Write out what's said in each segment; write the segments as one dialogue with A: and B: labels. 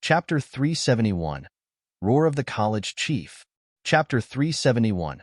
A: Chapter 371. Roar of the College Chief. Chapter 371.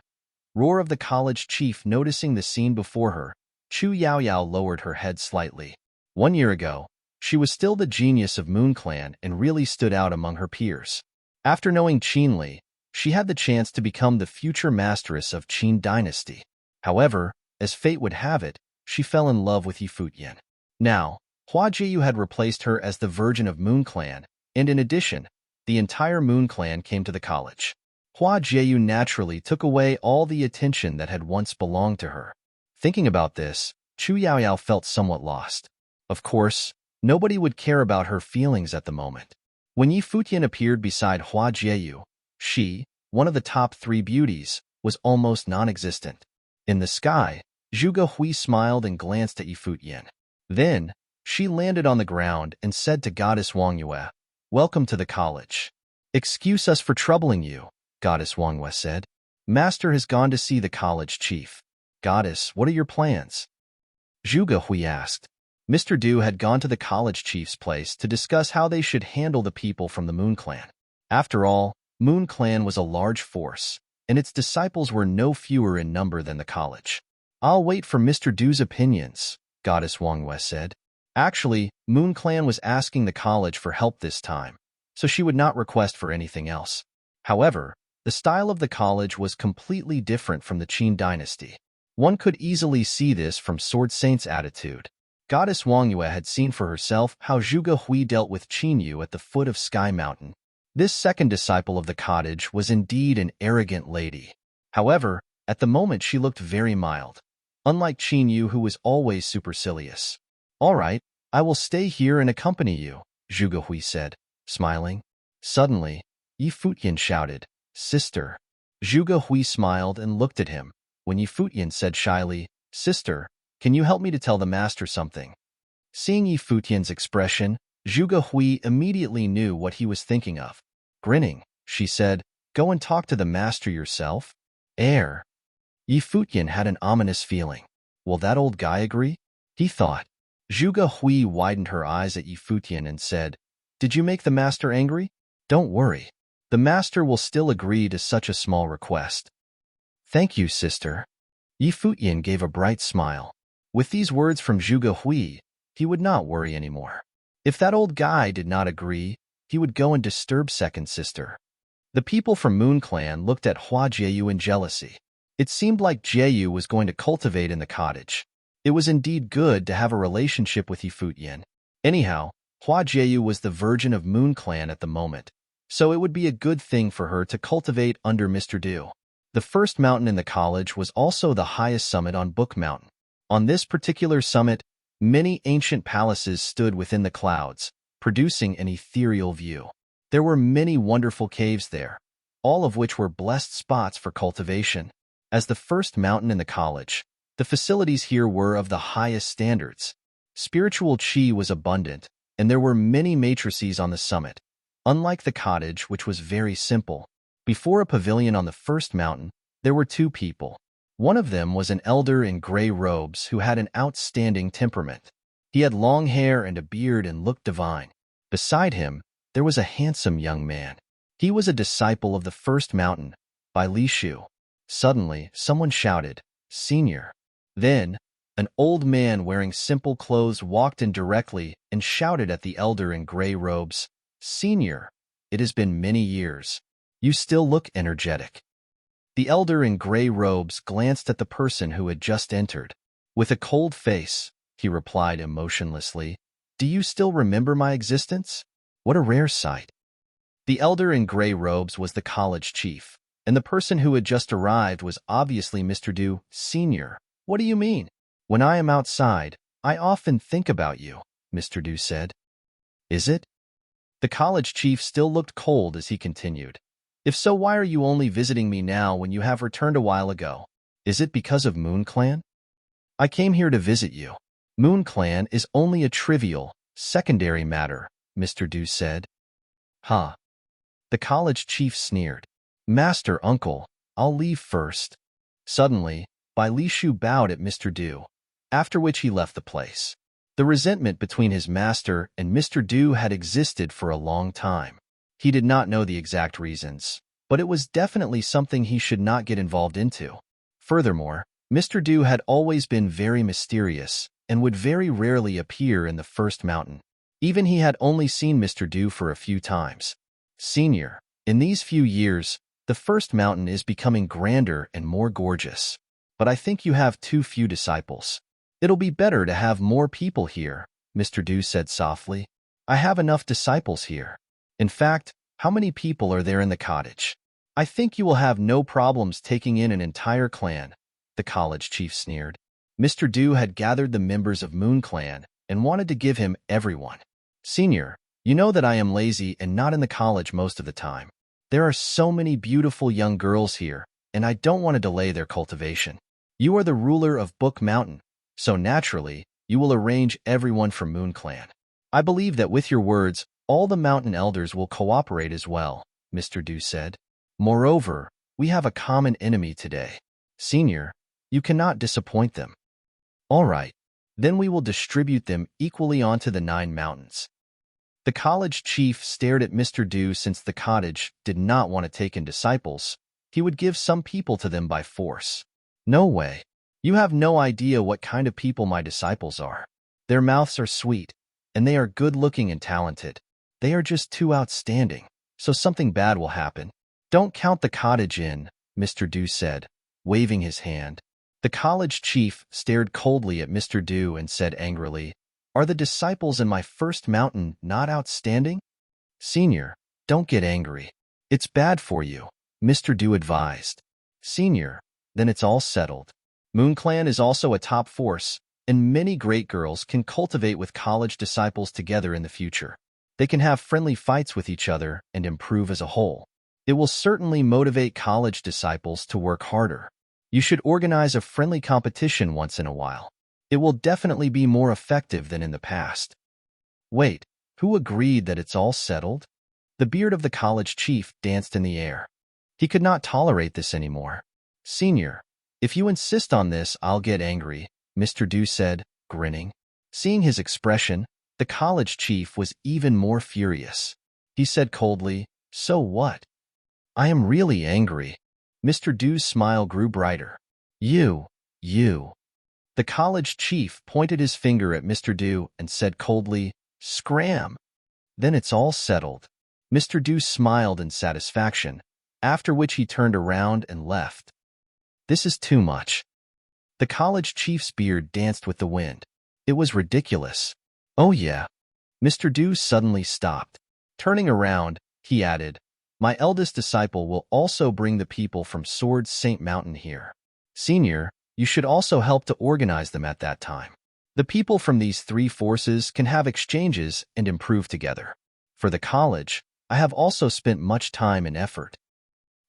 A: Roar of the College Chief. Noticing the scene before her, Chu Yaoyao lowered her head slightly. 1 year ago, she was still the genius of Moon Clan and really stood out among her peers. After knowing Qin Li, she had the chance to become the future masteress of Qin dynasty. However, as fate would have it, she fell in love with Futian. Now, Hua Jieyu had replaced her as the Virgin of Moon Clan, and in addition, the entire Moon Clan came to the college. Hua Jieyu naturally took away all the attention that had once belonged to her. Thinking about this, Chu Yaoyao felt somewhat lost. Of course, nobody would care about her feelings at the moment. When Futian appeared beside Hua Jieyu, she, one of the top 3 beauties, was almost non-existent. In the sky, Zhuge Hui smiled and glanced at Futian. Then, she landed on the ground and said to Goddess Wang Yue, "Welcome to the college." "Excuse us for troubling you," Goddess Wang Yue said. "Master has gone to see the college chief." "Goddess, what are your plans?" Zhuge Hui asked. Mr. Du had gone to the college chief's place to discuss how they should handle the people from the Moon Clan. After all, Moon Clan was a large force, and its disciples were no fewer in number than the college. "I'll wait for Mr. Du's opinions," Goddess Wang Yue said. Actually, Moon Clan was asking the college for help this time, so she would not request for anything else. However, the style of the college was completely different from the Qin dynasty. One could easily see this from Sword Saint's attitude. Goddess Wang Yue had seen for herself how Zhuge Hui dealt with Qin Yu at the foot of Sky Mountain. This second disciple of the cottage was indeed an arrogant lady. However, at the moment she looked very mild, unlike Qin Yu, who was always supercilious. "All right, I will stay here and accompany you," Zhuge Hui said, smiling. Suddenly, Futian shouted, "Sister." Zhuge Hui smiled and looked at him. When Futian said shyly, "Sister, can you help me to tell the master something?" Seeing Futian's expression, Zhuge Hui immediately knew what he was thinking of. Grinning, she said, "Go and talk to the master yourself." Futian had an ominous feeling. Will that old guy agree? He thought. Zhuge Hui widened her eyes at Futian and said, "Did you make the master angry? Don't worry. The master will still agree to such a small request." "Thank you, sister." Futian gave a bright smile. With these words from Zhuge Hui, he would not worry anymore. If that old guy did not agree, he would go and disturb second sister. The people from Moon Clan looked at Hua Jieyu in jealousy. It seemed like Jieyu was going to cultivate in the cottage. It was indeed good to have a relationship with Futian. Anyhow, Hua Jieyu was the virgin of Moon Clan at the moment, so it would be a good thing for her to cultivate under Mr. Du. The first mountain in the college was also the highest summit on Book Mountain. On this particular summit, many ancient palaces stood within the clouds, producing an ethereal view. There were many wonderful caves there, all of which were blessed spots for cultivation. As the first mountain in the college, the facilities here were of the highest standards. Spiritual qi was abundant, and there were many matrices on the summit, unlike the cottage, which was very simple. Before a pavilion on the first mountain, there were 2 people. One of them was an elder in gray robes who had an outstanding temperament. He had long hair and a beard and looked divine. Beside him, there was a handsome young man. He was a disciple of the first mountain, by Li Shu. Suddenly, someone shouted, "Senior." Then, an old man wearing simple clothes walked in directly and shouted at the elder in gray robes, "Senior, it has been many years. You still look energetic." The elder in gray robes glanced at the person who had just entered. With a cold face, he replied emotionlessly, "Do you still remember my existence? What a rare sight." The elder in gray robes was the college chief, and the person who had just arrived was obviously Mr. Du. "Senior, what do you mean? When I am outside, I often think about you," Mr. Du said. "Is it?" The college chief still looked cold as he continued. "If so, why are you only visiting me now when you have returned a while ago? Is it because of Moon Clan?" "I came here to visit you. Moon Clan is only a trivial, secondary matter," Mr. Du said. "Huh." The college chief sneered. "Master, uncle, I'll leave first." Suddenly, Bai Li Shu bowed at Mr. Du, after which he left the place. The resentment between his master and Mr. Du had existed for a long time. He did not know the exact reasons, but it was definitely something he should not get involved into. Furthermore, Mr. Du had always been very mysterious and would very rarely appear in the first mountain. Even he had only seen Mr. Du for a few times. Senior, in these few years, the first mountain is becoming grander and more gorgeous. But I think you have too few disciples. It'll be better to have more people here, Mr. Du said softly. I have enough disciples here. In fact, how many people are there in the cottage? I think you will have no problems taking in an entire clan, the college chief sneered. Mr. Du had gathered the members of Moon Clan and wanted to give him everyone. Senior, you know that I am lazy and not in the college most of the time. There are so many beautiful young girls here, and I don't want to delay their cultivation. You are the ruler of Book Mountain, so naturally, you will arrange everyone for Moon Clan. I believe that with your words, all the mountain elders will cooperate as well, Mr. Du said. Moreover, we have a common enemy today. Senior, you cannot disappoint them. All right, then we will distribute them equally onto the 9 mountains. The college chief stared at Mr. Du. Since the cottage did not want to take in disciples, he would give some people to them by force. No way. You have no idea what kind of people my disciples are. Their mouths are sweet, and they are good-looking and talented. They are just too outstanding, so something bad will happen. Don't count the cottage in, Mr. Du said, waving his hand. The college chief stared coldly at Mr. Du and said angrily, Are the disciples in my first mountain not outstanding? Senior, don't get angry. It's bad for you, Mr. Du advised. Senior, then it's all settled. Moon Clan is also a top force, and many great girls can cultivate with college disciples together in the future. They can have friendly fights with each other and improve as a whole. It will certainly motivate college disciples to work harder. You should organize a friendly competition once in a while. It will definitely be more effective than in the past. Wait, who agreed that it's all settled? The beard of the college chief danced in the air. He could not tolerate this anymore. Senior, if you insist on this, I'll get angry, Mr. Du said, grinning. Seeing his expression, the college chief was even more furious. He said coldly, So what? I am really angry. Mr. Du's smile grew brighter. You. The college chief pointed his finger at Mr. Du and said coldly, Scram. Then it's all settled. Mr. Du smiled in satisfaction, after which he turned around and left. This is too much. The college chief's beard danced with the wind. It was ridiculous. Oh yeah. Mr. Du suddenly stopped. Turning around, he added, My eldest disciple will also bring the people from Sword Saint Mountain here. Senior, you should also help to organize them at that time. The people from these 3 forces can have exchanges and improve together. For the college, I have also spent much time and effort.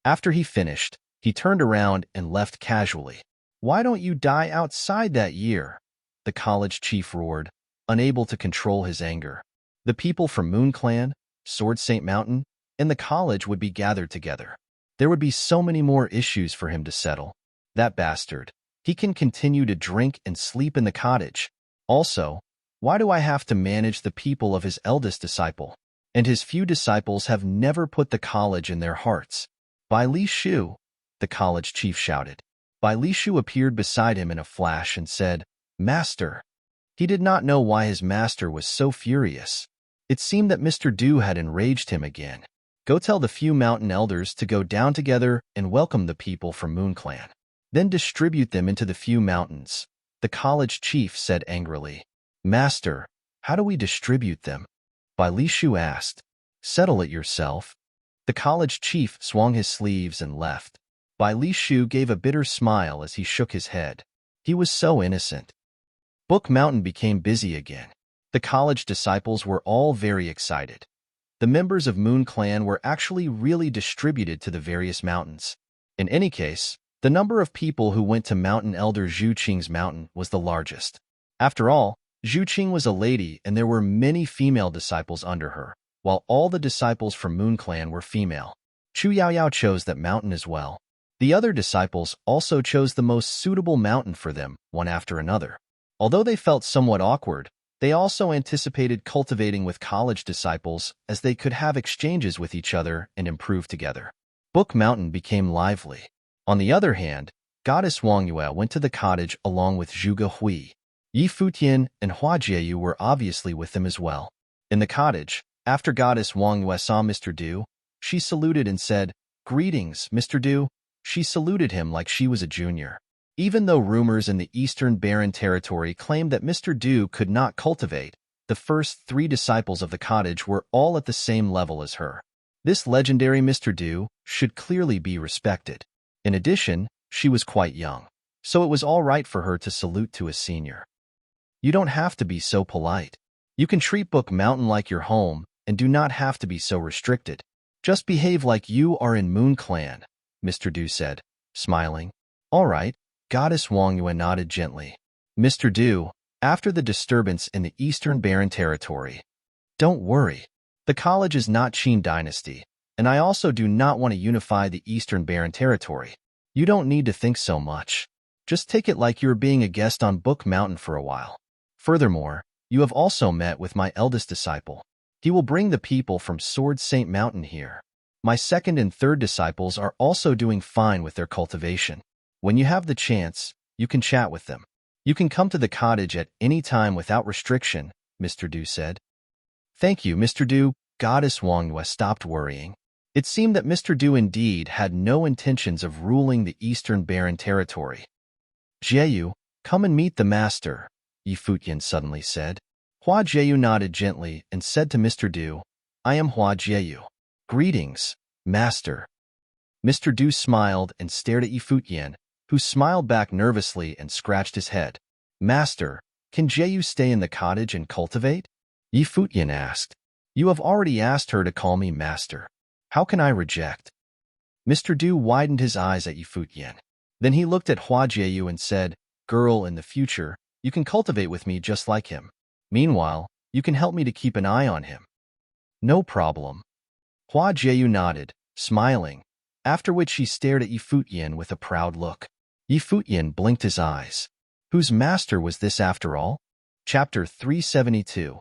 A: After he finished, he turned around and left casually. Why don't you die outside that year? The college chief roared, unable to control his anger. The people from Moon Clan, Sword Saint Mountain, and the college would be gathered together. There would be so many more issues for him to settle. That bastard. He can continue to drink and sleep in the cottage. Also, why do I have to manage the people of his eldest disciple? And his few disciples have never put the college in their hearts. Bai Li Shu, the college chief shouted. Bai Li Shu appeared beside him in a flash and said, Master. He did not know why his master was so furious. It seemed that Mr. Du had enraged him again. Go tell the few mountain elders to go down together and welcome the people from Moon Clan. Then distribute them into the few mountains, the college chief said angrily. Master, how do we distribute them? Bai Li Shu asked. Settle it yourself. The college chief swung his sleeves and left. Bai Li Shu gave a bitter smile as he shook his head. He was so innocent. Book Mountain became busy again. The college disciples were all very excited. The members of Moon Clan were actually really distributed to the various mountains. In any case, the number of people who went to Mountain Elder Zhu Qing's mountain was the largest. After all, Zhu Qing was a lady and there were many female disciples under her, while all the disciples from Moon Clan were female. Chu Yaoyao chose that mountain as well. The other disciples also chose the most suitable mountain for them, one after another. Although they felt somewhat awkward, They also anticipated cultivating with college disciples as they could have exchanges with each other and improve together. Book Mountain became lively. On the other hand, Goddess Wangyue went to the cottage along with Zhuge Hui. Yi Futian and Hua Jieyu were obviously with them as well. In the cottage, after Goddess Wangyue saw Mr. Du, she saluted and said, "Greetings, Mr. Du." She saluted him like she was a junior. Even though rumors in the Eastern Barren Territory claimed that Mr. Du could not cultivate, the first 3 disciples of the cottage were all at the same level as her. This legendary Mr. Du should clearly be respected. In addition, she was quite young, so it was all right for her to salute to a senior. You don't have to be so polite. You can treat Book Mountain like your home and do not have to be so restricted. Just behave like you are in Moon Clan, Mr. Du said, smiling. All right. Goddess Wangyue nodded gently. Mr. Du, after the disturbance in the Eastern Barren Territory. Don't worry. The college is not Qin Dynasty, and I also do not want to unify the Eastern Barren Territory. You don't need to think so much. Just take it like you're being a guest on Book Mountain for a while. Furthermore, you have also met with my eldest disciple. He will bring the people from Sword Saint Mountain here. My second and third disciples are also doing fine with their cultivation. When you have the chance, you can chat with them. You can come to the cottage at any time without restriction, Mr. Du said. Thank you, Mr. Du. Goddess Wangyue stopped worrying. It seemed that Mr. Du indeed had no intentions of ruling the Eastern Barren Territory. Jieyu, come and meet the master, Yi Futian suddenly said. Hua Jieyu nodded gently and said to Mr. Du, I am Hua Jieyu. Greetings, master. Mr. Du smiled and stared at Yi Futian, who smiled back nervously and scratched his head. Master, can Jieyu stay in the cottage and cultivate? Yi Futian asked. You have already asked her to call me master. How can I reject? Mr. Du widened his eyes at Yi Futian. Then he looked at Hua Jieyu and said, Girl, in the future, you can cultivate with me just like him. Meanwhile, you can help me to keep an eye on him. No problem. Hua Jieyu nodded, smiling, after which he stared at Yi Futian with a proud look. Yi Futian blinked his eyes. Whose master was this after all? Chapter 372.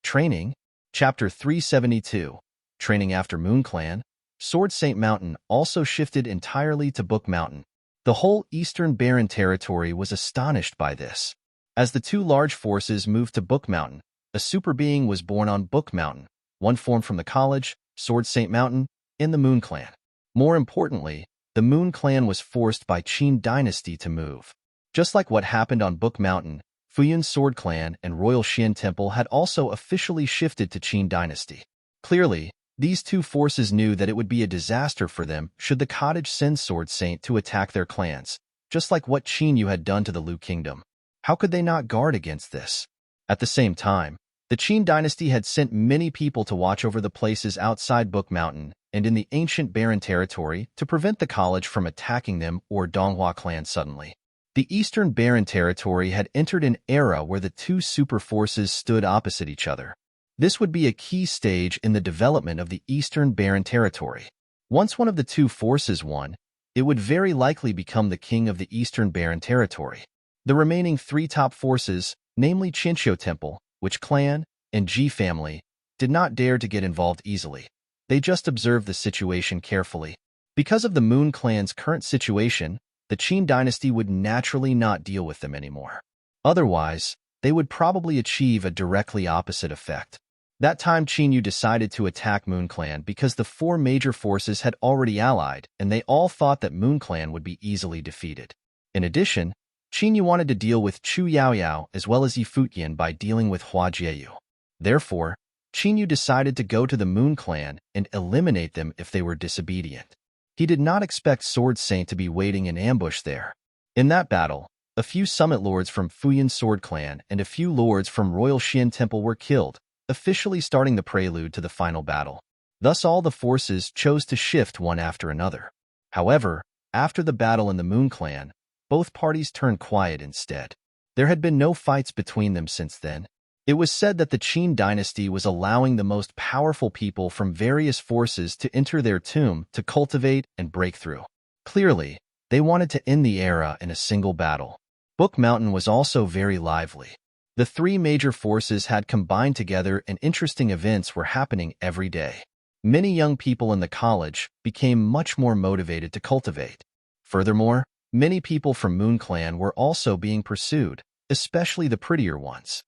A: Training. Chapter 372. Training after Moon Clan. Sword Saint Mountain also shifted entirely to Book Mountain. The whole Eastern Barren Territory was astonished by this. As the 2 large forces moved to Book Mountain, a super being was born on Book Mountain, one formed from the college, Sword Saint Mountain, in the Moon Clan. More importantly, the Moon Clan was forced by Qin Dynasty to move. Just like what happened on Book Mountain, Futian Sword Clan and Royal Xian Temple had also officially shifted to Qin Dynasty. Clearly, these 2 forces knew that it would be a disaster for them should the cottage send Sword Saint to attack their clans, just like what Qin Yu had done to the Liu Kingdom. How could they not guard against this? At the same time, the Qin Dynasty had sent many people to watch over the places outside Book Mountain and in the ancient Barren Territory to prevent the college from attacking them or Donghua clan suddenly. The Eastern Barren Territory had entered an era where the 2 super forces stood opposite each other. This would be a key stage in the development of the Eastern Barren Territory. Once one of the 2 forces won, it would very likely become the king of the Eastern Barren Territory. The remaining 3 top forces, namely Qinqiu Temple, Witch Clan, and Ji family, did not dare to get involved easily. They just observed the situation carefully. Because of the Moon Clan's current situation, the Qin Dynasty would naturally not deal with them anymore. Otherwise, they would probably achieve a directly opposite effect. That time Qin Yu decided to attack Moon Clan because the 4 major forces had already allied, and they all thought that Moon Clan would be easily defeated. In addition, Qin Yu wanted to deal with Chu Yaoyao as well as Yi Futian by dealing with Hua Jieyu. Therefore, Qin Yu decided to go to the Moon Clan and eliminate them if they were disobedient. He did not expect Sword Saint to be waiting in ambush there. In that battle, a few summit lords from Futian Sword Clan and a few lords from Royal Xian Temple were killed, officially starting the prelude to the final battle. Thus all the forces chose to shift one after another. However, after the battle in the Moon Clan, both parties turned quiet instead. There had been no fights between them since then. It was said that the Qin Dynasty was allowing the most powerful people from various forces to enter their tomb to cultivate and break through. Clearly, they wanted to end the era in a single battle. Book Mountain was also very lively. The three major forces had combined together and interesting events were happening every day. Many young people in the college became much more motivated to cultivate. Furthermore, many people from Moon Clan were also being pursued, especially the prettier ones.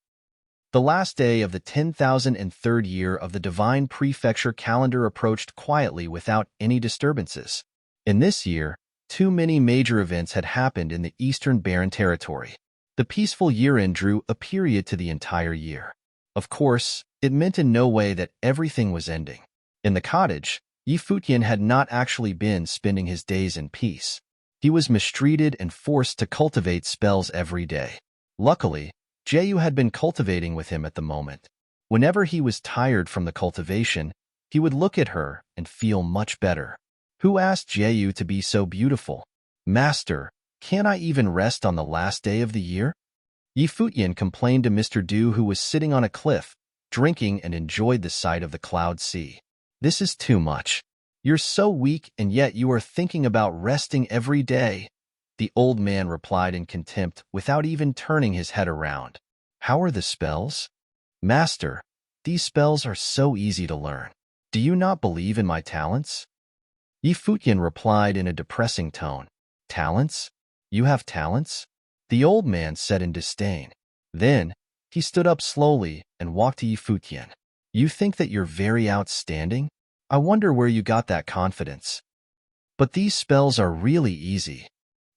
A: The last day of the 10,003rd year of the Divine Prefecture calendar approached quietly without any disturbances. In this year, too many major events had happened in the Eastern Barren Territory. The peaceful year-end drew a period to the entire year. Of course, it meant in no way that everything was ending. In the cottage, Futian had not actually been spending his days in peace. He was mistreated and forced to cultivate spells every day. Luckily, Jeyu had been cultivating with him at the moment. Whenever he was tired from the cultivation, he would look at her and feel much better. Who asked Jeyu to be so beautiful? Master, can't I even rest on the last day of the year? Futian complained to Mr. Du, who was sitting on a cliff, drinking and enjoyed the sight of the cloud sea. This is too much. You're so weak and yet you are thinking about resting every day. The old man replied in contempt without even turning his head around. How are the spells? Master, these spells are so easy to learn. Do you not believe in my talents? Futian replied in a depressing tone. Talents? You have talents? The old man said in disdain. Then, he stood up slowly and walked to Futian. You think that you're very outstanding? I wonder where you got that confidence. But these spells are really easy.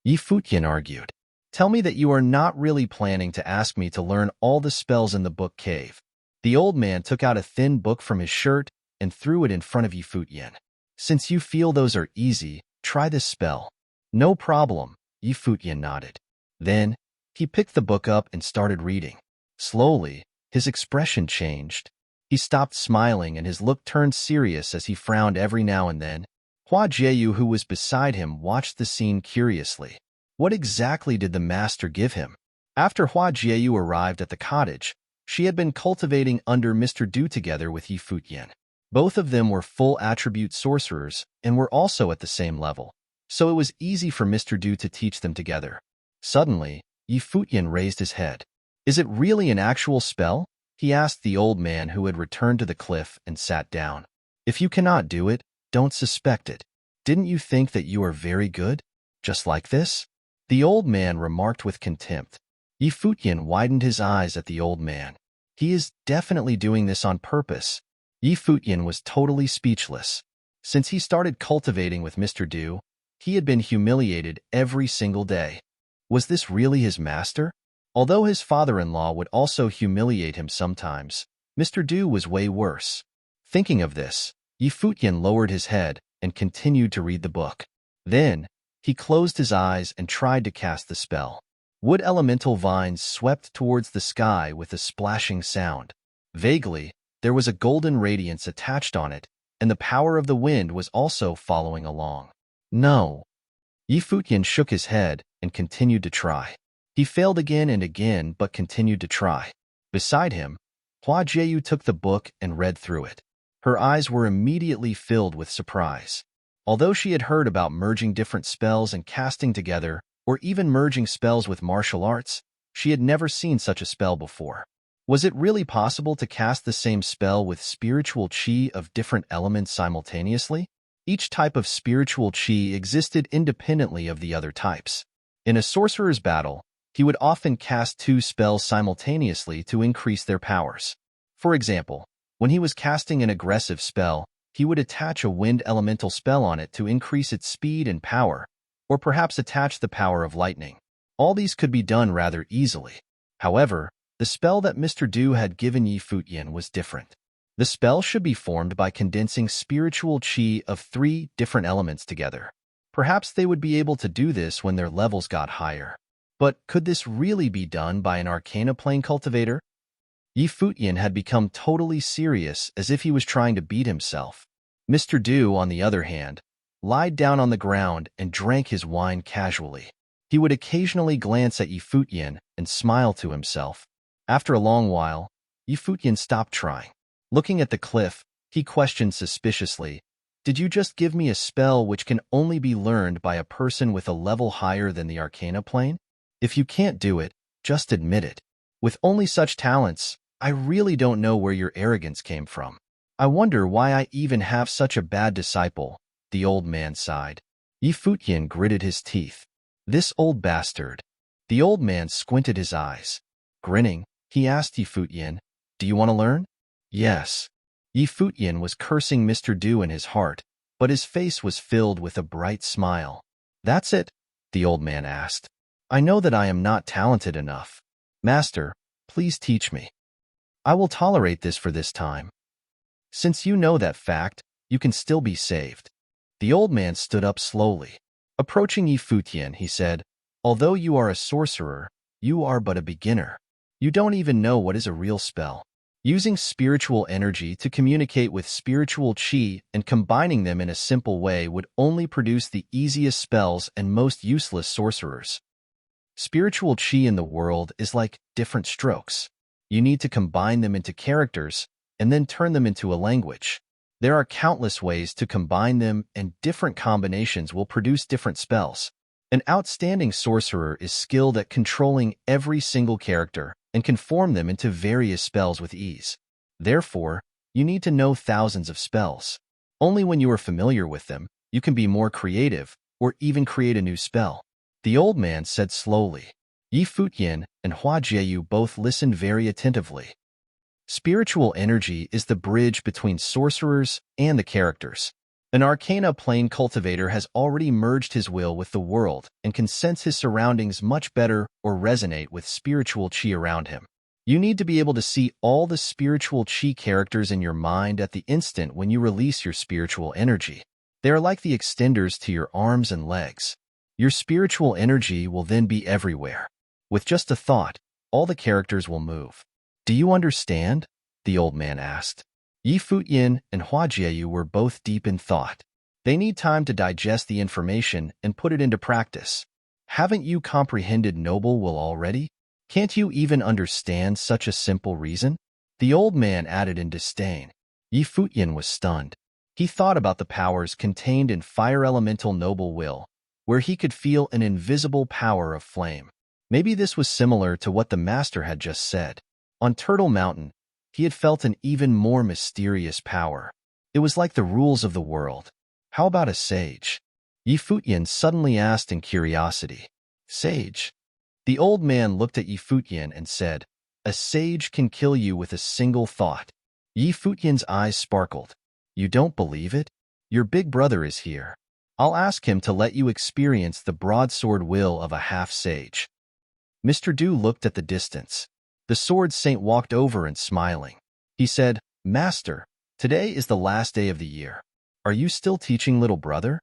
A: Futian argued. Tell me that you are not really planning to ask me to learn all the spells in the book cave. The old man took out a thin book from his shirt and threw it in front of Futian. Since you feel those are easy, try this spell. No problem, Futian nodded. Then, he picked the book up and started reading. Slowly, his expression changed. He stopped smiling and his look turned serious as he frowned every now and then. Hua Jeyu, who was beside him, watched the scene curiously. What exactly did the master give him? After Hua Jeyu arrived at the cottage, she had been cultivating under Mr. Du together with Futian. Both of them were full attribute sorcerers and were also at the same level, so it was easy for Mr. Du to teach them together. Suddenly, Futian raised his head. Is it really an actual spell? He asked the old man, who had returned to the cliff and sat down. If you cannot do it, don't suspect it. Didn't you think that you are very good? Just like this? The old man remarked with contempt. Futian widened his eyes at the old man. He is definitely doing this on purpose. Futian was totally speechless. Since he started cultivating with Mr. Du, he had been humiliated every single day. Was this really his master? Although his father-in-law would also humiliate him sometimes, Mr. Du was way worse. Thinking of this, Futian lowered his head and continued to read the book. Then, he closed his eyes and tried to cast the spell. Wood elemental vines swept towards the sky with a splashing sound. Vaguely, there was a golden radiance attached on it, and the power of the wind was also following along. No. Futian shook his head and continued to try. He failed again and again but continued to try. Beside him, Hua Jeyu took the book and read through it. Her eyes were immediately filled with surprise. Although she had heard about merging different spells and casting together, or even merging spells with martial arts, she had never seen such a spell before. Was it really possible to cast the same spell with spiritual chi of different elements simultaneously? Each type of spiritual chi existed independently of the other types. In a sorcerer's battle, he would often cast two spells simultaneously to increase their powers. For example, when he was casting an aggressive spell, he would attach a wind elemental spell on it to increase its speed and power, or perhaps attach the power of lightning. All these could be done rather easily. However, the spell that Mr. Du had given Futian was different. The spell should be formed by condensing spiritual chi of 3 different elements together. Perhaps they would be able to do this when their levels got higher. But could this really be done by an Arcana Plane cultivator? Futian had become totally serious, as if he was trying to beat himself. Mr. Du, on the other hand, lied down on the ground and drank his wine casually. He would occasionally glance at Futian and smile to himself. After a long while, Futian stopped trying. Looking at the cliff, he questioned suspiciously, "Did you just give me a spell which can only be learned by a person with a level higher than the Arcana Plane? If you can't do it, just admit it." With only such talents, I really don't know where your arrogance came from. I wonder why I even have such a bad disciple, the old man sighed. Futian gritted his teeth. This old bastard. The old man squinted his eyes. Grinning, he asked Futian, do you want to learn? Yes. Futian was cursing Mr. Du in his heart, but his face was filled with a bright smile. That's it? The old man asked. I know that I am not talented enough. Master, please teach me. I will tolerate this for this time. Since you know that fact, you can still be saved. The old man stood up slowly. Approaching Futian, he said, although you are a sorcerer, you are but a beginner. You don't even know what is a real spell. Using spiritual energy to communicate with spiritual chi and combining them in a simple way would only produce the easiest spells and most useless sorcerers. Spiritual chi in the world is like different strokes. You need to combine them into characters and then turn them into a language. There are countless ways to combine them, and different combinations will produce different spells. An outstanding sorcerer is skilled at controlling every single character and can form them into various spells with ease. Therefore, you need to know thousands of spells. Only when you are familiar with them, you can be more creative or even create a new spell. The old man said slowly. Futian and Hua Jieyu both listened very attentively. Spiritual energy is the bridge between sorcerers and the characters. An arcana plane cultivator has already merged his will with the world and can sense his surroundings much better or resonate with spiritual chi around him. You need to be able to see all the spiritual chi characters in your mind at the instant when you release your spiritual energy. They are like the extenders to your arms and legs. Your spiritual energy will then be everywhere. With just a thought, all the characters will move. Do you understand? The old man asked. Futian and Hua Jieyu were both deep in thought. They need time to digest the information and put it into practice. Haven't you comprehended noble will already? Can't you even understand such a simple reason? The old man added in disdain. Futian was stunned. He thought about the powers contained in fire elemental noble will, where he could feel an invisible power of flame. Maybe this was similar to what the master had just said. On Turtle Mountain, he had felt an even more mysterious power. It was like the rules of the world. How about a sage? Futian suddenly asked in curiosity. Sage? The old man looked at Futian and said, a sage can kill you with a single thought. Futian's eyes sparkled. You don't believe it? Your big brother is here. I'll ask him to let you experience the broadsword will of a half-sage. Mr. Du looked at the distance. The sword saint walked over and smiling. He said, Master, today is the last day of the year. Are you still teaching little brother?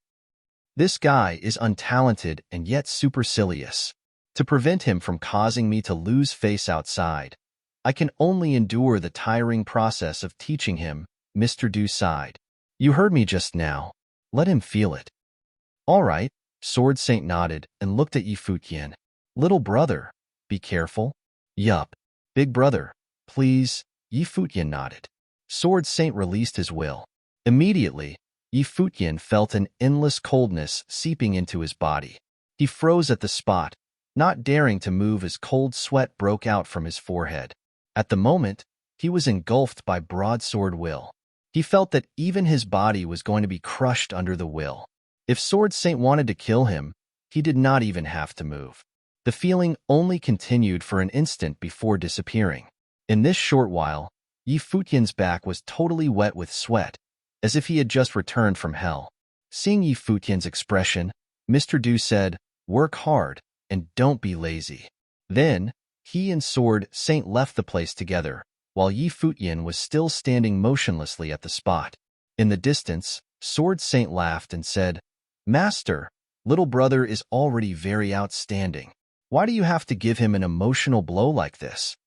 A: This guy is untalented and yet supercilious. To prevent him from causing me to lose face outside, I can only endure the tiring process of teaching him, Mr. Du sighed. You heard me just now. Let him feel it. All right, Sword Saint nodded and looked at Futian. Little brother, be careful. Yup. Big brother, please. Futian nodded. Sword Saint released his will. Immediately, Futian felt an endless coldness seeping into his body. He froze at the spot, not daring to move as cold sweat broke out from his forehead. At the moment, he was engulfed by broadsword will. He felt that even his body was going to be crushed under the will. If Sword Saint wanted to kill him, he did not even have to move. The feeling only continued for an instant before disappearing. In this short while, Futian's back was totally wet with sweat, as if he had just returned from hell. Seeing Futian's expression, Mr. Du said, work hard, and don't be lazy. Then, he and Sword Saint left the place together, while Futian was still standing motionlessly at the spot. In the distance, Sword Saint laughed and said, Master, little brother is already very outstanding. Why do you have to give him an emotional blow like this?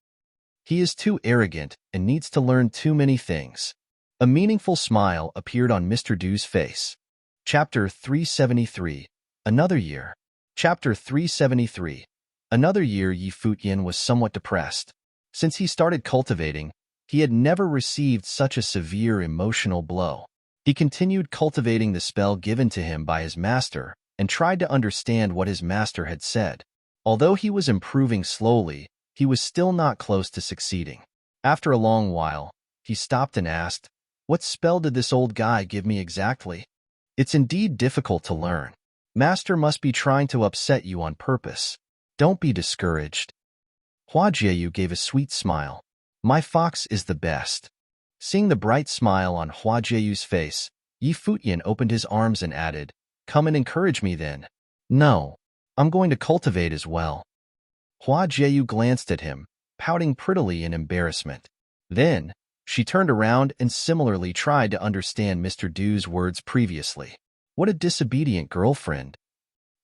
A: He is too arrogant and needs to learn too many things. A meaningful smile appeared on Mr. Du's face. Chapter 373. Another year. Chapter 373. Another year. Futian was somewhat depressed. Since he started cultivating, he had never received such a severe emotional blow. He continued cultivating the spell given to him by his master and tried to understand what his master had said. Although he was improving slowly, he was still not close to succeeding. After a long while, he stopped and asked, "What spell did this old guy give me exactly?" "It's indeed difficult to learn. Master must be trying to upset you on purpose. Don't be discouraged." Hua Jieyu gave a sweet smile. "My fox is the best." Seeing the bright smile on Hua Jieyu's face, Yi Futian opened his arms and added, "Come and encourage me then." "No, I'm going to cultivate as well." Hua Jieyu glanced at him, pouting prettily in embarrassment. Then, she turned around and similarly tried to understand Mr. Du's words previously. "What a disobedient girlfriend,"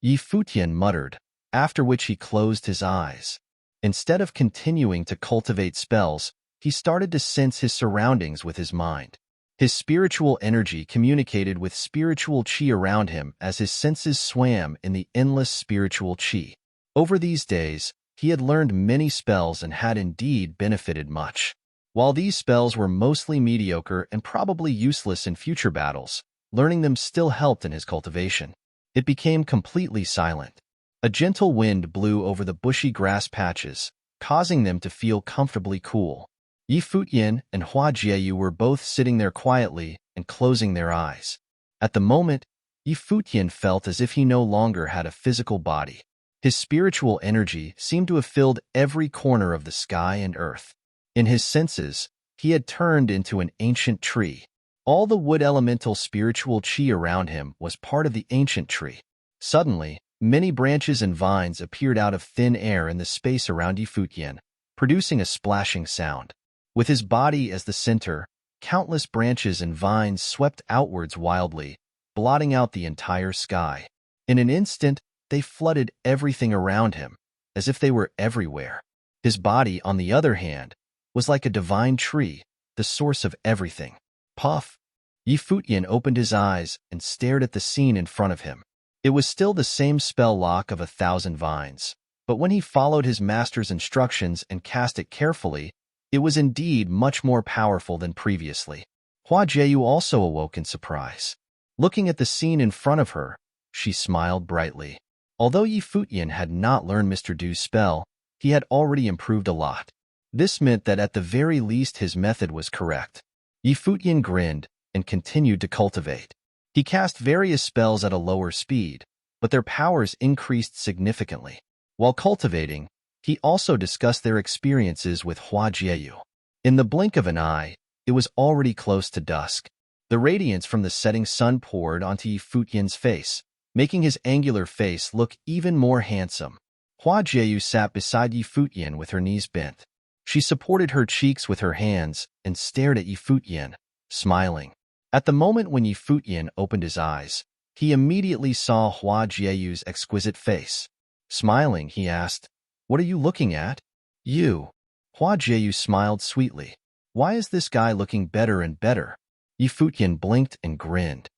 A: Yi Futian muttered, after which he closed his eyes. Instead of continuing to cultivate spells, he started to sense his surroundings with his mind. His spiritual energy communicated with spiritual qi around him as his senses swam in the endless spiritual qi. Over these days, he had learned many spells and had indeed benefited much. While these spells were mostly mediocre and probably useless in future battles, learning them still helped in his cultivation. It became completely silent. A gentle wind blew over the bushy grass patches, causing them to feel comfortably cool. Yi Futian and Hua Jieyu were both sitting there quietly and closing their eyes. At the moment, Yi Futian felt as if he no longer had a physical body. His spiritual energy seemed to have filled every corner of the sky and earth. In his senses, he had turned into an ancient tree. All the wood elemental spiritual qi around him was part of the ancient tree. Suddenly, many branches and vines appeared out of thin air in the space around Yi Futian, producing a splashing sound. With his body as the center, countless branches and vines swept outwards wildly, blotting out the entire sky. In an instant, they flooded everything around him, as if they were everywhere. His body, on the other hand, was like a divine tree, the source of everything. Puff! Yi Futian opened his eyes and stared at the scene in front of him. It was still the same spell lock of 1,000 vines, but when he followed his master's instructions and cast it carefully, it was indeed much more powerful than previously. Hua Jieyu also awoke in surprise. Looking at the scene in front of her, she smiled brightly. Although Yi Futian had not learned Mr. Du's spell, he had already improved a lot. This meant that at the very least his method was correct. Yi Futian grinned and continued to cultivate. He cast various spells at a lower speed, but their powers increased significantly. While cultivating, he also discussed their experiences with Hua Jieyu. In the blink of an eye, it was already close to dusk. The radiance from the setting sun poured onto Yi Futian's face, making his angular face look even more handsome. Hua Jieyu sat beside Yi Futian with her knees bent. She supported her cheeks with her hands and stared at Yi Futian, smiling. At the moment when Yi Futian opened his eyes, he immediately saw Hua Jieyu's exquisite face. Smiling, he asked, "What are you looking at?" "You." Hua Jieyu smiled sweetly. "Why is this guy looking better and better?" Yi Futian blinked and grinned.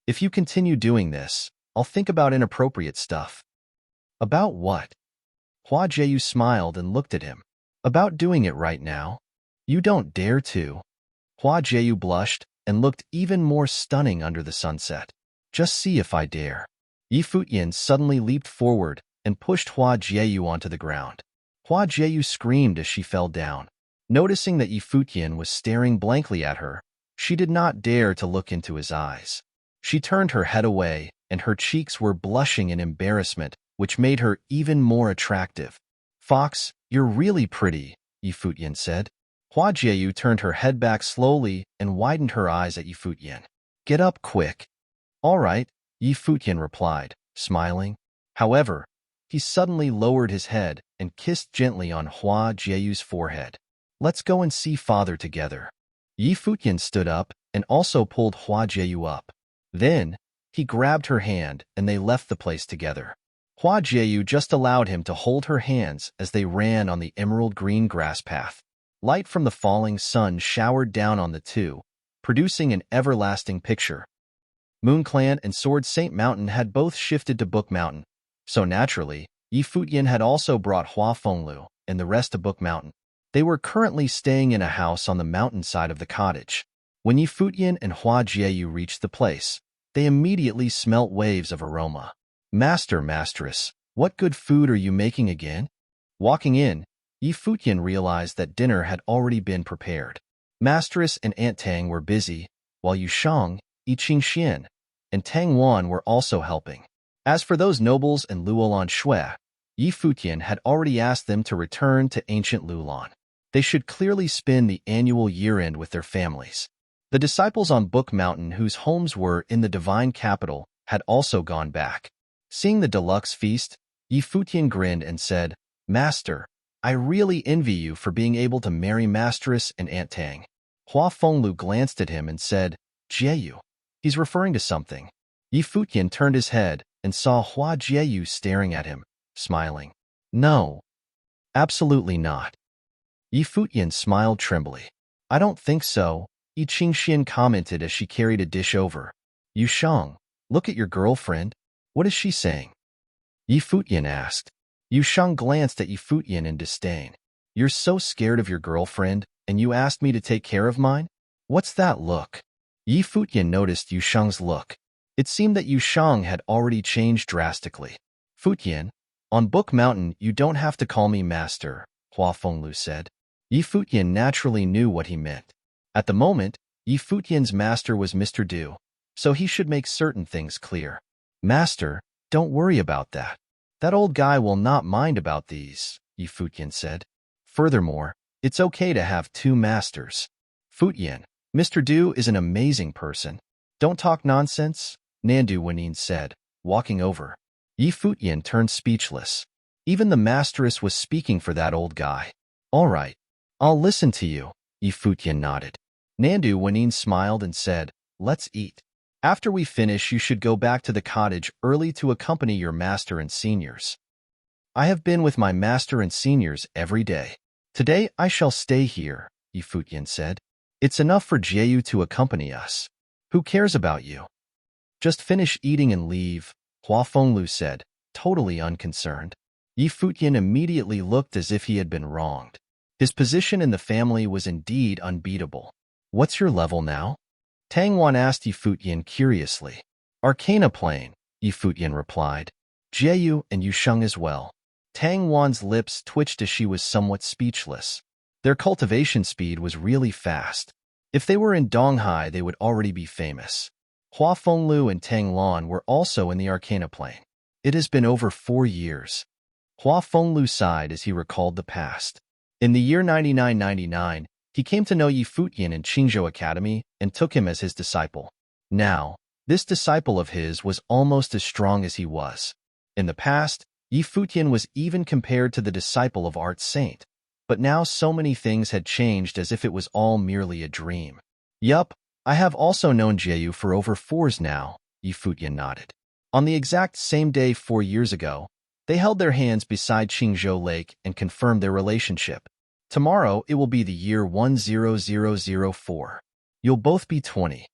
A: "If you continue doing this, I'll think about inappropriate stuff." "About what?" Hua Jieyu smiled and looked at him. "About doing it right now." "You don't dare to." Hua Jieyu blushed and looked even more stunning under the sunset. "Just see if I dare." Yi Futian suddenly leaped forward and pushed Hua Jieyu onto the ground. Hua Jieyu screamed as she fell down. Noticing that Yi Futian was staring blankly at her, she did not dare to look into his eyes. She turned her head away, and her cheeks were blushing in embarrassment, which made her even more attractive. "Fox, you're really pretty," Yi Futian said. Hua Jieyu turned her head back slowly and widened her eyes at Yi Futian. "Get up quick." "All right," Yi Futian replied, smiling. However, he suddenly lowered his head and kissed gently on Hua Jieyu's forehead. "Let's go and see father together." Yi Futian stood up and also pulled Hua Jieyu up. Then, he grabbed her hand and they left the place together. Hua Jieyu just allowed him to hold her hands as they ran on the emerald green grass path. Light from the falling sun showered down on the two, producing an everlasting picture. Moon Clan and Sword Saint Mountain had both shifted to Book Mountain, so naturally, Yi Futian had also brought Hua Fenglu and the rest to Book Mountain. They were currently staying in a house on the mountainside of the cottage. When Yi Futian and Hua Jieyu reached the place, they immediately smelt waves of aroma. "Master, Mistress, what good food are you making again?" Walking in, Yi Futian realized that dinner had already been prepared. Mistress and Aunt Tang were busy, while Yu Shang, Yi Qingxian, and Tang Wan were also helping. As for those nobles and Luolan Shui, Yi Futian had already asked them to return to ancient Luolan. They should clearly spend the annual year-end with their families. The disciples on Book Mountain whose homes were in the divine capital had also gone back. Seeing the deluxe feast, Yi Futian grinned and said, "Master, I really envy you for being able to marry Mistress and Aunt Tang." Hua Fenglu glanced at him and said, "Jieyu." He's referring to something. Yi Futian turned his head and saw Hua Jieyu staring at him, smiling. "No, absolutely not." Yi Futian smiled trembly. "I don't think so," Yi Qingxian commented as she carried a dish over. "Yu Shang, look at your girlfriend. What is she saying?" Yi Futian asked. Yu Shang glanced at Yi Futian in disdain. "You're so scared of your girlfriend, and you asked me to take care of mine? What's that look?" Yi Futian noticed Yu Shang's look. It seemed that Yu Shang had already changed drastically. "Futian, on Book Mountain you don't have to call me master," Hua Fenglu said. Yi Futian naturally knew what he meant. At the moment, Yi Futian's master was Mr. Du, so he should make certain things clear. "Master, don't worry about that. That old guy will not mind about these," Yi Futian said. "Furthermore, it's okay to have two masters." "Futian, Mr. Du is an amazing person. Don't talk nonsense," Nandu Wanyin said, walking over. Yi Futian turned speechless. Even the mistress was speaking for that old guy. "All right, I'll listen to you," Yi Futian nodded. Nandu Wanyin smiled and said, "Let's eat. After we finish, you should go back to the cottage early to accompany your master and seniors." "I have been with my master and seniors every day. Today I shall stay here," Yi Futian said. "It's enough for Jieyu to accompany us. Who cares about you? Just finish eating and leave," Hua Fenglu said, totally unconcerned. Yi Futian immediately looked as if he had been wronged. His position in the family was indeed unbeatable. "What's your level now?" Tang Wan asked Yi Futian curiously. "Arcana plane," Yi Futian replied. "Jieyu and Yu Sheng as well." Tang Wan's lips twitched as she was somewhat speechless. Their cultivation speed was really fast. If they were in Donghai, they would already be famous. Hua Fenglu and Tang Lan were also in the Arcana plane. It has been over 4 years. Hua Fenglu sighed as he recalled the past. In the year 9999, he came to know Yi Futian in Qingzhou Academy and took him as his disciple. Now, this disciple of his was almost as strong as he was. In the past, Yi Futian was even compared to the disciple of Art Saint, but now so many things had changed as if it was all merely a dream. "Yup, I have also known Jieyu for over 4 years now," Yi Futian nodded. On the exact same day 4 years ago, they held their hands beside Qingzhou Lake and confirmed their relationship. Tomorrow it will be the year 10004. You'll both be 20.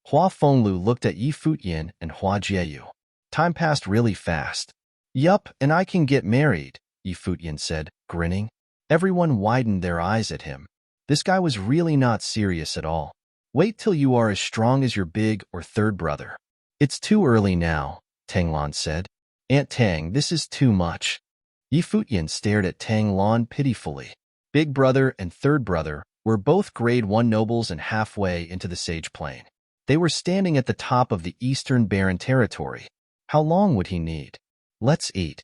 A: Hua Fenglu looked at Yi Futian and Hua Jieyu. Time passed really fast. "Yup, and I can get married," Yi Futian said, grinning. Everyone widened their eyes at him. This guy was really not serious at all. "Wait till you are as strong as your big or third brother." "It's too early now," Tang Lan said. "Aunt Tang, this is too much." Yi Futian stared at Tang Lan pitifully. Big brother and third brother were both grade 1 nobles and halfway into the Sage Plain. They were standing at the top of the Eastern Barren territory. How long would he need? "Let's eat."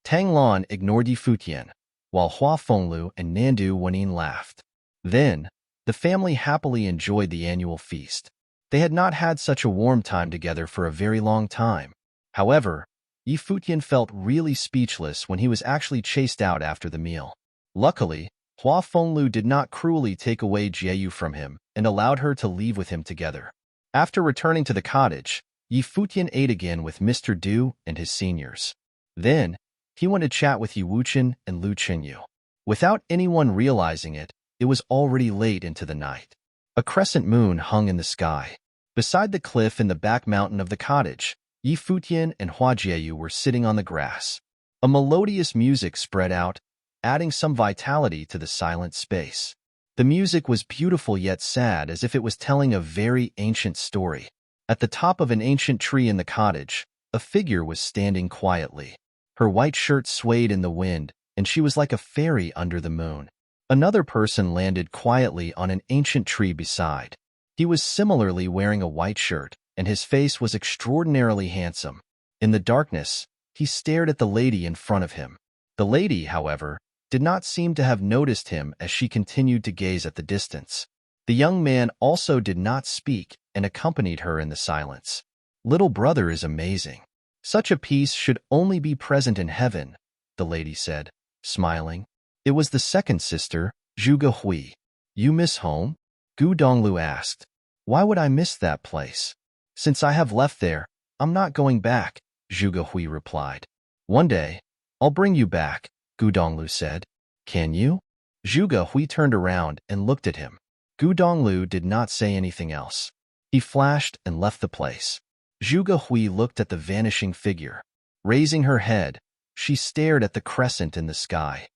A: Tang Lan ignored Yi Futian, while Hua Fenglu and Nandu Wanyin laughed. Then, the family happily enjoyed the annual feast. They had not had such a warm time together for a very long time. However, Yi Futian felt really speechless when he was actually chased out after the meal. Luckily, Hua Fenglu did not cruelly take away Jieyu from him and allowed her to leave with him together. After returning to the cottage, Yi Futian ate again with Mr. Du and his seniors. Then, he went to chat with Yi Wuchen and Lu Qingyu. Without anyone realizing it, it was already late into the night. A crescent moon hung in the sky. Beside the cliff in the back mountain of the cottage, Yi Futian and Hua Jieyu were sitting on the grass. A melodious music spread out, adding some vitality to the silent space. The music was beautiful yet sad, as if it was telling a very ancient story. At the top of an ancient tree in the cottage, a figure was standing quietly. Her white shirt swayed in the wind, and she was like a fairy under the moon. Another person landed quietly on an ancient tree beside. He was similarly wearing a white shirt, and his face was extraordinarily handsome. In the darkness, he stared at the lady in front of him. The lady, however, did not seem to have noticed him as she continued to gaze at the distance. The young man also did not speak and accompanied her in the silence. "Little brother is amazing. Such a piece should only be present in heaven," the lady said, smiling. It was the second sister, Zhuge Hui. "You miss home?" Gu Donglu asked. "Why would I miss that place? Since I have left there, I'm not going back," Zhuge Hui replied. "One day, I'll bring you back," Gu Donglu said. "Can you?" Zhuge Hui turned around and looked at him. Gu Donglu did not say anything else. He flashed and left the place. Zhuge Hui looked at the vanishing figure. Raising her head, she stared at the crescent in the sky.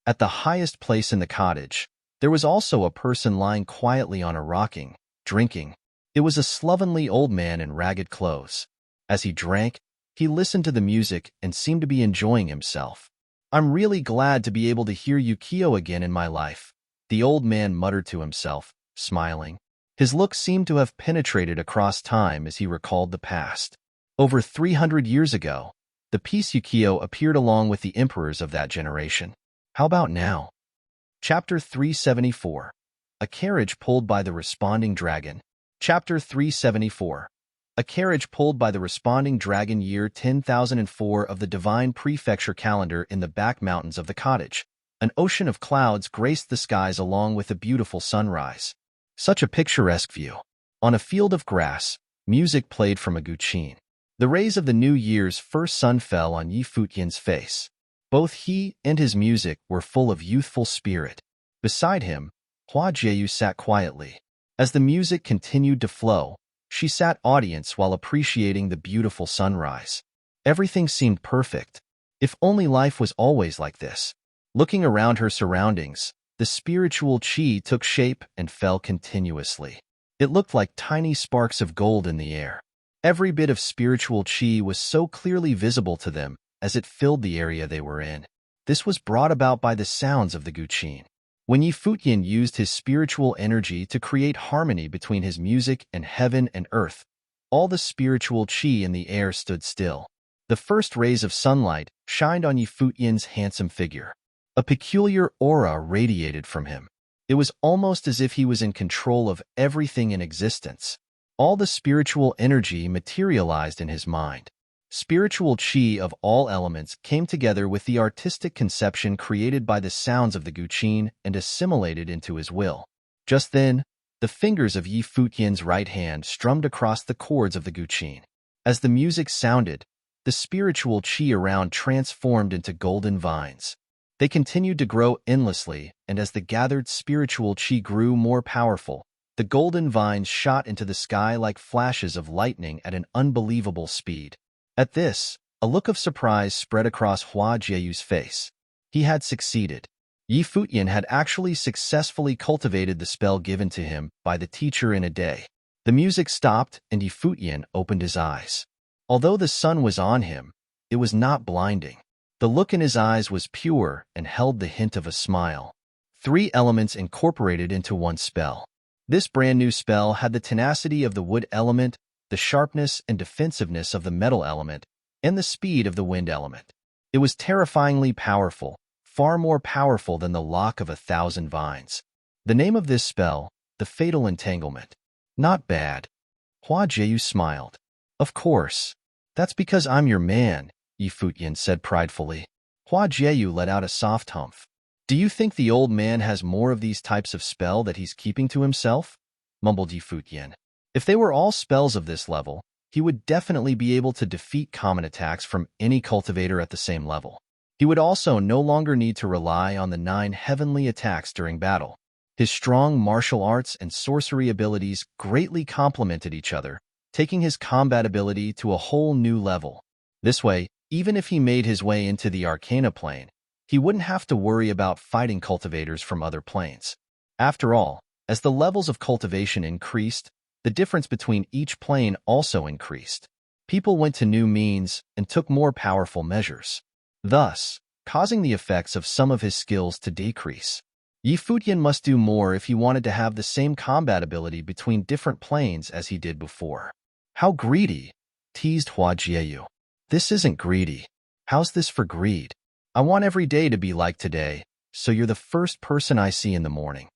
A: At the highest place in the cottage, there was also a person lying quietly on a rocking, drinking. It was a slovenly old man in ragged clothes. As he drank, he listened to the music and seemed to be enjoying himself. "I'm really glad to be able to hear Yukio again in my life," the old man muttered to himself, smiling. His look seemed to have penetrated across time as he recalled the past. Over 300 years ago, the piece Yukio appeared along with the emperors of that generation. How about now? Chapter 374. A carriage pulled by the responding dragon. Chapter 374. A carriage pulled by the responding dragon, year 10,004 of the divine prefecture calendar. In the back mountains of the cottage, an ocean of clouds graced the skies along with a beautiful sunrise. Such a picturesque view. On a field of grass, music played from a guqin. The rays of the new year's first sun fell on Yi Futian's face. Both he and his music were full of youthful spirit. Beside him, Hua Jieyu sat quietly. As the music continued to flow, she sat audience while appreciating the beautiful sunrise. Everything seemed perfect. If only life was always like this. Looking around her surroundings, the spiritual qi took shape and fell continuously. It looked like tiny sparks of gold in the air. Every bit of spiritual qi was so clearly visible to them as it filled the area they were in. This was brought about by the sounds of the guqin. When Yi Futian used his spiritual energy to create harmony between his music and heaven and earth, all the spiritual qi in the air stood still. The first rays of sunlight shined on Yi Futian's handsome figure. A peculiar aura radiated from him. It was almost as if he was in control of everything in existence. All the spiritual energy materialized in his mind. Spiritual qi of all elements came together with the artistic conception created by the sounds of the guqin and assimilated into his will. Just then, the fingers of Yi Futian's right hand strummed across the chords of the guqin. As the music sounded, the spiritual qi around transformed into golden vines. They continued to grow endlessly, and as the gathered spiritual qi grew more powerful, the golden vines shot into the sky like flashes of lightning at an unbelievable speed. At this, a look of surprise spread across Hua Jieyu's face. He had succeeded. Yi Futian had actually successfully cultivated the spell given to him by the teacher in a day. The music stopped, and Yi Futian opened his eyes. Although the sun was on him, it was not blinding. The look in his eyes was pure and held the hint of a smile. 3 elements incorporated into one spell. This brand new spell had the tenacity of the wood element, the sharpness and defensiveness of the metal element, and the speed of the wind element. It was terrifyingly powerful, far more powerful than the lock of 1,000 vines. The name of this spell, the Fatal Entanglement. Not bad. Hua Jieyu smiled. Of course. That's because I'm your man, Yi Futian said pridefully. Hua Jieyu let out a soft humph. Do you think the old man has more of these types of spell that he's keeping to himself? Mumbled Yi Futian. If they were all spells of this level, he would definitely be able to defeat common attacks from any cultivator at the same level. He would also no longer need to rely on the 9 heavenly attacks during battle. His strong martial arts and sorcery abilities greatly complemented each other, taking his combat ability to a whole new level. This way, even if he made his way into the Arcana plane, he wouldn't have to worry about fighting cultivators from other planes. After all, as the levels of cultivation increased, the difference between each plane also increased. People went to new means and took more powerful measures. Thus, causing the effects of some of his skills to decrease. Yi Futian must do more if he wanted to have the same combat ability between different planes as he did before. How greedy, teased Hua Jieyu. This isn't greedy. How's this for greed? I want every day to be like today, so you're the first person I see in the morning.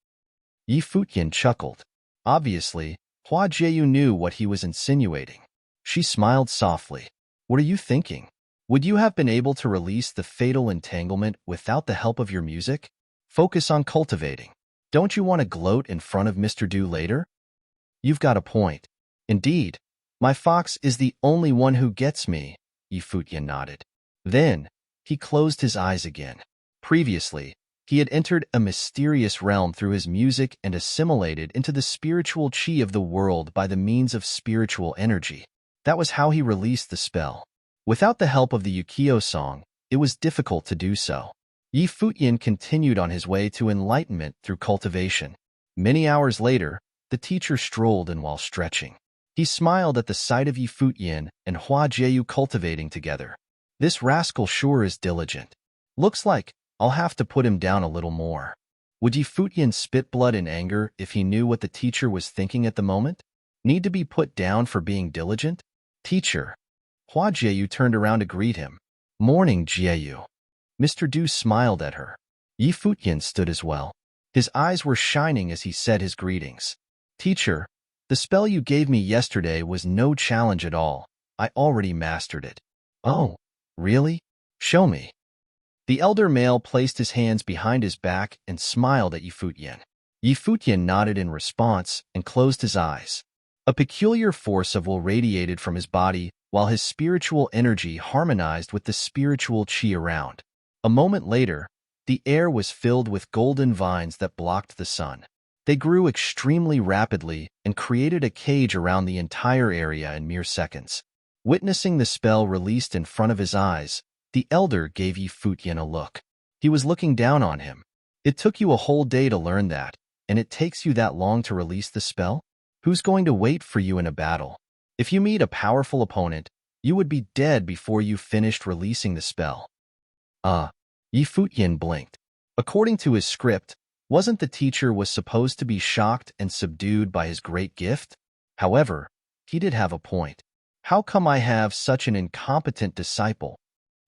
A: Yi Futian chuckled. Obviously, Hua Jieyu knew what he was insinuating. She smiled softly. What are you thinking? Would you have been able to release the fatal entanglement without the help of your music? Focus on cultivating. Don't you want to gloat in front of Mr. Du later? You've got a point. Indeed, my fox is the only one who gets me, Yi Futian nodded. Then, he closed his eyes again. Previously, he had entered a mysterious realm through his music and assimilated into the spiritual chi of the world by the means of spiritual energy. That was how he released the spell. Without the help of the Yukio song, it was difficult to do so. Yi Futian continued on his way to enlightenment through cultivation. Many hours later, the teacher strolled in while stretching. He smiled at the sight of Yi Futian and Hua Jieyu cultivating together. This rascal sure is diligent. Looks like I'll have to put him down a little more. Would Yi Futian spit blood in anger if he knew what the teacher was thinking at the moment? Need to be put down for being diligent? Teacher. Hua Jieyu turned around to greet him. Morning, Jieyu. Mr. Du smiled at her. Yi Futian stood as well. His eyes were shining as he said his greetings. Teacher, the spell you gave me yesterday was no challenge at all. I already mastered it. Oh, really? Show me. The elder male placed his hands behind his back and smiled at Yi Futian. Yi Futian nodded in response and closed his eyes. A peculiar force of will radiated from his body while his spiritual energy harmonized with the spiritual chi around. A moment later, the air was filled with golden vines that blocked the sun. They grew extremely rapidly and created a cage around the entire area in mere seconds. Witnessing the spell released in front of his eyes, the elder gave Yi Futian a look. He was looking down on him. It took you a whole day to learn that, and it takes you that long to release the spell? Who's going to wait for you in a battle? If you meet a powerful opponent, you would be dead before you finished releasing the spell. Yi Futian blinked. According to his script, wasn't the teacher was supposed to be shocked and subdued by his great gift? However, he did have a point. How come I have such an incompetent disciple?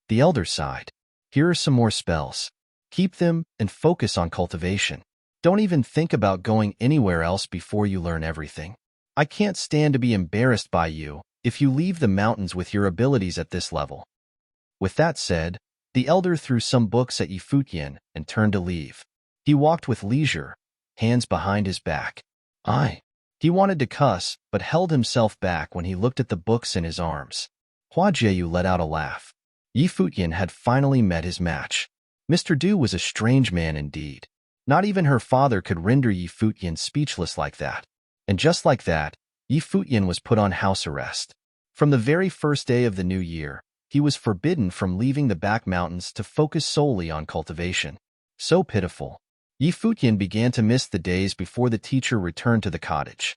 A: The elder sighed. Here are some more spells. Keep them and focus on cultivation. Don't even think about going anywhere else before you learn everything. I can't stand to be embarrassed by you if you leave the mountains with your abilities at this level. With that said, the elder threw some books at Yi Futian and turned to leave. He walked with leisure, hands behind his back. He wanted to cuss, but held himself back when he looked at the books in his arms. Hua Jieyu let out a laugh. Yi Futian had finally met his match. Mr. Du was a strange man indeed. Not even her father could render Yi Futian speechless like that. And just like that, Yi Futian was put on house arrest. From the very first day of the new year, he was forbidden from leaving the back mountains to focus solely on cultivation. So pitiful. Yi Futian began to miss the days before the teacher returned to the cottage.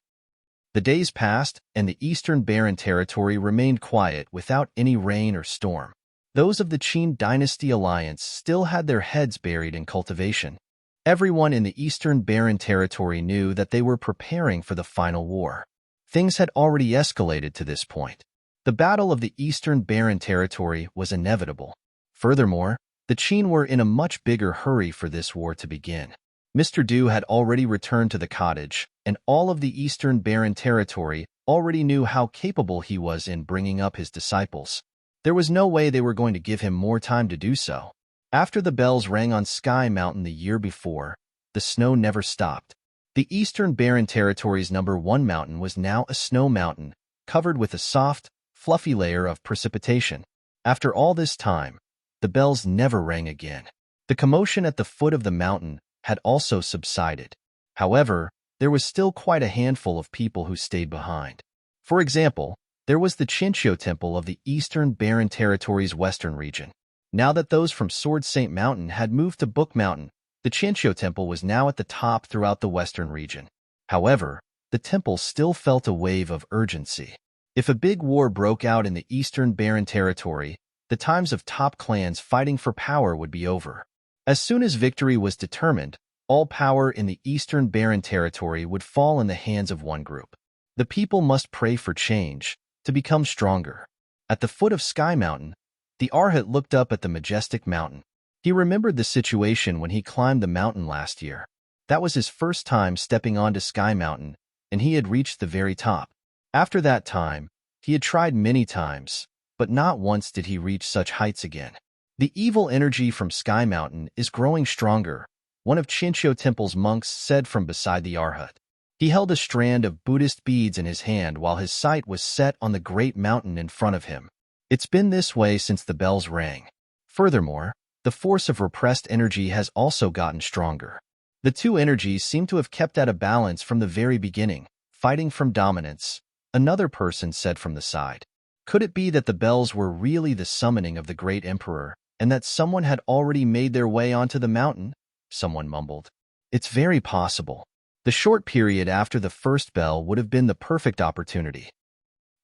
A: The days passed, and the eastern barren territory remained quiet without any rain or storm. Those of the Qin dynasty alliance still had their heads buried in cultivation. Everyone in the eastern barren territory knew that they were preparing for the final war. Things had already escalated to this point. The battle of the eastern barren territory was inevitable. Furthermore, the Qin were in a much bigger hurry for this war to begin. Mr. Du had already returned to the cottage, and all of the eastern barren territory already knew how capable he was in bringing up his disciples. There was no way they were going to give him more time to do so. After the bells rang on Sky Mountain the year before, the snow never stopped. The eastern barren territory's #1 mountain was now a snow mountain, covered with a soft, fluffy layer of precipitation. After all this time, the bells never rang again. The commotion at the foot of the mountain had also subsided. However, there was still quite a handful of people who stayed behind. For example, there was the Chinchou Temple of the Eastern Barren Territory's western region. Now that those from Sword Saint Mountain had moved to Book Mountain, the Chinchou Temple was now at the top throughout the western region. However, the temple still felt a wave of urgency. If a big war broke out in the Eastern Barren Territory, The times of top clans fighting for power would be over. As soon as victory was determined, all power in the Eastern Barren Territory would fall in the hands of one group. The people must pray for change, to become stronger. At the foot of Sky Mountain, the Arhat looked up at the majestic mountain. He remembered the situation when he climbed the mountain last year. That was his first time stepping onto Sky Mountain, and he had reached the very top. After that time, he had tried many times, but not once did he reach such heights again. The evil energy from Sky Mountain is growing stronger, one of Chinchou Temple's monks said from beside the Arhat. He held a strand of Buddhist beads in his hand while his sight was set on the great mountain in front of him. It's been this way since the bells rang. Furthermore, the force of repressed energy has also gotten stronger. The two energies seem to have kept at a balance from the very beginning, fighting from dominance, another person said from the side. Could it be that the bells were really the summoning of the great emperor, and that someone had already made their way onto the mountain? Someone mumbled. It's very possible. The short period after the first bell would have been the perfect opportunity.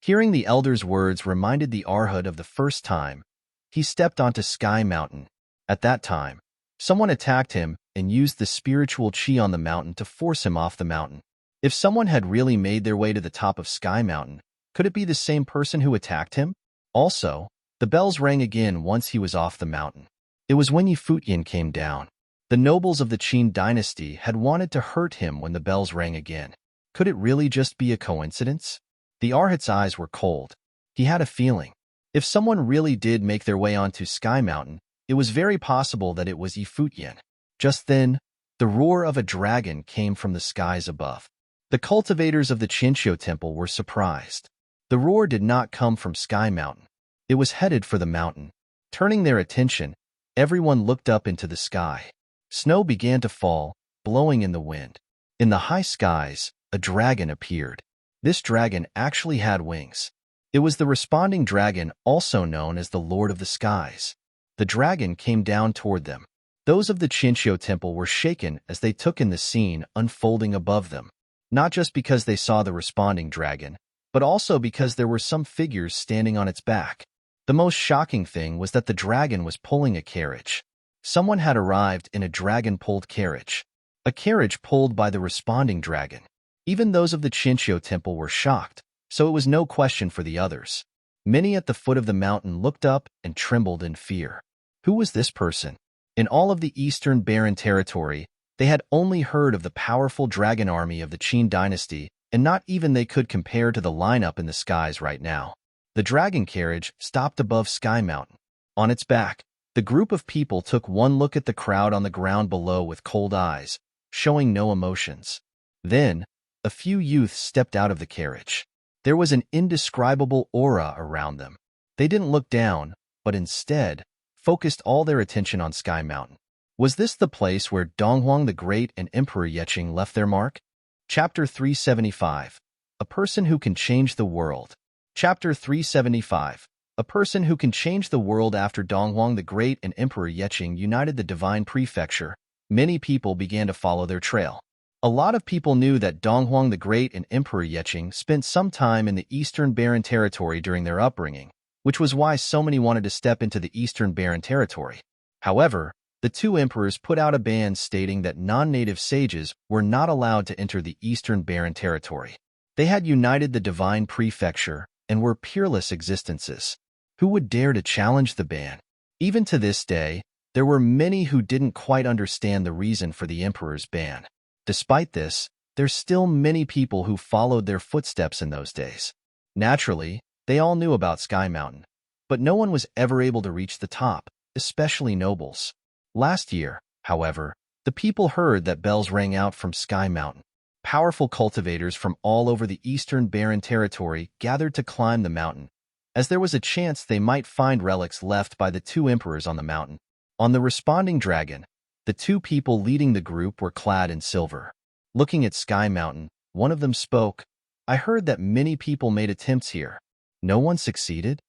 A: Hearing the elder's words reminded the Arhat of the first time he stepped onto Sky Mountain. At that time, someone attacked him and used the spiritual chi on the mountain to force him off the mountain. If someone had really made their way to the top of Sky Mountain, could it be the same person who attacked him? Also, the bells rang again once he was off the mountain. It was when Futian came down. The nobles of the Qin dynasty had wanted to hurt him when the bells rang again. Could it really just be a coincidence? The Arhat's eyes were cold. He had a feeling. If someone really did make their way onto Sky Mountain, it was very possible that it was Futian. Just then, the roar of a dragon came from the skies above. The cultivators of the Chinchou Temple were surprised. The roar did not come from Sky Mountain. It was headed for the mountain. Turning their attention, everyone looked up into the sky. Snow began to fall, blowing in the wind. In the high skies, a dragon appeared. This dragon actually had wings. It was the responding dragon, also known as the Lord of the Skies. The dragon came down toward them. Those of the Chinchou Temple were shaken as they took in the scene unfolding above them. Not just because they saw the responding dragon, but also because there were some figures standing on its back. The most shocking thing was that the dragon was pulling a carriage. Someone had arrived in a dragon-pulled carriage. A carriage pulled by the responding dragon. Even those of the Chinchou Temple were shocked, so it was no question for the others. Many at the foot of the mountain looked up and trembled in fear. Who was this person? In all of the Eastern Barren Territory, they had only heard of the powerful dragon army of the Qin dynasty, and not even they could compare to the lineup in the skies right now. The dragon carriage stopped above Sky Mountain. On its back, the group of people took one look at the crowd on the ground below with cold eyes, showing no emotions. Then, a few youths stepped out of the carriage. There was an indescribable aura around them. They didn't look down, but instead, focused all their attention on Sky Mountain. Was this the place where Donghuang the Great and Emperor Yeqing left their mark? Chapter 375. A person who can change the world. Chapter 375. A person who can change the world. After Donghuang the Great and Emperor Yeqing united the Divine Prefecture, many people began to follow their trail. A lot of people knew that Donghuang the Great and Emperor Yeqing spent some time in the Eastern Barren Territory during their upbringing, which was why so many wanted to step into the Eastern Barren Territory. However, the two emperors put out a ban stating that non-native sages were not allowed to enter the Eastern Barren Territory. They had united the Divine Prefecture and were peerless existences. Who would dare to challenge the ban? Even to this day, there were many who didn't quite understand the reason for the emperor's ban. Despite this, there's still many people who followed their footsteps in those days. Naturally, they all knew about Sky Mountain, but no one was ever able to reach the top, especially nobles. Last year, however, the people heard that bells rang out from Sky Mountain. Powerful cultivators from all over the Eastern Barren Territory gathered to climb the mountain, as there was a chance they might find relics left by the two emperors on the mountain. On the responding dragon, the two people leading the group were clad in silver. Looking at Sky Mountain, one of them spoke. I heard that many people made attempts here. No one succeeded?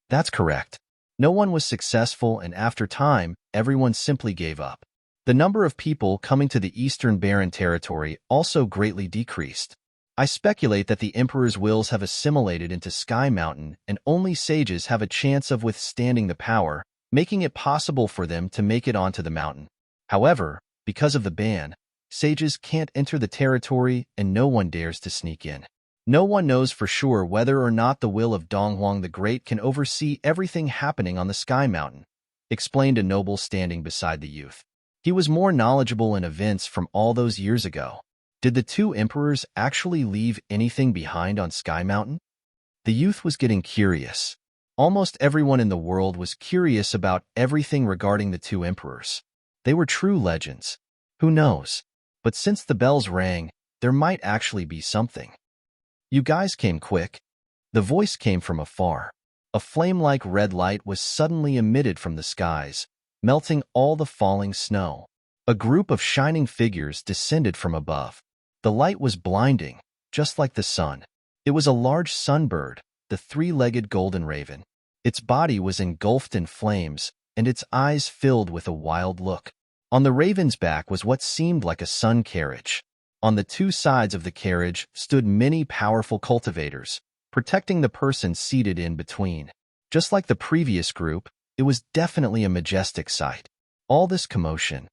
A: That's correct. No one was successful, and after time, everyone simply gave up. The number of people coming to the Eastern Barren Territory also greatly decreased. I speculate that the Emperor's wills have assimilated into Sky Mountain and only sages have a chance of withstanding the power, making it possible for them to make it onto the mountain. However, because of the ban, sages can't enter the territory and no one dares to sneak in. No one knows for sure whether or not the will of Donghuang the Great can oversee everything happening on the Sky Mountain, explained a noble standing beside the youth. He was more knowledgeable in events from all those years ago. Did the two emperors actually leave anything behind on Sky Mountain? The youth was getting curious. Almost everyone in the world was curious about everything regarding the two emperors. They were true legends. Who knows? But since the bells rang, there might actually be something. You guys came quick. The voice came from afar. A flame-like red light was suddenly emitted from the skies, melting all the falling snow. A group of shining figures descended from above. The light was blinding, just like the sun. It was a large sunbird, the three-legged golden raven. Its body was engulfed in flames, and its eyes filled with a wild look. On the raven's back was what seemed like a sun carriage. On the two sides of the carriage stood many powerful cultivators, protecting the person seated in between. Just like the previous group, it was definitely a majestic sight. All this commotion.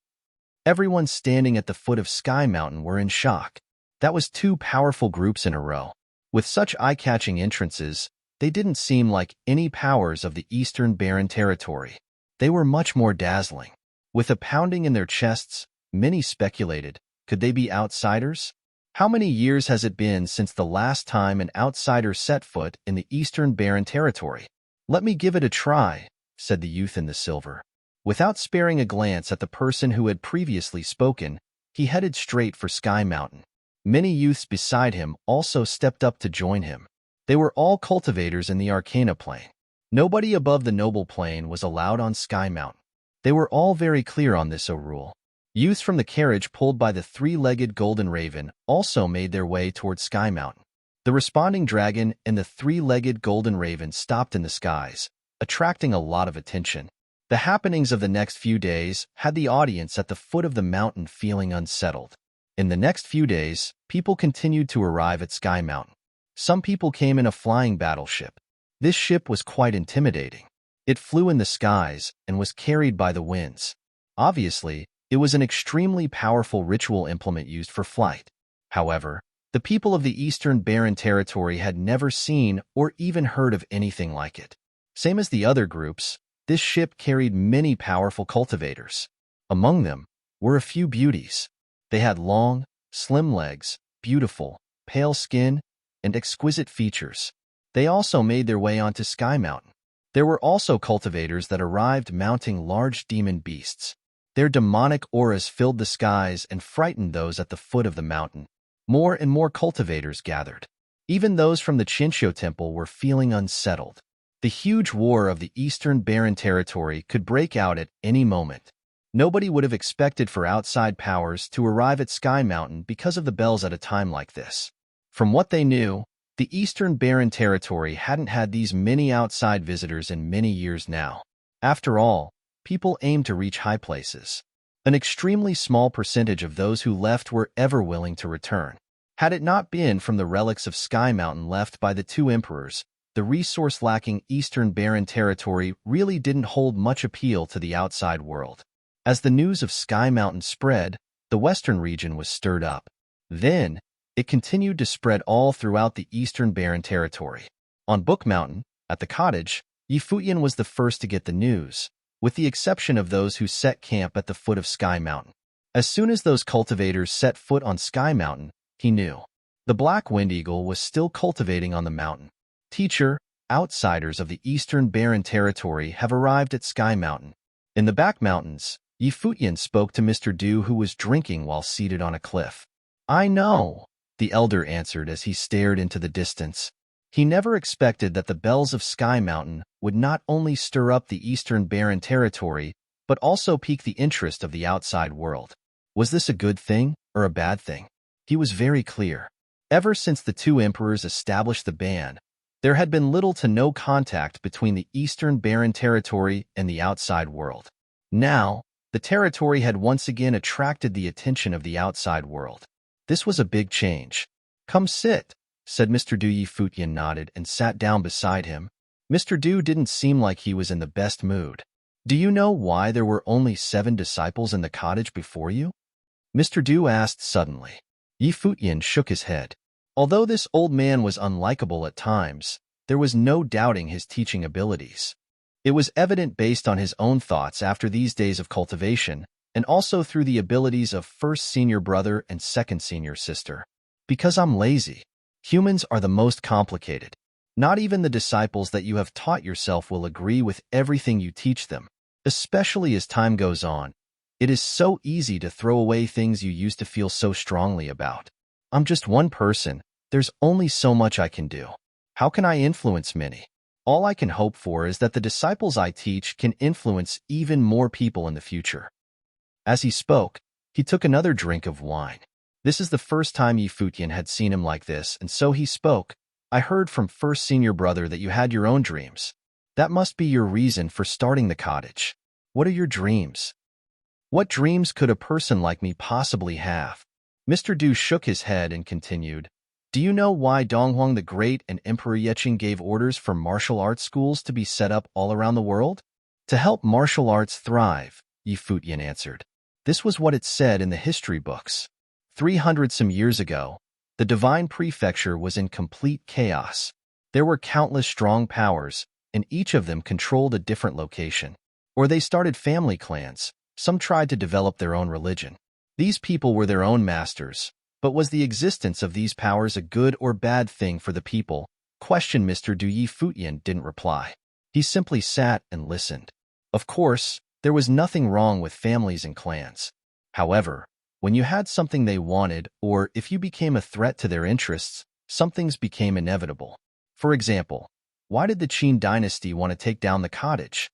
A: Everyone standing at the foot of Sky Mountain were in shock. That was two powerful groups in a row. With such eye-catching entrances, they didn't seem like any powers of the Eastern Barren Territory. They were much more dazzling. With a pounding in their chests, many speculated, could they be outsiders? How many years has it been since the last time an outsider set foot in the Eastern Barren Territory? Let me give it a try, said the youth in the silver. Without sparing a glance at the person who had previously spoken, he headed straight for Sky Mountain. Many youths beside him also stepped up to join him. They were all cultivators in the Arcana Plane. Nobody above the Noble Plane was allowed on Sky Mountain. They were all very clear on this rule. Youths from the carriage pulled by the three-legged golden raven also made their way towards Sky Mountain. The responding dragon and the three-legged golden raven stopped in the skies, attracting a lot of attention. The happenings of the next few days had the audience at the foot of the mountain feeling unsettled. In the next few days, people continued to arrive at Sky Mountain. Some people came in a flying battleship. This ship was quite intimidating. It flew in the skies and was carried by the winds. Obviously, it was an extremely powerful ritual implement used for flight. However, the people of the Eastern Barren Territory had never seen or even heard of anything like it. Same as the other groups, this ship carried many powerful cultivators. Among them were a few beauties. They had long, slim legs, beautiful, pale skin, and exquisite features. They also made their way onto Sky Mountain. There were also cultivators that arrived mounting large demon beasts. Their demonic auras filled the skies and frightened those at the foot of the mountain. More and more cultivators gathered. Even those from the Chinchou Temple were feeling unsettled. The huge war of the Eastern Barren Territory could break out at any moment. Nobody would have expected for outside powers to arrive at Sky Mountain because of the bells at a time like this. From what they knew, the Eastern Barren Territory hadn't had these many outside visitors in many years now. After all, people aim to reach high places. An extremely small percentage of those who left were ever willing to return. Had it not been from the relics of Sky Mountain left by the two emperors, the resource-lacking Eastern Barren Territory really didn't hold much appeal to the outside world. As the news of Sky Mountain spread, the western region was stirred up. Then, it continued to spread all throughout the Eastern Barren Territory. On Book Mountain, at the cottage, Futian was the first to get the news, with the exception of those who set camp at the foot of Sky Mountain. As soon as those cultivators set foot on Sky Mountain, he knew. The Black Wind Eagle was still cultivating on the mountain. Teacher, outsiders of the Eastern Barren Territory have arrived at Sky Mountain. In the back mountains, Futian spoke to Mr. Du, who was drinking while seated on a cliff. I know, the elder answered as he stared into the distance. He never expected that the bells of Sky Mountain would not only stir up the Eastern Barren Territory, but also pique the interest of the outside world. Was this a good thing or a bad thing? He was very clear. Ever since the two emperors established the ban, there had been little to no contact between the Eastern Barren Territory and the outside world. Now, the territory had once again attracted the attention of the outside world. This was a big change. Come sit, said Mr. Du. Futian nodded and sat down beside him. Mr. Du didn't seem like he was in the best mood. Do you know why there were only 7 disciples in the cottage before you? Mr. Du asked suddenly. Futian shook his head. Although this old man was unlikable at times, there was no doubting his teaching abilities. It was evident based on his own thoughts after these days of cultivation, and also through the abilities of first senior brother and second senior sister. Because I'm lazy. Humans are the most complicated. Not even the disciples that you have taught yourself will agree with everything you teach them, especially as time goes on. It is so easy to throw away things you used to feel so strongly about. I'm just one person. There's only so much I can do. How can I influence many? All I can hope for is that the disciples I teach can influence even more people in the future. As he spoke, he took another drink of wine. This is the first time Futian had seen him like this, and so he spoke. I heard from first senior brother that you had your own dreams. That must be your reason for starting the cottage. What are your dreams? What dreams could a person like me possibly have? Mr. Du shook his head and continued. Do you know why Donghuang the Great and Emperor Yeqing gave orders for martial arts schools to be set up all around the world? To help martial arts thrive, Futian answered. This was what it said in the history books. 300 some years ago, the divine prefecture was in complete chaos. There were countless strong powers, and each of them controlled a different location. Or they started family clans. Some tried to develop their own religion. These people were their own masters. But was the existence of these powers a good or bad thing for the people? Question Mr. Du. Futian didn't reply. He simply sat and listened. Of course, there was nothing wrong with families and clans. However, when you had something they wanted, or if you became a threat to their interests, some things became inevitable. For example, why did the Qin dynasty want to take down the cottage?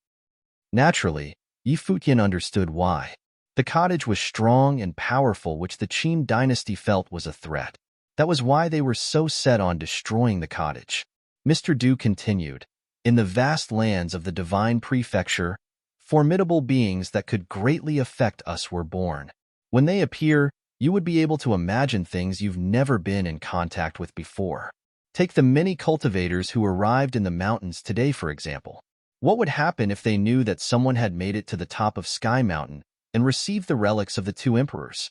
A: Naturally, Futian understood why. The cottage was strong and powerful, which the Qin dynasty felt was a threat. That was why they were so set on destroying the cottage. Mr. Du continued. In the vast lands of the divine prefecture, formidable beings that could greatly affect us were born. When they appear, you would be able to imagine things you've never been in contact with before. Take the many cultivators who arrived in the mountains today, for example. What would happen if they knew that someone had made it to the top of Sky Mountain and received the relics of the 2 emperors?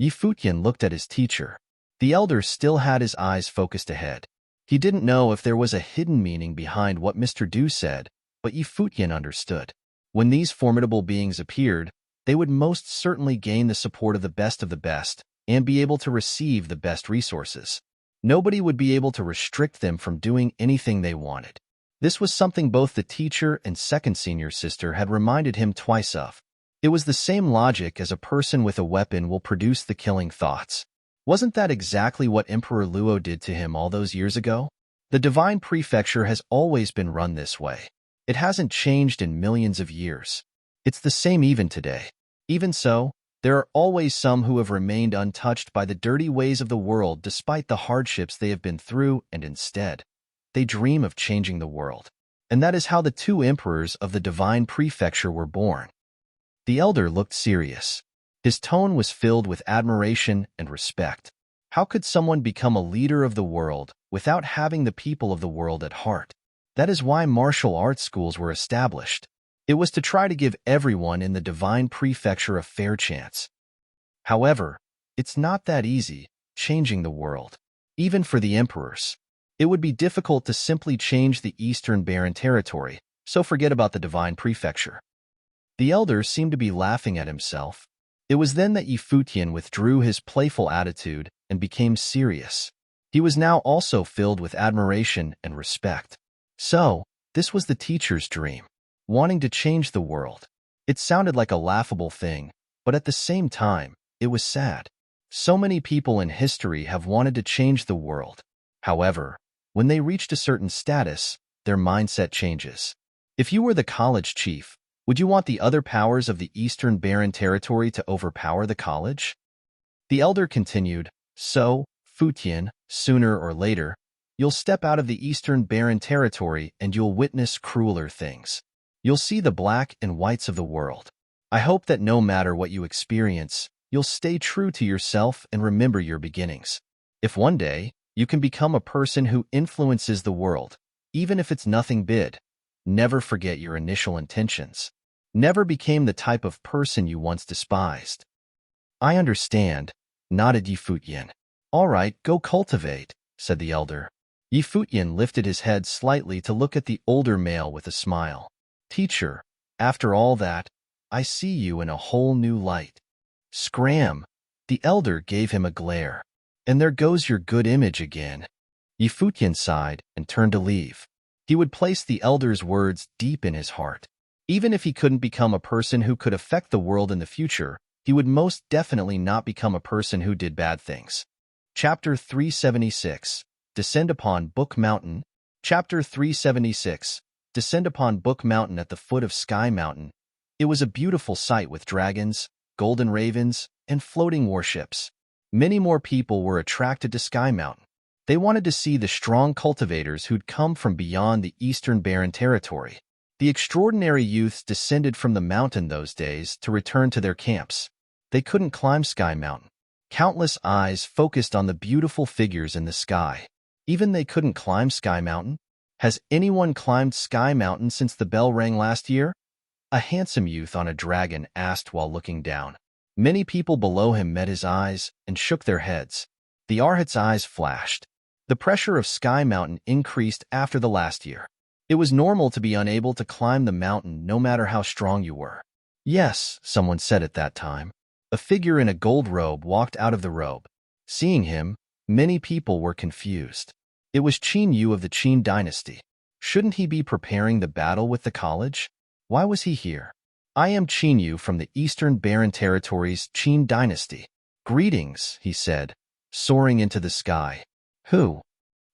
A: Futian looked at his teacher. The elder still had his eyes focused ahead. He didn't know if there was a hidden meaning behind what Mr. Du said, but Futian understood. When these formidable beings appeared, they would most certainly gain the support of the best and be able to receive the best resources. Nobody would be able to restrict them from doing anything they wanted. This was something both the teacher and second senior sister had reminded him twice of. It was the same logic as a person with a weapon will produce the killing thoughts. Wasn't that exactly what Emperor Luo did to him all those years ago? The divine prefecture has always been run this way. It hasn't changed in millions of years. It's the same even today. Even so, there are always some who have remained untouched by the dirty ways of the world despite the hardships they have been through, and instead, they dream of changing the world. And that is how the 2 emperors of the divine prefecture were born. The elder looked serious. His tone was filled with admiration and respect. How could someone become a leader of the world without having the people of the world at heart? That is why martial arts schools were established. It was to try to give everyone in the divine prefecture a fair chance. However, it's not that easy, changing the world. Even for the emperors. It would be difficult to simply change the Eastern Barren territory, so forget about the divine prefecture. The elder seemed to be laughing at himself. It was then that Futian withdrew his playful attitude and became serious. He was now also filled with admiration and respect. So, this was the teacher's dream. Wanting to change the world. It sounded like a laughable thing, but at the same time, it was sad. So many people in history have wanted to change the world. However, when they reached a certain status, their mindset changes. If you were the college chief, would you want the other powers of the Eastern Barren territory to overpower the college? The elder continued, so, Futian, sooner or later, you'll step out of the Eastern Barren territory and you'll witness crueler things. You'll see the black and whites of the world. I hope that no matter what you experience, you'll stay true to yourself and remember your beginnings. If one day you can become a person who influences the world, even if it's nothing big, never forget your initial intentions. Never became the type of person you once despised. I understand, nodded Futian. All right, go cultivate, said the elder. Futian lifted his head slightly to look at the older male with a smile. Teacher, after all that, I see you in a whole new light. Scram! The elder gave him a glare. And there goes your good image again. Futian sighed and turned to leave. He would place the elder's words deep in his heart. Even if he couldn't become a person who could affect the world in the future, he would most definitely not become a person who did bad things. Chapter 376. Descend upon Book Mountain. Chapter 376. Descend upon Book Mountain at the foot of Sky Mountain. It was a beautiful sight with dragons, golden ravens, and floating warships. Many more people were attracted to Sky Mountain. They wanted to see the strong cultivators who'd come from beyond the Eastern Barren Territory. The extraordinary youths descended from the mountain those days to return to their camps. They couldn't climb Sky Mountain. Countless eyes focused on the beautiful figures in the sky. Even they couldn't climb Sky Mountain? Has anyone climbed Sky Mountain since the bell rang last year? A handsome youth on a dragon asked while looking down. Many people below him met his eyes and shook their heads. The Arhat's eyes flashed. The pressure of Sky Mountain increased after the last year. It was normal to be unable to climb the mountain no matter how strong you were. Yes, someone said at that time. A figure in a gold robe walked out of the robe. Seeing him, many people were confused. It was Qin Yu of the Qin dynasty. Shouldn't he be preparing the battle with the college? Why was he here? I am Qin Yu from the Eastern Barren Territories Qin dynasty. Greetings, he said, soaring into the sky. Who?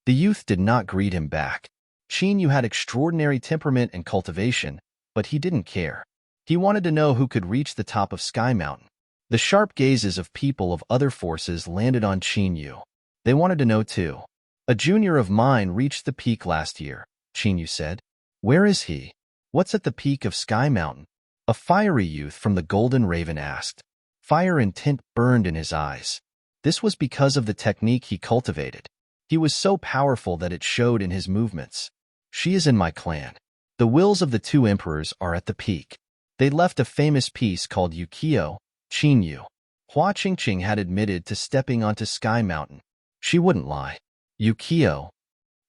A: The youth did not greet him back. Qin Yu had extraordinary temperament and cultivation, but he didn't care. He wanted to know who could reach the top of Sky Mountain. The sharp gazes of people of other forces landed on Qin Yu. They wanted to know too. A junior of mine reached the peak last year, Qin Yu said. Where is he? What's at the peak of Sky Mountain? A fiery youth from the Golden Raven asked. Fire and tint burned in his eyes. This was because of the technique he cultivated. He was so powerful that it showed in his movements. She is in my clan. The wills of the two emperors are at the peak. They left a famous piece called Yukio, Qin Yu. Hua Qingqing had admitted to stepping onto Sky Mountain. She wouldn't lie. Yukio.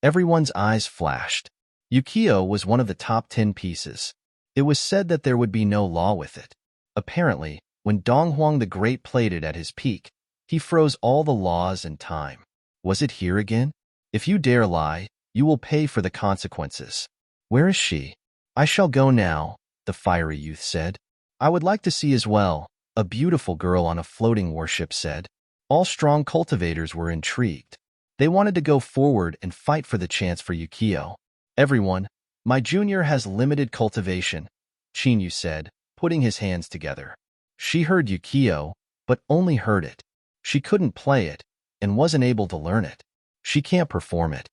A: Everyone's eyes flashed. Yukio was one of the top 10 pieces. It was said that there would be no law with it. Apparently, when Donghuang the Great played it at his peak, he froze all the laws and time. Was it here again? If you dare lie, you will pay for the consequences. Where is she? I shall go now, the fiery youth said. I would like to see as well, a beautiful girl on a floating warship said. All strong cultivators were intrigued. They wanted to go forward and fight for the chance for Yukio. Everyone, my junior has limited cultivation, Qin Yu said, putting his hands together. She heard Yukio, but only heard it. She couldn't play it, and wasn't able to learn it. She can't perform it.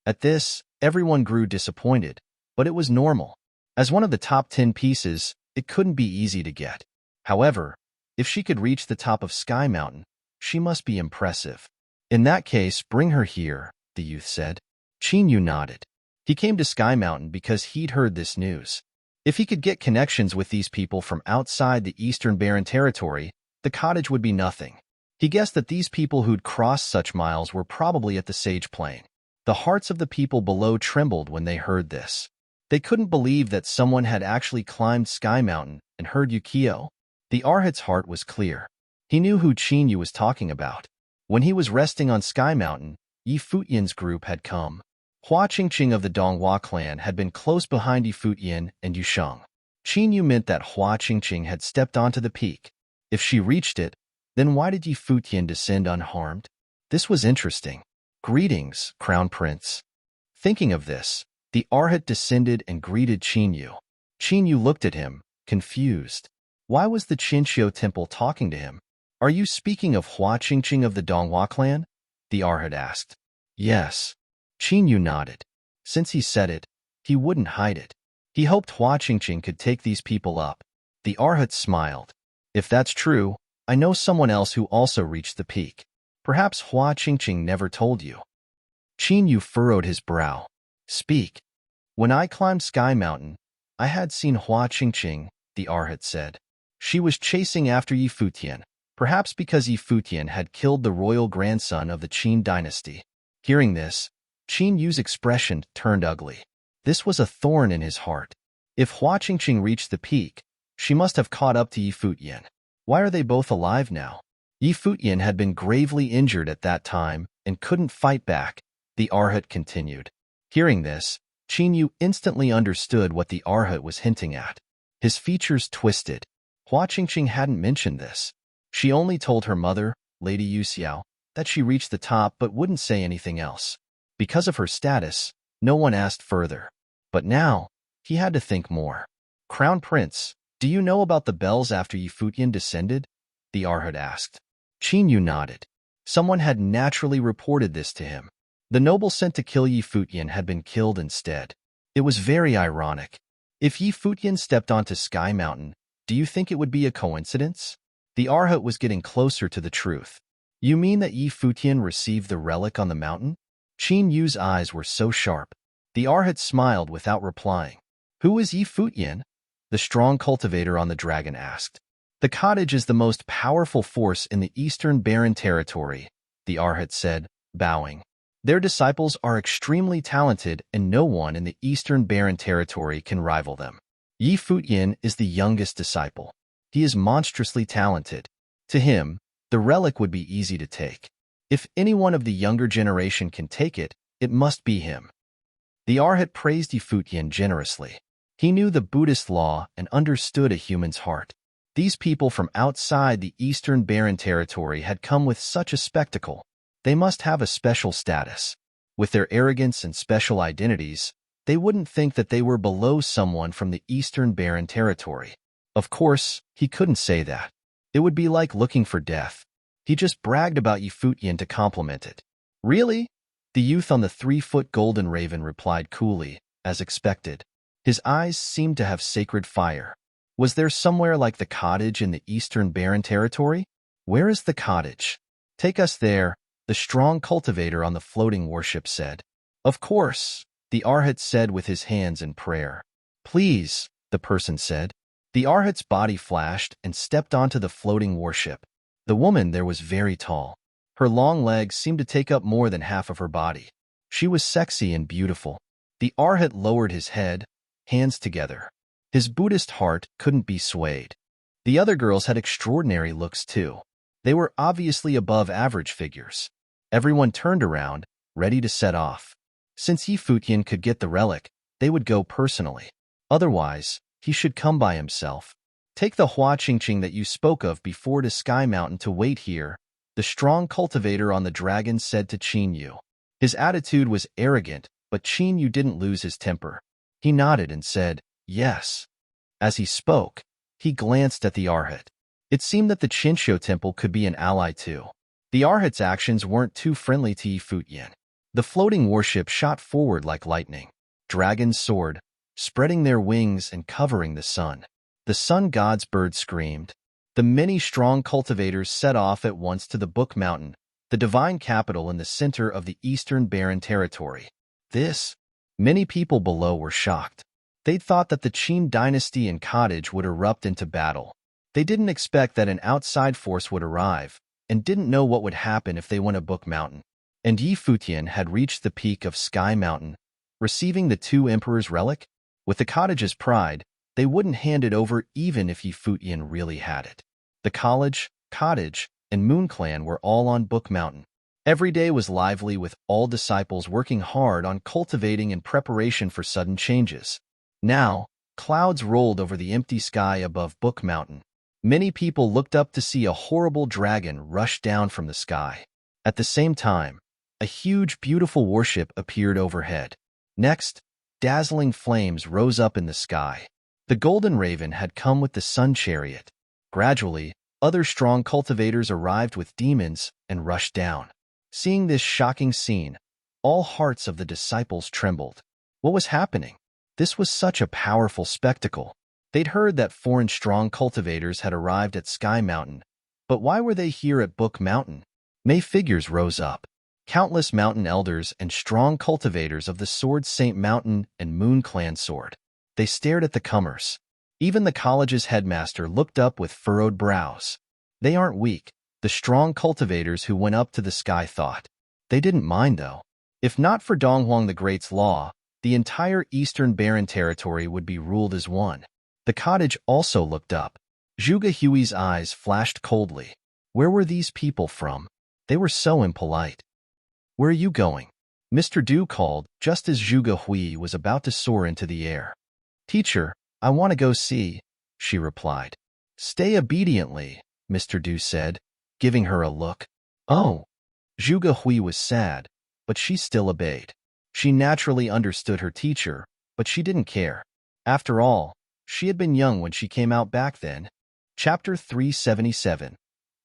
A: At this, everyone grew disappointed, but it was normal. As one of the top 10 pieces, it couldn't be easy to get. However, if she could reach the top of Sky Mountain, she must be impressive. In that case, bring her here, the youth said. Qin Yu nodded. He came to Sky Mountain because he'd heard this news. If he could get connections with these people from outside the Eastern Barren Territory, the cottage would be nothing. He guessed that these people who'd crossed such miles were probably at the Sage Plain. The hearts of the people below trembled when they heard this. They couldn't believe that someone had actually climbed Sky Mountain and heard Yukio. The Arhat's heart was clear. He knew who Qin Yu was talking about. When he was resting on Sky Mountain, Futian's group had come. Hua Qingqing of the Donghua clan had been close behind Futian and Yusheng. Qin Yu meant that Hua Qingqing had stepped onto the peak. If she reached it, then why did Futian descend unharmed? This was interesting. Greetings, Crown Prince. Thinking of this, the Arhat descended and greeted Qin Yu. Qin Yu looked at him, confused. Why was the Qinxiu temple talking to him? Are you speaking of Hua Qingqing of the Donghua clan? The Arhat asked. Yes. Qin Yu nodded. Since he said it, he wouldn't hide it. He hoped Hua Qingqing could take these people up. The Arhat smiled. If that's true, I know someone else who also reached the peak. Perhaps Hua Qingqing never told you. Qin Yu furrowed his brow. Speak. When I climbed Sky Mountain, I had seen Hua Qingqing, the Arhat said. She was chasing after Yi Futian, perhaps because Yi Futian had killed the royal grandson of the Qin dynasty. Hearing this, Qin Yu's expression turned ugly. This was a thorn in his heart. If Hua Qingqing reached the peak, she must have caught up to Yi Futian. Why are they both alive now? Yi Futian had been gravely injured at that time and couldn't fight back, the Arhat continued. Hearing this, Qin Yu instantly understood what the Arhat was hinting at. His features twisted. Hua Qingqing hadn't mentioned this. She only told her mother, Lady Yu Xiao, that she reached the top but wouldn't say anything else. Because of her status, no one asked further. But now, he had to think more. Crown Prince, do you know about the bells after Yi Futian descended? The Arhat asked. Qin Yu nodded. Someone had naturally reported this to him. The noble sent to kill Yi Futian had been killed instead. It was very ironic. If Yi Futian stepped onto Sky Mountain, do you think it would be a coincidence? The Arhat was getting closer to the truth. You mean that Yi Futian received the relic on the mountain? Qin Yu's eyes were so sharp. The Arhat smiled without replying. Who is Yi Futian? The strong cultivator on the dragon asked. The cottage is the most powerful force in the Eastern Barren Territory, the Arhat said, bowing. Their disciples are extremely talented and no one in the Eastern Barren Territory can rival them. Yi Futian is the youngest disciple. He is monstrously talented. To him, the relic would be easy to take. If anyone of the younger generation can take it, it must be him. The Arhat praised Yi Futian generously. He knew the Buddhist law and understood a human's heart. These people from outside the Eastern Barren Territory had come with such a spectacle. They must have a special status. With their arrogance and special identities, they wouldn't think that they were below someone from the Eastern Barren Territory. Of course, he couldn't say that. It would be like looking for death. He just bragged about Yi Futian to compliment it. Really? The youth on the 3-foot golden raven replied coolly, as expected. His eyes seemed to have sacred fire. Was there somewhere like the cottage in the Eastern Barren Territory? Where is the cottage? Take us there, the strong cultivator on the floating warship said. Of course, the Arhat said with his hands in prayer. Please, the person said. The Arhat's body flashed and stepped onto the floating warship. The woman there was very tall. Her long legs seemed to take up more than half of her body. She was sexy and beautiful. The Arhat lowered his head, hands together. His Buddhist heart couldn't be swayed. The other girls had extraordinary looks too. They were obviously above average figures. Everyone turned around, ready to set off. Since Yi Futian could get the relic, they would go personally. Otherwise, he should come by himself. Take the Hua Qingqing that you spoke of before to Sky Mountain to wait here, the strong cultivator on the dragon said to Qin Yu. His attitude was arrogant, but Qin Yu didn't lose his temper. He nodded and said, yes. As he spoke, he glanced at the Arhat. It seemed that the Qinsho temple could be an ally too. The Arhat's actions weren't too friendly to Yi Futian. The floating warship shot forward like lightning. Dragons soared, spreading their wings and covering the sun. The sun god's bird screamed. The many strong cultivators set off at once to the Book Mountain, the divine capital in the center of the Eastern Barren Territory. Many people below were shocked. They'd thought that the Qin dynasty and cottage would erupt into battle. They didn't expect that an outside force would arrive, and didn't know what would happen if they went to Book Mountain. And Yi Futian had reached the peak of Sky Mountain, receiving the two emperors' relic. With the cottage's pride, they wouldn't hand it over even if Yi Futian really had it. The college, cottage, and Moon Clan were all on Book Mountain. Every day was lively with all disciples working hard on cultivating in preparation for sudden changes. Now, clouds rolled over the empty sky above Book Mountain. Many people looked up to see a horrible dragon rush down from the sky. At the same time, a huge, beautiful warship appeared overhead. Next, dazzling flames rose up in the sky. The golden raven had come with the sun chariot. Gradually, other strong cultivators arrived with demons and rushed down. Seeing this shocking scene, all hearts of the disciples trembled. What was happening? This was such a powerful spectacle. They'd heard that foreign strong cultivators had arrived at Sky Mountain, but why were they here at Book Mountain? May figures rose up. Countless mountain elders and strong cultivators of the sword Saint Mountain and Moon Clan sword. They stared at the comers. Even the college's headmaster looked up with furrowed brows. They aren't weak, the strong cultivators who went up to the sky thought. They didn't mind, though. If not for Donghuang the Great's law, the entire eastern barren territory would be ruled as one. The cottage also looked up. Zhuge Hui's eyes flashed coldly. Where were these people from? They were so impolite. Where are you going? Mr. Du called, just as Zhuge Hui was about to soar into the air. Teacher, I want to go see, she replied. Stay obediently, Mr. Du said, giving her a look. Oh. Zhuge Hui was sad, but she still obeyed. She naturally understood her teacher, but she didn't care. After all, she had been young when she came out back then. Chapter 377.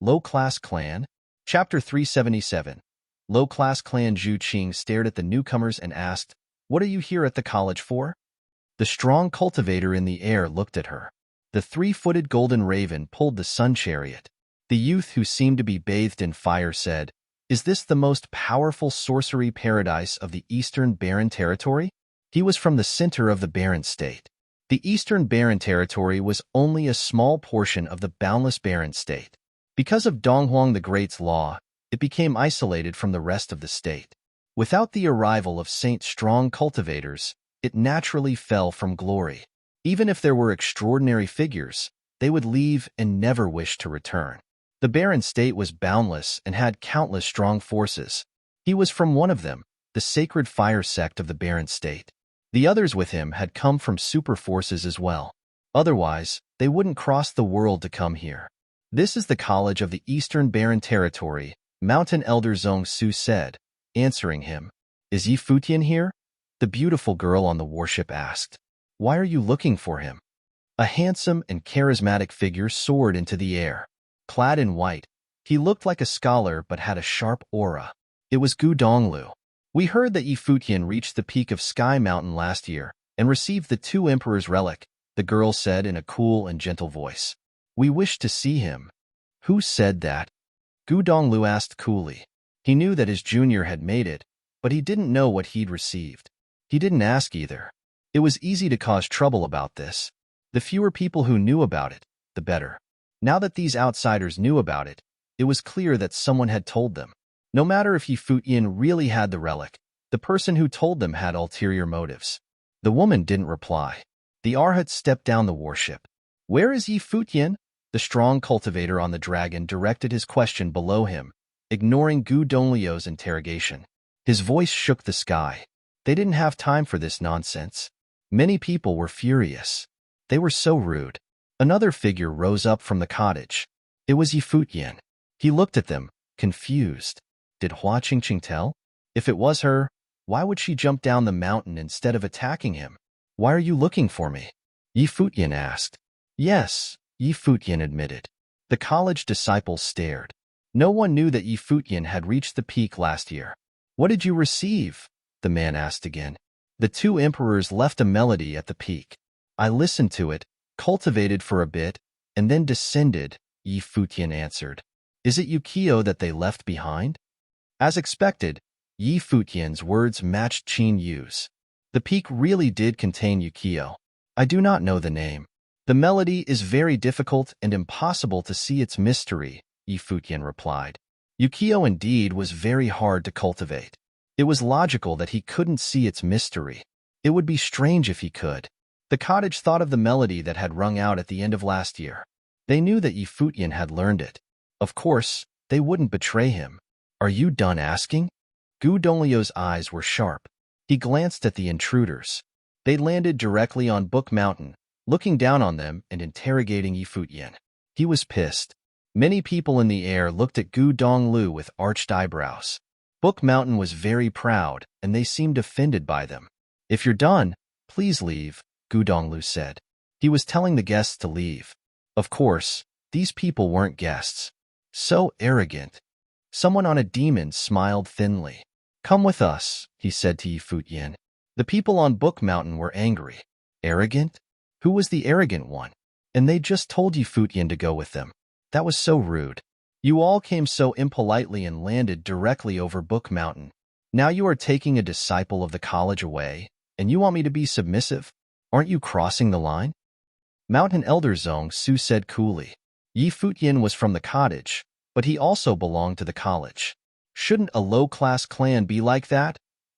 A: Low-Class Clan. Chapter 377. Low-Class Clan. Zhu Qing stared at the newcomers and asked, What are you here at the college for? The strong cultivator in the air looked at her. The three-footed golden raven pulled the sun chariot. The youth who seemed to be bathed in fire said, Is this the most powerful sorcery paradise of the Eastern Barren Territory? He was from the center of the Barren State. The Eastern Barren Territory was only a small portion of the boundless Barren State. Because of Donghuang the Great's law, it became isolated from the rest of the state. Without the arrival of Saint Strong cultivators, it naturally fell from glory. Even if there were extraordinary figures, they would leave and never wish to return. The Barren State was boundless and had countless strong forces. He was from one of them, the sacred fire sect of the Barren State. The others with him had come from super forces as well. Otherwise, they wouldn't cross the world to come here. This is the college of the Eastern Barren Territory, Mountain Elder Zhong Su said, answering him. Is Yi Futian here? The beautiful girl on the warship asked. Why are you looking for him? A handsome and charismatic figure soared into the air. Clad in white, he looked like a scholar but had a sharp aura. It was Gu Donglu. We heard that Yi Futian reached the peak of Sky Mountain last year and received the two emperors' relic, the girl said in a cool and gentle voice. We wish to see him. Who said that? Gu Donglu asked coolly. He knew that his junior had made it, but he didn't know what he'd received. He didn't ask either. It was easy to cause trouble about this. The fewer people who knew about it, the better. Now that these outsiders knew about it, it was clear that someone had told them. No matter if Yi Futian really had the relic, the person who told them had ulterior motives. The woman didn't reply. The Arhat stepped down the warship. Where is Yi Futian? The strong cultivator on the dragon directed his question below him, ignoring Gu Donglio's interrogation. His voice shook the sky. They didn't have time for this nonsense. Many people were furious. They were so rude. Another figure rose up from the cottage. It was Yi Futian. He looked at them, confused. Did Hua Qingqing tell? If it was her, why would she jump down the mountain instead of attacking him? Why are you looking for me? Yi Futian asked. Yes, Yi Futian admitted. The college disciples stared. No one knew that Yi Futian had reached the peak last year. What did you receive? The man asked again. The two emperors left a melody at the peak. I listened to it, cultivated for a bit, and then descended, Yi Futian answered. Is it Yukio that they left behind? As expected, Yi Futian's words matched Qin Yu's. The peak really did contain Yukio. I do not know the name. The melody is very difficult and impossible to see its mystery, Yi Futian replied. Yukio indeed was very hard to cultivate. It was logical that he couldn't see its mystery. It would be strange if he could. The cottage thought of the melody that had rung out at the end of last year. They knew that Yi Futian had learned it. Of course, they wouldn't betray him. Are you done asking? Gu Donglio's eyes were sharp. He glanced at the intruders. They landed directly on Book Mountain, looking down on them and interrogating Yi Futian. He was pissed. Many people in the air looked at Gu Donglu with arched eyebrows. Book Mountain was very proud, and they seemed offended by them. If you're done, please leave, Gu Donglu said. He was telling the guests to leave. Of course, these people weren't guests. So arrogant. Someone on a demon smiled thinly. Come with us, he said to Yi Futian. The people on Book Mountain were angry. Arrogant? Who was the arrogant one? And they just told Yi Futian to go with them. That was so rude. You all came so impolitely and landed directly over Book Mountain. Now you are taking a disciple of the college away, and you want me to be submissive? Aren't you crossing the line? Mountain Elder Zong Su said coolly. Yi Futian was from the cottage, but he also belonged to the college. Shouldn't a low-class clan be like that?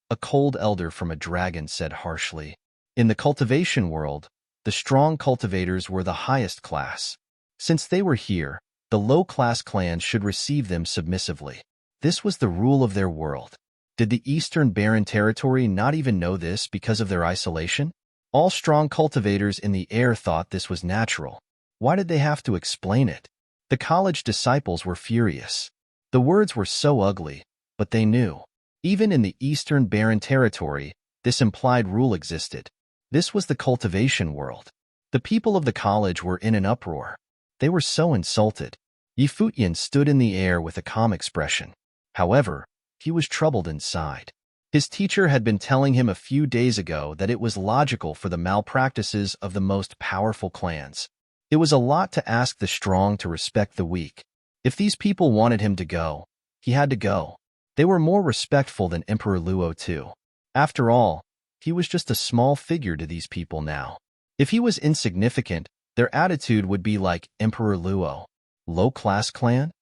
A: A cold elder from a dragon said harshly. In the cultivation world, the strong cultivators were the highest class. Since they were here, the low-class clans should receive them submissively. This was the rule of their world. Did the Eastern Barren Territory not even know this because of their isolation? All strong cultivators in the air thought this was natural. Why did they have to explain it? The college disciples were furious. The words were so ugly, but they knew. Even in the Eastern Barren Territory, this implied rule existed. This was the cultivation world. The people of the college were in an uproar. They were so insulted. Yi Futian stood in the air with a calm expression. However, he was troubled inside. His teacher had been telling him a few days ago that it was logical for the malpractices of the most powerful clans. It was a lot to ask the strong to respect the weak. If these people wanted him to go, he had to go. They were more respectful than Emperor Luo too. After all, he was just a small figure to these people now. If he was insignificant, their attitude would be like Emperor Luo. Low-class clan?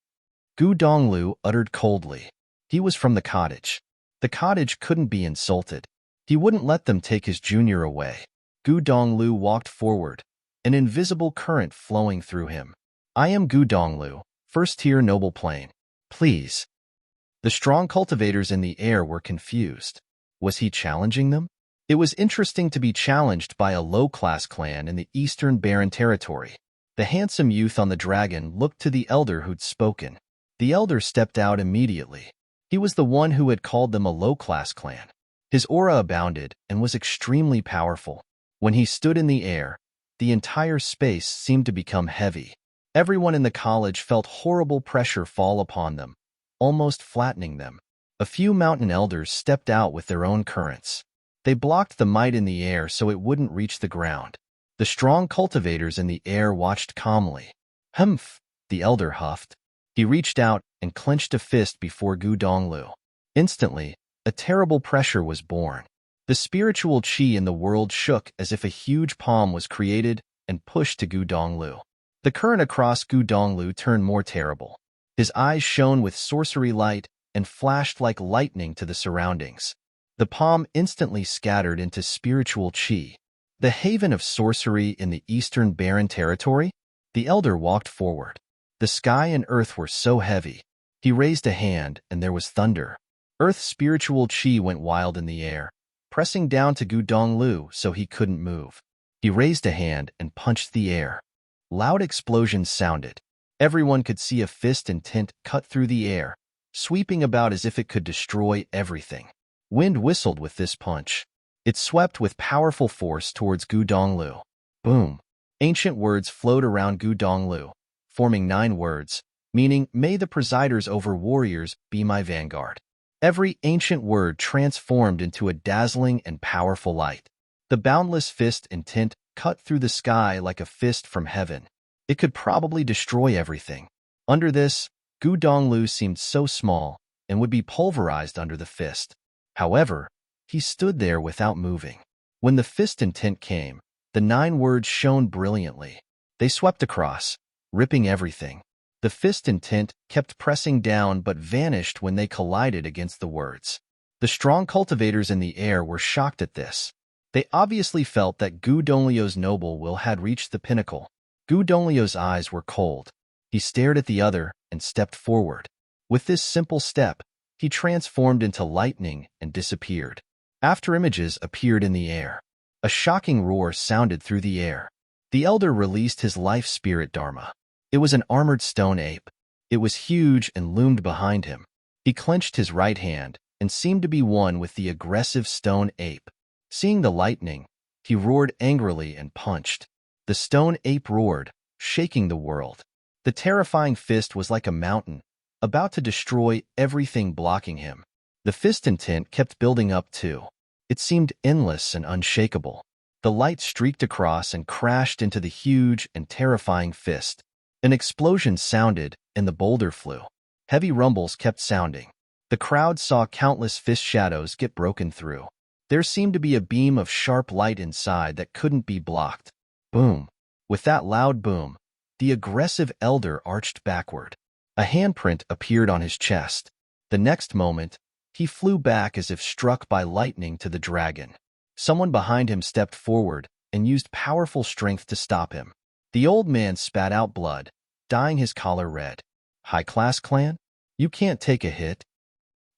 A: Gu Donglu uttered coldly. He was from the cottage. The cottage couldn't be insulted. He wouldn't let them take his junior away. Gu Donglu walked forward, an invisible current flowing through him. I am Gu Donglu, first-tier noble plane. Please. The strong cultivators in the air were confused. Was he challenging them? It was interesting to be challenged by a low-class clan in the Eastern Barren Territory. The handsome youth on the dragon looked to the elder who'd spoken. The elder stepped out immediately. He was the one who had called them a low-class clan. His aura abounded and was extremely powerful. When he stood in the air, the entire space seemed to become heavy. Everyone in the college felt horrible pressure fall upon them, almost flattening them. A few mountain elders stepped out with their own currents. They blocked the might in the air so it wouldn't reach the ground. The strong cultivators in the air watched calmly. Humph, the elder huffed. He reached out and clenched a fist before Gu Donglu. Instantly, a terrible pressure was born. The spiritual qi in the world shook as if a huge palm was created and pushed to Gu Donglu. The current across Gu Donglu turned more terrible. His eyes shone with sorcery light and flashed like lightning to the surroundings. The palm instantly scattered into spiritual qi. The haven of sorcery in the Eastern Barren Territory? The elder walked forward. The sky and earth were so heavy. He raised a hand and there was thunder. Earth's spiritual qi went wild in the air, pressing down to Gu Donglu so he couldn't move. He raised a hand and punched the air. Loud explosions sounded. Everyone could see a fist and tint cut through the air, sweeping about as if it could destroy everything. Wind whistled with this punch. It swept with powerful force towards Gu Donglu. Boom! Ancient words flowed around Gu Donglu, forming 9 words, meaning, "May the presiders over warriors be my vanguard." Every ancient word transformed into a dazzling and powerful light. The boundless fist and tint cut through the sky like a fist from heaven. It could probably destroy everything. Under this, Gu Donglu seemed so small and would be pulverized under the fist. However, he stood there without moving. When the fist and tint came, the 9 words shone brilliantly. They swept across, ripping everything. The fist and tint kept pressing down but vanished when they collided against the words. The strong cultivators in the air were shocked at this. They obviously felt that Gu Donglio's noble will had reached the pinnacle. Gu Donglio's eyes were cold. He stared at the other and stepped forward. With this simple step, he transformed into lightning and disappeared. After images appeared in the air. A shocking roar sounded through the air. The elder released his life spirit Dharma. It was an armored stone ape. It was huge and loomed behind him. He clenched his right hand and seemed to be one with the aggressive stone ape. Seeing the lightning, he roared angrily and punched. The stone ape roared, shaking the world. The terrifying fist was like a mountain, about to destroy everything blocking him. The fist and tint kept building up too. It seemed endless and unshakable. The light streaked across and crashed into the huge and terrifying fist. An explosion sounded, and the boulder flew. Heavy rumbles kept sounding. The crowd saw countless fist shadows get broken through. There seemed to be a beam of sharp light inside that couldn't be blocked. Boom! With that loud boom, the aggressive elder arched backward. A handprint appeared on his chest. The next moment, he flew back as if struck by lightning to the dragon. Someone behind him stepped forward and used powerful strength to stop him. The old man spat out blood, dyeing his collar red. High-class clan? You can't take a hit.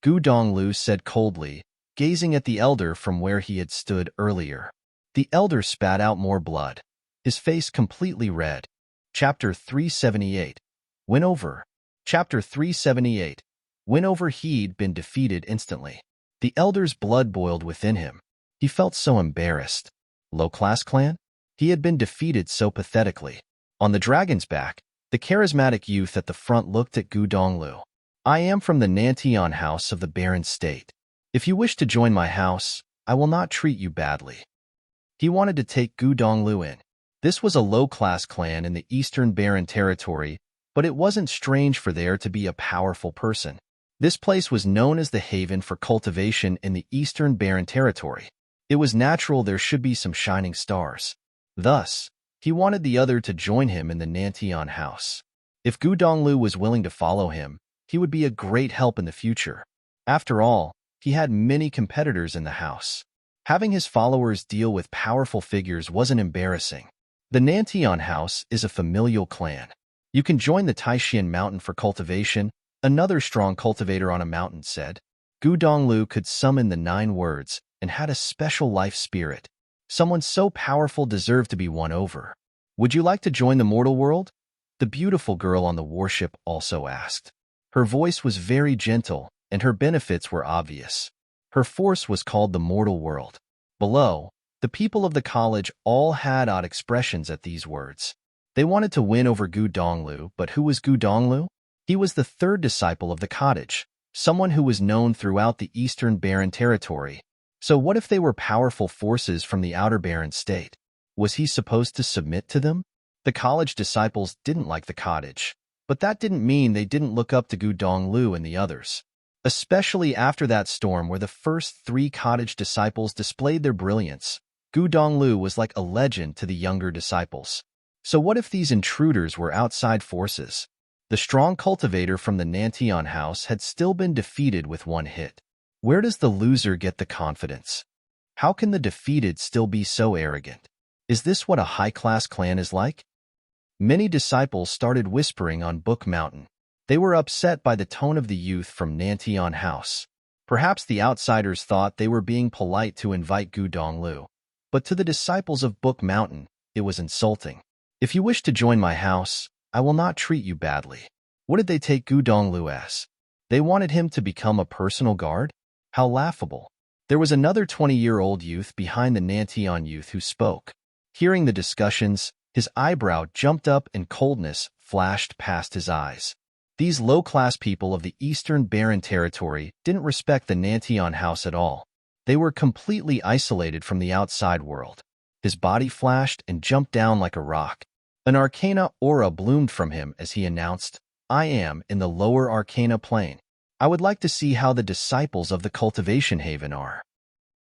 A: Gu Donglu said coldly, gazing at the elder from where he had stood earlier. The elder spat out more blood, his face completely red. Chapter 378. Win over. Chapter 378. Win over. He'd been defeated instantly. The elder's blood boiled within him. He felt so embarrassed. Low-class clan? He had been defeated so pathetically. On the dragon's back, the charismatic youth at the front looked at Gu Donglu. I am from the Nantian house of the Baron State. If you wish to join my house, I will not treat you badly. He wanted to take Gu Donglu in. This was a low-class clan in the Eastern Baron territory, but it wasn't strange for there to be a powerful person. This place was known as the haven for cultivation in the Eastern Baron territory. It was natural there should be some shining stars. Thus, he wanted the other to join him in the Nantian house. If Gu Donglu was willing to follow him, he would be a great help in the future. After all, he had many competitors in the house. Having his followers deal with powerful figures wasn't embarrassing. The Nantian house is a familial clan. You can join the Taishan mountain for cultivation, another strong cultivator on a mountain said. Gu Donglu could summon the 9 words and had a special life spirit. Someone so powerful deserved to be won over. Would you like to join the mortal world? The beautiful girl on the warship also asked. Her voice was very gentle, and her benefits were obvious. Her force was called the mortal world. Below, the people of the college all had odd expressions at these words. They wanted to win over Gu Donglu, but who was Gu Donglu? He was the 3rd disciple of the cottage, someone who was known throughout the Eastern Baron territory. So what if they were powerful forces from the Outer Baron state? Was he supposed to submit to them? The college disciples didn't like the cottage, but that didn't mean they didn't look up to Gu Donglu and the others. Especially after that storm where the first 3 cottage disciples displayed their brilliance, Gu Donglu was like a legend to the younger disciples. So what if these intruders were outside forces? The strong cultivator from the Nantian house had still been defeated with 1 hit. Where does the loser get the confidence? How can the defeated still be so arrogant? Is this what a high-class clan is like? Many disciples started whispering on Book Mountain. They were upset by the tone of the youth from Nantian house. Perhaps the outsiders thought they were being polite to invite Gu Donglu, but to the disciples of Book Mountain, it was insulting. If you wish to join my house, I will not treat you badly. What did they take Gu Donglu as? They wanted him to become a personal guard? How laughable. There was another 20-year-old youth behind the Nantian youth who spoke. Hearing the discussions, his eyebrow jumped up and coldness flashed past his eyes. These low-class people of the Eastern Baron territory didn't respect the Nantian house at all. They were completely isolated from the outside world. His body flashed and jumped down like a rock. An arcana aura bloomed from him as he announced, I am in the lower arcana plane. I would like to see how the disciples of the cultivation haven are.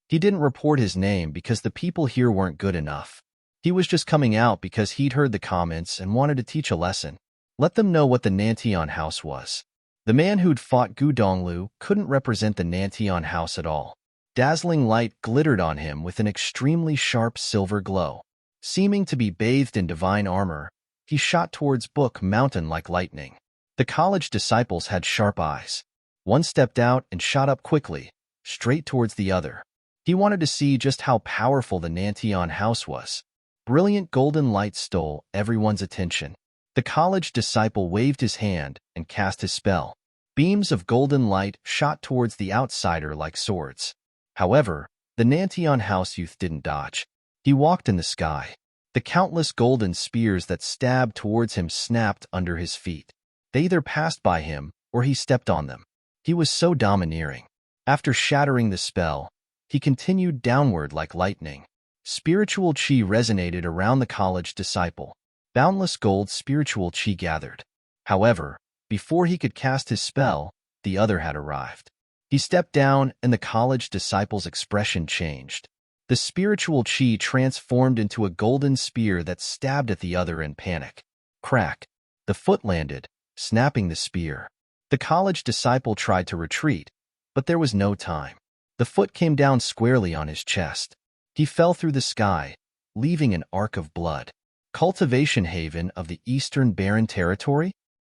A: He didn't report his name because the people here weren't good enough. He was just coming out because he'd heard the comments and wanted to teach a lesson. Let them know what the Nantian house was. The man who'd fought Gu Donglu couldn't represent the Nantian house at all. Dazzling light glittered on him with an extremely sharp silver glow. Seeming to be bathed in divine armor, he shot towards Book Mountain like lightning. The college disciples had sharp eyes. One stepped out and shot up quickly, straight towards the other. He wanted to see just how powerful the Nantian house was. Brilliant golden light stole everyone's attention. The college disciple waved his hand and cast his spell. Beams of golden light shot towards the outsider like swords. However, the Nantian house youth didn't dodge. He walked in the sky. The countless golden spears that stabbed towards him snapped under his feet. They either passed by him or he stepped on them. He was so domineering. After shattering the spell, he continued downward like lightning. Spiritual chi resonated around the college disciple. Boundless gold spiritual chi gathered. However, Before he could cast his spell, the other had arrived. He stepped down, and the college disciple's expression changed. The spiritual chi transformed into a golden spear that stabbed at the other in panic. Crack! The foot landed, snapping the spear. The college disciple tried to retreat, but there was no time. The foot came down squarely on his chest. He fell through the sky, leaving an arc of blood. Cultivation haven of the Eastern Barren Territory?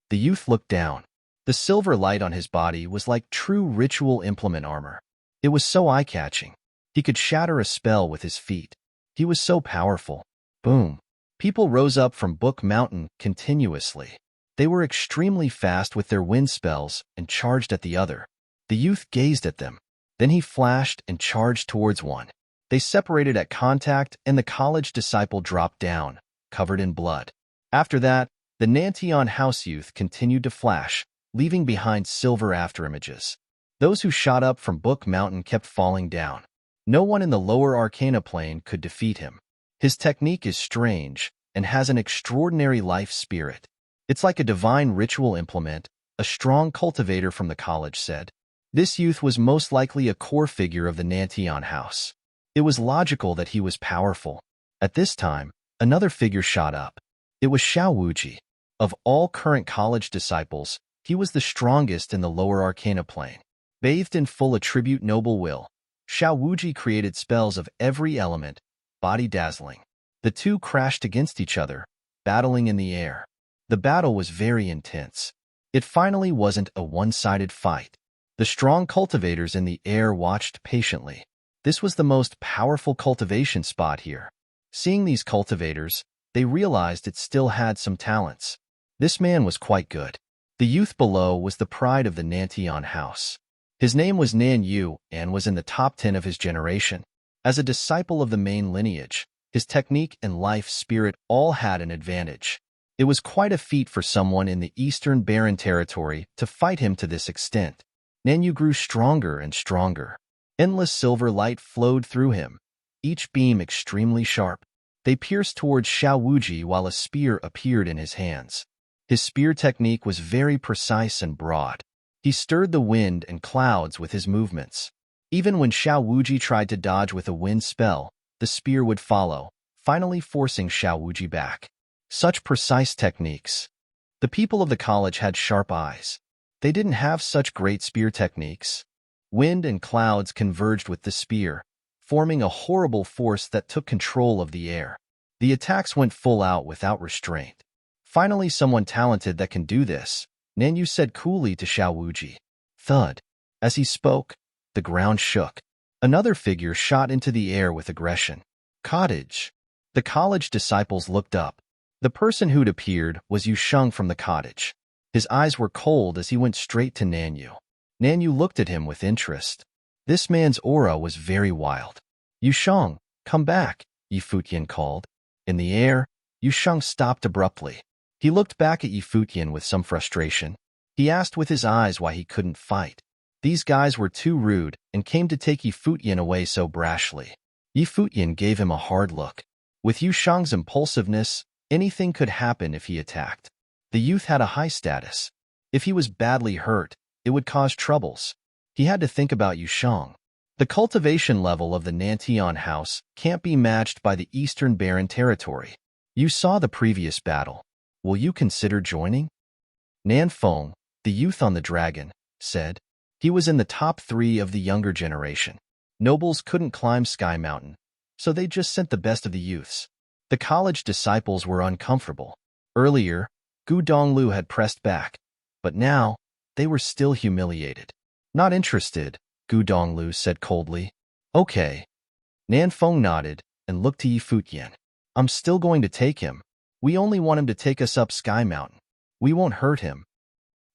A: The youth looked down. The silver light on his body was like true ritual implement armor. It was so eye-catching. He could shatter a spell with his feet. He was so powerful. Boom. People rose up from Book Mountain continuously. They were extremely fast with their wind spells and charged at the other. The youth gazed at them. Then he flashed and charged towards one. They separated at contact, and the college disciple dropped down, covered in blood. After that, the Nantion house youth continued to flash, leaving behind silver afterimages. Those who shot up from Book Mountain kept falling down. No one in the lower Arcana plane could defeat him. His technique is strange and has an extraordinary life spirit. It's like a divine ritual implement, a strong cultivator from the college said. This youth was most likely a core figure of the Nantion house. It was logical that he was powerful. At this time, another figure shot up. It was Xiao Wuji. Of all current college disciples, he was the strongest in the lower Arcana plane. Bathed in full attribute noble will, Xiao Wuji created spells of every element, body dazzling. The two crashed against each other, battling in the air. The battle was very intense. It finally wasn't a one-sided fight. The strong cultivators in the air watched patiently. This was the most powerful cultivation spot here. Seeing these cultivators, they realized it still had some talents. This man was quite good. The youth below was the pride of the Nantion house. His name was Nan Yu and was in the top 10 of his generation. As a disciple of the main lineage, his technique and life spirit all had an advantage. It was quite a feat for someone in the Eastern Barren Territory to fight him to this extent. Nan Yu grew stronger and stronger. Endless silver light flowed through him, each beam extremely sharp. They pierced towards Xiao Wuji while a spear appeared in his hands. His spear technique was very precise and broad. He stirred the wind and clouds with his movements. Even when Xiao Wuji tried to dodge with a wind spell, the spear would follow, finally forcing Xiao Wuji back. Such precise techniques. The people of the college had sharp eyes. They didn't have such great spear techniques. Wind and clouds converged with the spear, forming a horrible force that took control of the air. The attacks went full out without restraint. Finally, someone talented that can do this, Nan Yu said coolly to Xiao Wuji. Thud. As he spoke, the ground shook. Another figure shot into the air with aggression. Cottage. The college disciples looked up. The person who'd appeared was Yu Sheng from the cottage. His eyes were cold as he went straight to Nan Yu. Nan Yu looked at him with interest. This man's aura was very wild. Yu Sheng, come back, Futian called. In the air, Yu Sheng stopped abruptly. He looked back at Futian with some frustration. He asked with his eyes why he couldn't fight. These guys were too rude and came to take Futian away so brashly. Futian gave him a hard look. With Yu Sheng's impulsiveness, anything could happen if he attacked. The youth had a high status. If he was badly hurt, it would cause troubles. He had to think about Yu Sheng. The cultivation level of the Nantion house can't be matched by the Eastern Barren Territory. You saw the previous battle. Will you consider joining? Nan Feng, the youth on the dragon, said. He was in the top 3 of the younger generation. Nobles couldn't climb Sky Mountain, so they just sent the best of the youths. The college disciples were uncomfortable. Earlier, Gu Donglu had pressed back, but now they were still humiliated. Not interested, Gu Donglu said coldly. Okay. Nan Feng nodded and looked to Futian. I'm still going to take him. We only want him to take us up Sky Mountain. We won't hurt him.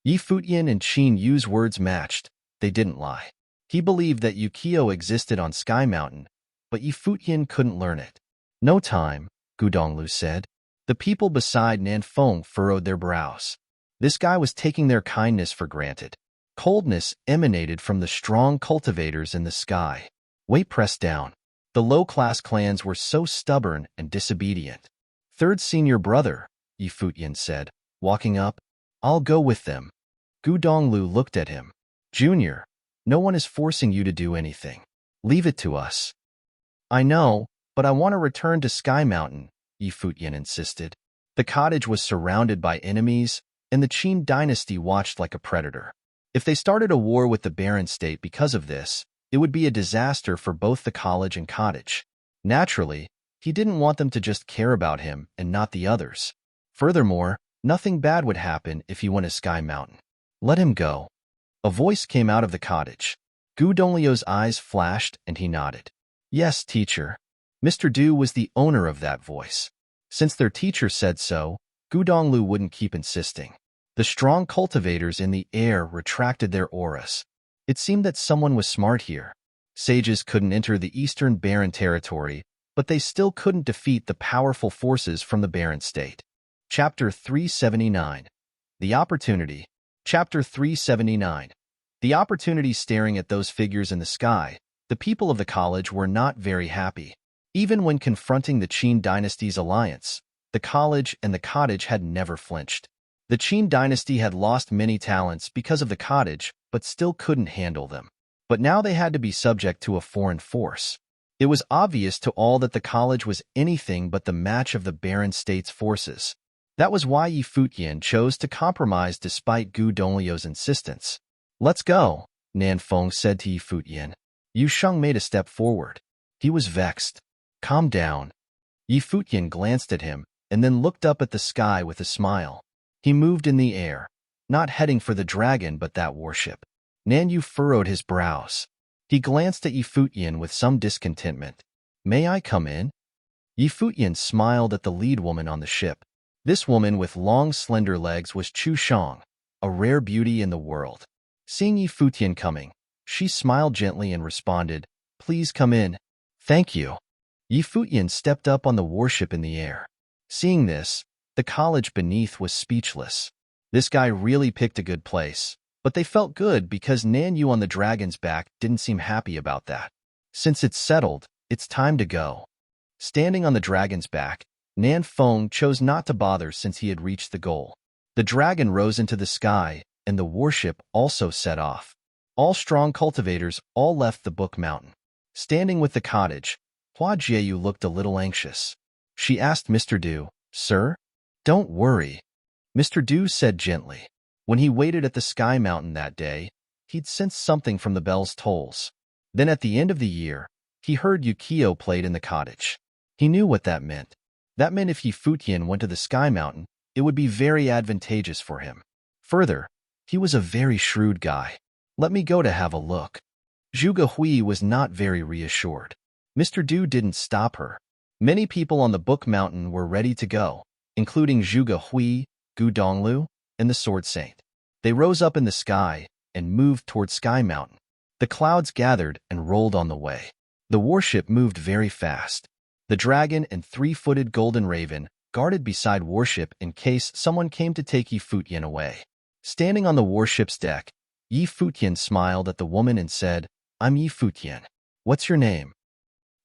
A: Futian and Qin Yu's words matched. They didn't lie. He believed that Yukio existed on Sky Mountain, but Futian couldn't learn it. No time, Gu Donglu said. The people beside Nan Feng furrowed their brows. This guy was taking their kindness for granted. Coldness emanated from the strong cultivators in the sky. Weight pressed down. The low-class clans were so stubborn and disobedient. Third senior brother, Futian said, walking up. I'll go with them. Gu Donglu looked at him. Junior, no one is forcing you to do anything. Leave it to us. I know, but I want to return to Sky Mountain, Yi Futian insisted. The cottage was surrounded by enemies, and the Qin dynasty watched like a predator. If they started a war with the Barren State because of this, it would be a disaster for both the college and cottage. Naturally, he didn't want them to just care about him and not the others. Furthermore, nothing bad would happen if he went to Sky Mountain. Let him go. A voice came out of the cottage. Gu Donglio's eyes flashed and he nodded. Yes, teacher. Mr. Du was the owner of that voice. Since their teacher said so, Gu Donglu wouldn't keep insisting. The strong cultivators in the air retracted their auras. It seemed that someone was smart here. Sages couldn't enter the Eastern Barren territory, but they still couldn't defeat the powerful forces from the Barren State. Chapter 379. The Opportunity. Chapter 379. The opportunity. Staring at those figures in the sky, the people of the college were not very happy. Even when confronting the Qin dynasty's alliance, the college and the cottage had never flinched. The Qin dynasty had lost many talents because of the cottage, but still couldn't handle them. But now they had to be subject to a foreign force. It was obvious to all that the college was anything but the match of the Barren State's forces. That was why Yi Futian chose to compromise despite Gu Donglio's insistence. Let's go, Nan Feng said to Yi Futian. Yu Sheng made a step forward. He was vexed. Calm down. Yi Futian glanced at him and then looked up at the sky with a smile. He moved in the air, not heading for the dragon but that warship. Nan Yu furrowed his brows. He glanced at Yi Futian with some discontentment. May I come in? Yi Futian smiled at the lead woman on the ship. This woman with long, slender legs was Chu Shang, a rare beauty in the world. Seeing Yi Futian coming, she smiled gently and responded, Please come in. Thank you. Yi Futian stepped up on the warship in the air. Seeing this, the college beneath was speechless. This guy really picked a good place, but they felt good because Nan Yu on the dragon's back didn't seem happy about that. Since it's settled, it's time to go. Standing on the dragon's back, Nan Feng chose not to bother since he had reached the goal. The dragon rose into the sky, and the warship also set off. All strong cultivators all left the Book Mountain. Standing with the cottage, Hua Jieyu looked a little anxious. She asked Mr. Du, Sir? Don't worry. Mr. Du said gently. When he waited at the Sky Mountain that day, he'd sensed something from the bell's tolls. Then at the end of the year, he heard Yukio played in the cottage. He knew what that meant. That meant if Yi Futian went to the Sky Mountain, it would be very advantageous for him. Further, he was a very shrewd guy. Let me go to have a look. Zhuge Hui was not very reassured. Mr. Du didn't stop her. Many people on the Book Mountain were ready to go, including Zhuge Hui, Gu Donglu, and the Sword Saint. They rose up in the sky and moved toward Sky Mountain. The clouds gathered and rolled on the way. The warship moved very fast. The dragon and three-footed golden raven guarded beside warship in case someone came to take Yi Futian away. Standing on the warship's deck, Yi Futian smiled at the woman and said, I'm Yi Futian. What's your name?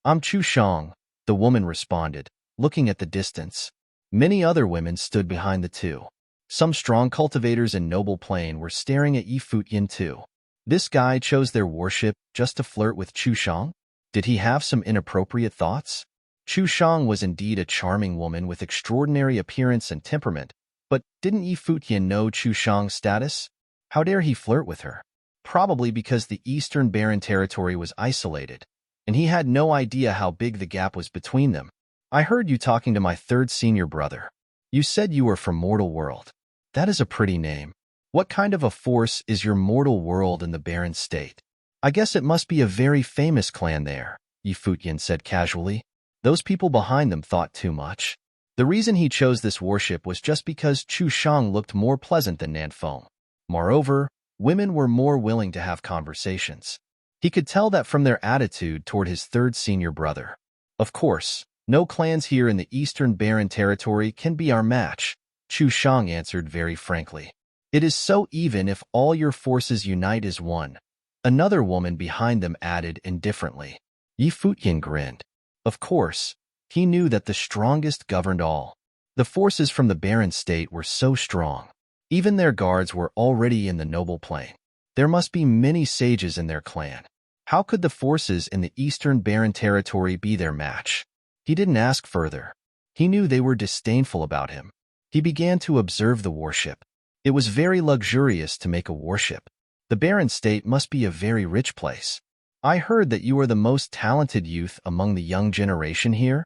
A: I'm Chu Shang, the woman responded, looking at the distance. Many other women stood behind the two. Some strong cultivators in Noble Plain were staring at Yi Futian too. This guy chose their warship just to flirt with Chu Shang? Did he have some inappropriate thoughts? Chu Shang was indeed a charming woman with extraordinary appearance and temperament, but didn't Yi Futian know Chu Shang's status? How dare he flirt with her? Probably because the Eastern Barren territory was isolated, and he had no idea how big the gap was between them. I heard you talking to my third senior brother. You said you were from Mortal World. That is a pretty name. What kind of a force is your Mortal World in the Barren State? I guess it must be a very famous clan there, Yi Futian said casually. Those people behind them thought too much. The reason he chose this warship was just because Chu Shang looked more pleasant than Nan Feng. Moreover, women were more willing to have conversations. He could tell that from their attitude toward his third senior brother. Of course, no clans here in the Eastern Barren territory can be our match, Chu Shang answered very frankly. It is so even if all your forces unite as one. Another woman behind them added indifferently. Yi Futian grinned. Of course, he knew that the strongest governed all. The forces from the Barren State were so strong. Even their guards were already in the noble plain. There must be many sages in their clan. How could the forces in the Eastern Barren Territory be their match? He didn't ask further. He knew they were disdainful about him. He began to observe the warship. It was very luxurious to make a warship. The Barren State must be a very rich place. I heard that you are the most talented youth among the young generation here?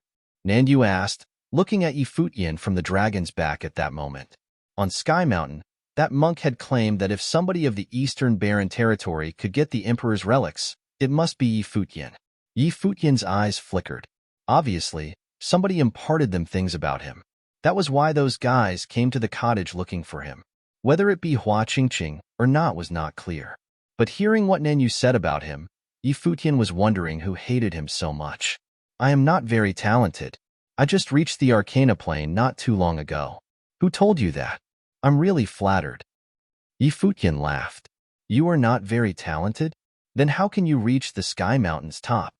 A: Nanyu asked, looking at Futian from the dragon's back at that moment. On Sky Mountain, that monk had claimed that if somebody of the Eastern Barren Territory could get the Emperor's relics, it must be Futian. Futian's eyes flickered. Obviously, somebody imparted them things about him. That was why those guys came to the cottage looking for him. Whether it be Hua Qingqing or not was not clear. But hearing what Nanyu said about him, Futian was wondering who hated him so much. I am not very talented. I just reached the Arcana plane not too long ago. Who told you that? I'm really flattered. Futian laughed. You are not very talented? Then how can you reach the Sky Mountain's top?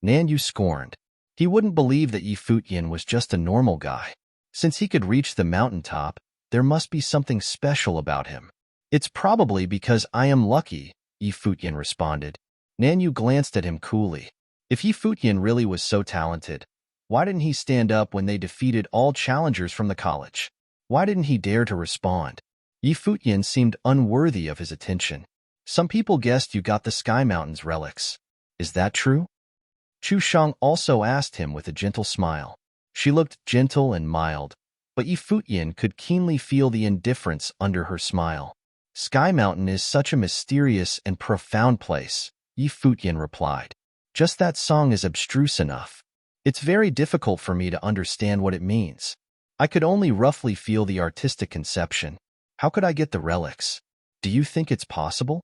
A: Nanyu scorned. He wouldn't believe that Futian was just a normal guy. Since he could reach the mountaintop, there must be something special about him. It's probably because I am lucky, Futian responded. Nanyu glanced at him coolly. If Futian really was so talented, why didn't he stand up when they defeated all challengers from the college? Why didn't he dare to respond? Futian seemed unworthy of his attention. Some people guessed you got the Sky Mountain's relics. Is that true? Chu Shang also asked him with a gentle smile. She looked gentle and mild, but Futian could keenly feel the indifference under her smile. Sky Mountain is such a mysterious and profound place, Futian replied. Just that song is abstruse enough. It's very difficult for me to understand what it means. I could only roughly feel the artistic conception. How could I get the relics? Do you think it's possible?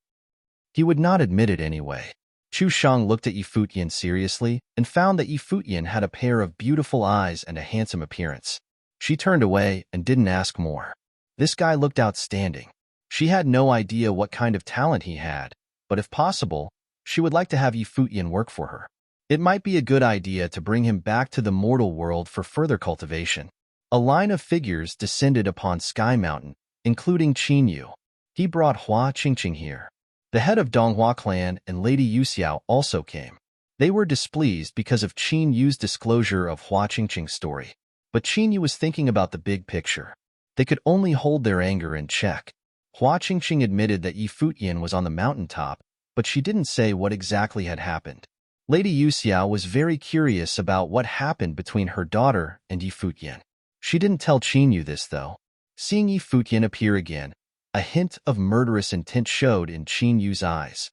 A: He would not admit it anyway. Chu Shang looked at Futian seriously and found that Futian had a pair of beautiful eyes and a handsome appearance. She turned away and didn't ask more. This guy looked outstanding. She had no idea what kind of talent he had, but if possible, she would like to have Futian work for her. It might be a good idea to bring him back to the mortal world for further cultivation. A line of figures descended upon Sky Mountain, including Qin Yu. He brought Hua Qingqing here. The head of Donghua clan and Lady Yu Xiao also came. They were displeased because of Qin Yu's disclosure of Hua Qingqing's story. But Qin Yu was thinking about the big picture. They could only hold their anger in check. Hua Qingqing admitted that Futian was on the mountaintop, but she didn't say what exactly had happened. Lady Yu Xiao was very curious about what happened between her daughter and Futian. She didn't tell Qin Yu this, though. Seeing Futian appear again, a hint of murderous intent showed in Qin Yu's eyes.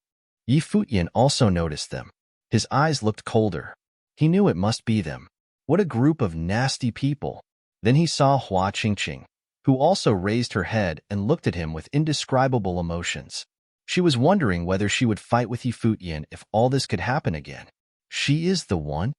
A: Futian also noticed them. His eyes looked colder. He knew it must be them. What a group of nasty people. Then he saw Hua Qingqing, who also raised her head and looked at him with indescribable emotions. She was wondering whether she would fight with Futian if all this could happen again. She is the one?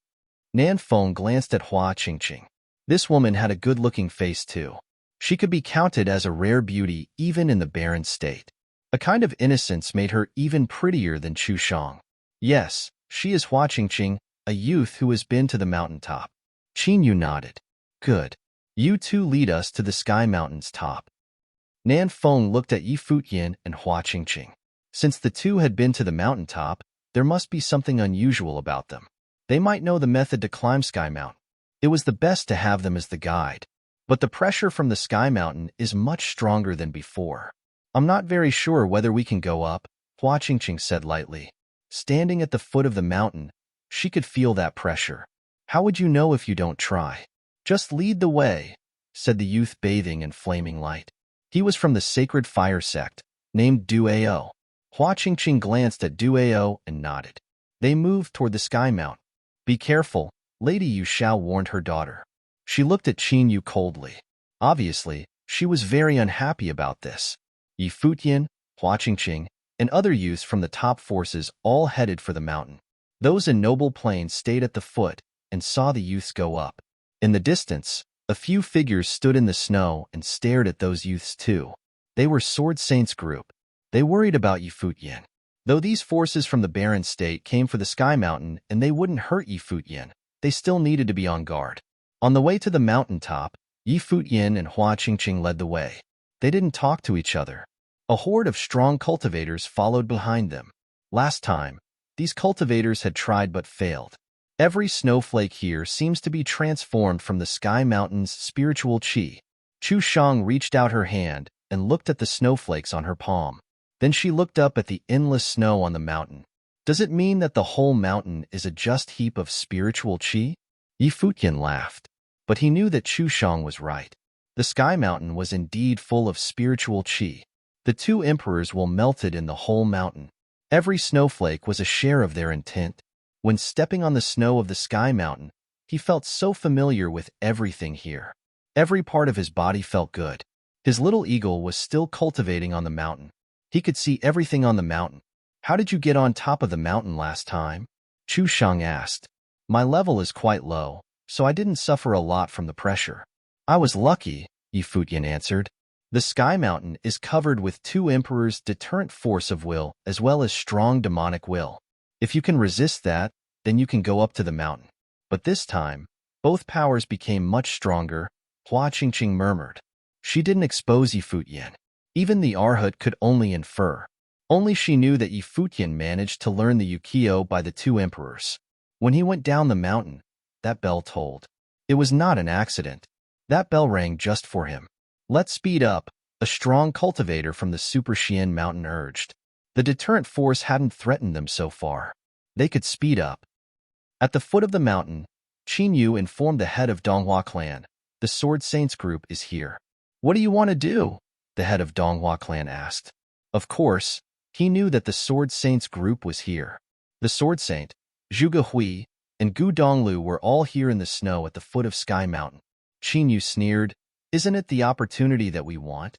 A: Nan Feng glanced at Hua Qingqing. This woman had a good-looking face, too. She could be counted as a rare beauty even in the barren state. A kind of innocence made her even prettier than Chu Shang. Yes, she is Hua Qingqing, a youth who has been to the mountaintop. Qin Yu nodded. Good. You two lead us to the Sky Mountain's top. Nan Feng looked at Futian and Hua Qingqing. Since the two had been to the mountaintop, there must be something unusual about them. They might know the method to climb Sky Mountain. It was the best to have them as the guide. But the pressure from the Sky Mountain is much stronger than before. I'm not very sure whether we can go up, Hua Qingqing said lightly. Standing at the foot of the mountain, she could feel that pressure. How would you know if you don't try? Just lead the way, said the youth bathing in flaming light. He was from the sacred fire sect, named Duao. Hua Qingqing glanced at Duao and nodded. They moved toward the Sky Mountain. Be careful, Lady Yu Xiao warned her daughter. She looked at Qin Yu coldly. Obviously, she was very unhappy about this. Futian, Hua Qingqing, and other youths from the top forces all headed for the mountain. Those in noble plains stayed at the foot and saw the youths go up. In the distance, a few figures stood in the snow and stared at those youths too. They were Sword Saints group. They worried about Futian. Though these forces from the barren state came for the Sky Mountain and they wouldn't hurt Futian, they still needed to be on guard. On the way to the mountaintop, Futian and Hua Qingqing led the way. They didn't talk to each other. A horde of strong cultivators followed behind them. Last time, these cultivators had tried but failed. Every snowflake here seems to be transformed from the Sky Mountain's spiritual chi. Chu Shang reached out her hand and looked at the snowflakes on her palm. Then she looked up at the endless snow on the mountain. Does it mean that the whole mountain is a just heap of spiritual chi? Futian laughed, but he knew that Chu Shang was right. The Sky Mountain was indeed full of spiritual chi. The two emperors will melted in the whole mountain. Every snowflake was a share of their intent. When stepping on the snow of the Sky Mountain, he felt so familiar with everything here. Every part of his body felt good. His little eagle was still cultivating on the mountain. He could see everything on the mountain. How did you get on top of the mountain last time? Chu Shang asked. My level is quite low, so I didn't suffer a lot from the pressure. I was lucky, Futian answered. The Sky Mountain is covered with two emperors' deterrent force of will as well as strong demonic will. If you can resist that, then you can go up to the mountain. But this time, both powers became much stronger, Hua Qingqing murmured. She didn't expose Futian. Even the Arhat could only infer. Only she knew that Futian managed to learn the Ukiyo by the two emperors. When he went down the mountain, that bell tolled. It was not an accident. That bell rang just for him. Let's speed up, a strong cultivator from the Super Xian Mountain urged. The deterrent force hadn't threatened them so far. They could speed up. At the foot of the mountain, Qin Yu informed the head of Donghua clan. The Sword Saints group is here. What do you want to do? The head of Donghua clan asked. Of course, he knew that the Sword Saints group was here. The Sword Saint, Zhuge Hui, and Gu Donglu were all here in the snow at the foot of Sky Mountain. Qin Yu sneered. Isn't it the opportunity that we want?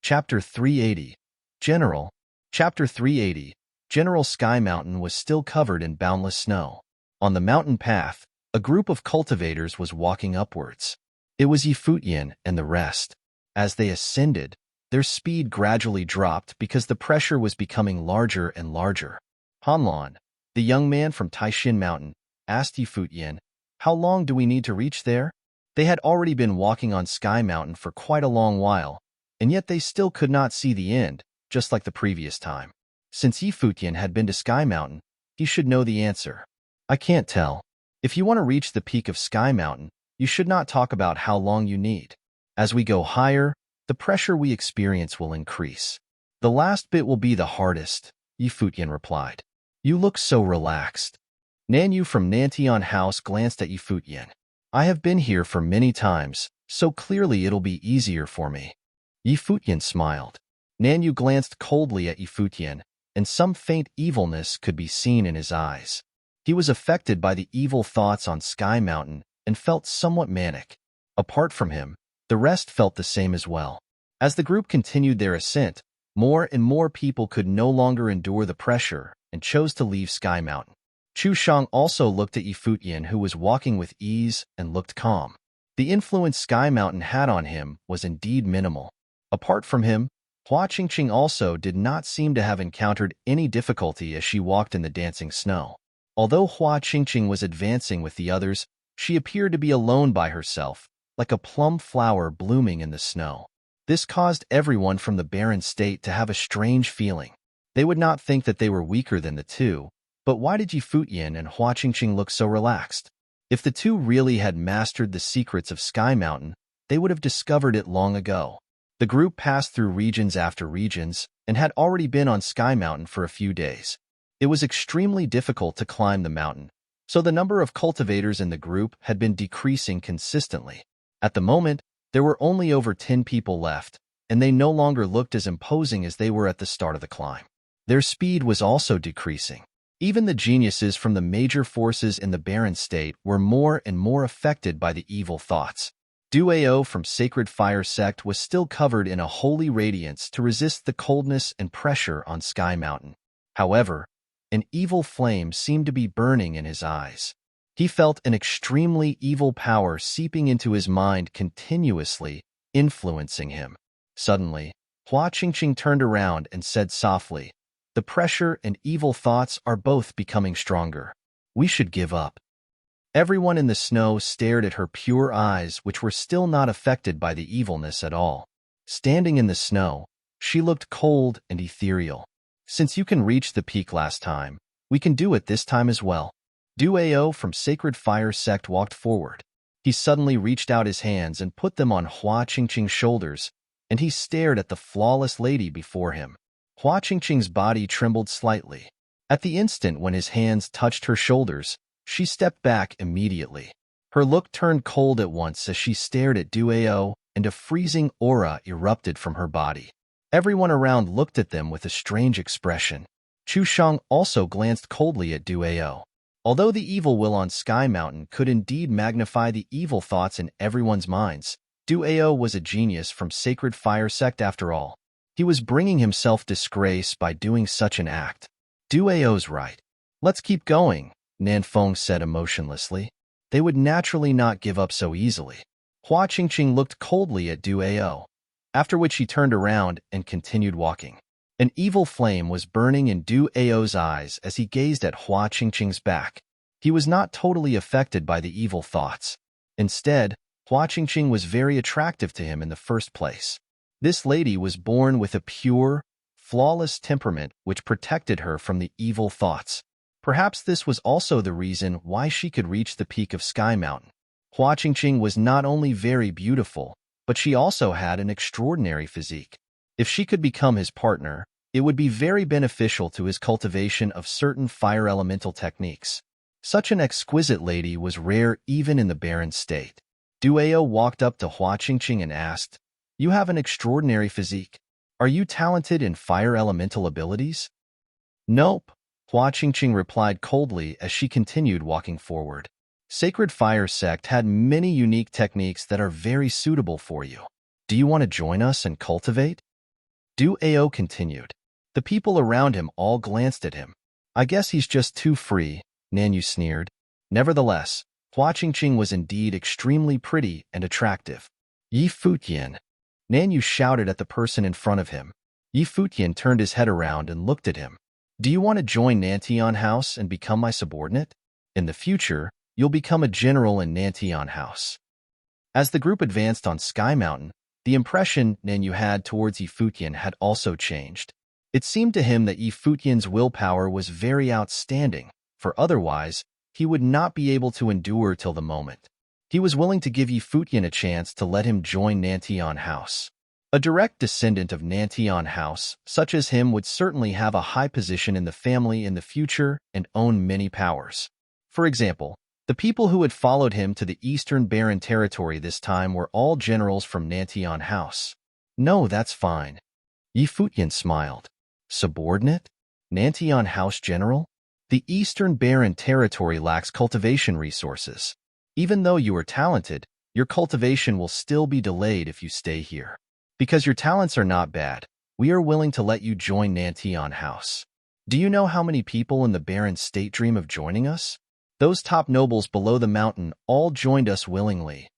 A: Chapter 380. General. Chapter 380. General Sky Mountain was still covered in boundless snow. On the mountain path, a group of cultivators was walking upwards. It was Futian and the rest. As they ascended, their speed gradually dropped because the pressure was becoming larger and larger. Hanlan, the young man from Taishin Mountain, asked Futian, how long do we need to reach there? They had already been walking on Sky Mountain for quite a long while, and yet they still could not see the end, just like the previous time. Since Futian had been to Sky Mountain, he should know the answer. I can't tell. If you want to reach the peak of Sky Mountain, you should not talk about how long you need. As we go higher, the pressure we experience will increase. The last bit will be the hardest, Futian replied. You look so relaxed. Nanyu from Nantian House glanced at Futian. I have been here for many times, so clearly it'll be easier for me. Futian smiled. Nanyu glanced coldly at Futian, and some faint evilness could be seen in his eyes. He was affected by the evil thoughts on Sky Mountain and felt somewhat manic. Apart from him, the rest felt the same as well. As the group continued their ascent, more and more people could no longer endure the pressure and chose to leave Sky Mountain. Chu Shang also looked at Futian, who was walking with ease and looked calm. The influence Sky Mountain had on him was indeed minimal. Apart from him, Hua Qingqing also did not seem to have encountered any difficulty as she walked in the dancing snow. Although Hua Qingqing was advancing with the others, she appeared to be alone by herself, like a plum flower blooming in the snow. This caused everyone from the barren state to have a strange feeling. They would not think that they were weaker than the two, but why did Futian and Hua Qingqing look so relaxed? If the two really had mastered the secrets of Sky Mountain, they would have discovered it long ago. The group passed through regions after regions and had already been on Sky Mountain for a few days. It was extremely difficult to climb the mountain, so the number of cultivators in the group had been decreasing consistently. At the moment, there were only over 10 people left, and they no longer looked as imposing as they were at the start of the climb. Their speed was also decreasing. Even the geniuses from the major forces in the barren state were more and more affected by the evil thoughts. Duao from Sacred Fire Sect was still covered in a holy radiance to resist the coldness and pressure on Sky Mountain. However, an evil flame seemed to be burning in his eyes. He felt an extremely evil power seeping into his mind continuously, influencing him. Suddenly, Hua Qingqing turned around and said softly, "The pressure and evil thoughts are both becoming stronger. We should give up." Everyone in the snow stared at her pure eyes, which were still not affected by the evilness at all. Standing in the snow, she looked cold and ethereal. Since you can reach the peak last time, we can do it this time as well. Duao from Sacred Fire Sect walked forward. He suddenly reached out his hands and put them on Hua Qingqing's shoulders, and he stared at the flawless lady before him. Hua Qingqing's body trembled slightly. At the instant when his hands touched her shoulders, she stepped back immediately. Her look turned cold at once as she stared at Duao, and a freezing aura erupted from her body. Everyone around looked at them with a strange expression. Chu Shang also glanced coldly at Duao. Although the evil will on Sky Mountain could indeed magnify the evil thoughts in everyone's minds, Duao was a genius from Sacred Fire Sect after all. He was bringing himself disgrace by doing such an act. Duao's right. Let's keep going, Nanfeng said emotionlessly. They would naturally not give up so easily. Hua Qingqing looked coldly at Duao, after which he turned around and continued walking. An evil flame was burning in Duao's eyes as he gazed at Hua Qingqing's back. He was not totally affected by the evil thoughts. Instead, Hua Qingqing was very attractive to him in the first place. This lady was born with a pure, flawless temperament which protected her from the evil thoughts. Perhaps this was also the reason why she could reach the peak of Sky Mountain. Hua Qingqing was not only very beautiful, but she also had an extraordinary physique. If she could become his partner, it would be very beneficial to his cultivation of certain fire elemental techniques. Such an exquisite lady was rare even in the barren state. Duao walked up to Hua Qingqing and asked, "You have an extraordinary physique. Are you talented in fire elemental abilities?" "Nope," Hua Qingqing replied coldly as she continued walking forward. Sacred Fire Sect had many unique techniques that are very suitable for you. Do you want to join us and cultivate? Duao continued. The people around him all glanced at him. I guess he's just too free, Nanyu sneered. Nevertheless, Hua Qingqing was indeed extremely pretty and attractive. Yi Futian. Nanyu shouted at the person in front of him. Yi Futian turned his head around and looked at him. Do you want to join Nantian House and become my subordinate? In the future, you'll become a general in Nantian House. As the group advanced on Sky Mountain, the impression Nanyu had towards Yi Futian had also changed. It seemed to him that Yi Futian's willpower was very outstanding, for otherwise, he would not be able to endure till the moment. He was willing to give Yi Futian a chance to let him join Nantian House. A direct descendant of Nantian House, such as him, would certainly have a high position in the family in the future and own many powers. For example, the people who had followed him to the Eastern Barren Territory this time were all generals from Nantian House. No, that's fine. Yi Futian smiled. Subordinate? Nantian House General? The Eastern Barren Territory lacks cultivation resources. Even though you are talented, your cultivation will still be delayed if you stay here. Because your talents are not bad, we are willing to let you join Nantian House. Do you know how many people in the Barren State dream of joining us? Those top nobles below the mountain all joined us willingly.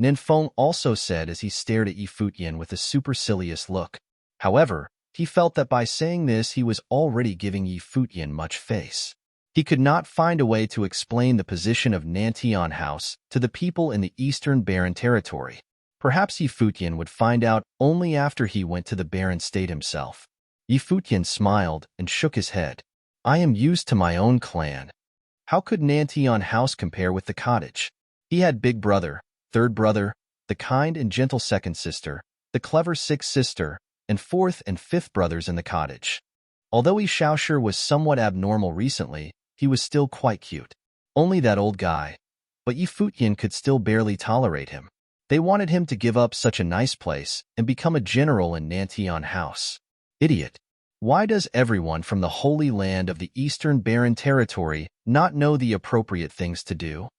A: Ninfeng also said as he stared at Yi Futian with a supercilious look. However, he felt that by saying this he was already giving Yi Futian much face. He could not find a way to explain the position of Nantian House to the people in the Eastern Barren Territory. Perhaps Yi Futian would find out only after he went to the Barren State himself. Yi Futian smiled and shook his head. I am used to my own clan. How could Nantian House compare with the cottage? He had big brother, third brother, the kind and gentle second sister, the clever sixth sister, and fourth and fifth brothers in the cottage. Although Yi Shaoshi was somewhat abnormal recently, he was still quite cute. Only that old guy. But Yi Futian could still barely tolerate him. They wanted him to give up such a nice place and become a general in Nantian House. Idiot. Why does everyone from the Holy Land of the Eastern Barren Territory not know the appropriate things to do?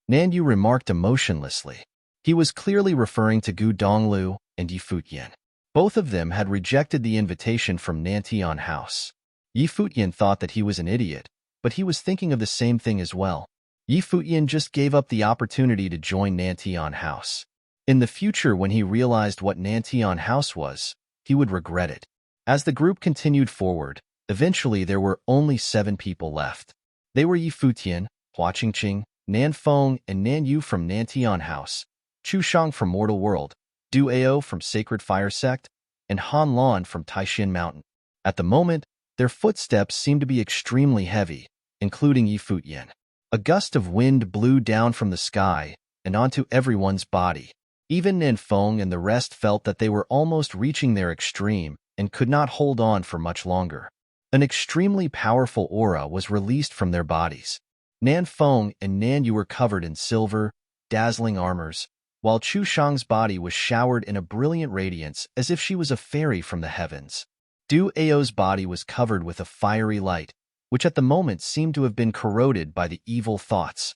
A: Nanyu remarked emotionlessly. He was clearly referring to Gu Donglu and Yi Futian. Both of them had rejected the invitation from Nantian House. Yi Futian thought that he was an idiot, but he was thinking of the same thing as well. Yi Futian just gave up the opportunity to join Nantian House. In the future, when he realized what Nantian House was, he would regret it. As the group continued forward, eventually there were only 7 people left. They were Yi Futian, Hua Qingqing, Nanfeng, and Nanyu from Nantian House, Chu Shang from Mortal World, Duao from Sacred Fire Sect, and Han Lan from Taishin Mountain. At the moment, their footsteps seemed to be extremely heavy, including Yi Futian. A gust of wind blew down from the sky and onto everyone's body. Even Ninfeng and the rest felt that they were almost reaching their extreme and could not hold on for much longer. An extremely powerful aura was released from their bodies. Nanfeng and Nanyu were covered in silver, dazzling armors, while Chu Shang's body was showered in a brilliant radiance as if she was a fairy from the heavens. Du Ao's body was covered with a fiery light, which at the moment seemed to have been corroded by the evil thoughts.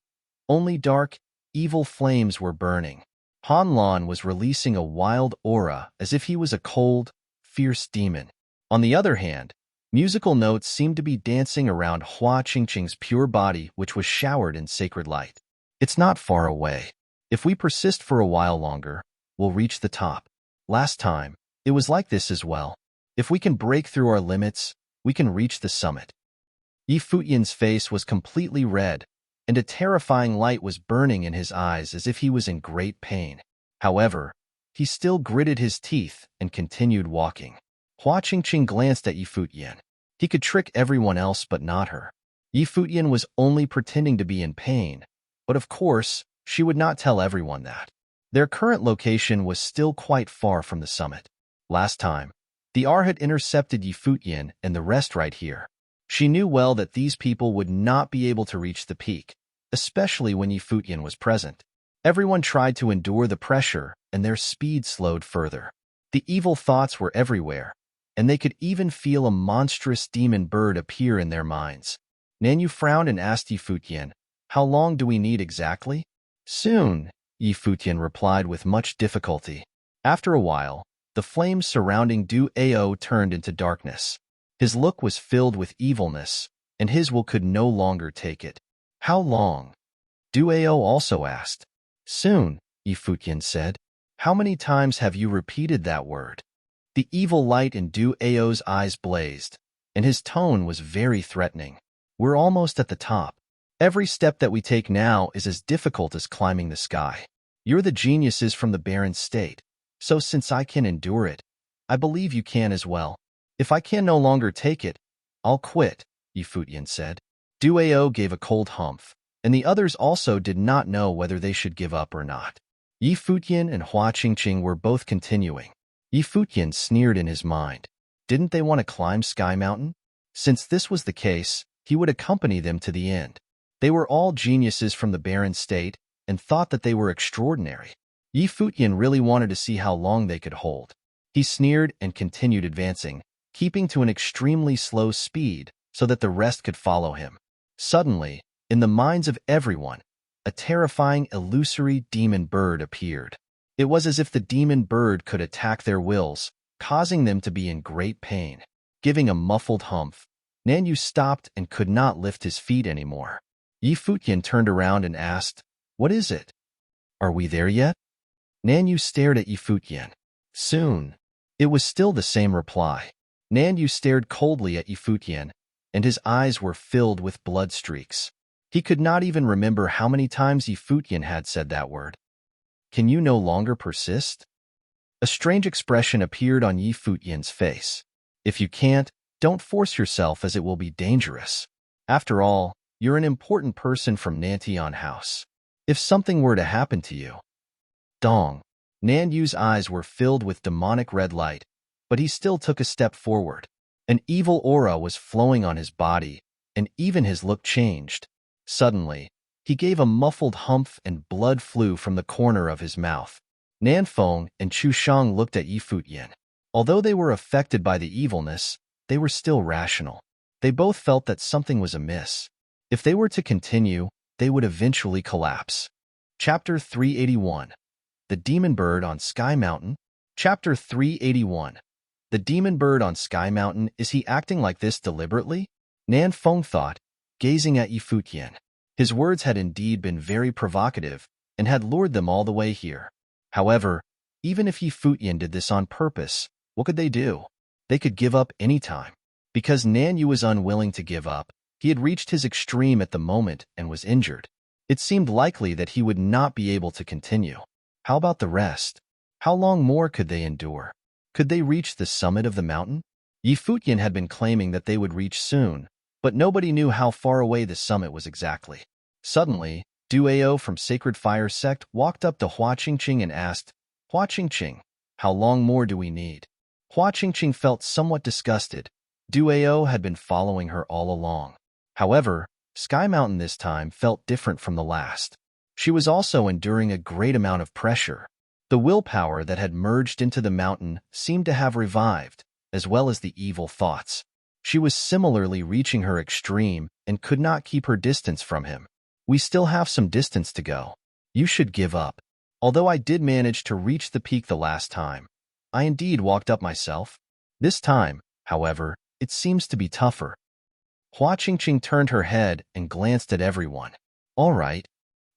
A: Only dark, evil flames were burning. Han Lan was releasing a wild aura as if he was a cold, fierce demon. On the other hand, musical notes seemed to be dancing around Hua Qingqing's pure body, which was showered in sacred light. It's not far away. If we persist for a while longer, we'll reach the top. Last time, it was like this as well. If we can break through our limits, we can reach the summit. Yi Futian's face was completely red, and a terrifying light was burning in his eyes as if he was in great pain. However, he still gritted his teeth and continued walking. Hua Qingqing glanced at Yi Futian. He could trick everyone else but not her. Yi Futian was only pretending to be in pain, but of course, she would not tell everyone that. Their current location was still quite far from the summit. Last time, the Arhat intercepted Yi Futian and the rest right here. She knew well that these people would not be able to reach the peak, especially when Yi Futian was present. Everyone tried to endure the pressure, and their speed slowed further. The evil thoughts were everywhere, and they could even feel a monstrous demon bird appear in their minds. Nanyu frowned and asked Yi Futian, "How long do we need exactly?" "Soon," Yi Futian replied with much difficulty. After a while, the flames surrounding Du Ao turned into darkness. His look was filled with evilness, and his will could no longer take it. "How long?" Du Ao also asked. "Soon," Yi Futian said. "How many times have you repeated that word?" The evil light in Du Ao's eyes blazed, and his tone was very threatening. "We're almost at the top. Every step that we take now is as difficult as climbing the sky. You're the geniuses from the barren state, so since I can endure it, I believe you can as well. If I can no longer take it, I'll quit," Yi Futian said. Du Ao gave a cold humph, and the others also did not know whether they should give up or not. Yi Futian and Hua Qingqing were both continuing. Yi Futian sneered in his mind. Didn't they want to climb Sky Mountain? Since this was the case, he would accompany them to the end. They were all geniuses from the barren state and thought that they were extraordinary. Yi Futian really wanted to see how long they could hold. He sneered and continued advancing, keeping to an extremely slow speed so that the rest could follow him. Suddenly, in the minds of everyone, a terrifying, illusory demon bird appeared. It was as if the demon bird could attack their wills, causing them to be in great pain. Giving a muffled humph, Nanyu stopped and could not lift his feet anymore. Yi Futian turned around and asked, "What is it? Are we there yet?" Nanyu stared at Yi Futian. "Soon." It was still the same reply. Nanyu stared coldly at Yi Futian, and his eyes were filled with blood streaks. He could not even remember how many times Yi Futian had said that word. "Can you no longer persist?" A strange expression appeared on Yi Futian's face. "If you can't, don't force yourself as it will be dangerous. After all, you're an important person from Nantian House. If something were to happen to you..." Dong. Nanyu's eyes were filled with demonic red light, but he still took a step forward. An evil aura was flowing on his body, and even his look changed. Suddenly, he gave a muffled humph and blood flew from the corner of his mouth. Nanfeng and Chu Shang looked at Yi Futian. Although they were affected by the evilness, they were still rational. They both felt that something was amiss. If they were to continue, they would eventually collapse. Chapter 381. The Demon Bird on Sky Mountain. Chapter 381. The Demon Bird on Sky Mountain, is he acting like this deliberately? Nanfeng thought, gazing at Yi Futian. His words had indeed been very provocative and had lured them all the way here. However, even if Yi Futian did this on purpose, what could they do? They could give up any time. Because Nanyu was unwilling to give up, he had reached his extreme at the moment and was injured. It seemed likely that he would not be able to continue. How about the rest? How long more could they endure? Could they reach the summit of the mountain? Futian had been claiming that they would reach soon, but nobody knew how far away the summit was exactly. Suddenly, Duao from Sacred Fire Sect walked up to Hua Qingqing and asked, Hua Qingqing, how long more do we need? Hua Qingqing felt somewhat disgusted. Duao had been following her all along. However, Sky Mountain this time felt different from the last. She was also enduring a great amount of pressure. The willpower that had merged into the mountain seemed to have revived, as well as the evil thoughts. She was similarly reaching her extreme and could not keep her distance from him. We still have some distance to go. You should give up. Although I did manage to reach the peak the last time, I indeed walked up myself. This time, however, it seems to be tougher. Hua Qingqing turned her head and glanced at everyone. All right.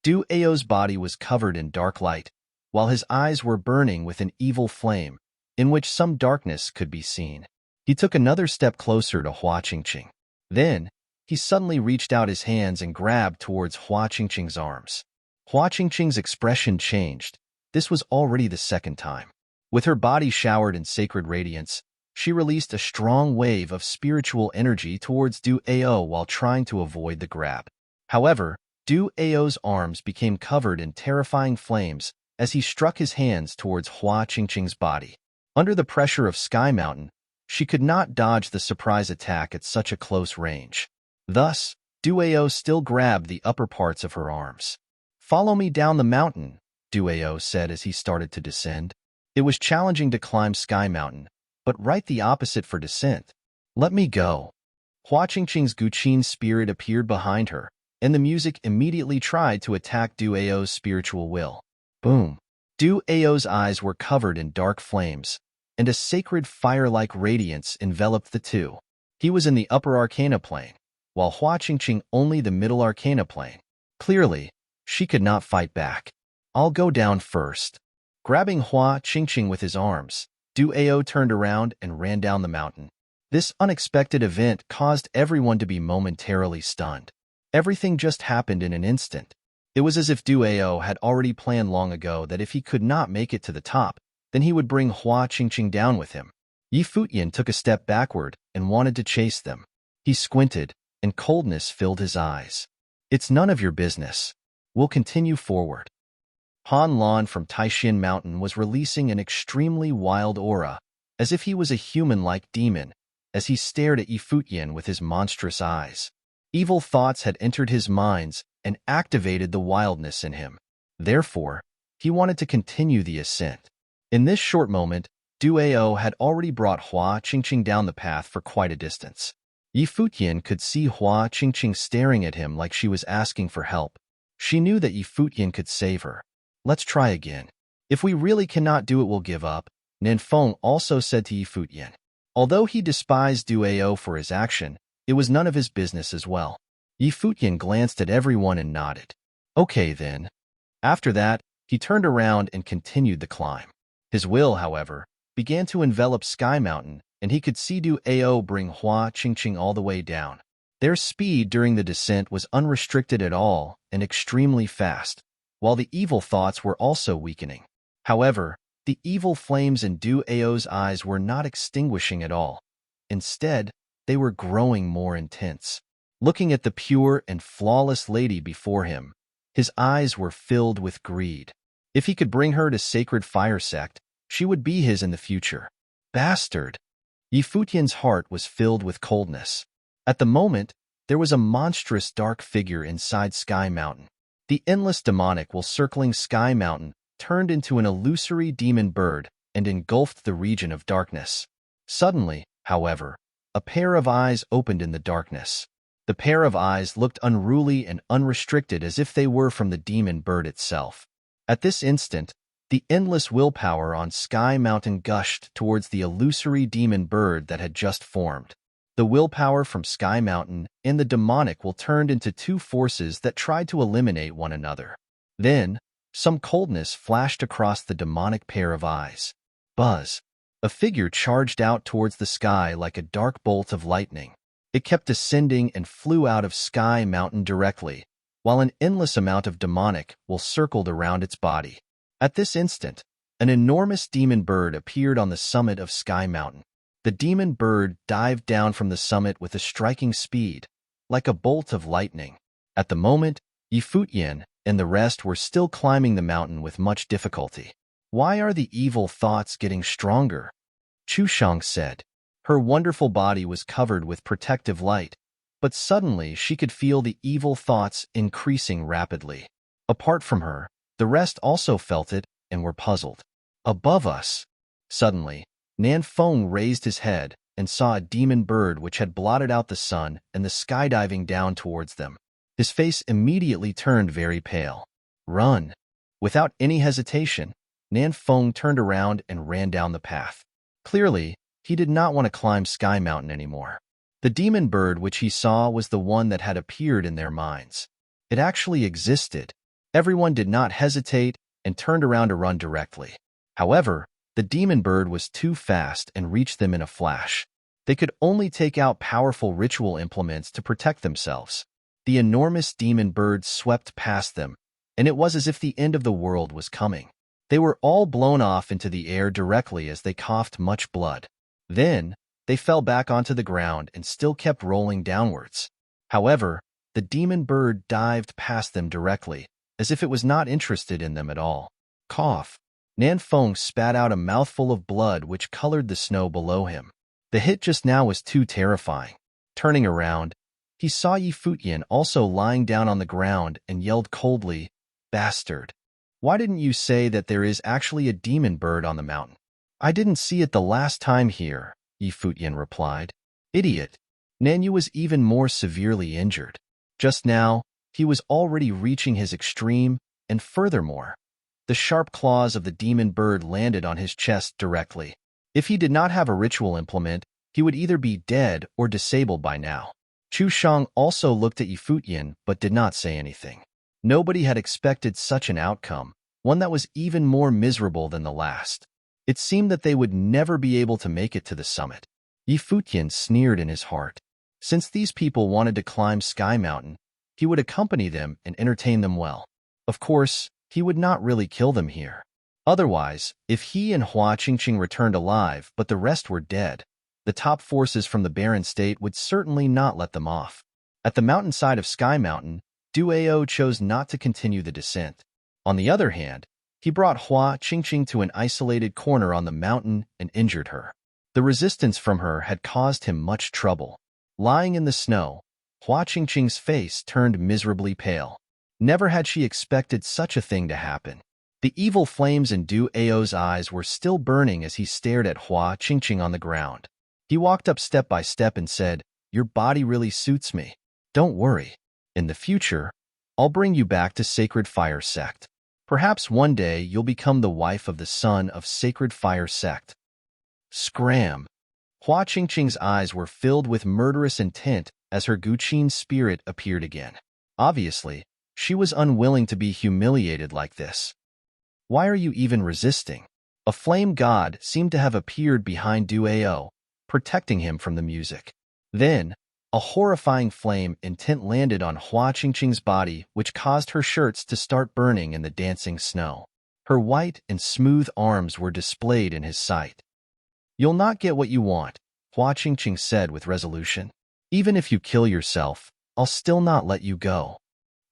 A: Du Ao's body was covered in dark light, while his eyes were burning with an evil flame, in which some darkness could be seen. He took another step closer to Hua Qingqing. Then, he suddenly reached out his hands and grabbed towards Hua Qingqing's arms. Hua Qingqing's expression changed. This was already the second time. With her body showered in sacred radiance, she released a strong wave of spiritual energy towards Du Ao while trying to avoid the grab. However, Du Ao's arms became covered in terrifying flames as he struck his hands towards Hua Qingqing's body. Under the pressure of Sky Mountain, she could not dodge the surprise attack at such a close range. Thus, Duao still grabbed the upper parts of her arms. Follow me down the mountain, Duao said as he started to descend. It was challenging to climb Sky Mountain, but right the opposite for descent. Let me go. Hua Qingqing's Guqin spirit appeared behind her, and the music immediately tried to attack Duao's spiritual will. Boom. Duao's eyes were covered in dark flames, and a sacred fire-like radiance enveloped the two. He was in the upper arcana plane, while Hua Qingqing only the middle arcana plane. Clearly, she could not fight back. I'll go down first. Grabbing Hua Qingqing with his arms, Duao turned around and ran down the mountain. This unexpected event caused everyone to be momentarily stunned. Everything just happened in an instant. It was as if Duao had already planned long ago that if he could not make it to the top, then he would bring Hua Qingqing down with him. Futian took a step backward and wanted to chase them. He squinted, and coldness filled his eyes. It's none of your business. We'll continue forward. Han Lan from Taishan Mountain was releasing an extremely wild aura, as if he was a human-like demon, as he stared at Futian with his monstrous eyes. Evil thoughts had entered his minds and activated the wildness in him. Therefore, he wanted to continue the ascent. In this short moment, Duao had already brought Hua Qingqing down the path for quite a distance. Futian could see Hua Qingqing staring at him like she was asking for help. She knew that Futian could save her. Let's try again. If we really cannot do it, we'll give up, Nanfeng also said to Futian. Although he despised Duao for his action, it was none of his business as well. Futian glanced at everyone and nodded. Okay then. After that, he turned around and continued the climb. His will, however, began to envelop Sky Mountain, and he could see Duao bring Hua Qingqing all the way down. Their speed during the descent was unrestricted at all and extremely fast, while the evil thoughts were also weakening. However, the evil flames in Duao's eyes were not extinguishing at all. Instead, they were growing more intense. Looking at the pure and flawless lady before him, his eyes were filled with greed. If he could bring her to Sacred Fire Sect, she would be his in the future. Bastard! Futian's heart was filled with coldness. At the moment, there was a monstrous dark figure inside Sky Mountain. The endless demonic while circling Sky Mountain turned into an illusory demon bird and engulfed the region of darkness. Suddenly, however, a pair of eyes opened in the darkness. The pair of eyes looked unruly and unrestricted as if they were from the demon bird itself. At this instant, the endless willpower on Sky Mountain gushed towards the illusory demon bird that had just formed. The willpower from Sky Mountain and the demonic will turned into two forces that tried to eliminate one another. Then, some coldness flashed across the demonic pair of eyes. Buzz! A figure charged out towards the sky like a dark bolt of lightning. It kept ascending and flew out of Sky Mountain directly, while an endless amount of demonic will circled around its body. At this instant, An enormous demon bird appeared on the summit of Sky Mountain. The demon bird dived down from the summit with a striking speed, like a bolt of lightning. At the moment, Futian and the rest were still climbing the mountain with much difficulty. "Why are the evil thoughts getting stronger?" Chushang said. Her wonderful body was covered with protective light, but suddenly she could feel the evil thoughts increasing rapidly. Apart from her, the rest also felt it and were puzzled. "Above us." Suddenly, Nanfeng raised his head and saw a demon bird which had blotted out the sun and the sky diving down towards them. His face immediately turned very pale. "Run!" Without any hesitation, Nanfeng turned around and ran down the path. Clearly, he did not want to climb Sky Mountain anymore. The demon bird which he saw was the one that had appeared in their minds. It actually existed. Everyone did not hesitate and turned around to run directly. However, the demon bird was too fast and reached them in a flash. They could only take out powerful ritual implements to protect themselves. The enormous demon bird swept past them, and it was as if the end of the world was coming. They were all blown off into the air directly as they coughed much blood. Then, they fell back onto the ground and still kept rolling downwards. However, the demon bird dived past them directly, as if it was not interested in them at all. Cough. Nanfeng spat out a mouthful of blood which colored the snow below him. The hit just now was too terrifying. Turning around, he saw Futian also lying down on the ground and yelled coldly, "Bastard! Why didn't you say that there is actually a demon bird on the mountain?" "I didn't see it the last time here," Futian replied. "Idiot!" Nanyu was even more severely injured. Just now, he was already reaching his extreme, and furthermore, the sharp claws of the demon bird landed on his chest directly. If he did not have a ritual implement, he would either be dead or disabled by now. Chushang also looked at Futian but did not say anything. Nobody had expected such an outcome, one that was even more miserable than the last. It seemed that they would never be able to make it to the summit. Futian sneered in his heart. Since these people wanted to climb Sky Mountain, he would accompany them and entertain them well. Of course, he would not really kill them here. Otherwise, if he and Hua Qingqing returned alive but the rest were dead, the top forces from the barren state would certainly not let them off. At the mountainside of Sky Mountain, Duao chose not to continue the descent. On the other hand, he brought Hua Qingqing to an isolated corner on the mountain and injured her. The resistance from her had caused him much trouble. Lying in the snow, Hua Qingqing's face turned miserably pale. Never had she expected such a thing to happen. The evil flames in Du Ao's eyes were still burning as he stared at Hua Qingqing on the ground. He walked up step by step and said, "Your body really suits me. Don't worry. In the future, I'll bring you back to Sacred Fire Sect. Perhaps one day you'll become the wife of the son of Sacred Fire Sect." Scram! Hua Qingqing's eyes were filled with murderous intent as her Guqin spirit appeared again. Obviously, she was unwilling to be humiliated like this. "Why are you even resisting?" A flame god seemed to have appeared behind Duao, protecting him from the music. Then, a horrifying flame intent landed on Hua Qingqing's body, which caused her shirts to start burning in the dancing snow. Her white and smooth arms were displayed in his sight. "You'll not get what you want," Hua Qingqing said with resolution. "Even if you kill yourself, I'll still not let you go."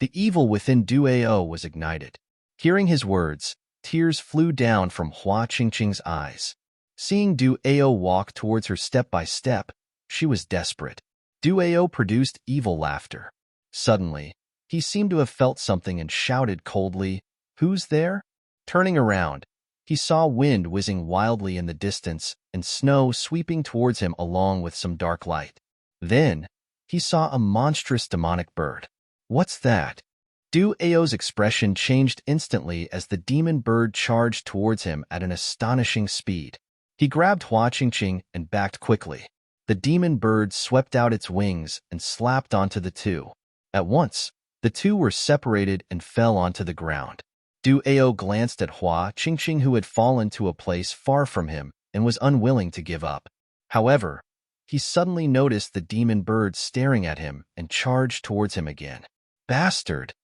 A: The evil within Duao was ignited. Hearing his words, tears flew down from Hua Qingqing's eyes. Seeing Duao walk towards her step by step, she was desperate. Duao produced evil laughter. Suddenly, he seemed to have felt something and shouted coldly, "Who's there?" Turning around, he saw wind whizzing wildly in the distance and snow sweeping towards him along with some dark light. Then, he saw a monstrous demonic bird. "What's that?" Duao's expression changed instantly as the demon bird charged towards him at an astonishing speed. He grabbed Hua Qingqing and backed quickly. The demon bird swept out its wings and slapped onto the two. At once, the two were separated and fell onto the ground. Duao glanced at Hua Qingqing, who had fallen to a place far from him and was unwilling to give up. However, he suddenly noticed the demon bird staring at him and charged towards him again. "Bastard!"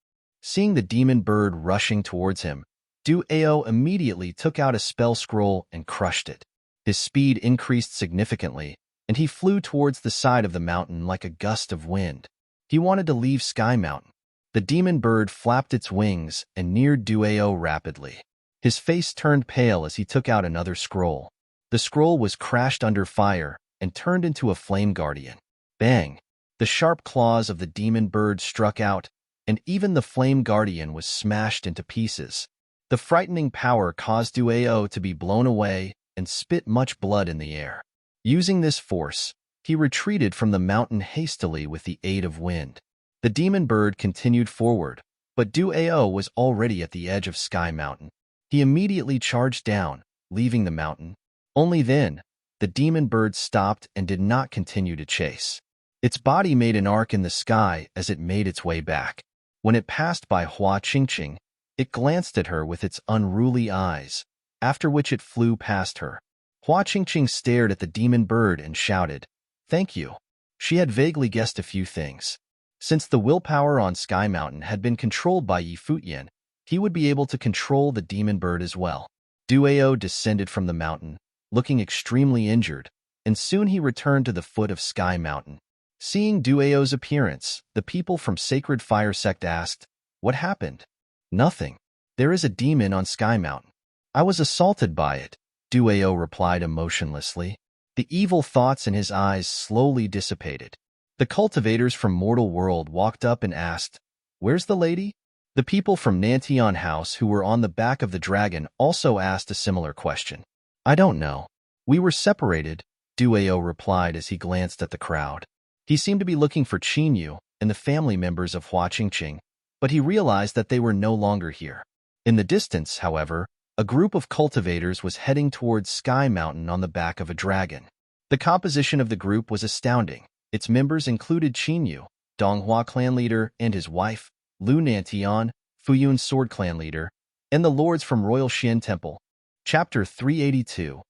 A: Seeing the demon bird rushing towards him, Duao immediately took out a spell scroll and crushed it. His speed increased significantly, and he flew towards the side of the mountain like a gust of wind. He wanted to leave Sky Mountain. The demon bird flapped its wings and neared Duao rapidly. His face turned pale as he took out another scroll. The scroll was crashed under fire and turned into a flame guardian. Bang! The sharp claws of the demon bird struck out, and even the flame guardian was smashed into pieces. The frightening power caused Duao to be blown away and spit much blood in the air. Using this force, he retreated from the mountain hastily with the aid of wind. The demon bird continued forward, but Duao was already at the edge of Sky Mountain. He immediately charged down, leaving the mountain. Only then, the demon bird stopped and did not continue to chase. Its body made an arc in the sky as it made its way back. When it passed by Hua Qingqing, it glanced at her with its unruly eyes, after which it flew past her. Hua Qingqing stared at the demon bird and shouted, "Thank you." She had vaguely guessed a few things. Since the willpower on Sky Mountain had been controlled by Futian, he would be able to control the demon bird as well. Duao descended from the mountain, looking extremely injured, and soon he returned to the foot of Sky Mountain. Seeing Duao's appearance, the people from Sacred Fire Sect asked, "What happened?" "Nothing. There is a demon on Sky Mountain. I was assaulted by it," Duao replied emotionlessly. The evil thoughts in his eyes slowly dissipated. The cultivators from Mortal World walked up and asked, "Where's the lady?" The people from Nantian House who were on the back of the dragon also asked a similar question. "I don't know. We were separated," Duao replied as he glanced at the crowd. He seemed to be looking for Qinyu and the family members of Hua Qingqing, but he realized that they were no longer here. In the distance, however, a group of cultivators was heading towards Sky Mountain on the back of a dragon. The composition of the group was astounding. Its members included Qinyu, Donghua clan leader, and his wife, Lu Nantian, Fuyun sword clan leader, and the lords from Royal Xian Temple. Chapter 382.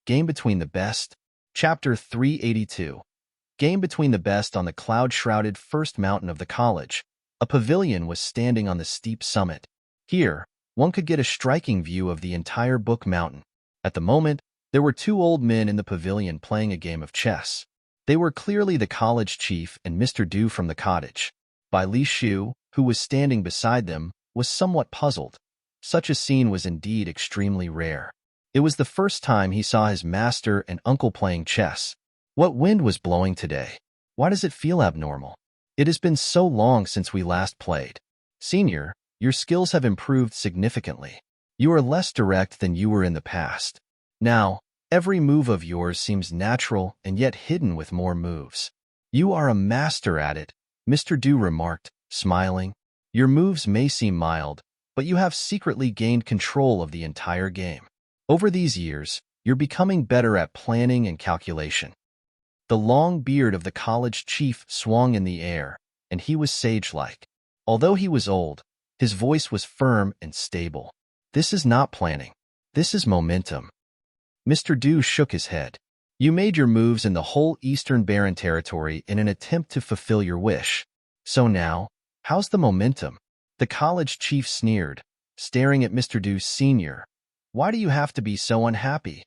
A: Game Between the Best. Chapter 382. Game Between the Best. On the cloud-shrouded first mountain of the college, a pavilion was standing on the steep summit. Here, one could get a striking view of the entire Book Mountain. At the moment, there were two old men in the pavilion playing a game of chess. They were clearly the college chief and Mr. Du from the cottage. Bai Li Shu, who was standing beside them, was somewhat puzzled. Such a scene was indeed extremely rare. It was the first time he saw his master and uncle playing chess. What wind was blowing today? Why does it feel abnormal? It has been so long since we last played. Senior, your skills have improved significantly. You are less direct than you were in the past. Now, every move of yours seems natural and yet hidden with more moves. You are a master at it, Mr. Du remarked, smiling. Your moves may seem mild, but you have secretly gained control of the entire game. Over these years, you're becoming better at planning and calculation. The long beard of the college chief swung in the air, and he was sage-like. Although he was old, his voice was firm and stable. This is not planning. This is momentum. Mr. Du shook his head. You made your moves in the whole Eastern Baron territory in an attempt to fulfill your wish. So now, how's the momentum? The college chief sneered, staring at Mr. Du Sr. Why do you have to be so unhappy?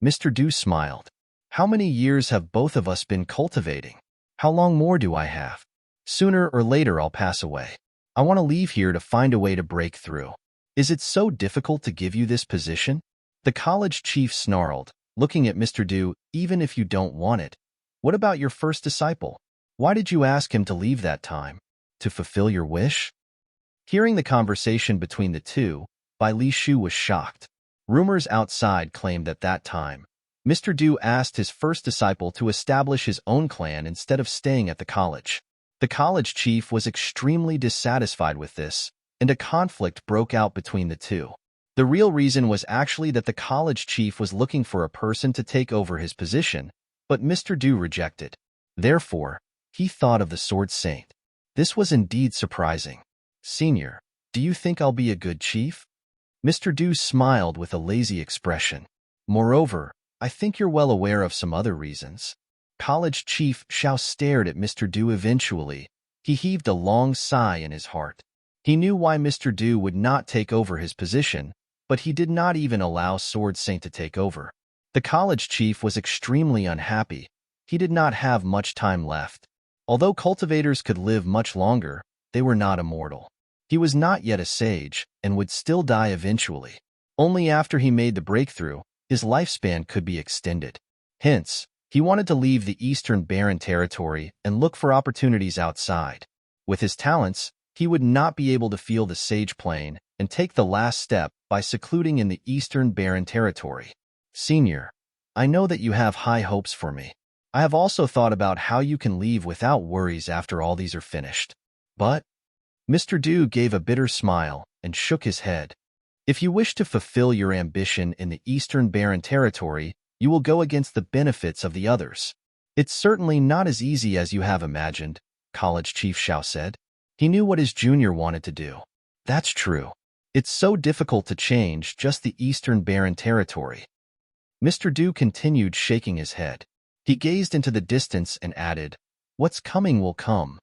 A: Mr. Du smiled. How many years have both of us been cultivating? How long more do I have? Sooner or later I'll pass away. I want to leave here to find a way to break through. Is it so difficult to give you this position? The college chief snarled, looking at Mr. Du. Even if you don't want it, what about your first disciple? Why did you ask him to leave that time? To fulfill your wish? Hearing the conversation between the two, Bai Li Shu was shocked. Rumors outside claimed that time, Mr. Du asked his first disciple to establish his own clan instead of staying at the college. The college chief was extremely dissatisfied with this, and a conflict broke out between the two. The real reason was actually that the college chief was looking for a person to take over his position, but Mr. Du rejected. Therefore, he thought of the Sword Saint. This was indeed surprising. Senior, do you think I'll be a good chief? Mr. Du smiled with a lazy expression. Moreover, I think you're well aware of some other reasons. College Chief Xiao stared at Mr. Du eventually. He heaved a long sigh in his heart. He knew why Mr. Du would not take over his position, but he did not even allow Sword Saint to take over. The college chief was extremely unhappy. He did not have much time left. Although cultivators could live much longer, they were not immortal. He was not yet a sage and would still die eventually. Only after he made the breakthrough, his lifespan could be extended. Hence, he wanted to leave the Eastern Barren Territory and look for opportunities outside. With his talents, he would not be able to feel the sage plane and take the last step by secluding in the Eastern Barren Territory. Senior, I know that you have high hopes for me. I have also thought about how you can leave without worries after all these are finished. But Mr. Du gave a bitter smile and shook his head. If you wish to fulfill your ambition in the Eastern Barren Territory, you will go against the benefits of the others. It's certainly not as easy as you have imagined, College Chief Xiao said. He knew what his junior wanted to do. That's true. It's so difficult to change just the Eastern Barren Territory. Mr. Du continued shaking his head. He gazed into the distance and added, "What's coming will come."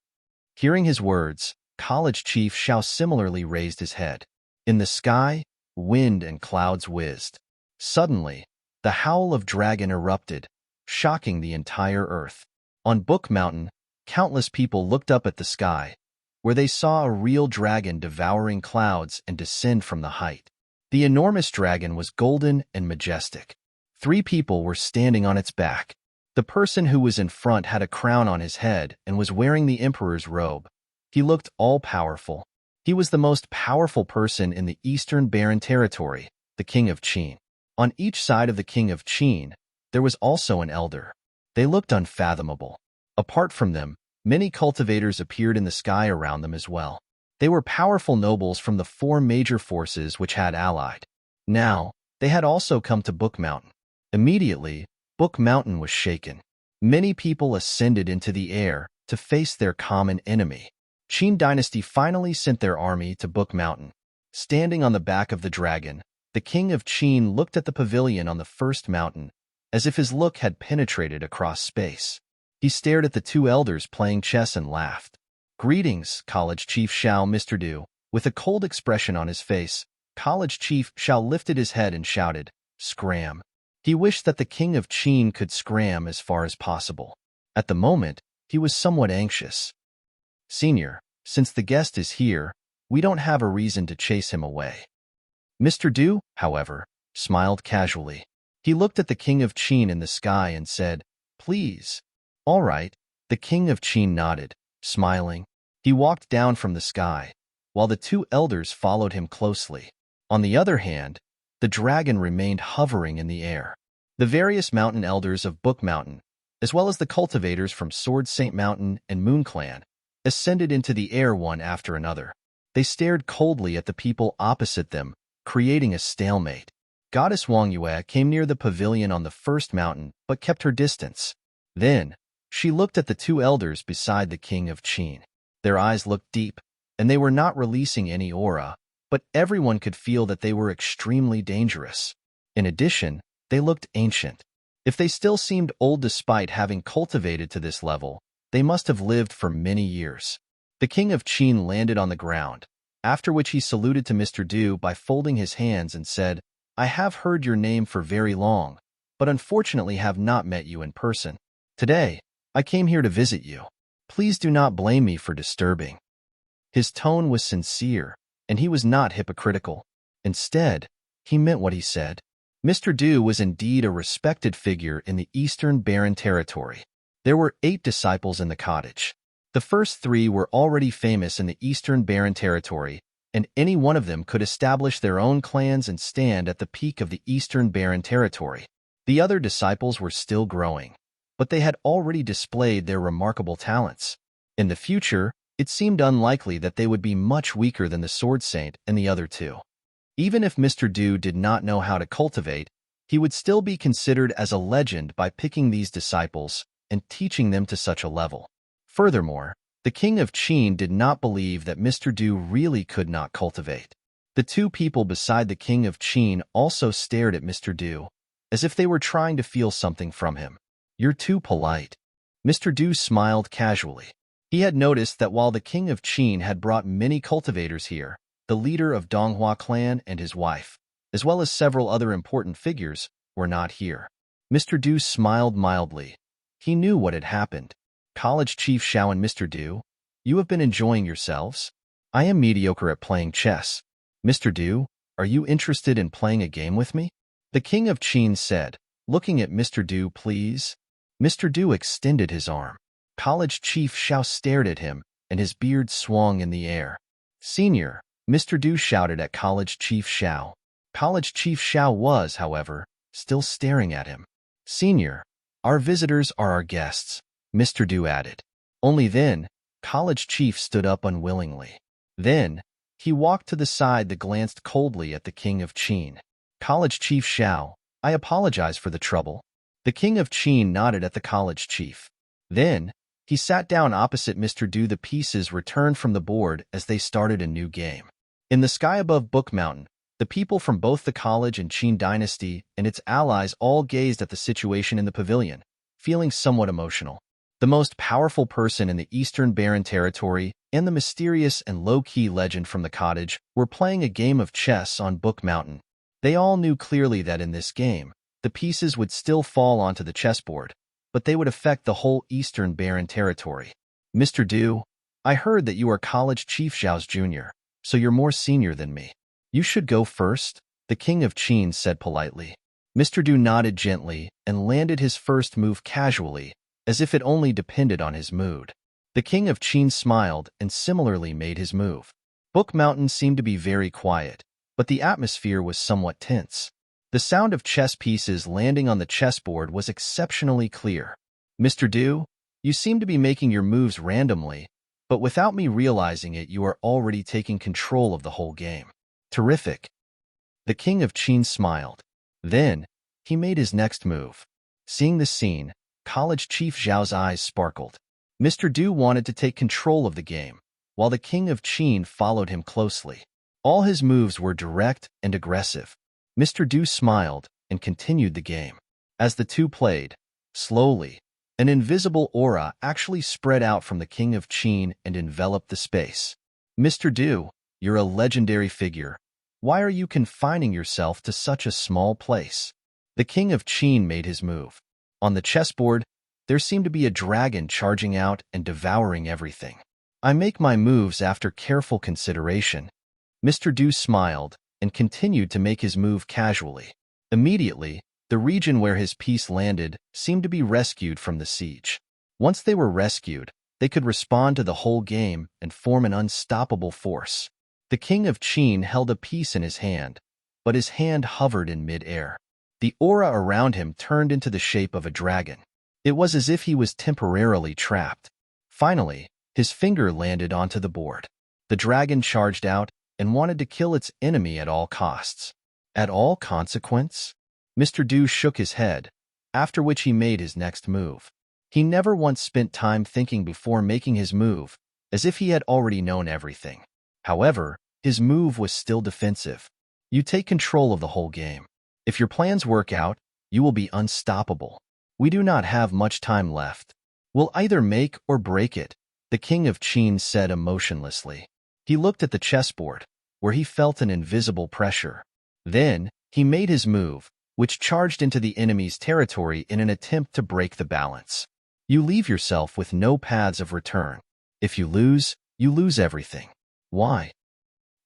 A: Hearing his words, College Chief Xiao similarly raised his head. In the sky, wind and clouds whizzed. Suddenly, the howl of dragon erupted, shocking the entire earth. On Book Mountain, countless people looked up at the sky, where they saw a real dragon devouring clouds and descend from the height. The enormous dragon was golden and majestic. 3 people were standing on its back. The person who was in front had a crown on his head and was wearing the emperor's robe. He looked all-powerful. He was the most powerful person in the Eastern Barren Territory, the King of Qin. On each side of the King of Qin, there was also an elder. They looked unfathomable. Apart from them, many cultivators appeared in the sky around them as well. They were powerful nobles from the 4 major forces which had allied. Now, they had also come to Book Mountain. Immediately, Book Mountain was shaken. Many people ascended into the air to face their common enemy. Qin Dynasty finally sent their army to Book Mountain. Standing on the back of the dragon, the King of Qin looked at the pavilion on the first mountain, as if his look had penetrated across space. He stared at the 2 elders playing chess and laughed. "Greetings, College Chief Xiao," Mr. Du. With a cold expression on his face, College Chief Xiao lifted his head and shouted, "Scram." He wished that the King of Qin could scram as far as possible. At the moment, he was somewhat anxious. "Senior, since the guest is here, we don't have a reason to chase him away." Mr. Du, however, smiled casually. He looked at the King of Qin in the sky and said, "Please." "All right." The King of Qin nodded, smiling. He walked down from the sky, while the 2 elders followed him closely. On the other hand, the dragon remained hovering in the air. The various mountain elders of Book Mountain, as well as the cultivators from Sword Saint Mountain and Moon Clan, ascended into the air one after another. They stared coldly at the people opposite them, creating a stalemate. Goddess Wang Yue came near the pavilion on the first mountain, but kept her distance. Then, she looked at the 2 elders beside the King of Qin. Their eyes looked deep, and they were not releasing any aura, but everyone could feel that they were extremely dangerous. In addition, they looked ancient. If they still seemed old despite having cultivated to this level, they must have lived for many years. The King of Qin landed on the ground, after which he saluted to Mr. Du by folding his hands and said, "I have heard your name for very long, but unfortunately have not met you in person. Today, I came here to visit you. Please do not blame me for disturbing." His tone was sincere, and he was not hypocritical. Instead, he meant what he said. Mr. Du was indeed a respected figure in the Eastern Barren Territory. There were 8 disciples in the cottage. The first 3 were already famous in the Eastern Barren Territory, and any one of them could establish their own clans and stand at the peak of the Eastern Barren Territory. The other disciples were still growing, but they had already displayed their remarkable talents. In the future, it seemed unlikely that they would be much weaker than the Sword Saint and the other 2. Even if Mr. Du did not know how to cultivate, he would still be considered as a legend by picking these disciples and teaching them to such a level. Furthermore, the King of Qin did not believe that Mr. Du really could not cultivate. The 2 people beside the King of Qin also stared at Mr. Du, as if they were trying to feel something from him. "You're too polite." Mr. Du smiled casually. He had noticed that while the king of Qin had brought many cultivators here, the leader of Donghua clan and his wife, as well as several other important figures, were not here. Mr. Du smiled mildly. He knew what had happened. College Chief Xiao and Mr. Du, you have been enjoying yourselves? I am mediocre at playing chess. Mr. Du, are you interested in playing a game with me? The king of Qin said, looking at Mr. Du, please. Mr. Du extended his arm. College Chief Xiao stared at him, and his beard swung in the air. Senior, Mr. Du shouted at College Chief Xiao. College Chief Xiao was, however, still staring at him. Senior, our visitors are our guests, Mr. Du added. Only then, College Chief stood up unwillingly. Then, he walked to the side that glanced coldly at the king of Qin. College Chief Xiao, I apologize for the trouble. The king of Qin nodded at the college chief. Then, he sat down opposite Mr. Du. The pieces returned from the board as they started a new game. In the sky above Book Mountain, the people from both the college and Qin dynasty and its allies all gazed at the situation in the pavilion, feeling somewhat emotional. The most powerful person in the Eastern Barren Territory and the mysterious and low-key legend from the cottage were playing a game of chess on Book Mountain. They all knew clearly that in this game, the pieces would still fall onto the chessboard, but they would affect the whole Eastern Barren Territory. Mr. Du, I heard that you are College Chief Xiao's junior, so you're more senior than me. You should go first, the king of Qin said politely. Mr. Du nodded gently and landed his first move casually, as if it only depended on his mood. The king of Qin smiled and similarly made his move. Book Mountain seemed to be very quiet, but the atmosphere was somewhat tense. The sound of chess pieces landing on the chessboard was exceptionally clear. Mr. Du, you seem to be making your moves randomly, but without me realizing it, you are already taking control of the whole game. Terrific. The king of Qin smiled. Then, he made his next move. Seeing the scene, College Chief Xiao's eyes sparkled. Mr. Du wanted to take control of the game, while the king of Qin followed him closely. All his moves were direct and aggressive. Mr. Du smiled and continued the game. As the two played, slowly, an invisible aura actually spread out from the king of Qin and enveloped the space. Mr. Du, you're a legendary figure. Why are you confining yourself to such a small place? The king of Qin made his move. On the chessboard, there seemed to be a dragon charging out and devouring everything. I make my moves after careful consideration. Mr. Du smiled and continued to make his move casually. Immediately, the region where his piece landed seemed to be rescued from the siege. Once they were rescued, they could respond to the whole game and form an unstoppable force. The king of Qin held a piece in his hand, but his hand hovered in mid-air. The aura around him turned into the shape of a dragon. It was as if he was temporarily trapped. Finally, his finger landed onto the board. The dragon charged out and wanted to kill its enemy at all costs. At all consequence? Mr. Du shook his head, after which he made his next move. He never once spent time thinking before making his move, as if he had already known everything. However, his move was still defensive. You take control of the whole game. If your plans work out, you will be unstoppable. We do not have much time left. We'll either make or break it, the king of Qin said emotionlessly. He looked at the chessboard, where he felt an invisible pressure. Then, he made his move, which charged into the enemy's territory in an attempt to break the balance. You leave yourself with no paths of return. If you lose everything. Why?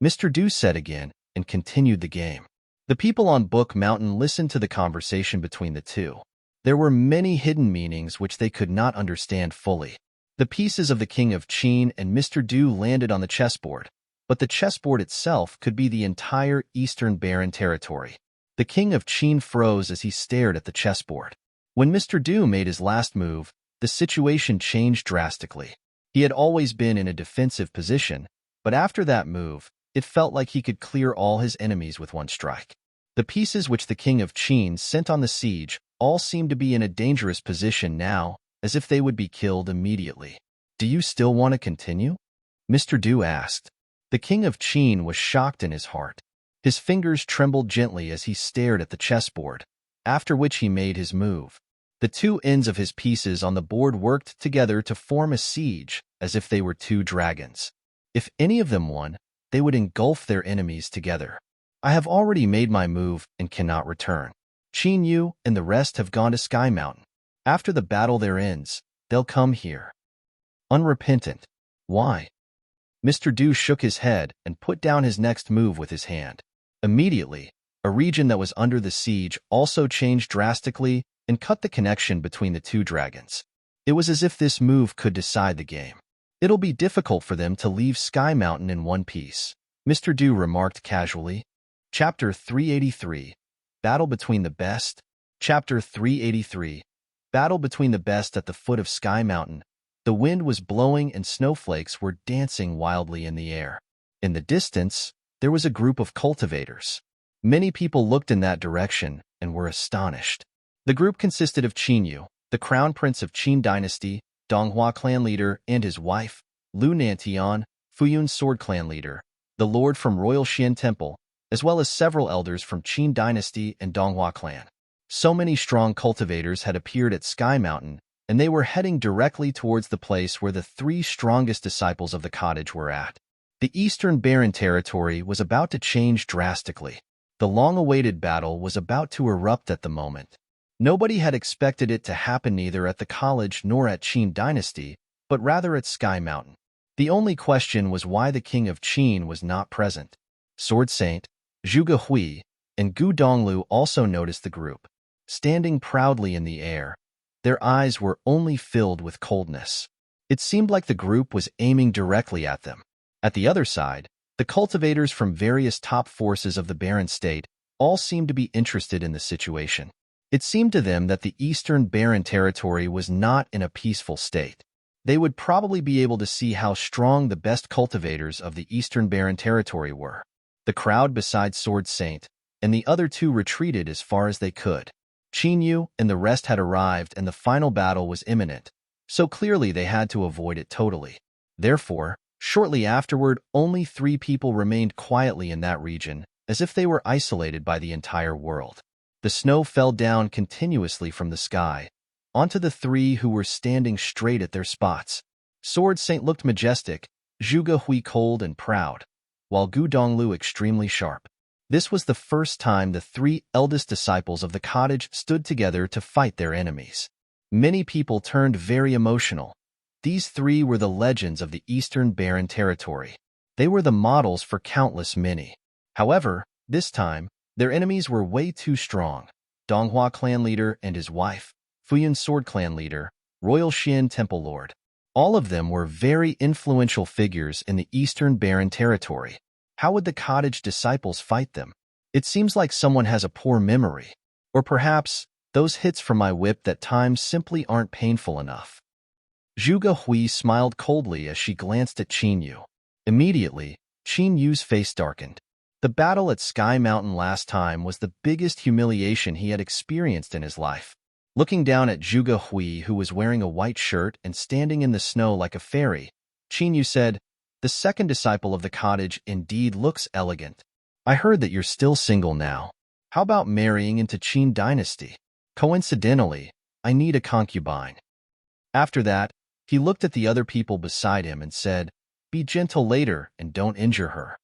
A: Mr. Du said again and continued the game. The people on Book Mountain listened to the conversation between the two. There were many hidden meanings which they could not understand fully. The pieces of the king of Qin and Mr. Du landed on the chessboard, but the chessboard itself could be the entire Eastern Barren Territory. The king of Qin froze as he stared at the chessboard. When Mr. Du made his last move, the situation changed drastically. He had always been in a defensive position, but after that move, it felt like he could clear all his enemies with one strike. The pieces which the king of Qin sent on the siege all seemed to be in a dangerous position now, as if they would be killed immediately. Do you still want to continue? Mr. Du asked. The king of Qin was shocked in his heart. His fingers trembled gently as he stared at the chessboard, after which he made his move. The two ends of his pieces on the board worked together to form a siege, as if they were two dragons. If any of them won, they would engulf their enemies together. I have already made my move and cannot return. Qin Yu and the rest have gone to Sky Mountain. After the battle there ends, they'll come here. Unrepentant. Why? Mr. Du shook his head and put down his next move with his hand. Immediately, a region that was under the siege also changed drastically and cut the connection between the two dragons. It was as if this move could decide the game. It'll be difficult for them to leave Sky Mountain in one piece, Mr. Du remarked casually. Chapter 383, Battle Between the Best. Chapter 383, Battle Between the Best at the foot of Sky Mountain. The wind was blowing and snowflakes were dancing wildly in the air. In the distance, there was a group of cultivators. Many people looked in that direction and were astonished. The group consisted of Qin Yu, the crown prince of Qin dynasty, Donghua clan leader, and his wife, Lu Nantian, Fuyun sword clan leader, the lord from Royal Xian Temple, as well as several elders from Qin dynasty and Donghua clan. So many strong cultivators had appeared at Sky Mountain, and they were heading directly towards the place where the three strongest disciples of the cottage were at. The Eastern Barren territory was about to change drastically. The long-awaited battle was about to erupt at the moment. Nobody had expected it to happen neither at the college nor at Qin dynasty, but rather at Sky Mountain. The only question was why the king of Qin was not present. Sword Saint, Zhuge Hui, and Gu Donglu also noticed the group. Standing proudly in the air, their eyes were only filled with coldness. It seemed like the group was aiming directly at them. At the other side, the cultivators from various top forces of the Barren State all seemed to be interested in the situation. It seemed to them that the Eastern Barren territory was not in a peaceful state. They would probably be able to see how strong the best cultivators of the Eastern Barren territory were. The crowd beside Sword Saint and the other two retreated as far as they could. Qin Yu and the rest had arrived and the final battle was imminent, so clearly they had to avoid it totally. Therefore, shortly afterward, only 3 people remained quietly in that region, as if they were isolated by the entire world. The snow fell down continuously from the sky, onto the 3 who were standing straight at their spots. Sword Saint looked majestic, Zhuge Hui cold and proud, while Gu Donglu extremely sharp. This was the first time the 3 eldest disciples of the cottage stood together to fight their enemies. Many people turned very emotional. These 3 were the legends of the Eastern Barren territory. They were the models for countless many. However, this time, their enemies were way too strong. Donghua clan leader and his wife, Fuyun sword clan leader, Royal Xian Temple Lord. All of them were very influential figures in the Eastern Barren territory. How would the cottage disciples fight them? It seems like someone has a poor memory. Or perhaps, those hits from my whip that times simply aren't painful enough. Zhuge Hui smiled coldly as she glanced at Qin Yu. Immediately, Qin Yu's face darkened. The battle at Sky Mountain last time was the biggest humiliation he had experienced in his life. Looking down at Zhuge Hui, who was wearing a white shirt and standing in the snow like a fairy, Qin Yu said, "The second disciple of the cottage indeed looks elegant. I heard that you're still single now. How about marrying into Qin dynasty? Coincidentally, I need a concubine." After that, he looked at the other people beside him and said, "Be gentle later and don't injure her."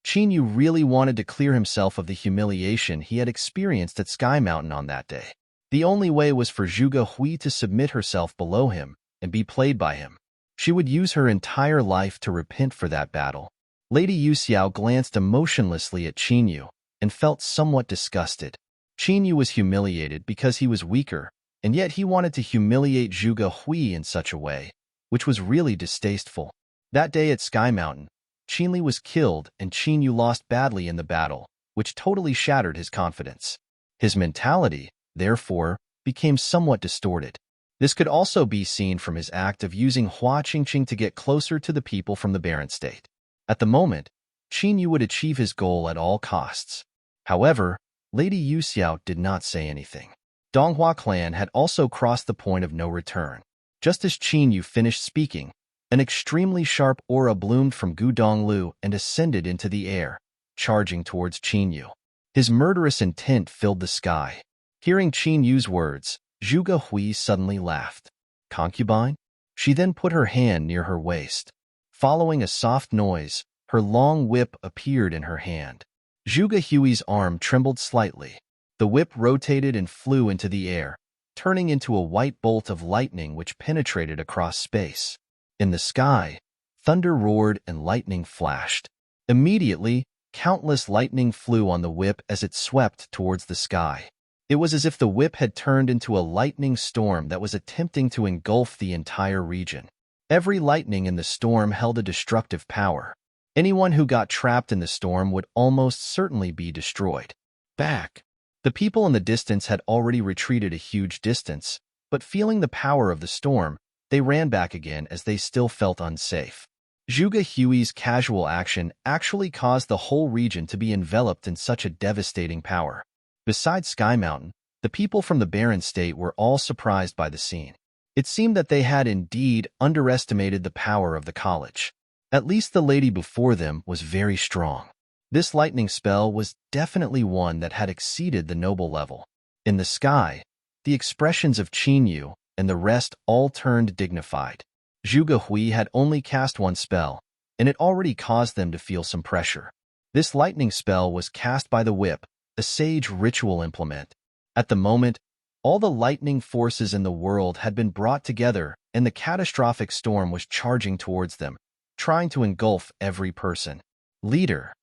A: Qin Yu really wanted to clear himself of the humiliation he had experienced at Sky Mountain on that day. The only way was for Zhuge Hui to submit herself below him and be played by him. She would use her entire life to repent for that battle. Lady Yu Xiao glanced emotionlessly at Qin Yu and felt somewhat disgusted. Qin Yu was humiliated because he was weaker, and yet he wanted to humiliate Zhuge Hui in such a way, which was really distasteful. That day at Sky Mountain, Qin Li was killed and Qin Yu lost badly in the battle, which totally shattered his confidence. His mentality, therefore, became somewhat distorted. This could also be seen from his act of using Hua Qingqing to get closer to the people from the Barren State. At the moment, Qin Yu would achieve his goal at all costs. However, Lady Yu Xiao did not say anything. Donghua clan had also crossed the point of no return. Just as Qin Yu finished speaking, an extremely sharp aura bloomed from Gu Donglu and ascended into the air, charging towards Qin Yu. His murderous intent filled the sky. Hearing Qin Yu's words, Zhuge Hui suddenly laughed. Concubine? She then put her hand near her waist. Following a soft noise, her long whip appeared in her hand. Zhuge Hui's arm trembled slightly. The whip rotated and flew into the air, turning into a white bolt of lightning which penetrated across space. In the sky, thunder roared and lightning flashed. Immediately, countless lightning flew on the whip as it swept towards the sky. It was as if the whip had turned into a lightning storm that was attempting to engulf the entire region. Every lightning in the storm held a destructive power. Anyone who got trapped in the storm would almost certainly be destroyed. Back. The people in the distance had already retreated a huge distance, but feeling the power of the storm, they ran back again as they still felt unsafe. Zhuge Hui's casual action actually caused the whole region to be enveloped in such a devastating power. Besides Sky Mountain, the people from the Barren State were all surprised by the scene. It seemed that they had indeed underestimated the power of the college. At least the lady before them was very strong. This lightning spell was definitely one that had exceeded the noble level. In the sky, the expressions of Qinyu and the rest all turned dignified. Zhuge Hui had only cast one spell, and it already caused them to feel some pressure. This lightning spell was cast by the whip, a sage ritual implement. At the moment, all the lightning forces in the world had been brought together, and the catastrophic storm was charging towards them, trying to engulf every person. Leader.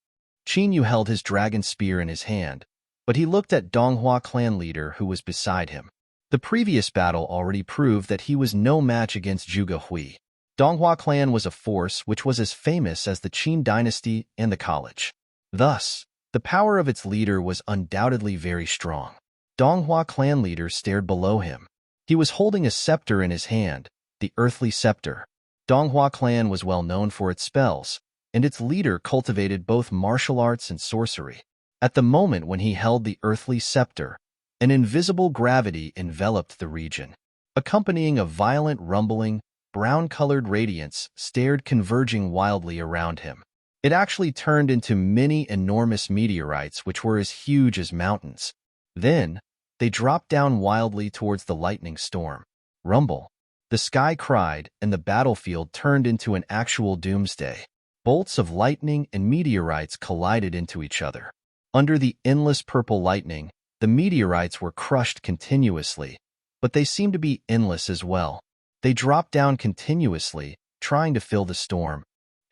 A: Qinyu held his dragon spear in his hand, but he looked at Donghua clan leader who was beside him. The previous battle already proved that he was no match against Zhuge Hui. Donghua clan was a force which was as famous as the Qin dynasty and the college. Thus, the power of its leader was undoubtedly very strong. Donghua clan leader stared below him. He was holding a scepter in his hand, the earthly scepter. Donghua clan was well known for its spells, and its leader cultivated both martial arts and sorcery. At the moment when he held the earthly scepter, an invisible gravity enveloped the region. Accompanying a violent rumbling, brown-colored radiance stared converging wildly around him. It actually turned into many enormous meteorites which were as huge as mountains. Then, they dropped down wildly towards the lightning storm. Rumble. The sky cried, and the battlefield turned into an actual doomsday. Bolts of lightning and meteorites collided into each other. Under the endless purple lightning, the meteorites were crushed continuously, but they seemed to be endless as well. They dropped down continuously, trying to fill the storm.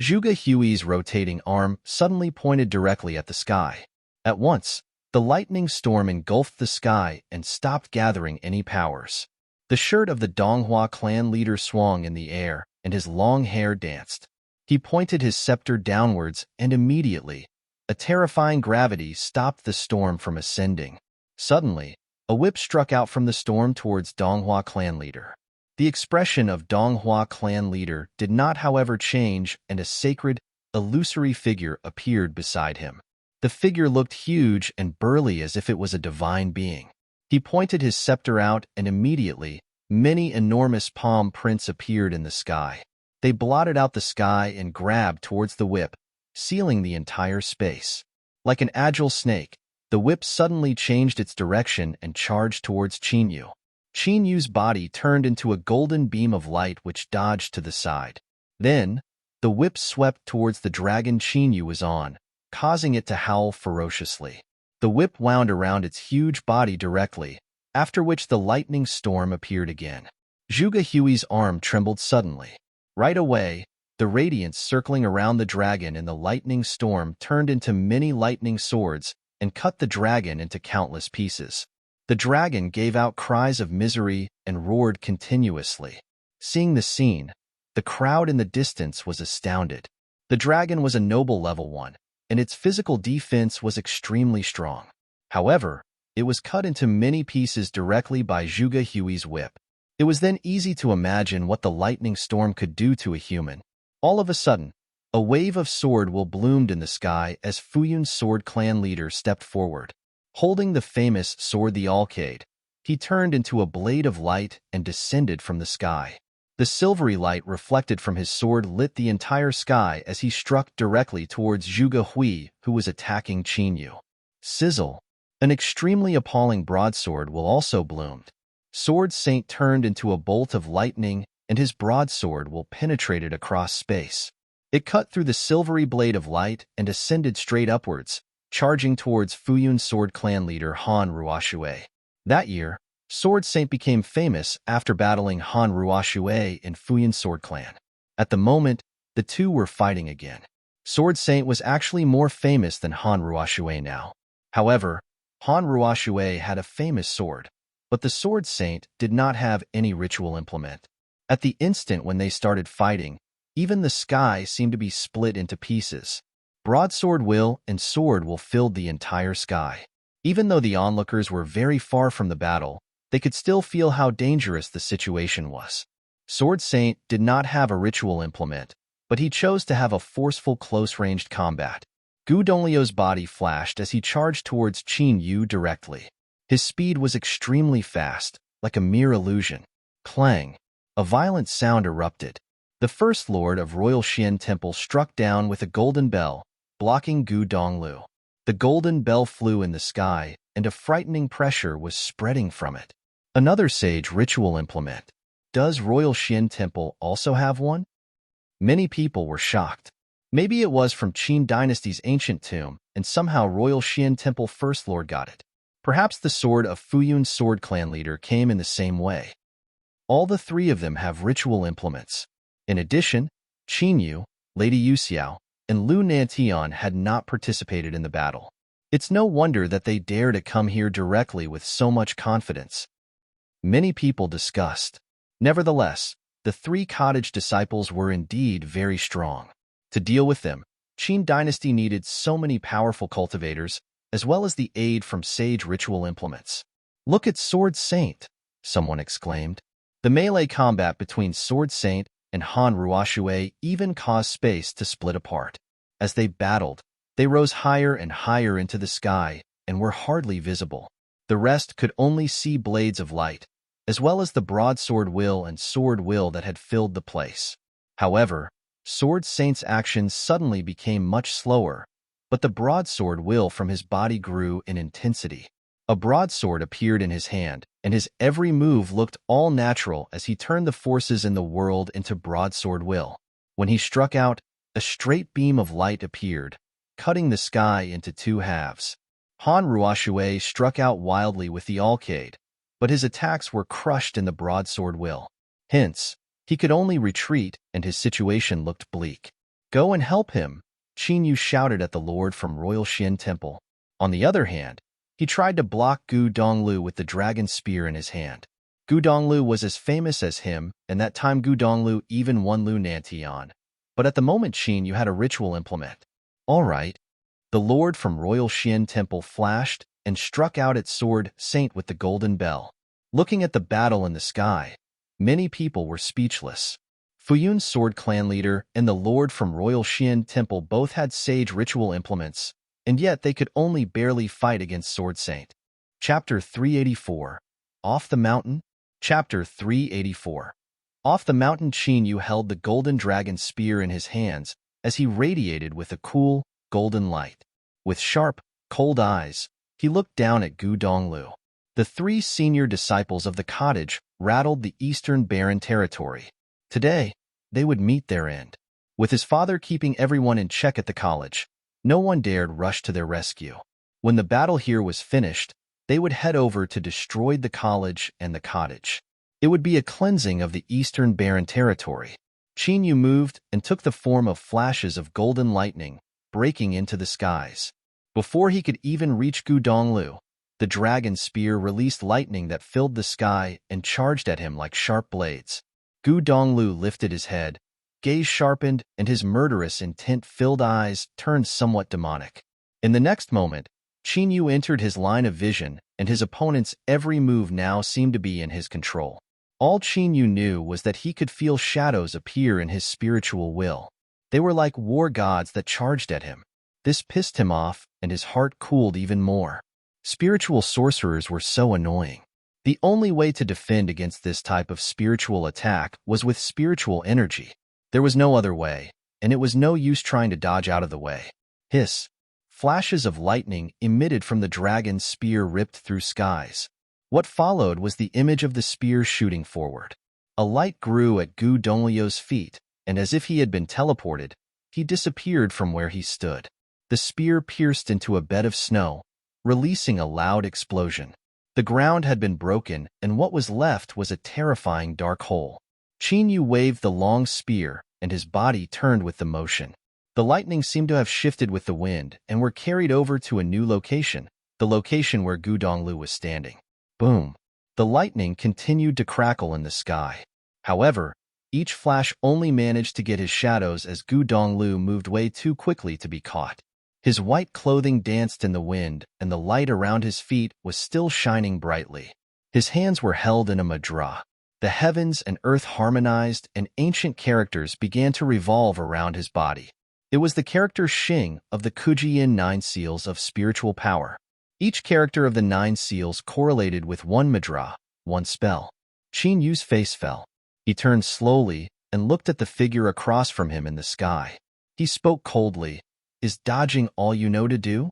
A: Zhuge Hui's rotating arm suddenly pointed directly at the sky. At once, the lightning storm engulfed the sky and stopped gathering any powers. The shirt of the Donghua clan leader swung in the air, and his long hair danced. He pointed his scepter downwards, and immediately, a terrifying gravity stopped the storm from ascending. Suddenly, a whip struck out from the storm towards Donghua clan leader. The expression of Donghua clan leader did not, however, change, and a sacred, illusory figure appeared beside him. The figure looked huge and burly as if it was a divine being. He pointed his scepter out, and immediately, many enormous palm prints appeared in the sky. They blotted out the sky and grabbed towards the whip, sealing the entire space. Like an agile snake, the whip suddenly changed its direction and charged towards Qinyu. Qinyu's body turned into a golden beam of light which dodged to the side. Then, the whip swept towards the dragon Qinyu was on, causing it to howl ferociously. The whip wound around its huge body directly, after which the lightning storm appeared again. Zhuge Hui's arm trembled suddenly. Right away, the radiance circling around the dragon in the lightning storm turned into many lightning swords and cut the dragon into countless pieces. The dragon gave out cries of misery and roared continuously. Seeing the scene, the crowd in the distance was astounded. The dragon was a noble level one, and its physical defense was extremely strong. However, it was cut into many pieces directly by Zhuge Hui's whip. It was then easy to imagine what the lightning storm could do to a human. All of a sudden, a wave of sword will bloomed in the sky as Futian's sword clan leader stepped forward. Holding the famous sword the Alcade, he turned into a blade of light and descended from the sky. The silvery light reflected from his sword lit the entire sky as he struck directly towards Zhuge Hui, who was attacking Qinyu. Sizzle. An extremely appalling broadsword will also bloomed. Sword Saint turned into a bolt of lightning, and his broadsword will penetrated across space. It cut through the silvery blade of light and ascended straight upwards, charging towards Futian Sword Clan leader Han Ruoxue. That year, Sword Saint became famous after battling Han Ruoxue in Futian Sword Clan. At the moment, the two were fighting again. Sword Saint was actually more famous than Han Ruoxue now. However, Han Ruoxue had a famous sword, but the Sword Saint did not have any ritual implement. At the instant when they started fighting, even the sky seemed to be split into pieces. Broadsword will and sword will filled the entire sky. Even though the onlookers were very far from the battle, they could still feel how dangerous the situation was. Sword Saint did not have a ritual implement, but he chose to have a forceful close-ranged combat. Gu Donglio's body flashed as he charged towards Qin Yu directly. His speed was extremely fast, like a mere illusion. Clang! A violent sound erupted. The First Lord of Royal Xian Temple struck down with a golden bell, blocking Gu Donglu. The golden bell flew in the sky, and a frightening pressure was spreading from it. Another sage ritual implement. Does Royal Xian Temple also have one? Many people were shocked. Maybe it was from Qin Dynasty's ancient tomb, and somehow Royal Xian Temple First Lord got it. Perhaps the sword of Fuyun Sword Clan leader came in the same way. All the three of them have ritual implements. In addition, Qin Yu, Lady Yu Xiao, and Lu Nantian had not participated in the battle. It's no wonder that they dare to come here directly with so much confidence. Many people discussed. Nevertheless, the three cottage disciples were indeed very strong. To deal with them, Qin Dynasty needed so many powerful cultivators, as well as the aid from sage ritual implements. Look at Sword Saint, someone exclaimed. The melee combat between Sword Saint and Han Ruoxue even caused space to split apart. As they battled, they rose higher and higher into the sky and were hardly visible. The rest could only see blades of light, as well as the broadsword will and sword will that had filled the place. However, Sword Saint's actions suddenly became much slower, but the broadsword will from his body grew in intensity. A broadsword appeared in his hand, and his every move looked all natural as he turned the forces in the world into broadsword will. When he struck out, a straight beam of light appeared, cutting the sky into two halves. Han Ruoxue struck out wildly with the Alcade, but his attacks were crushed in the broadsword will. Hence, he could only retreat, and his situation looked bleak. Go and help him, Qin Yu shouted at the Lord from Royal Xian Temple. On the other hand, he tried to block Gu Donglu with the dragon spear in his hand. Gu Donglu was as famous as him, and that time Gu Donglu even won Lu Nantian. But at the moment Qin Yu had a ritual implement. All right. The Lord from Royal Xian Temple flashed and struck out at Sword Saint with the golden bell. Looking at the battle in the sky, many people were speechless. Fuyun Sword Clan leader and the Lord from Royal Xian Temple both had sage ritual implements, and yet they could only barely fight against Sword Saint. Chapter 384. Off the Mountain? Chapter 384. Off the mountain Qin Yu held the golden dragon spear in his hands as he radiated with a cool, golden light. With sharp, cold eyes, he looked down at Gu Donglu. The three senior disciples of the cottage rattled the eastern barren territory. Today, they would meet their end. With his father keeping everyone in check at the college, no one dared rush to their rescue. When the battle here was finished, they would head over to destroy the college and the cottage. It would be a cleansing of the eastern barren territory. Qin Yu moved and took the form of flashes of golden lightning, breaking into the skies. Before he could even reach Gu Donglu, the dragon spear released lightning that filled the sky and charged at him like sharp blades. Gu Donglu lifted his head, gaze sharpened, and his murderous intent-filled eyes turned somewhat demonic. In the next moment, Qin Yu entered his line of vision, and his opponent's every move now seemed to be in his control. All Qin Yu knew was that he could feel shadows appear in his spiritual will. They were like war gods that charged at him. This pissed him off, and his heart cooled even more. Spiritual sorcerers were so annoying. The only way to defend against this type of spiritual attack was with spiritual energy. There was no other way, and it was no use trying to dodge out of the way. Hiss! Flashes of lightning emitted from the dragon's spear ripped through skies. What followed was the image of the spear shooting forward. A light grew at Gu Donglio's feet, and as if he had been teleported, he disappeared from where he stood. The spear pierced into a bed of snow, releasing a loud explosion. The ground had been broken, and what was left was a terrifying dark hole. Qin Yu waved the long spear, and his body turned with the motion. The lightning seemed to have shifted with the wind and were carried over to a new location, the location where Gu Donglu was standing. Boom! The lightning continued to crackle in the sky. However, each flash only managed to get his shadows as Gu Donglu moved way too quickly to be caught. His white clothing danced in the wind, and the light around his feet was still shining brightly. His hands were held in a mudra. The heavens and earth harmonized, and ancient characters began to revolve around his body. It was the character Xing of the Kuji-yin 9 Seals of Spiritual Power. Each character of the 9 seals correlated with one mudra, one spell. Qin Yu's face fell. He turned slowly and looked at the figure across from him in the sky. He spoke coldly. "Is dodging all you know to do?"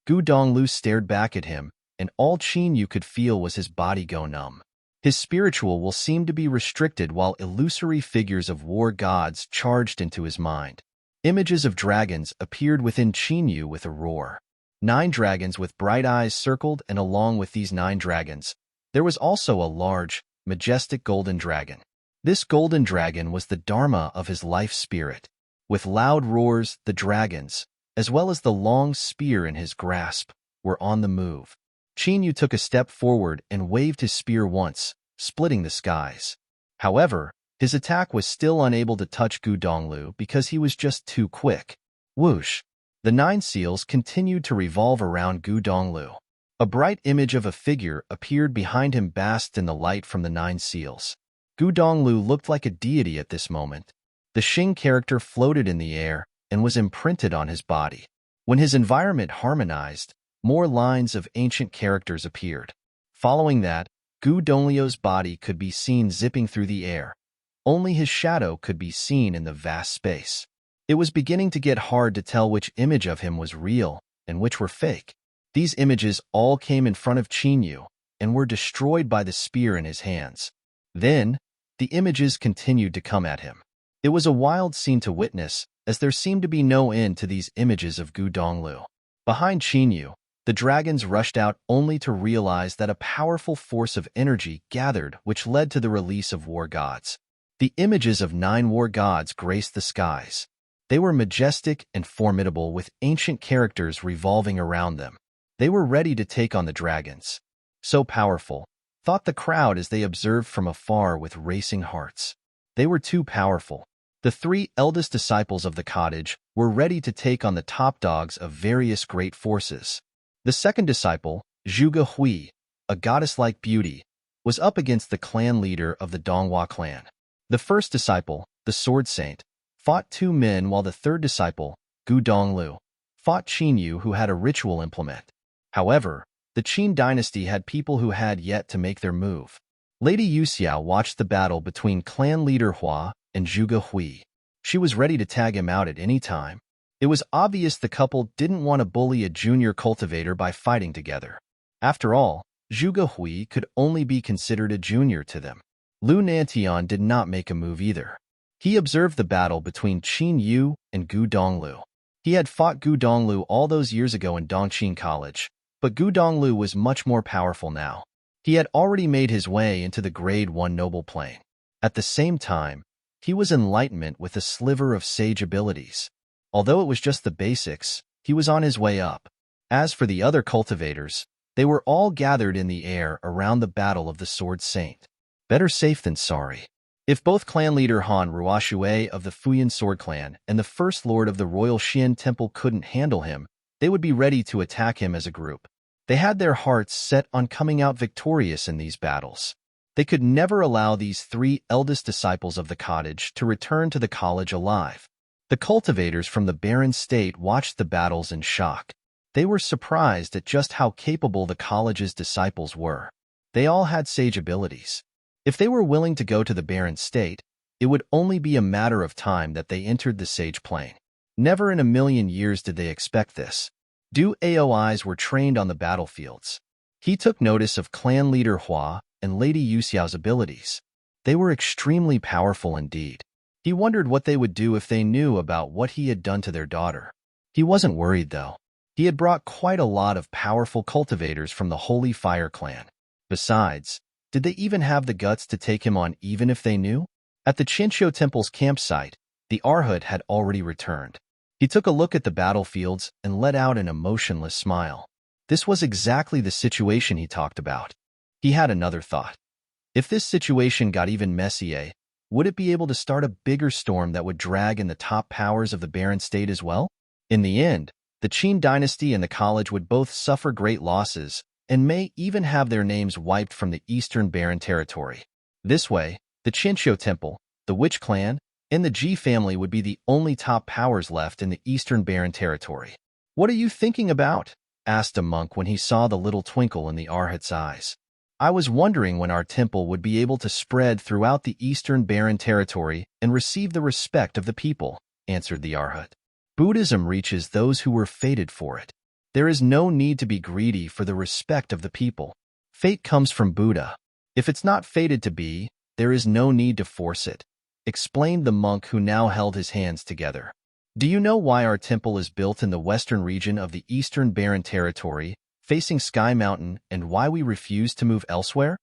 A: Gu Donglu stared back at him, and all Qin Yu could feel was his body go numb. His spiritual will seemed to be restricted while illusory figures of war gods charged into his mind. Images of dragons appeared within Qin Yu with a roar. 9 dragons with bright eyes circled, and along with these 9 dragons, there was also a large, majestic golden dragon. This golden dragon was the dharma of his life spirit. With loud roars, the dragons, as well as the long spear in his grasp, were on the move. Qin Yu took a step forward and waved his spear once, splitting the skies. However, his attack was still unable to touch Gu Donglu because he was just too quick. Whoosh! The 9 seals continued to revolve around Gu Donglu. A bright image of a figure appeared behind him, basked in the light from the 9 seals. Gu Donglu looked like a deity at this moment. The Xing character floated in the air and was imprinted on his body. When his environment harmonized, more lines of ancient characters appeared. Following that, Gu Donglio's body could be seen zipping through the air. Only his shadow could be seen in the vast space. It was beginning to get hard to tell which image of him was real and which were fake. These images all came in front of Qin Yu and were destroyed by the spear in his hands. Then, the images continued to come at him. It was a wild scene to witness, as there seemed to be no end to these images of Gu Donglu. Behind Qin Yu, the dragons rushed out only to realize that a powerful force of energy gathered, which led to the release of war gods. The images of 9 war gods graced the skies. They were majestic and formidable, with ancient characters revolving around them. They were ready to take on the dragons. So powerful, thought the crowd as they observed from afar with racing hearts. They were too powerful. The 3 eldest disciples of the cottage were ready to take on the top dogs of various great forces. The second disciple, Zhuge Hui, a goddess-like beauty, was up against the clan leader of the Donghua clan. The first disciple, the Sword Saint, fought 2 men, while the third disciple, Gu Donglu, fought Qin Yu, who had a ritual implement. However, the Qin dynasty had people who had yet to make their move. Lady Yuxiao watched the battle between clan leader Hua and Zhuge Hui. She was ready to tag him out at any time. It was obvious the couple didn't want to bully a junior cultivator by fighting together. After all, Zhuge Hui could only be considered a junior to them. Lu Nantian did not make a move either. He observed the battle between Qin Yu and Gu Donglu. He had fought Gu Donglu all those years ago in Dongqing College, but Gu Donglu was much more powerful now. He had already made his way into the Grade 1 noble plane. At the same time, he was enlightenment with a sliver of sage abilities. Although it was just the basics, he was on his way up. As for the other cultivators, they were all gathered in the air around the battle of the Sword Saint. Better safe than sorry. If both clan leader Han Ruoxue of the Futian Sword Clan and the First Lord of the Royal Xian Temple couldn't handle him, they would be ready to attack him as a group. They had their hearts set on coming out victorious in these battles. They could never allow these 3 eldest disciples of the cottage to return to the college alive. The cultivators from the barren state watched the battles in shock. They were surprised at just how capable the college's disciples were. They all had sage abilities. If they were willing to go to the barren state, it would only be a matter of time that they entered the sage plane. Never in a million years did they expect this. Du Aois were trained on the battlefields. He took notice of clan leader Hua and Lady Yuxiao's abilities. They were extremely powerful indeed. He wondered what they would do if they knew about what he had done to their daughter. He wasn't worried, though. He had brought quite a lot of powerful cultivators from the Holy Fire clan. Besides, did they even have the guts to take him on even if they knew? At the Qinqiu Temple's campsite, the Arhat had already returned. He took a look at the battlefields and let out an emotionless smile. This was exactly the situation he talked about. He had another thought. If this situation got even messier, would it be able to start a bigger storm that would drag in the top powers of the Barren State as well? In the end, the Qin dynasty and the college would both suffer great losses and may even have their names wiped from the Eastern Barren territory. This way, the Qinqiu Temple, the Witch clan, and the Ji family would be the only top powers left in the Eastern Barren territory. "What are you thinking about?" asked a monk when he saw the little twinkle in the Arhat's eyes. "I was wondering when our temple would be able to spread throughout the Eastern Barren territory and receive the respect of the people," answered the Arhat. "Buddhism reaches those who were fated for it. There is no need to be greedy for the respect of the people. Fate comes from Buddha. If it's not fated to be, there is no need to force it," explained the monk who now held his hands together. "Do you know why our temple is built in the western region of the Eastern Barren territory, facing Sky Mountain, and why we refuse to move elsewhere?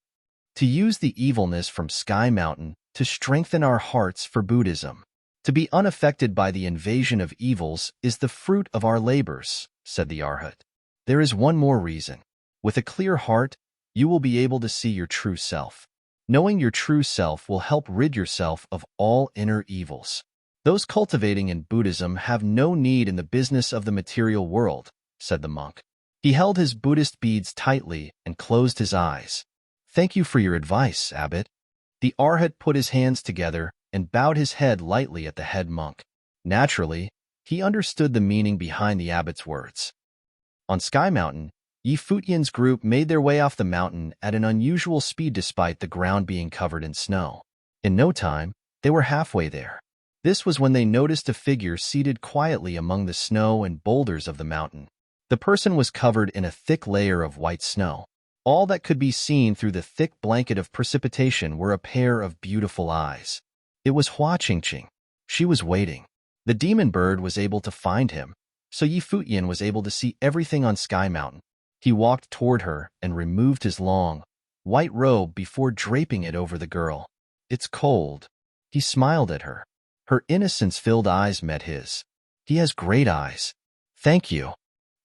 A: To use the evilness from Sky Mountain to strengthen our hearts for Buddhism. To be unaffected by the invasion of evils is the fruit of our labors," said the Arhat. "There is one more reason. With a clear heart, you will be able to see your true self. Knowing your true self will help rid yourself of all inner evils. Those cultivating in Buddhism have no need in the business of the material world," said the monk. He held his Buddhist beads tightly and closed his eyes. "Thank you for your advice, Abbot." The Arhat put his hands together and bowed his head lightly at the head monk. Naturally, he understood the meaning behind the abbot's words. On Sky Mountain, Futian's group made their way off the mountain at an unusual speed despite the ground being covered in snow. In no time, they were halfway there. This was when they noticed a figure seated quietly among the snow and boulders of the mountain. The person was covered in a thick layer of white snow. All that could be seen through the thick blanket of precipitation were a pair of beautiful eyes. It was Hua Qingqing. She was waiting. The demon bird was able to find him, so Futian was able to see everything on Sky Mountain. He walked toward her and removed his long, white robe before draping it over the girl. "It's cold." He smiled at her. Her innocence-filled eyes met his. "He has great eyes." "Thank you."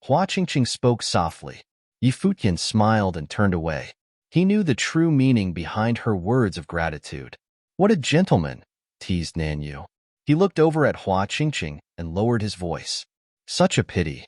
A: Hua Qingqing spoke softly. Futian smiled and turned away. He knew the true meaning behind her words of gratitude. "What a gentleman," teased Nanyu. He looked over at Hua Qingqing and lowered his voice. Such a pity.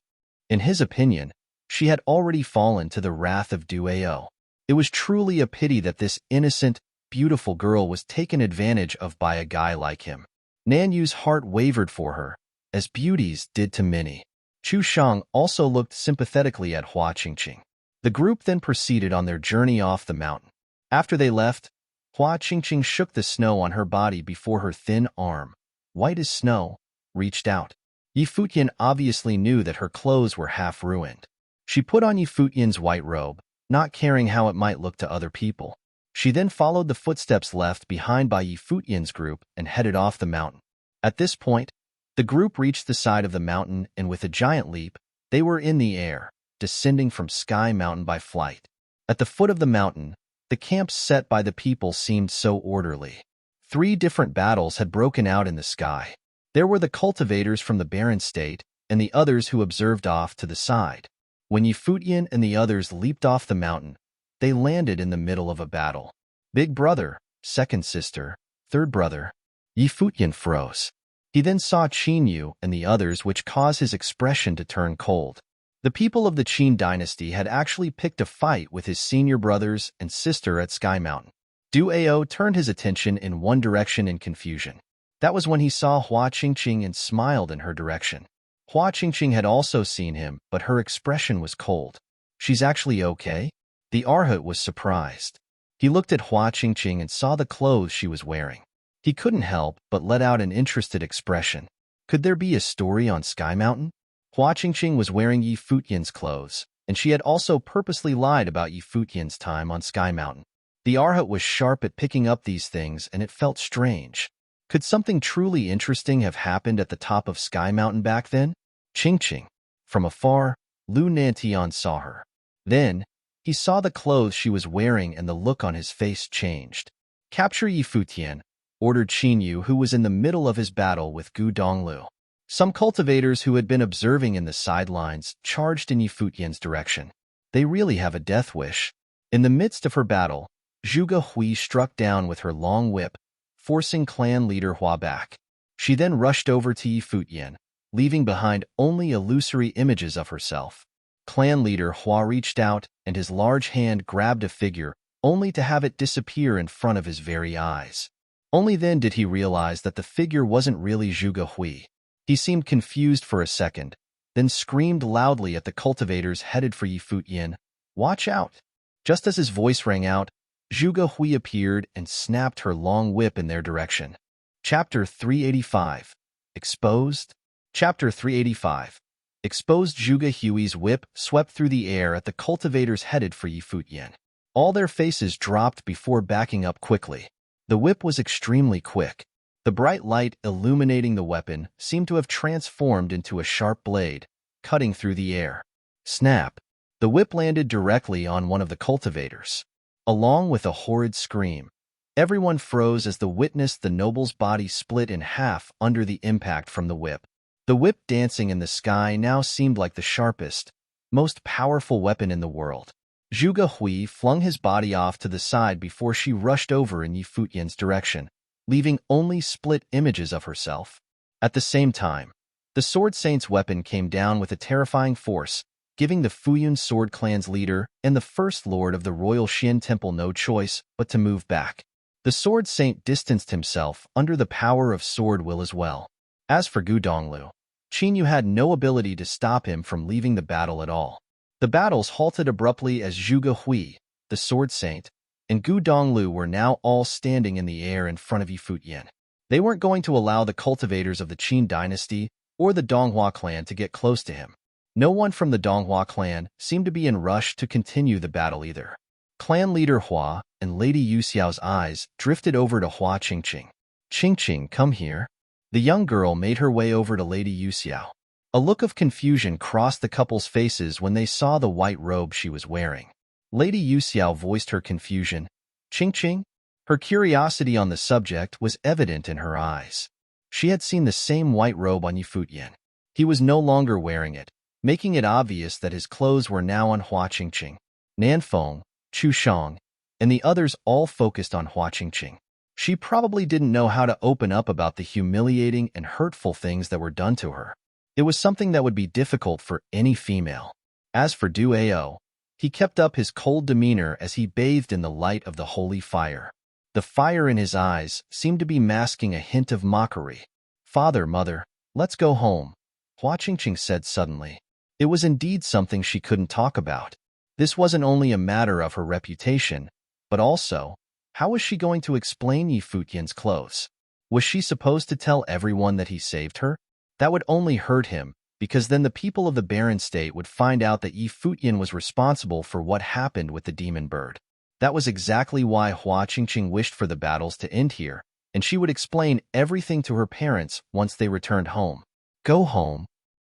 A: In his opinion, she had already fallen to the wrath of Duao. It was truly a pity that this innocent, beautiful girl was taken advantage of by a guy like him. Nanyu's heart wavered for her, as beauties did to many. Chu Shang also looked sympathetically at Hua Qingqing. The group then proceeded on their journey off the mountain. After they left, Hua Qingqing shook the snow on her body before her thin arm, white as snow, reached out. Futian obviously knew that her clothes were half ruined. She put on Futian's white robe, not caring how it might look to other people. She then followed the footsteps left behind by Futian's group and headed off the mountain. At this point, the group reached the side of the mountain, and with a giant leap, they were in the air, descending from Sky Mountain by flight. At the foot of the mountain, the camps set by the people seemed so orderly. 3 different battles had broken out in the sky. There were the cultivators from the Barren State and the others who observed off to the side. When Futian and the others leaped off the mountain, they landed in the middle of a battle. Big brother, second sister, third brother. Futian froze. He then saw Qin Yu and the others, which caused his expression to turn cold. The people of the Qin dynasty had actually picked a fight with his senior brothers and sister at Sky Mountain. Duao turned his attention in one direction in confusion. That was when he saw Hua Qingqing and smiled in her direction. Hua Qingqing had also seen him, but her expression was cold. "She's actually okay?" The Arhat was surprised. He looked at Hua Qingqing and saw the clothes she was wearing. He couldn't help but let out an interested expression. Could there be a story on Sky Mountain? Hua Qingqing was wearing Futian's clothes, and she had also purposely lied about Futian's time on Sky Mountain. The Arhat was sharp at picking up these things, and it felt strange. Could something truly interesting have happened at the top of Sky Mountain back then? Ching-ching. From afar, Lu Nantian saw her. Then, he saw the clothes she was wearing and the look on his face changed. Capture Futian, ordered Qinyu, who was in the middle of his battle with Gu Donglu. Some cultivators who had been observing in the sidelines charged in Futian's direction. They really have a death wish. In the midst of her battle, Zhuge Hui struck down with her long whip, forcing clan leader Hua back. She then rushed over to Futian, leaving behind only illusory images of herself. Clan leader Hua reached out, and his large hand grabbed a figure, only to have it disappear in front of his very eyes. Only then did he realize that the figure wasn't really Zhuge Hui. He seemed confused for a second, then screamed loudly at the cultivators headed for Futian, "Watch out!" Just as his voice rang out, Zhuge Hui appeared and snapped her long whip in their direction. Chapter 385. Exposed? Chapter 385. Exposed. Zhuge Hui's whip swept through the air at the cultivators headed for Futian. All their faces dropped before backing up quickly. The whip was extremely quick. The bright light illuminating the weapon seemed to have transformed into a sharp blade, cutting through the air. Snap! The whip landed directly on one of the cultivators. Along with a horrid scream, everyone froze as they witnessed the noble's body split in half under the impact from the whip. The whip dancing in the sky now seemed like the sharpest, most powerful weapon in the world. Zhuge Hui flung his body off to the side before she rushed over in Futian's direction, leaving only split images of herself. At the same time, the Sword Saint's weapon came down with a terrifying force, giving the Fuyun Sword Clan's leader and the First Lord of the Royal Xian Temple no choice but to move back. The Sword Saint distanced himself under the power of sword will as well. As for Gu Donglu, Qinyu had no ability to stop him from leaving the battle at all. The battles halted abruptly as Zhuge Hui, the Sword Saint, and Gu Donglu were now all standing in the air in front of Futian. They weren't going to allow the cultivators of the Qin dynasty or the Donghua clan to get close to him. No one from the Donghua clan seemed to be in rush to continue the battle either. Clan leader Hua and Lady Yuxiao's eyes drifted over to Hua Qingqing. "Qingqing, come here." The young girl made her way over to Lady Yuxiao. A look of confusion crossed the couple's faces when they saw the white robe she was wearing. Lady Yuxiao voiced her confusion. "Qingqing?" Her curiosity on the subject was evident in her eyes. She had seen the same white robe on Futian. He was no longer wearing it, making it obvious that his clothes were now on Hua Qingqing. Nanfeng, Chu Shang, and the others all focused on Hua Qingqing. She probably didn't know how to open up about the humiliating and hurtful things that were done to her. It was something that would be difficult for any female. As for Du Ao, he kept up his cold demeanor as he bathed in the light of the holy fire. The fire in his eyes seemed to be masking a hint of mockery. "Father, mother, let's go home," Hua Qingqing said suddenly. It was indeed something she couldn't talk about. This wasn't only a matter of her reputation, but also, how was she going to explain Futian's clothes? Was she supposed to tell everyone that he saved her? That would only hurt him, because then the people of the Barren State would find out that Futian was responsible for what happened with the demon bird. That was exactly why Hua Qingqing wished for the battles to end here, and she would explain everything to her parents once they returned home. "Go home?"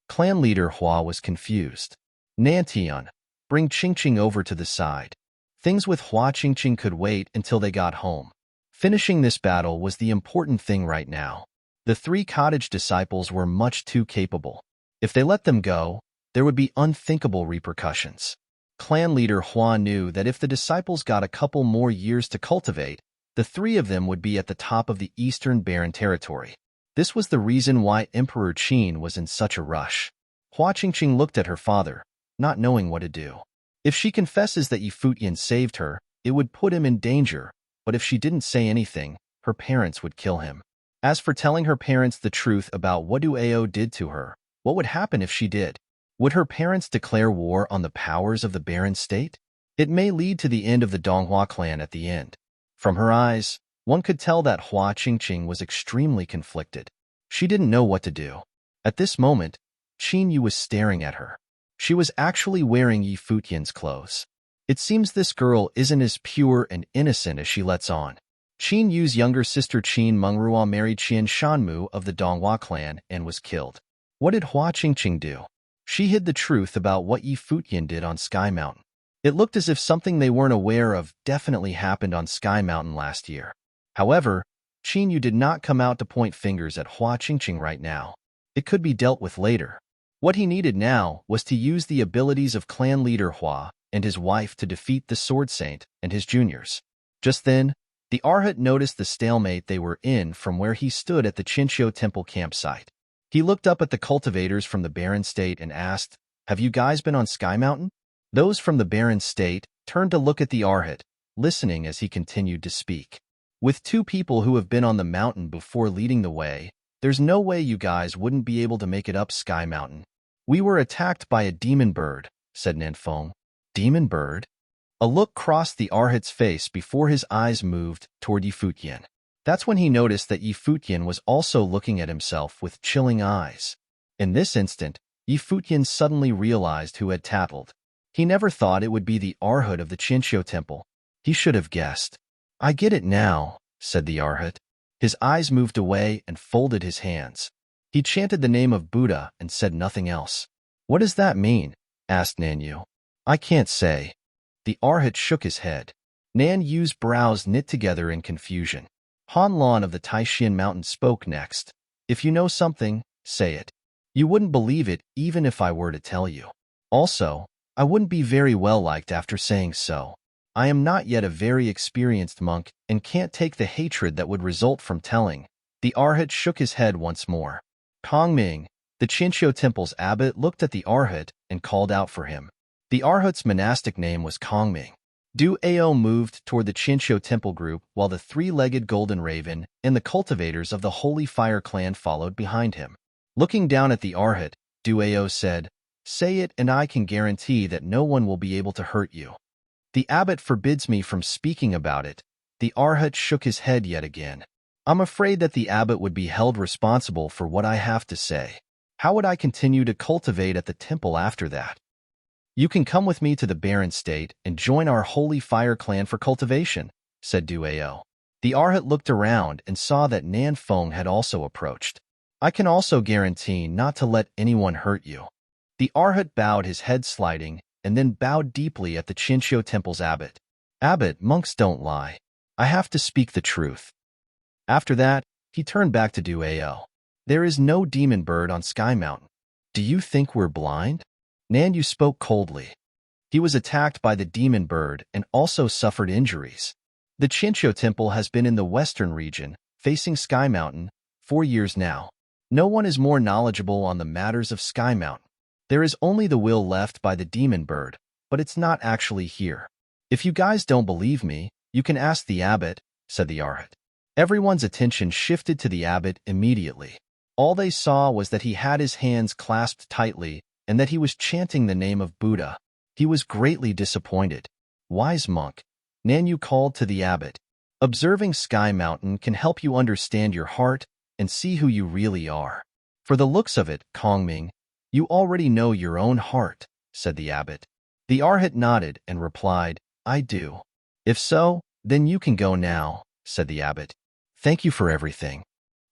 A: Clan leader Hua was confused. "Nantian, bring Qingqing over to the side." Things with Hua Qingqing could wait until they got home. Finishing this battle was the important thing right now. The three cottage disciples were much too capable. If they let them go, there would be unthinkable repercussions. Clan leader Hua knew that if the disciples got a couple more years to cultivate, the three of them would be at the top of the Eastern Barren Territory. This was the reason why Emperor Qin was in such a rush. Hua Qingqing looked at her father, not knowing what to do. If she confesses that Futian saved her, it would put him in danger, but if she didn't say anything, her parents would kill him. As for telling her parents the truth about what Du Ao did to her, what would happen if she did? Would her parents declare war on the powers of the Barren State? It may lead to the end of the Donghua clan at the end. From her eyes, one could tell that Hua Qingqing was extremely conflicted. She didn't know what to do. At this moment, Qinyu was staring at her. She was actually wearing Yi Futian's clothes. It seems this girl isn't as pure and innocent as she lets on. Qin Yu's younger sister Qin Mengrua married Qian Shanmu of the Donghua clan and was killed. What did Hua Qingqing do? She hid the truth about what Yi Futian did on Sky Mountain. It looked as if something they weren't aware of definitely happened on Sky Mountain last year. However, Qin Yu did not come out to point fingers at Hua Qingqing right now. It could be dealt with later. What he needed now was to use the abilities of clan leader Hua and his wife to defeat the Sword Saint and his juniors. Just then, the Arhat noticed the stalemate they were in from where he stood at the Qinqiu Temple campsite. He looked up at the cultivators from the Barren State and asked, "Have you guys been on Sky Mountain?" Those from the Barren State turned to look at the Arhat, listening as he continued to speak. "With two people who have been on the mountain before leading the way, there's no way you guys wouldn't be able to make it up Sky Mountain. We were attacked by a demon bird," said Nanfeng. "Demon bird?" A look crossed the Arhat's face before his eyes moved toward Yi Futian. That's when he noticed that Yi Futian was also looking at himself with chilling eyes. In this instant, Yi Futian suddenly realized who had tattled. He never thought it would be the Arhat of the Qinqiu Temple. He should have guessed. "I get it now," said the Arhat. His eyes moved away and folded his hands. He chanted the name of Buddha and said nothing else. "What does that mean?" asked Nanyu. "I can't say." The Arhat shook his head. Nan Yu's brows knit together in confusion. Han Lan of the Taishan Mountain spoke next. "If you know something, say it. You wouldn't believe it even if I were to tell you. Also, I wouldn't be very well liked after saying so. I am not yet a very experienced monk and can't take the hatred that would result from telling." The Arhat shook his head once more. Kongming, the Qinqiu Temple's abbot, looked at the Arhat and called out for him. The Arhat's monastic name was Kongming. Du Ao moved toward the Qinqiu Temple group while the three-legged golden raven and the cultivators of the Holy Fire clan followed behind him. Looking down at the Arhat, Du Ao said, "Say it and I can guarantee that no one will be able to hurt you." "The abbot forbids me from speaking about it." The Arhat shook his head yet again. "I'm afraid that the abbot would be held responsible for what I have to say. How would I continue to cultivate at the temple after that?" "You can come with me to the Barren State and join our Holy Fire clan for cultivation," said Du Ao. The Arhat looked around and saw that Nan Feng had also approached. "I can also guarantee not to let anyone hurt you." The Arhat bowed, his head sliding, and then bowed deeply at the Qinqiu Temple's abbot. "Abbot, monks don't lie. I have to speak the truth." After that, he turned back to Du Ao. "There is no demon bird on Sky Mountain. Do you think we're blind?" Nanyu spoke coldly. He was attacked by the demon bird and also suffered injuries. The Qinqiu Temple has been in the western region, facing Sky Mountain, 4 years now. No one is more knowledgeable on the matters of Sky Mountain. There is only the will left by the demon bird, but it's not actually here. "If you guys don't believe me, you can ask the abbot," said the Arhat. Everyone's attention shifted to the abbot immediately. All they saw was that he had his hands clasped tightly and that he was chanting the name of Buddha. He was greatly disappointed. "Wise monk," Nanyu called to the abbot. "Observing Sky Mountain can help you understand your heart and see who you really are. For the looks of it, Kongming, you already know your own heart," said the abbot. The Arhat nodded and replied, "I do." "If so, then you can go now," said the abbot. "Thank you for everything."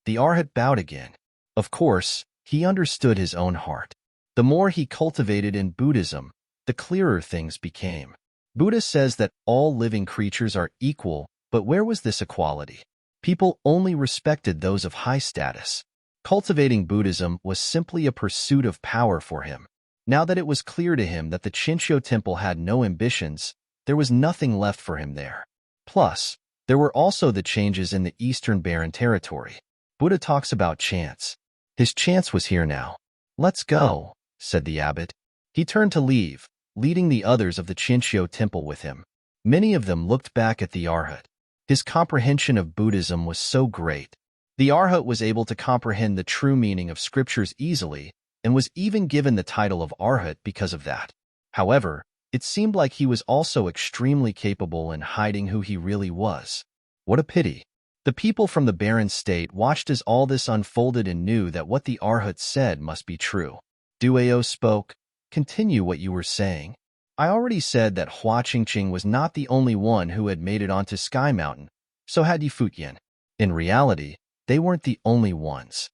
A: The Arhat bowed again. Of course, he understood his own heart. The more he cultivated in Buddhism, the clearer things became. Buddha says that all living creatures are equal, but where was this equality? People only respected those of high status. Cultivating Buddhism was simply a pursuit of power for him. Now that it was clear to him that the Qinqiu Temple had no ambitions, there was nothing left for him there. Plus, there were also the changes in the Eastern Barren Territory. Buddha talks about chance. His chance was here now. "Let's go," said the abbot. He turned to leave, leading the others of the Qinqiu Temple with him. Many of them looked back at the Arhat. His comprehension of Buddhism was so great. The Arhat was able to comprehend the true meaning of scriptures easily and was even given the title of Arhat because of that. However, it seemed like he was also extremely capable in hiding who he really was. What a pity. The people from the Barren State watched as all this unfolded and knew that what the Arhat said must be true. Du Ao spoke, continue what you were saying. I already said that Hua Qingqing was not the only one who had made it onto Sky Mountain, so had Yi Futian. In reality, they weren't the only ones.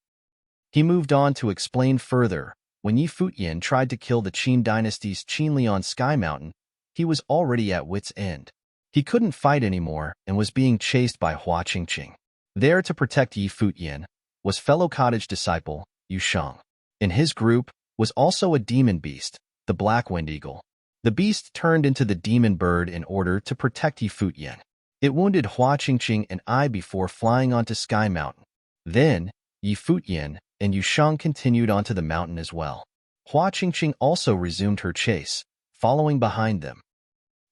A: He moved on to explain further. When Yi Futian tried to kill the Qin dynasty's Qinli on Sky Mountain, he was already at wit's end. He couldn't fight anymore and was being chased by Hua Qingqing. There to protect Yi Futian was fellow cottage disciple Yu Sheng. In his group was also a demon beast, the Black Wind Eagle. The beast turned into the demon bird in order to protect Yi Futian. It wounded Hua Qingqing and I before flying onto Sky Mountain. Then, Yi Futian and Yu Sheng continued onto the mountain as well. Hua Qingqing also resumed her chase, following behind them.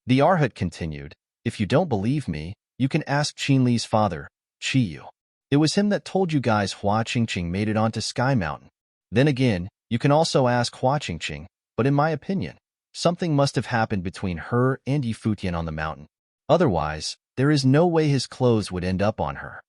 A: The Arhat continued, "If you don't believe me, you can ask Qinli's father, Qiyu. It was him that told you guys Hua Qingqing made it onto Sky Mountain. Then again, you can also ask Hua Qingqing, but in my opinion, something must have happened between her and Yi Futian on the mountain. Otherwise, there is no way his clothes would end up on her."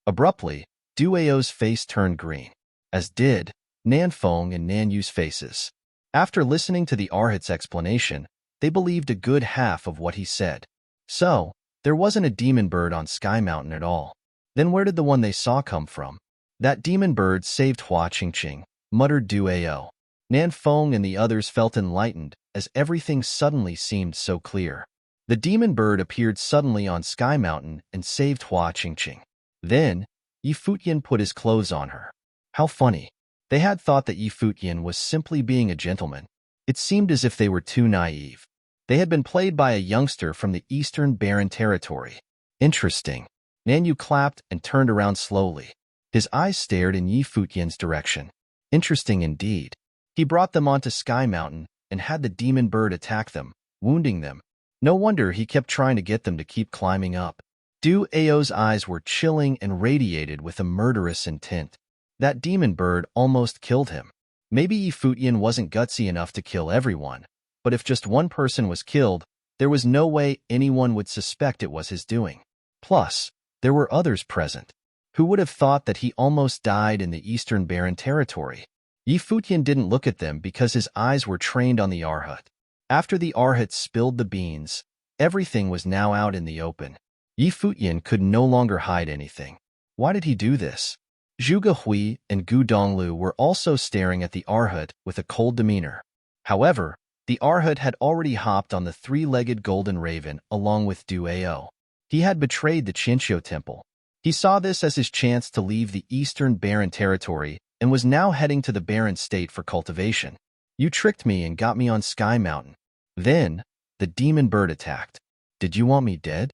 A: Abruptly, Duao's face turned green, as did Nanfeng and Nanyu's faces. After listening to the Arhat's explanation, they believed a good half of what he said. So, there wasn't a demon bird on Sky Mountain at all. Then where did the one they saw come from? "That demon bird saved Hua Qingqing," muttered Duao. Nanfeng and the others felt enlightened as everything suddenly seemed so clear. The demon bird appeared suddenly on Sky Mountain and saved Hua Qingqing. Then, Yi Futian put his clothes on her. How funny. They had thought that Yi Futian was simply being a gentleman. It seemed as if they were too naive. They had been played by a youngster from the Eastern Barren Territory. Interesting. Nanyu clapped and turned around slowly. His eyes stared in Yi Futian's direction. Interesting indeed. He brought them onto Sky Mountain and had the demon bird attack them, wounding them. No wonder he kept trying to get them to keep climbing up. Du Ao's eyes were chilling and radiated with a murderous intent. That demon bird almost killed him. Maybe Yi Futian wasn't gutsy enough to kill everyone, but if just one person was killed, there was no way anyone would suspect it was his doing. Plus, there were others present. Who would have thought that he almost died in the Eastern Barren Territory? Yi Futian didn't look at them because his eyes were trained on the Arhat. After the Arhat spilled the beans, everything was now out in the open. Yi Futian could no longer hide anything. Why did he do this? Zhuge Hui and Gu Donglu were also staring at the Arhat with a cold demeanor. However, the Arhat had already hopped on the three-legged golden raven along with Duao. He had betrayed the Qinqiu temple. He saw this as his chance to leave the Eastern Barren Territory and was now heading to the Barren State for cultivation. You tricked me and got me on Sky Mountain. Then, the demon bird attacked. Did you want me dead?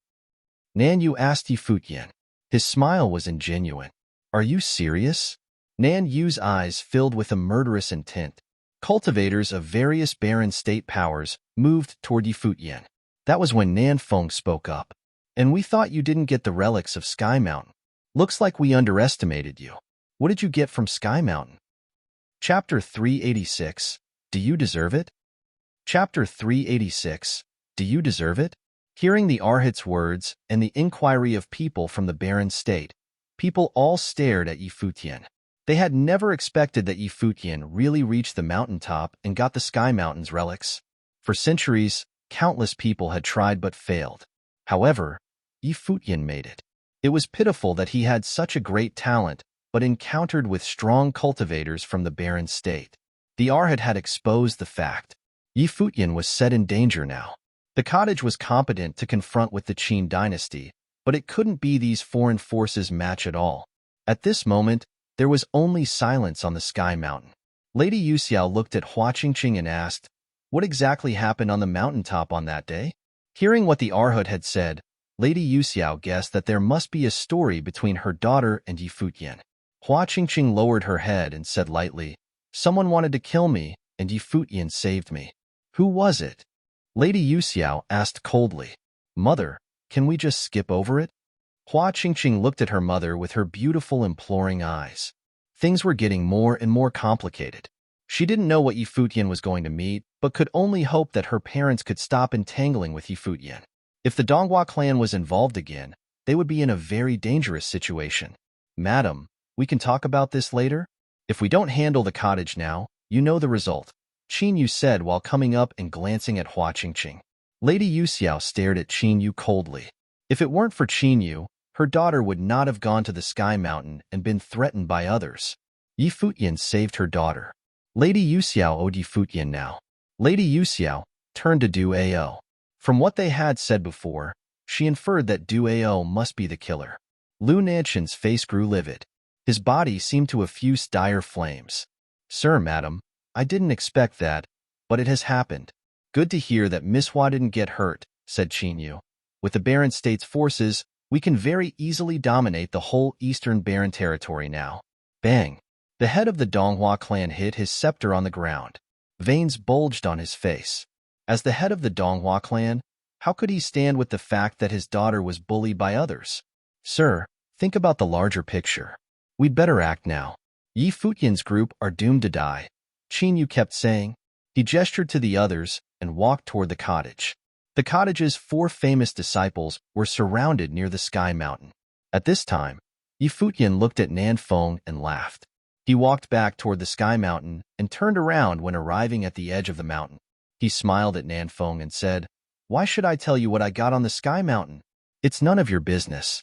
A: Nanyu asked Yi Futian. His smile was ingenuine. Are you serious? Nanyu's eyes filled with a murderous intent. Cultivators of various Barren State powers moved toward Yi Futian. That was when Nanfeng spoke up. And we thought you didn't get the relics of Sky Mountain. Looks like we underestimated you. What did you get from Sky Mountain? Chapter 386. Do you deserve it? Chapter 386. Do you deserve it? Hearing the Arhat's words and the inquiry of people from the Barren State, people all stared at Yi Futian. They had never expected that Yi Futian really reached the mountaintop and got the Sky Mountain's relics. For centuries, countless people had tried but failed. However, Yi Futian made it. It was pitiful that he had such a great talent, but encountered with strong cultivators from the Barren State. The Arhat had exposed the fact. Yi Futian was set in danger now. The cottage was competent to confront with the Qin dynasty, but it couldn't be these foreign forces' match at all. At this moment, there was only silence on the Sky Mountain. Lady Yuxiao looked at Hua Qingqing and asked, "What exactly happened on the mountaintop on that day?" Hearing what the Arhat had said, Lady Yuxiao guessed that there must be a story between her daughter and Yi Futian. Hua Qingqing lowered her head and said lightly, "Someone wanted to kill me, and Yi Futian saved me." "Who was it?" Lady Yuxiao asked coldly. "Mother, can we just skip over it?" Hua Qingqing looked at her mother with her beautiful imploring eyes. Things were getting more and more complicated. She didn't know what Yi Futian was going to meet, but could only hope that her parents could stop entangling with Yi Futian. If the Donghua clan was involved again, they would be in a very dangerous situation. "Madam, we can talk about this later? If we don't handle the cottage now, you know the result." Qin Yu said while coming up and glancing at Hua Qingqing. Lady Yuxiao stared at Qin Yu coldly. If it weren't for Qin Yu, her daughter would not have gone to the Sky Mountain and been threatened by others. Yi Futian saved her daughter. Lady Yuxiao owed Yi Futian now. Lady Yuxiao turned to Du Ao. From what they had said before, she inferred that Du Ao must be the killer. Lu Nanshan's face grew livid. His body seemed to effuse dire flames. Sir, madam, I didn't expect that, but it has happened. Good to hear that Miss Hua didn't get hurt, said Qin Yu. With the Baron State's forces, we can very easily dominate the whole eastern Baron territory now. Bang! The head of the Donghua clan hit his scepter on the ground. Veins bulged on his face. As the head of the Donghua clan, how could he stand with the fact that his daughter was bullied by others? Sir, think about the larger picture. We'd better act now. Yi Futian's group are doomed to die, Qin Yu kept saying. He gestured to the others and walked toward the cottage. The cottage's 4 famous disciples were surrounded near the Sky Mountain. At this time, Yi Futian looked at Nan Feng and laughed. He walked back toward the Sky Mountain and turned around when arriving at the edge of the mountain. He smiled at Nan Feng and said, "Why should I tell you what I got on the Sky Mountain? It's none of your business."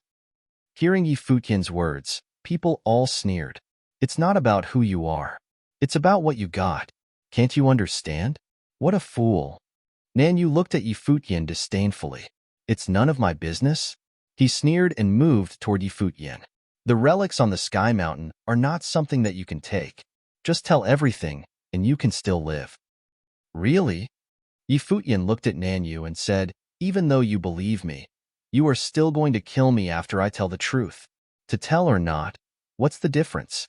A: Hearing Yi Futian's words, people all sneered. It's not about who you are. It's about what you got. Can't you understand? What a fool. Nan Yu looked at Yi Futian disdainfully. It's none of my business? He sneered and moved toward Yi Futian. The relics on the Sky Mountain are not something that you can take. Just tell everything, and you can still live. Really? Yi Futian looked at Nan Yu and said, even though you believe me, you are still going to kill me after I tell the truth. To tell or not, what's the difference?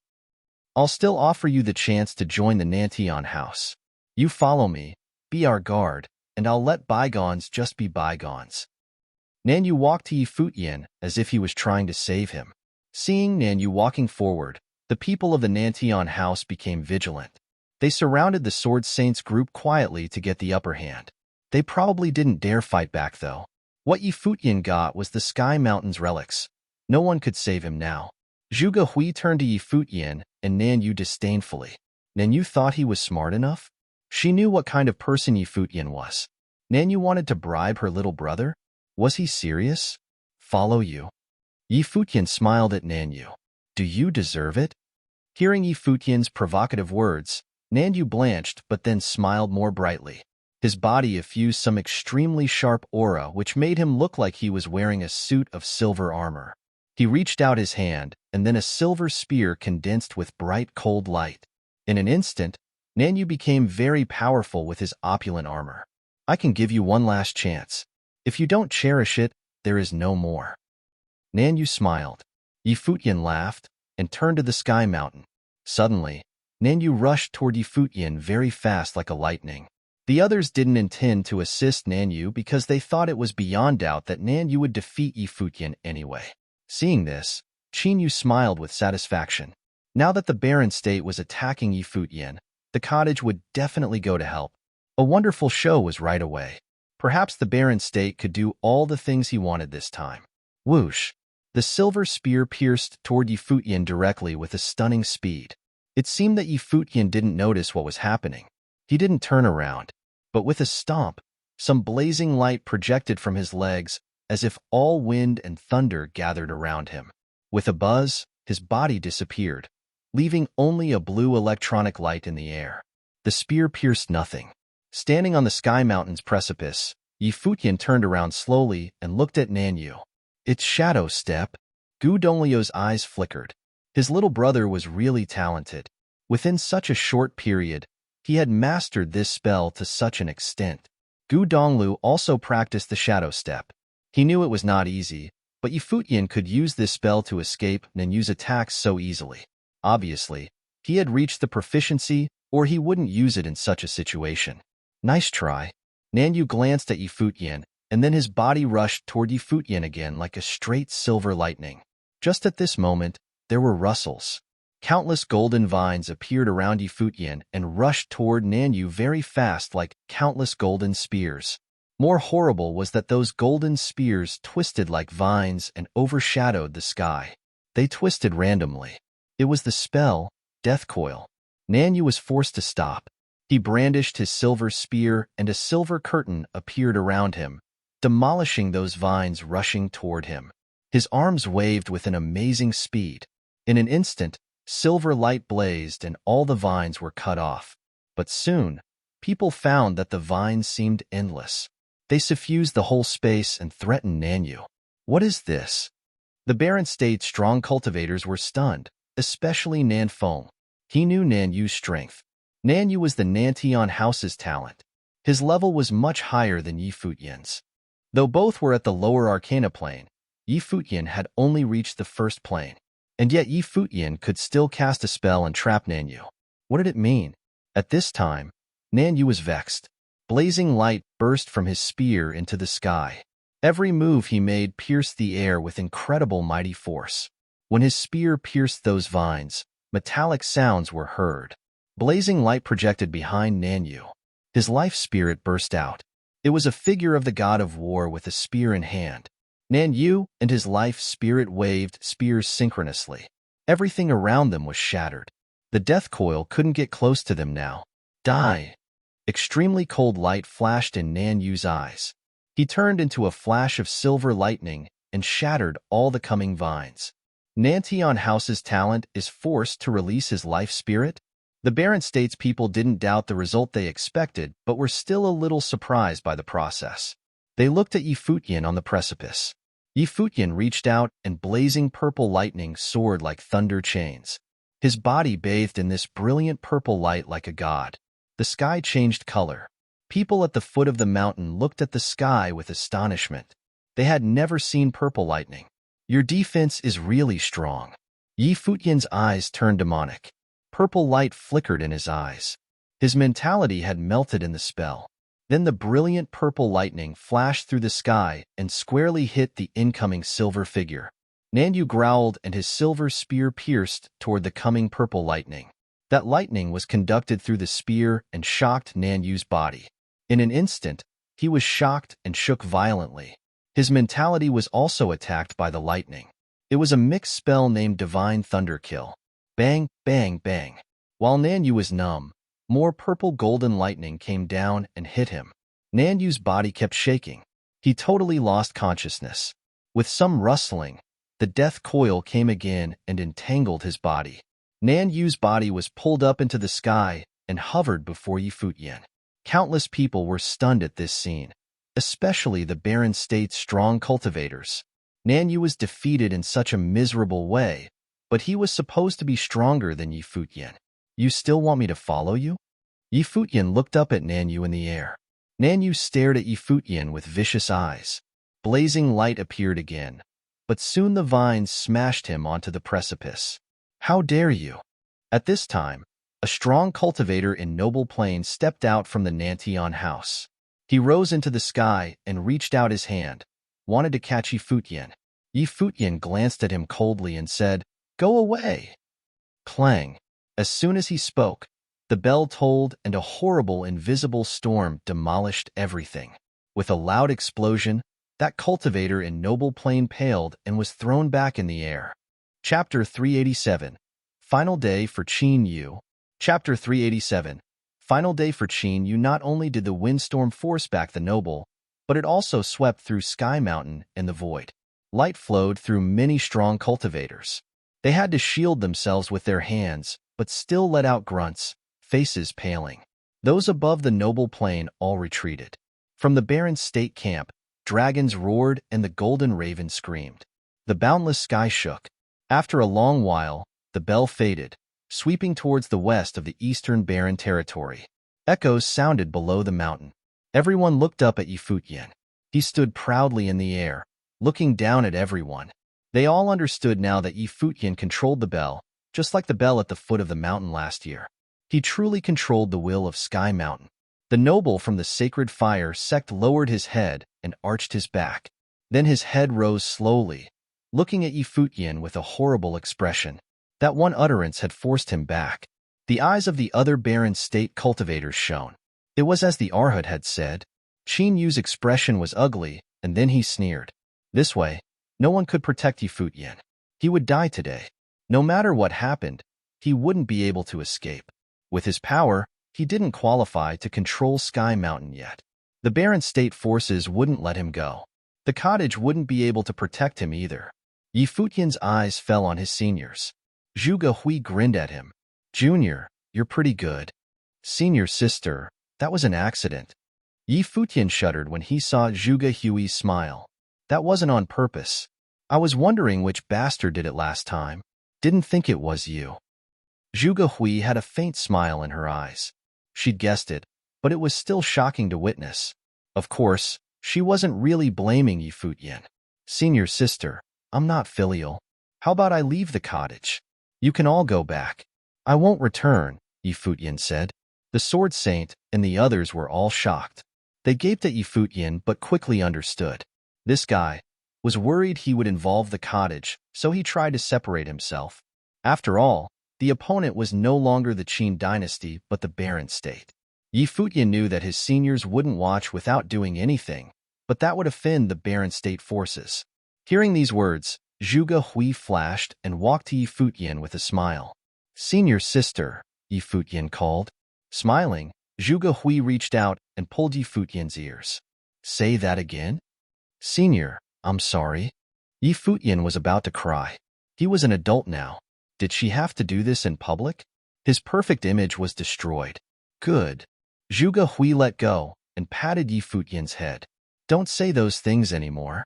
A: I'll still offer you the chance to join the Nantian house. You follow me, be our guard, and I'll let bygones just be bygones. Nan Yu walked to Yi Futian as if he was trying to save him. Seeing Nan Yu walking forward, the people of the Nantian house became vigilant. They surrounded the Sword Saints group quietly to get the upper hand. They probably didn't dare fight back, though. What Yi Futian got was the Sky Mountain's relics. No one could save him now. Zhuge Hui turned to Yi Futian and Nan Yu disdainfully. Nan Yu thought he was smart enough? She knew what kind of person Yi Futian was. Nan Yu wanted to bribe her little brother? Was he serious? Follow you. Yi Futian smiled at Nan Yu. Do you deserve it? Hearing Yi Futian's provocative words, Nan Yu blanched but then smiled more brightly. His body effused some extremely sharp aura which made him look like he was wearing a suit of silver armor. He reached out his hand, and then a silver spear condensed with bright cold light. In an instant, Nan Yu became very powerful with his opulent armor. I can give you one last chance. If you don't cherish it, there is no more. Nan Yu smiled. Yi Futian laughed and turned to the Sky Mountain. Suddenly, Nan Yu rushed toward Yi Futian very fast like a lightning. The others didn't intend to assist Nan Yu because they thought it was beyond doubt that Nan Yu would defeat Yi Futian anyway. Seeing this, Qin Yu smiled with satisfaction. Now that the Baron State was attacking Yi Futian, the cottage would definitely go to help. A wonderful show was right away. Perhaps the Baron State could do all the things he wanted this time. Whoosh! The silver spear pierced toward Yi Futian directly with a stunning speed. It seemed that Yi Futian didn't notice what was happening. He didn't turn around, but with a stomp, some blazing light projected from his legs as if all wind and thunder gathered around him. With a buzz, his body disappeared, leaving only a blue electronic light in the air. The spear pierced nothing. Standing on the Sky Mountain's precipice, Yi Futian turned around slowly and looked at Nan Yu. It's Shadow Step. Gu Donglio's eyes flickered. His little brother was really talented. Within such a short period, he had mastered this spell to such an extent. Gu Donglu also practiced the Shadow Step. He knew it was not easy, but Yi Futian could use this spell to escape and use attacks so easily. Obviously, he had reached the proficiency, or he wouldn't use it in such a situation. Nice try. Nan Yu glanced at Yi Futian, and then his body rushed toward Yi Futian again like a straight silver lightning. Just at this moment, there were rustles. Countless golden vines appeared around Yi Futian and rushed toward Nan Yu very fast like countless golden spears. More horrible was that those golden spears twisted like vines and overshadowed the sky. They twisted randomly. It was the spell, Death Coil. Nan Yu was forced to stop. He brandished his silver spear, and a silver curtain appeared around him, demolishing those vines rushing toward him. His arms waved with an amazing speed. In an instant, silver light blazed and all the vines were cut off. But soon, people found that the vines seemed endless. They suffused the whole space and threatened Nanyu. What is this? The Barren State's strong cultivators were stunned, especially Nan Feng. He knew Nanyu's strength. Nanyu was the Nantian House's talent. His level was much higher than Yi Futian's. Though both were at the lower Arcana plane, Yi Futian had only reached the first plane. And yet Yi Futian could still cast a spell and trap Nanyu. What did it mean? At this time, Nanyu was vexed. Blazing light burst from his spear into the sky. Every move he made pierced the air with incredible mighty force. When his spear pierced those vines, metallic sounds were heard. Blazing light projected behind Nanyu. His life spirit burst out. It was a figure of the god of war with a spear in hand. Nanyu and his life spirit waved spears synchronously. Everything around them was shattered. The death coil couldn't get close to them now. Die! Extremely cold light flashed in Nanyu's eyes. He turned into a flash of silver lightning and shattered all the coming vines. Nantian House's talent is forced to release his life spirit? The Barren State's people didn't doubt the result they expected, but were still a little surprised by the process. They looked at Yi Futian on the precipice. Yi Futian reached out, and blazing purple lightning soared like thunder chains. His body bathed in this brilliant purple light like a god. The sky changed color. People at the foot of the mountain looked at the sky with astonishment. They had never seen purple lightning. Your defense is really strong. Yi Futian's eyes turned demonic. Purple light flickered in his eyes. His mentality had melted in the spell. Then the brilliant purple lightning flashed through the sky and squarely hit the incoming silver figure. Nanyu growled and his silver spear pierced toward the coming purple lightning. That lightning was conducted through the spear and shocked Nanyu's body. In an instant, he was shocked and shook violently. His mentality was also attacked by the lightning. It was a mixed spell named Divine Thunderkill. Bang, bang, bang. While Nanyu was numb, more purple golden lightning came down and hit him. Nanyu's body kept shaking. He totally lost consciousness. With some rustling, the death coil came again and entangled his body. Nanyu's body was pulled up into the sky and hovered before Yi Futian. Countless people were stunned at this scene, especially the Barren State's strong cultivators. Nanyu was defeated in such a miserable way, but he was supposed to be stronger than Yi Futian. You still want me to follow you? Yi Futian looked up at Nanyu in the air. Nanyu stared at Yi Futian with vicious eyes. Blazing light appeared again, but soon the vines smashed him onto the precipice. How dare you? At this time, a strong cultivator in noble plains stepped out from the Nantian house. He rose into the sky and reached out his hand, wanted to catch Yi Futian. Yi Futian glanced at him coldly and said, "Go away." Clang. As soon as he spoke, the bell tolled and a horrible invisible storm demolished everything. With a loud explosion, that cultivator in noble plain paled and was thrown back in the air. Chapter 387. Final Day for Qin Yu. Chapter 387. Final Day for Qin Yu. Not only did the windstorm force back the noble, but it also swept through Sky Mountain and the void. Light flowed through many strong cultivators. They had to shield themselves with their hands, but still let out grunts, faces paling. Those above the noble plain all retreated. From the Barren State camp, dragons roared and the golden raven screamed. The boundless sky shook. After a long while, the bell faded, sweeping towards the west of the eastern Barren territory. Echoes sounded below the mountain. Everyone looked up at Yi Futian. He stood proudly in the air, looking down at everyone. They all understood now that Yi Futian controlled the bell, just like the bell at the foot of the mountain last year. He truly controlled the will of Sky Mountain. The noble from the sacred fire sect lowered his head and arched his back. Then his head rose slowly, looking at Yi Futian with a horrible expression. That one utterance had forced him back. The eyes of the other Barren State cultivators shone. It was as the Arhut had said. Qin Yu's expression was ugly, and then he sneered. This way, no one could protect Yi Futian. He would die today. No matter what happened, he wouldn't be able to escape. With his power, he didn't qualify to control Sky Mountain yet. The barren state forces wouldn't let him go. The cottage wouldn't be able to protect him either. Yi Futian's eyes fell on his seniors. Zhuge Hui grinned at him. Junior, you're pretty good. Senior sister, that was an accident. Yi Futian shuddered when he saw Zhuge Hui's smile. That wasn't on purpose. I was wondering which bastard did it last time. Didn't think it was you. Zhuge Hui had a faint smile in her eyes. She'd guessed it, but it was still shocking to witness. Of course, she wasn't really blaming Yi Futian. Senior sister, I'm not filial. How about I leave the cottage? You can all go back. I won't return, Yi Futian said. The Sword Saint and the others were all shocked. They gaped at Yi Futian but quickly understood. This guy was worried he would involve the cottage, so he tried to separate himself. After all, the opponent was no longer the Qin dynasty but the barren state. Yi Futian knew that his seniors wouldn't watch without doing anything, but that would offend the barren state forces. Hearing these words, Zhuge Hui flashed and walked to Yi Futian with a smile. Senior sister, Yi Futian called. Smiling, Zhuge Hui reached out and pulled Yi Futian's ears. Say that again? Senior, I'm sorry. Yi Futian was about to cry. He was an adult now. Did she have to do this in public? His perfect image was destroyed. Good. Zhuge Hui let go and patted Yi Futian's head. Don't say those things anymore.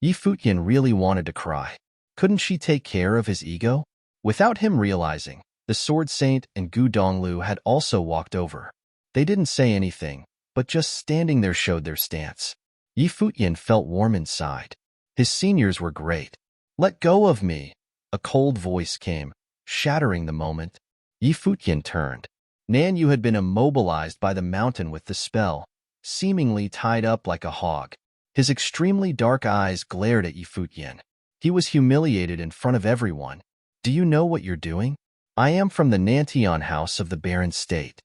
A: Yi Futian really wanted to cry. Couldn't she take care of his ego? Without him realizing, the Sword Saint and Gu Donglu had also walked over. They didn't say anything, but just standing there showed their stance. Yi Futian felt warm inside. His seniors were great. Let go of me. A cold voice came, shattering the moment. Yi Futian turned. Nan Yu had been immobilized by the mountain with the spell, seemingly tied up like a hog. His extremely dark eyes glared at Yi Futian. He was humiliated in front of everyone. Do you know what you're doing? I am from the Nantian house of the barren state.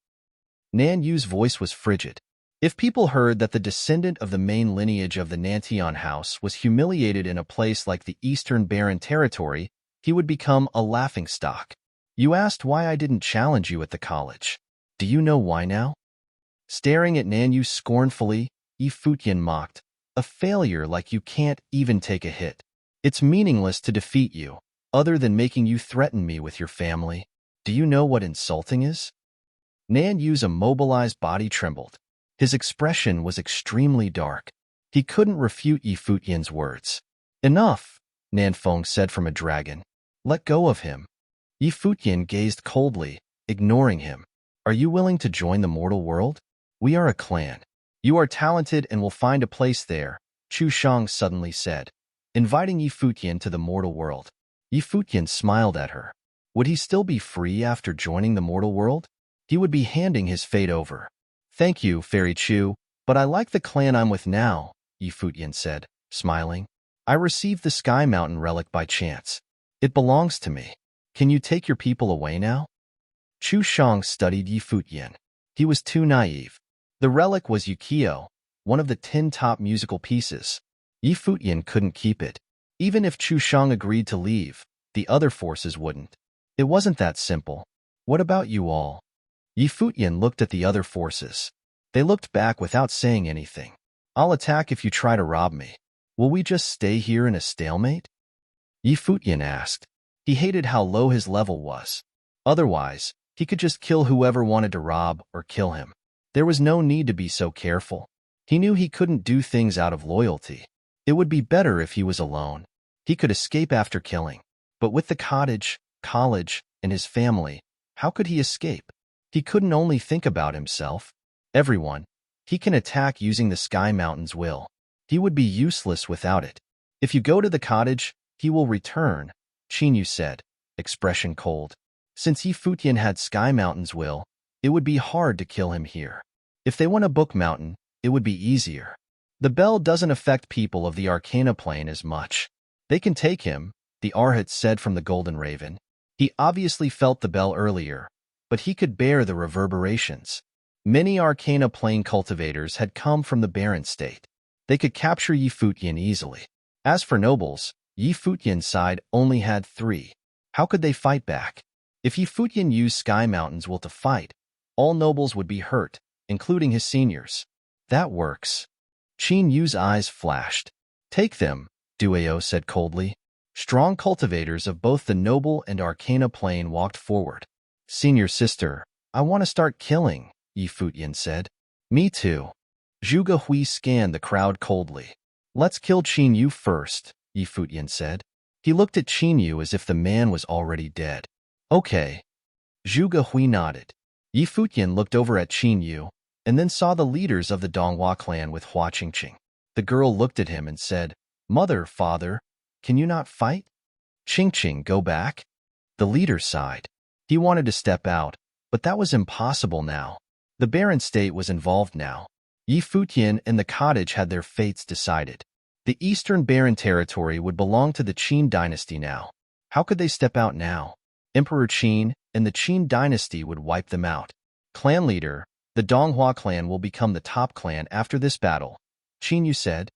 A: Nan Yu's voice was frigid. If people heard that the descendant of the main lineage of the Nantian house was humiliated in a place like the Eastern Barren Territory, he would become a laughingstock. You asked why I didn't challenge you at the college. Do you know why now? Staring at Nan Yu scornfully, Yi Futian mocked. A failure like you can't even take a hit. It's meaningless to defeat you, other than making you threaten me with your family. Do you know what insulting is? Nan Yu's immobilized body trembled. His expression was extremely dark. He couldn't refute Yi Futian's words. Enough, Nan Feng said from a dragon. Let go of him. Yi Futian gazed coldly, ignoring him. Are you willing to join the mortal world? We are a clan. You are talented and will find a place there, Chu Shang suddenly said, inviting Yi Futian to the mortal world. Yi Futian smiled at her. Would he still be free after joining the mortal world? He would be handing his fate over. Thank you, Fairy Chu, but I like the clan I'm with now, Yi Futian said, smiling. I received the Sky Mountain relic by chance. It belongs to me. Can you take your people away now? Chu Shang studied Yi Futian. He was too naive. The relic was Yukio, one of the 10 top musical pieces. Yi Futian couldn't keep it. Even if Chu Shang agreed to leave, the other forces wouldn't. It wasn't that simple. What about you all? Yi Futian looked at the other forces. They looked back without saying anything. I'll attack if you try to rob me. Will we just stay here in a stalemate? Yi Futian asked. He hated how low his level was. Otherwise, he could just kill whoever wanted to rob or kill him. There was no need to be so careful. He knew he couldn't do things out of loyalty. It would be better if he was alone. He could escape after killing. But with the cottage, college, and his family, how could he escape? He couldn't only think about himself. Everyone. He can attack using the Sky Mountain's will. He would be useless without it. If you go to the cottage, he will return, Qinyu said, expression cold. Since Yi Futian had Sky Mountain's will, it would be hard to kill him here. If they won a Book Mountain, it would be easier. The bell doesn't affect people of the Arcana Plane as much. They can take him, the Arhat said from the Golden Raven. He obviously felt the bell earlier, but he could bear the reverberations. Many Arcana Plane cultivators had come from the barren state. They could capture Yi Futian easily. As for nobles, Yi Futian's side only had 3. How could they fight back? If Yi Futian used Sky Mountain's will to fight, all nobles would be hurt, including his seniors. That works. Qin Yu's eyes flashed. Take them, Dueo said coldly. Strong cultivators of both the noble and arcana plane walked forward. Senior sister, I want to start killing, Yi Futian said. Me too. Zhuge Hui scanned the crowd coldly. Let's kill Qin Yu first, Yi Futian said. He looked at Qin Yu as if the man was already dead. Okay. Zhuge Hui nodded. Yi Futian looked over at Qin Yu, and then saw the leaders of the Donghua clan with Hua Qingqing. The girl looked at him and said, Mother, father, can you not fight? Qingqing, go back? The leader sighed. He wanted to step out, but that was impossible now. The Baron state was involved now. Yi Futian and the cottage had their fates decided. The Eastern Baron territory would belong to the Qin dynasty now. How could they step out now? Emperor Qin and the Qin dynasty would wipe them out. Clan leader, the Donghua clan will become the top clan after this battle, Qin Yu said.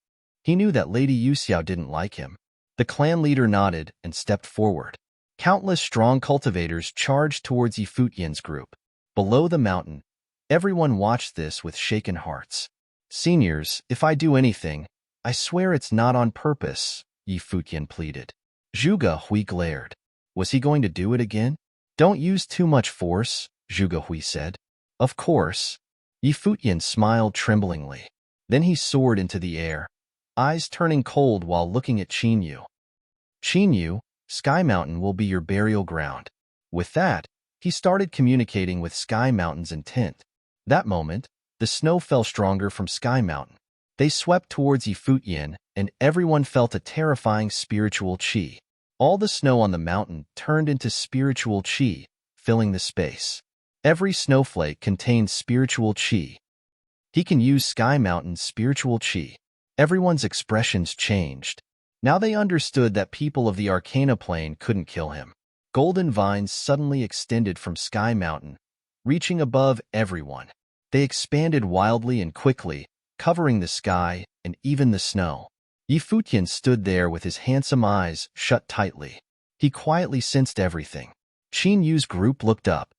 A: He knew that Lady Yu Xiao didn't like him. The clan leader nodded and stepped forward. Countless strong cultivators charged towards Yi Futian's group. Below the mountain, everyone watched this with shaken hearts. Seniors, if I do anything, I swear it's not on purpose, Yi Futian pleaded. Zhuge Hui glared. Was he going to do it again? Don't use too much force, Zhuge Hui said. Of course. Yi Futian smiled tremblingly. Then he soared into the air, eyes turning cold while looking at Qin Yu. Qin Yu, Sky Mountain will be your burial ground. With that, he started communicating with Sky Mountain's intent. That moment, the snow fell stronger from Sky Mountain. They swept towards Yi Futian, and everyone felt a terrifying spiritual qi. All the snow on the mountain turned into spiritual qi, filling the space. Every snowflake contained spiritual qi. He can use Sky Mountain's spiritual qi. Everyone's expressions changed. Now they understood that people of the Arcana plane couldn't kill him. Golden vines suddenly extended from Sky Mountain, reaching above everyone. They expanded wildly and quickly, covering the sky and even the snow. Yi Futian stood there with his handsome eyes shut tightly. He quietly sensed everything. Qin Yu's group looked up.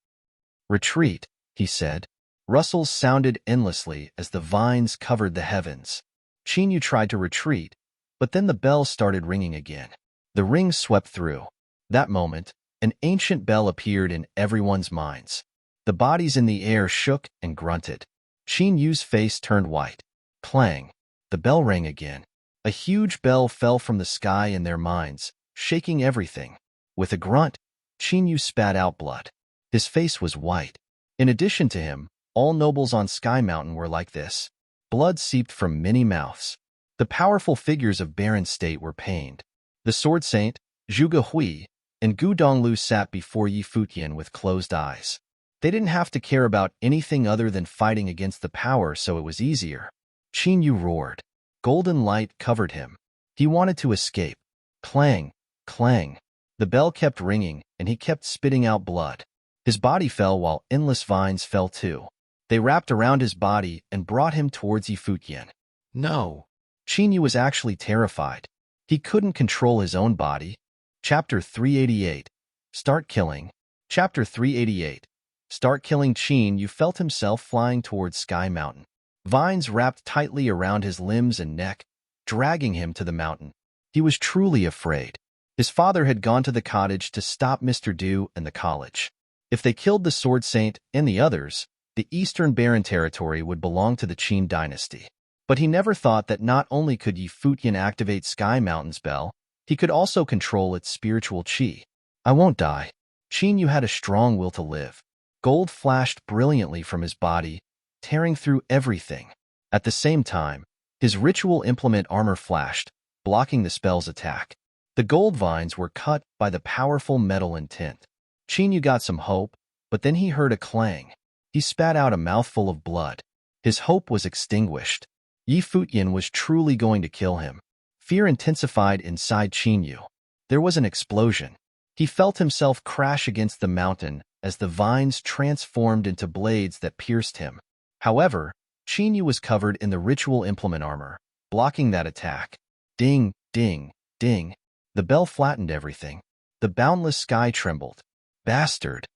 A: Retreat, he said. Rustles sounded endlessly as the vines covered the heavens. Qin Yu tried to retreat, but then the bell started ringing again. The ring swept through. That moment, an ancient bell appeared in everyone's minds. The bodies in the air shook and grunted. Qin Yu's face turned white. Clang. The bell rang again. A huge bell fell from the sky in their minds, shaking everything. With a grunt, Qin Yu spat out blood. His face was white. In addition to him, all nobles on Sky Mountain were like this. Blood seeped from many mouths. The powerful figures of Baron State were pained. The Sword Saint, Zhuge Hui, and Gu Donglu sat before Yi Futian with closed eyes. They didn't have to care about anything other than fighting against the power, so it was easier. Qin Yu roared. Golden light covered him. He wanted to escape. Clang, clang. The bell kept ringing, and he kept spitting out blood. His body fell while endless vines fell too. They wrapped around his body and brought him towards Yi Futian. No. Qin Yu was actually terrified. He couldn't control his own body. Chapter 388. Start killing. Chapter 388. Start killing. Qin Yu felt himself flying towards Sky Mountain. Vines wrapped tightly around his limbs and neck, dragging him to the mountain. He was truly afraid. His father had gone to the cottage to stop Mr. Du and the college. If they killed the Sword Saint and the others, the Eastern Baron territory would belong to the Qin dynasty. But he never thought that not only could Yi Futian activate Sky Mountain's bell, he could also control its spiritual qi. I won't die. Qin Yu had a strong will to live. Gold flashed brilliantly from his body, tearing through everything. At the same time, his ritual implement armor flashed, blocking the spell's attack. The gold vines were cut by the powerful metal intent. Qin Yu got some hope, but then he heard a clang. He spat out a mouthful of blood. His hope was extinguished. Yi Futian was truly going to kill him. Fear intensified inside Qin Yu. There was an explosion. He felt himself crash against the mountain as the vines transformed into blades that pierced him. However, Qin Yu was covered in the ritual implement armor, blocking that attack. Ding, ding, ding. The bell flattened everything. The boundless sky trembled. Bastard.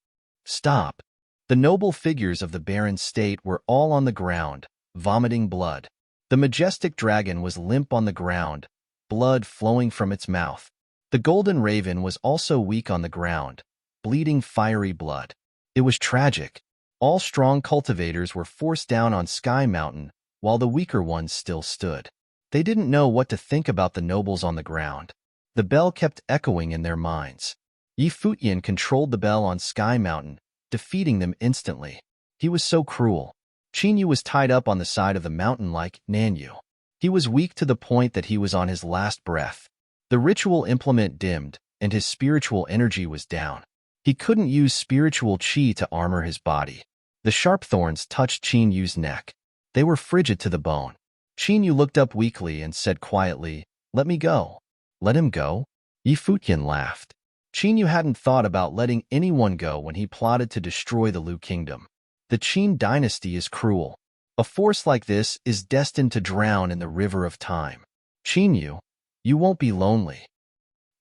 A: Stop. The noble figures of the barren state were all on the ground, vomiting blood. The majestic dragon was limp on the ground, blood flowing from its mouth. The golden raven was also weak on the ground, bleeding fiery blood. It was tragic. All strong cultivators were forced down on Sky Mountain, while the weaker ones still stood. They didn't know what to think about the nobles on the ground. The bell kept echoing in their minds. Futian controlled the bell on Sky Mountain, defeating them instantly. He was so cruel. Chinyu was tied up on the side of the mountain like Nanyu. He was weak to the point that he was on his last breath. The ritual implement dimmed, and his spiritual energy was down. He couldn't use spiritual chi to armor his body. The sharp thorns touched Chinyu's neck. They were frigid to the bone. Chinyu looked up weakly and said quietly, "Let me go." "Let him go?" Futian laughed. Chinyu hadn't thought about letting anyone go when he plotted to destroy the Liu Kingdom. The Qin dynasty is cruel. A force like this is destined to drown in the river of time. Chinyu, you won't be lonely.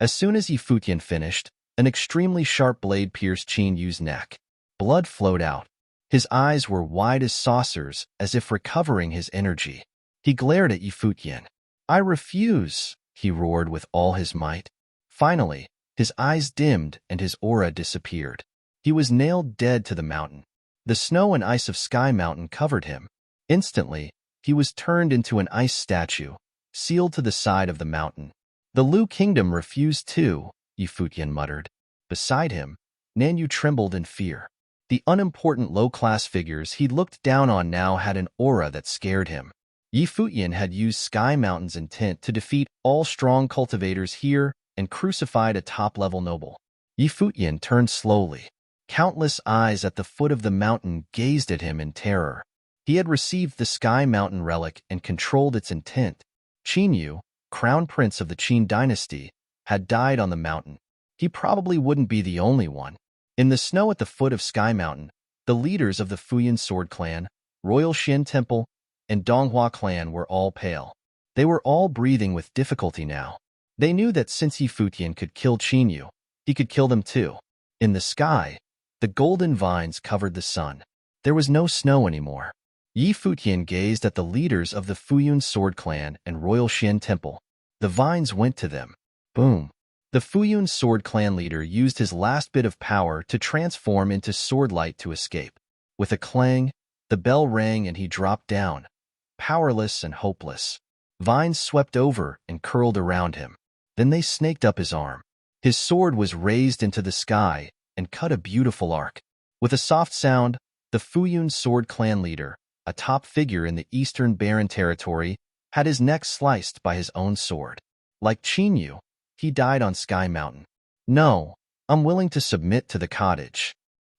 A: As soon as Futian finished, an extremely sharp blade pierced Chinyu's neck. Blood flowed out. His eyes were wide as saucers, as if recovering his energy. He glared at Futian. "I refuse," he roared with all his might. Finally, his eyes dimmed and his aura disappeared. He was nailed dead to the mountain. The snow and ice of Sky Mountain covered him. Instantly, he was turned into an ice statue, sealed to the side of the mountain. "The Liu Kingdom refused too," Futian muttered. Beside him, Nanyu trembled in fear. The unimportant low-class figures he looked down on now had an aura that scared him. Futian had used Sky Mountain's intent to defeat all strong cultivators here and crucified a top-level noble. Futian turned slowly. Countless eyes at the foot of the mountain gazed at him in terror. He had received the Sky Mountain relic and controlled its intent. Chinyu, crown prince of the Qin dynasty, had died on the mountain. He probably wouldn't be the only one. In the snow at the foot of Sky Mountain, the leaders of the Futian Sword Clan, Royal Xin Temple, and Donghua Clan were all pale. They were all breathing with difficulty now. They knew that since Futian could kill Chinyu, he could kill them too. In the sky, the golden vines covered the sun. There was no snow anymore. Futian gazed at the leaders of the Futian Sword Clan and Royal Xin Temple. The vines went to them. Boom. The Futian Sword Clan leader used his last bit of power to transform into swordlight to escape. With a clang, the bell rang and he dropped down, powerless and hopeless. Vines swept over and curled around him. Then they snaked up his arm. His sword was raised into the sky and cut a beautiful arc. With a soft sound, the Futian Sword Clan leader, a top figure in the Eastern Barren Territory, had his neck sliced by his own sword. Like Chinyu, he died on Sky Mountain. "No, I'm willing to submit to the cottage."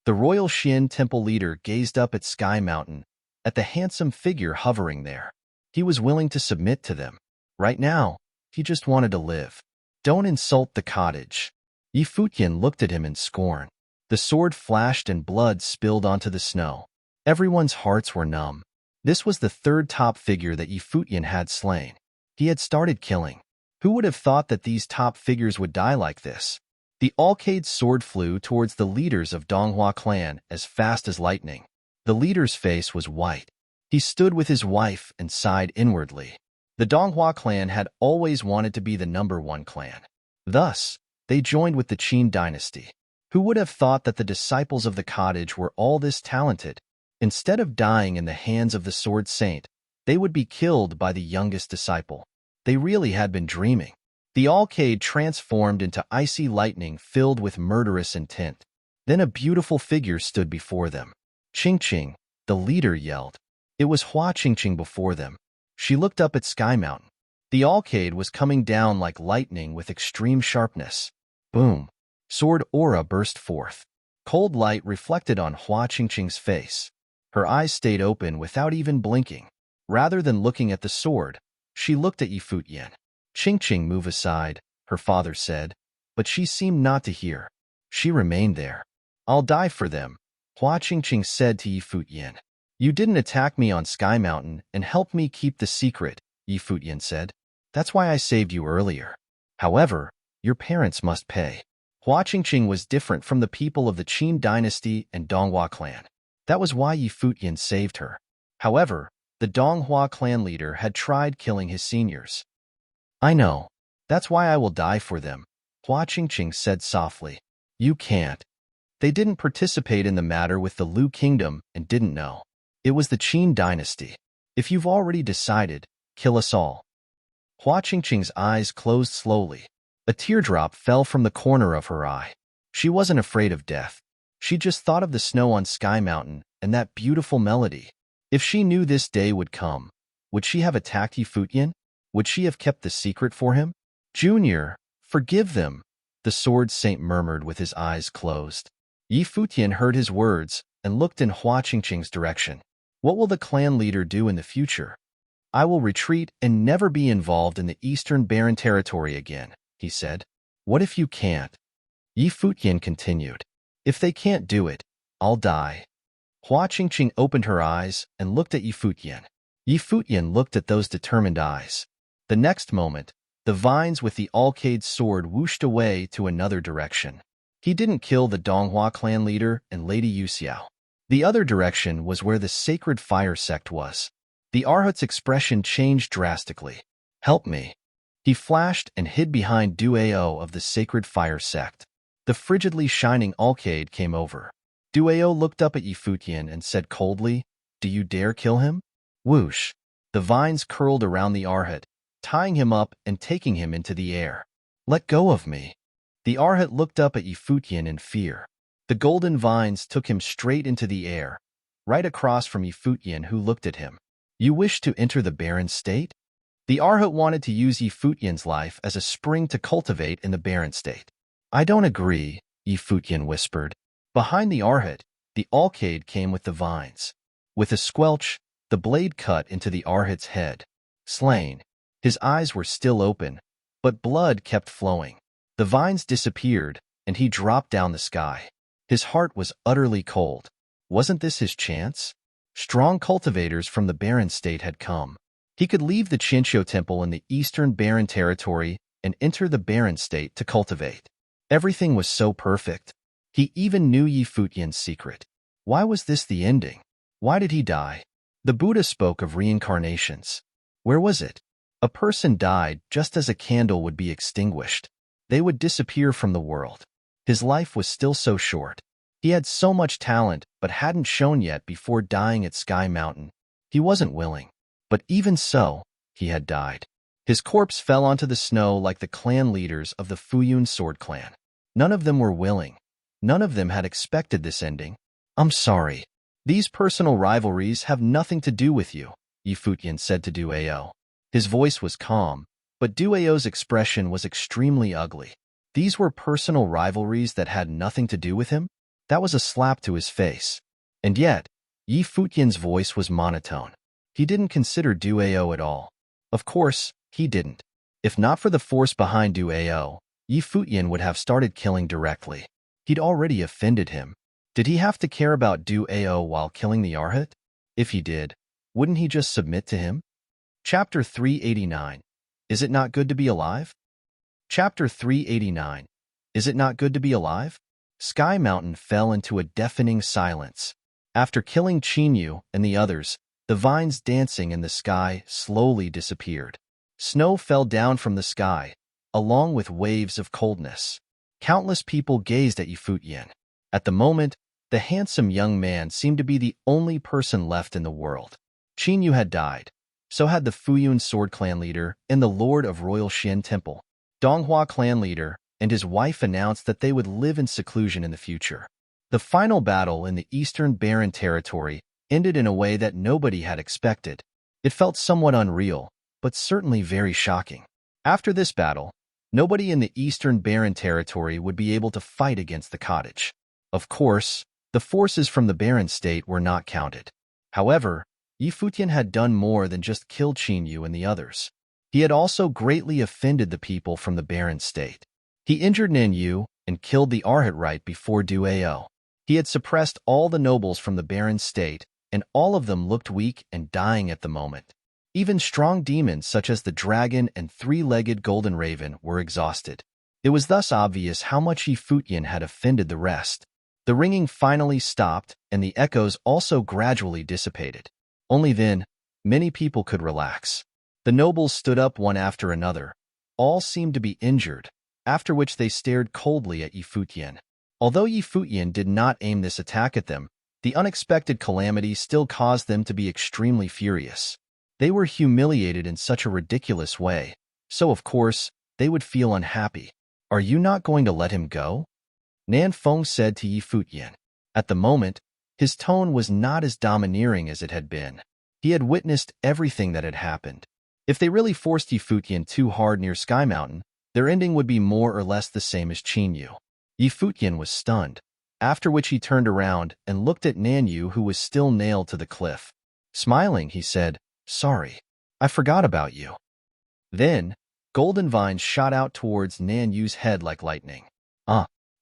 A: The Royal Xin Temple leader gazed up at Sky Mountain, at the handsome figure hovering there. He was willing to submit to them. Right now, he just wanted to live. "Don't insult the cottage." Futian looked at him in scorn. The sword flashed and blood spilled onto the snow. Everyone's hearts were numb. This was the third top figure that Futian had slain. He had started killing. Who would have thought that these top figures would die like this? The Alcade's sword flew towards the leaders of Donghua Clan as fast as lightning. The leader's face was white. He stood with his wife and sighed inwardly. The Donghua Clan had always wanted to be the #1 clan. Thus, they joined with the Qin dynasty. Who would have thought that the disciples of the cottage were all this talented? Instead of dying in the hands of the Sword Saint, they would be killed by the youngest disciple. They really had been dreaming. The Alcade transformed into icy lightning filled with murderous intent. Then a beautiful figure stood before them. "Qingqing," the leader yelled. It was Hua Qingqing before them. She looked up at Sky Mountain. The Alcade was coming down like lightning with extreme sharpness. Boom. Sword aura burst forth. Cold light reflected on Hua Qingqing's face. Her eyes stayed open without even blinking. Rather than looking at the sword, she looked at Futian. "Qingqing, move aside," her father said, but she seemed not to hear. She remained there. "I'll die for them," Hua Qingqing said to Futian. "You didn't attack me on Sky Mountain and help me keep the secret," Futian said. "That's why I saved you earlier. However, your parents must pay." Hua Qingqing was different from the people of the Qin dynasty and Donghua clan. That was why Futian saved her. However, the Donghua clan leader had tried killing his seniors. I know. That's why I will die for them, Hua Qingqing said softly. You can't. They didn't participate in the matter with the Liu Kingdom and didn't know. It was the Qin dynasty. If you've already decided, kill us all. Hua Qingqing's eyes closed slowly. A teardrop fell from the corner of her eye. She wasn't afraid of death. She just thought of the snow on Sky Mountain and that beautiful melody. If she knew this day would come, would she have attacked Futian? Would she have kept the secret for him? Junior, forgive them, the sword saint murmured with his eyes closed. Futian heard his words and looked in Hua Qingqing's direction. What will the clan leader do in the future? I will retreat and never be involved in the Eastern Barren Territory again, he said. What if you can't? Futian continued. If they can't do it, I'll die. Hua Qingqing opened her eyes and looked at Futian. Futian looked at those determined eyes. The next moment, the vines with the Alcade sword whooshed away to another direction. He didn't kill the Donghua clan leader and Lady Yuxiao. The other direction was where the sacred fire sect was. The Arhat's expression changed drastically. Help me. He flashed and hid behind Duao of the sacred fire sect. The frigidly shining Alcade came over. Duao looked up at Futian and said coldly, Do you dare kill him? Whoosh. The vines curled around the Arhat, tying him up and taking him into the air. Let go of me. The Arhat looked up at Futian in fear. The golden vines took him straight into the air, right across from Futian, who looked at him. You wish to enter the barren state? The Arhat wanted to use Futian's life as a spring to cultivate in the barren state. I don't agree, Futian whispered. Behind the Arhat, the Alcade came with the vines. With a squelch, the blade cut into the Arhat's head. Slain. His eyes were still open, but blood kept flowing. The vines disappeared, and he dropped down the sky. His heart was utterly cold. Wasn't this his chance? Strong cultivators from the barren state had come. He could leave the Qinqiu temple in the Eastern Barren Territory and enter the barren state to cultivate. Everything was so perfect. He even knew Futian's secret. Why was this the ending? Why did he die? The Buddha spoke of reincarnations. Where was it? A person died just as a candle would be extinguished. They would disappear from the world. His life was still so short. He had so much talent but hadn't shown yet before dying at Sky Mountain. He wasn't willing. But even so, he had died. His corpse fell onto the snow like the clan leaders of the Fuyun Sword Clan. None of them were willing. None of them had expected this ending. I'm sorry. These personal rivalries have nothing to do with you, Futian said to Duao. His voice was calm, but Duao's expression was extremely ugly. These were personal rivalries that had nothing to do with him? That was a slap to his face. And yet, Futian's voice was monotone. He didn't consider Duao at all. Of course, he didn't. If not for the force behind Duao, Futian would have started killing directly. He'd already offended him. Did he have to care about Duao while killing the Arhat? If he did, wouldn't he just submit to him? Chapter 389. Is it not good to be alive? Chapter 389. Is it not good to be alive? Sky Mountain fell into a deafening silence. After killing Qinyu and the others, the vines dancing in the sky slowly disappeared. Snow fell down from the sky, along with waves of coldness. Countless people gazed at Futian. At the moment, the handsome young man seemed to be the only person left in the world. Qinyu had died. So had the Fuyun Sword Clan leader and the Lord of Royal Xian Temple. Donghua clan leader and his wife announced that they would live in seclusion in the future. The final battle in the Eastern Barren Territory ended in a way that nobody had expected. It felt somewhat unreal, but certainly very shocking. After this battle, nobody in the Eastern Barren Territory would be able to fight against the cottage. Of course, the forces from the Barren State were not counted. However, Futian had done more than just kill Qinyu and the others. He had also greatly offended the people from the Barren State. He injured Ninyu and killed the Arhat right before Duao. He had suppressed all the nobles from the Barren State, and all of them looked weak and dying at the moment. Even strong demons such as the dragon and three-legged golden raven were exhausted. It was thus obvious how much Futian had offended the rest. The ringing finally stopped, and the echoes also gradually dissipated. Only then, many people could relax. The nobles stood up one after another. All seemed to be injured, after which they stared coldly at Futian. Although Futian did not aim this attack at them, the unexpected calamity still caused them to be extremely furious. They were humiliated in such a ridiculous way, so of course, they would feel unhappy. "Are you not going to let him go?" Nan Feng said to Futian. At the moment, his tone was not as domineering as it had been. He had witnessed everything that had happened. If they really forced Futian too hard near Sky Mountain, their ending would be more or less the same as Qinyu. Futian was stunned, after which he turned around and looked at Nanyu, who was still nailed to the cliff. Smiling, he said, "Sorry, I forgot about you." Then, golden vines shot out towards Nanyu's head like lightning.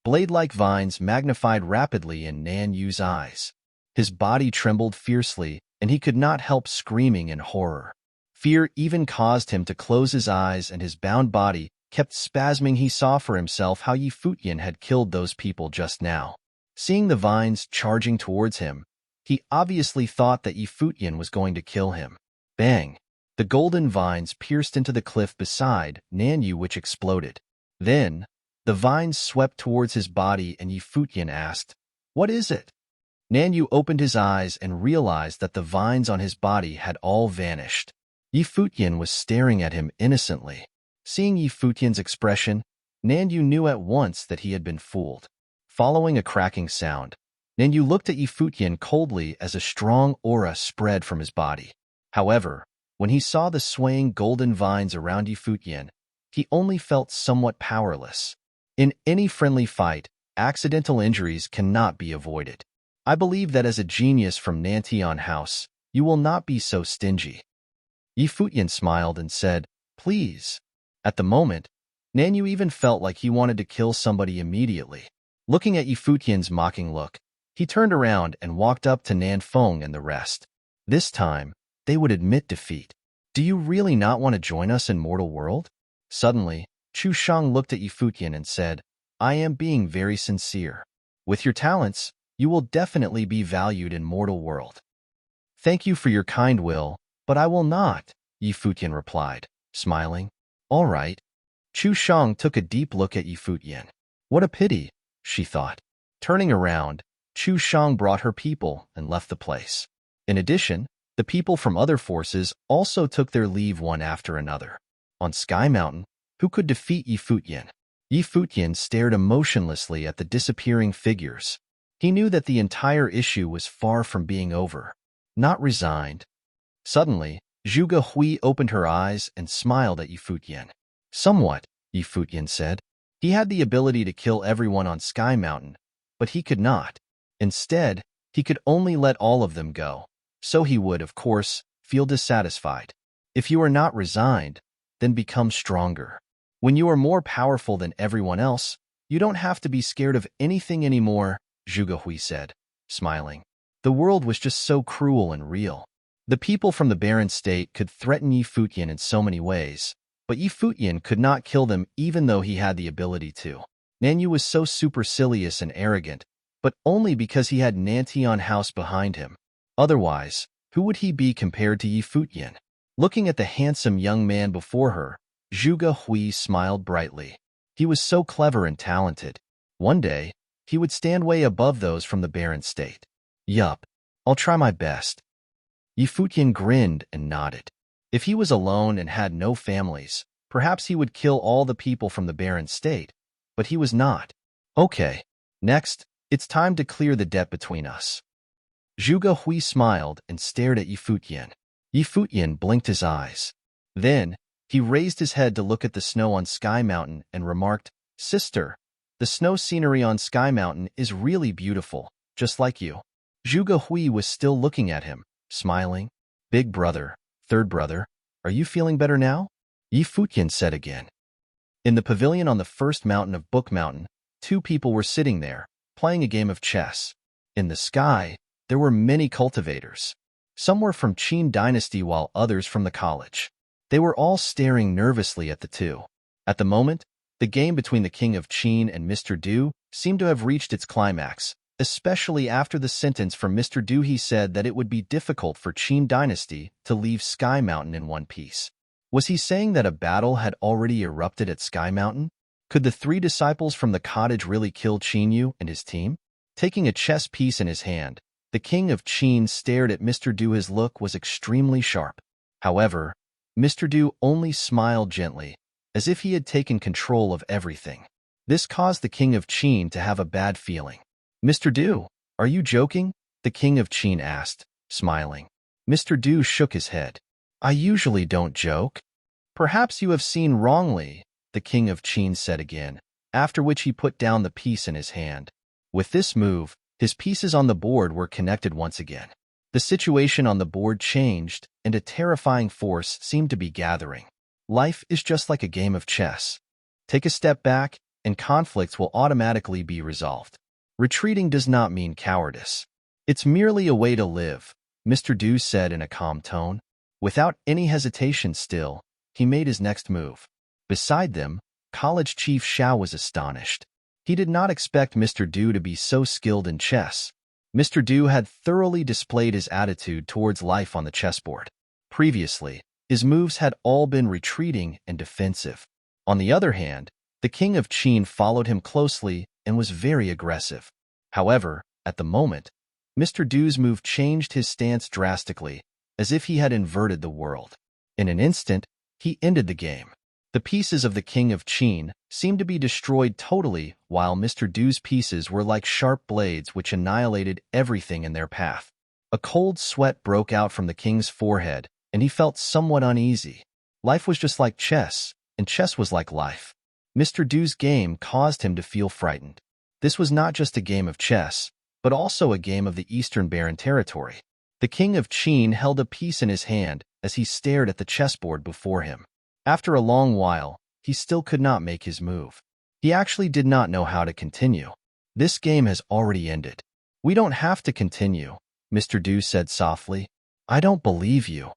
A: Blade-like vines magnified rapidly in Nanyu's eyes. His body trembled fiercely, and he could not help screaming in horror. Fear even caused him to close his eyes, and his bound body kept spasming. He saw for himself how Futian had killed those people just now. Seeing the vines charging towards him, he obviously thought that Futian was going to kill him. Bang! The golden vines pierced into the cliff beside Nanyu, which exploded. Then, the vines swept towards his body, and Futian asked, "What is it?" Nanyu opened his eyes and realized that the vines on his body had all vanished. Futian was staring at him innocently. Seeing Futian's expression, Nanyu knew at once that he had been fooled. Following a cracking sound, Nanyu looked at Futian coldly as a strong aura spread from his body. However, when he saw the swaying golden vines around Futian, he only felt somewhat powerless. In any friendly fight, accidental injuries cannot be avoided. I believe that as a genius from Nantian House, you will not be so stingy. Futian smiled and said, "Please." At the moment, Nanyu even felt like he wanted to kill somebody immediately. Looking at Futian's mocking look, he turned around and walked up to Nan Feng and the rest. This time, they would admit defeat. "Do you really not want to join us in Mortal World?" Suddenly, Chu Shang looked at Futian and said, "I am being very sincere. With your talents, you will definitely be valued in Mortal World." "Thank you for your kind will, but I will not," Futian replied, smiling. "All right." Chu Shang took a deep look at Futian. What a pity, she thought. Turning around, Chu Shang brought her people and left the place. In addition, the people from other forces also took their leave one after another. On Sky Mountain, who could defeat Futian? Futian stared emotionlessly at the disappearing figures. He knew that the entire issue was far from being over. Not resigned. Suddenly, Zhuge Hui opened her eyes and smiled at Futian. "Somewhat," Futian said. He had the ability to kill everyone on Sky Mountain, but he could not. Instead, he could only let all of them go, so he would, of course, feel dissatisfied. If you are not resigned, then become stronger. When you are more powerful than everyone else, you don't have to be scared of anything anymore, Zhuge Hui said, smiling. The world was just so cruel and real. The people from the barren state could threaten Futian in so many ways, but Futian could not kill them even though he had the ability to. Nanyu was so supercilious and arrogant, but only because he had Nantian House behind him. Otherwise, who would he be compared to Futian? Looking at the handsome young man before her, Zhuge Hui smiled brightly. He was so clever and talented. One day, he would stand way above those from the barren state. Yup, I'll try my best. Futian grinned and nodded. If he was alone and had no families, perhaps he would kill all the people from the barren state, but he was not. Okay, next, it's time to clear the debt between us. Zhuge Hui smiled and stared at Futian. Futian blinked his eyes. Then, he raised his head to look at the snow on Sky Mountain and remarked, "Sister, the snow scenery on Sky Mountain is really beautiful, just like you." Zhuge Hui was still looking at him, smiling. "Big brother, third brother, are you feeling better now?" Futian said again. In the pavilion on the first mountain of Book Mountain, two people were sitting there, playing a game of chess. In the sky, there were many cultivators. Some were from Qin dynasty while others from the college. They were all staring nervously at the two. At the moment, the game between the King of Qin and Mr. Du seemed to have reached its climax, especially after the sentence from Mr. Du. He said that it would be difficult for Qin dynasty to leave Sky Mountain in one piece. Was he saying that a battle had already erupted at Sky Mountain? Could the three disciples from the cottage really kill Qin Yu and his team? Taking a chess piece in his hand, the king of Qin stared at Mr. Du. His look was extremely sharp. However, Mr. Du only smiled gently, as if he had taken control of everything. This caused the king of Qin to have a bad feeling. Mr. Du, are you joking? The king of Qin asked, smiling. Mr. Du shook his head. I usually don't joke. Perhaps you have seen wrongly, the king of Qin said again, after which he put down the piece in his hand. With this move, his pieces on the board were connected once again. The situation on the board changed, and a terrifying force seemed to be gathering. Life is just like a game of chess. Take a step back, and conflicts will automatically be resolved. Retreating does not mean cowardice. It's merely a way to live, Mr. Du said in a calm tone. Without any hesitation still, he made his next move. Beside them, College Chief Xiao was astonished. He did not expect Mr. Du to be so skilled in chess. Mr. Du had thoroughly displayed his attitude towards life on the chessboard. Previously, his moves had all been retreating and defensive. On the other hand, the king of Qin followed him closely and was very aggressive. However, at the moment, Mr. Du's move changed his stance drastically, as if he had inverted the world. In an instant, he ended the game. The pieces of the king of Qin seemed to be destroyed totally, while Mr. Du's pieces were like sharp blades which annihilated everything in their path. A cold sweat broke out from the king's forehead, and he felt somewhat uneasy. Life was just like chess, and chess was like life. Mr. Du's game caused him to feel frightened. This was not just a game of chess, but also a game of the Eastern Barren territory. The king of Qin held a piece in his hand as he stared at the chessboard before him. After a long while, he still could not make his move. He actually did not know how to continue. This game has already ended. We don't have to continue, Mr. Du said softly. I don't believe you.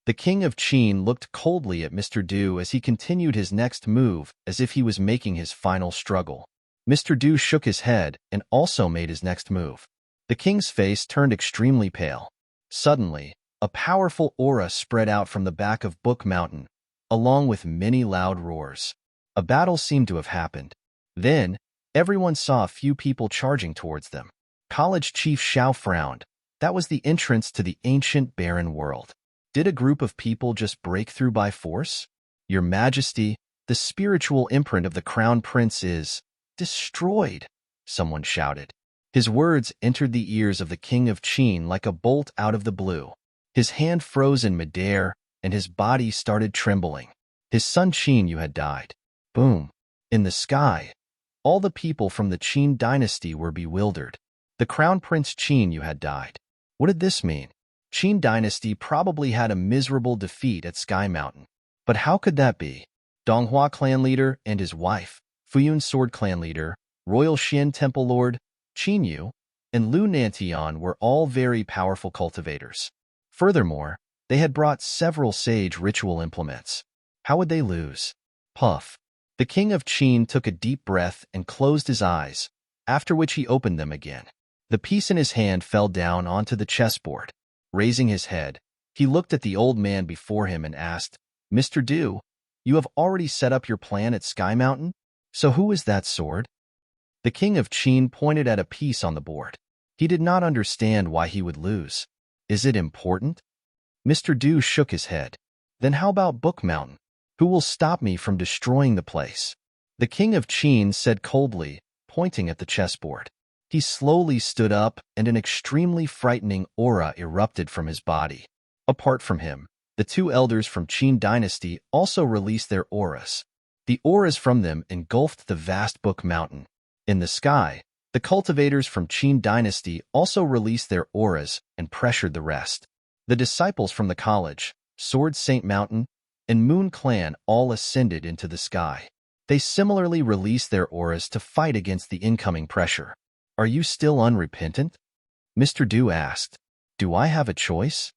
A: The king of Qin looked coldly at Mr. Du as he continued his next move as if he was making his final struggle. Mr. Du shook his head and also made his next move. The king's face turned extremely pale. Suddenly, a powerful aura spread out from the back of Book Mountain, along with many loud roars. A battle seemed to have happened. Then, everyone saw a few people charging towards them. College Chief Xiao frowned. That was the entrance to the ancient barren world. Did a group of people just break through by force? Your Majesty, the spiritual imprint of the Crown Prince is destroyed, someone shouted. His words entered the ears of the king of Qin like a bolt out of the blue. His hand froze in midair, and his body started trembling. His son Qin Yu had died. Boom. In the sky, all the people from the Qin dynasty were bewildered. The Crown Prince Qin Yu had died. What did this mean? Qin dynasty probably had a miserable defeat at Sky Mountain. But how could that be? Donghua clan leader and his wife, Fuyun sword clan leader, Royal Xian temple lord, Qin Yu, and Lu Nantian were all very powerful cultivators. Furthermore, they had brought several sage ritual implements. How would they lose? Puff. The king of Qin took a deep breath and closed his eyes, after which he opened them again. The piece in his hand fell down onto the chessboard. Raising his head, he looked at the old man before him and asked, Mr. Du, you have already set up your plan at Sky Mountain? So who is that sword? The king of Qin pointed at a piece on the board. He did not understand why he would lose. Is it important? Mr. Du shook his head. Then how about Book Mountain? Who will stop me from destroying the place? The king of Qin said coldly, pointing at the chessboard. He slowly stood up, and an extremely frightening aura erupted from his body. Apart from him, the two elders from Qin dynasty also released their auras. The auras from them engulfed the vast Book Mountain. In the sky, the cultivators from Qin dynasty also released their auras and pressured the rest. The disciples from the college, Sword Saint Mountain, and Moon Clan all ascended into the sky. They similarly released their auras to fight against the incoming pressure. Are you still unrepentant? Mr. Du asked. Do I have a choice?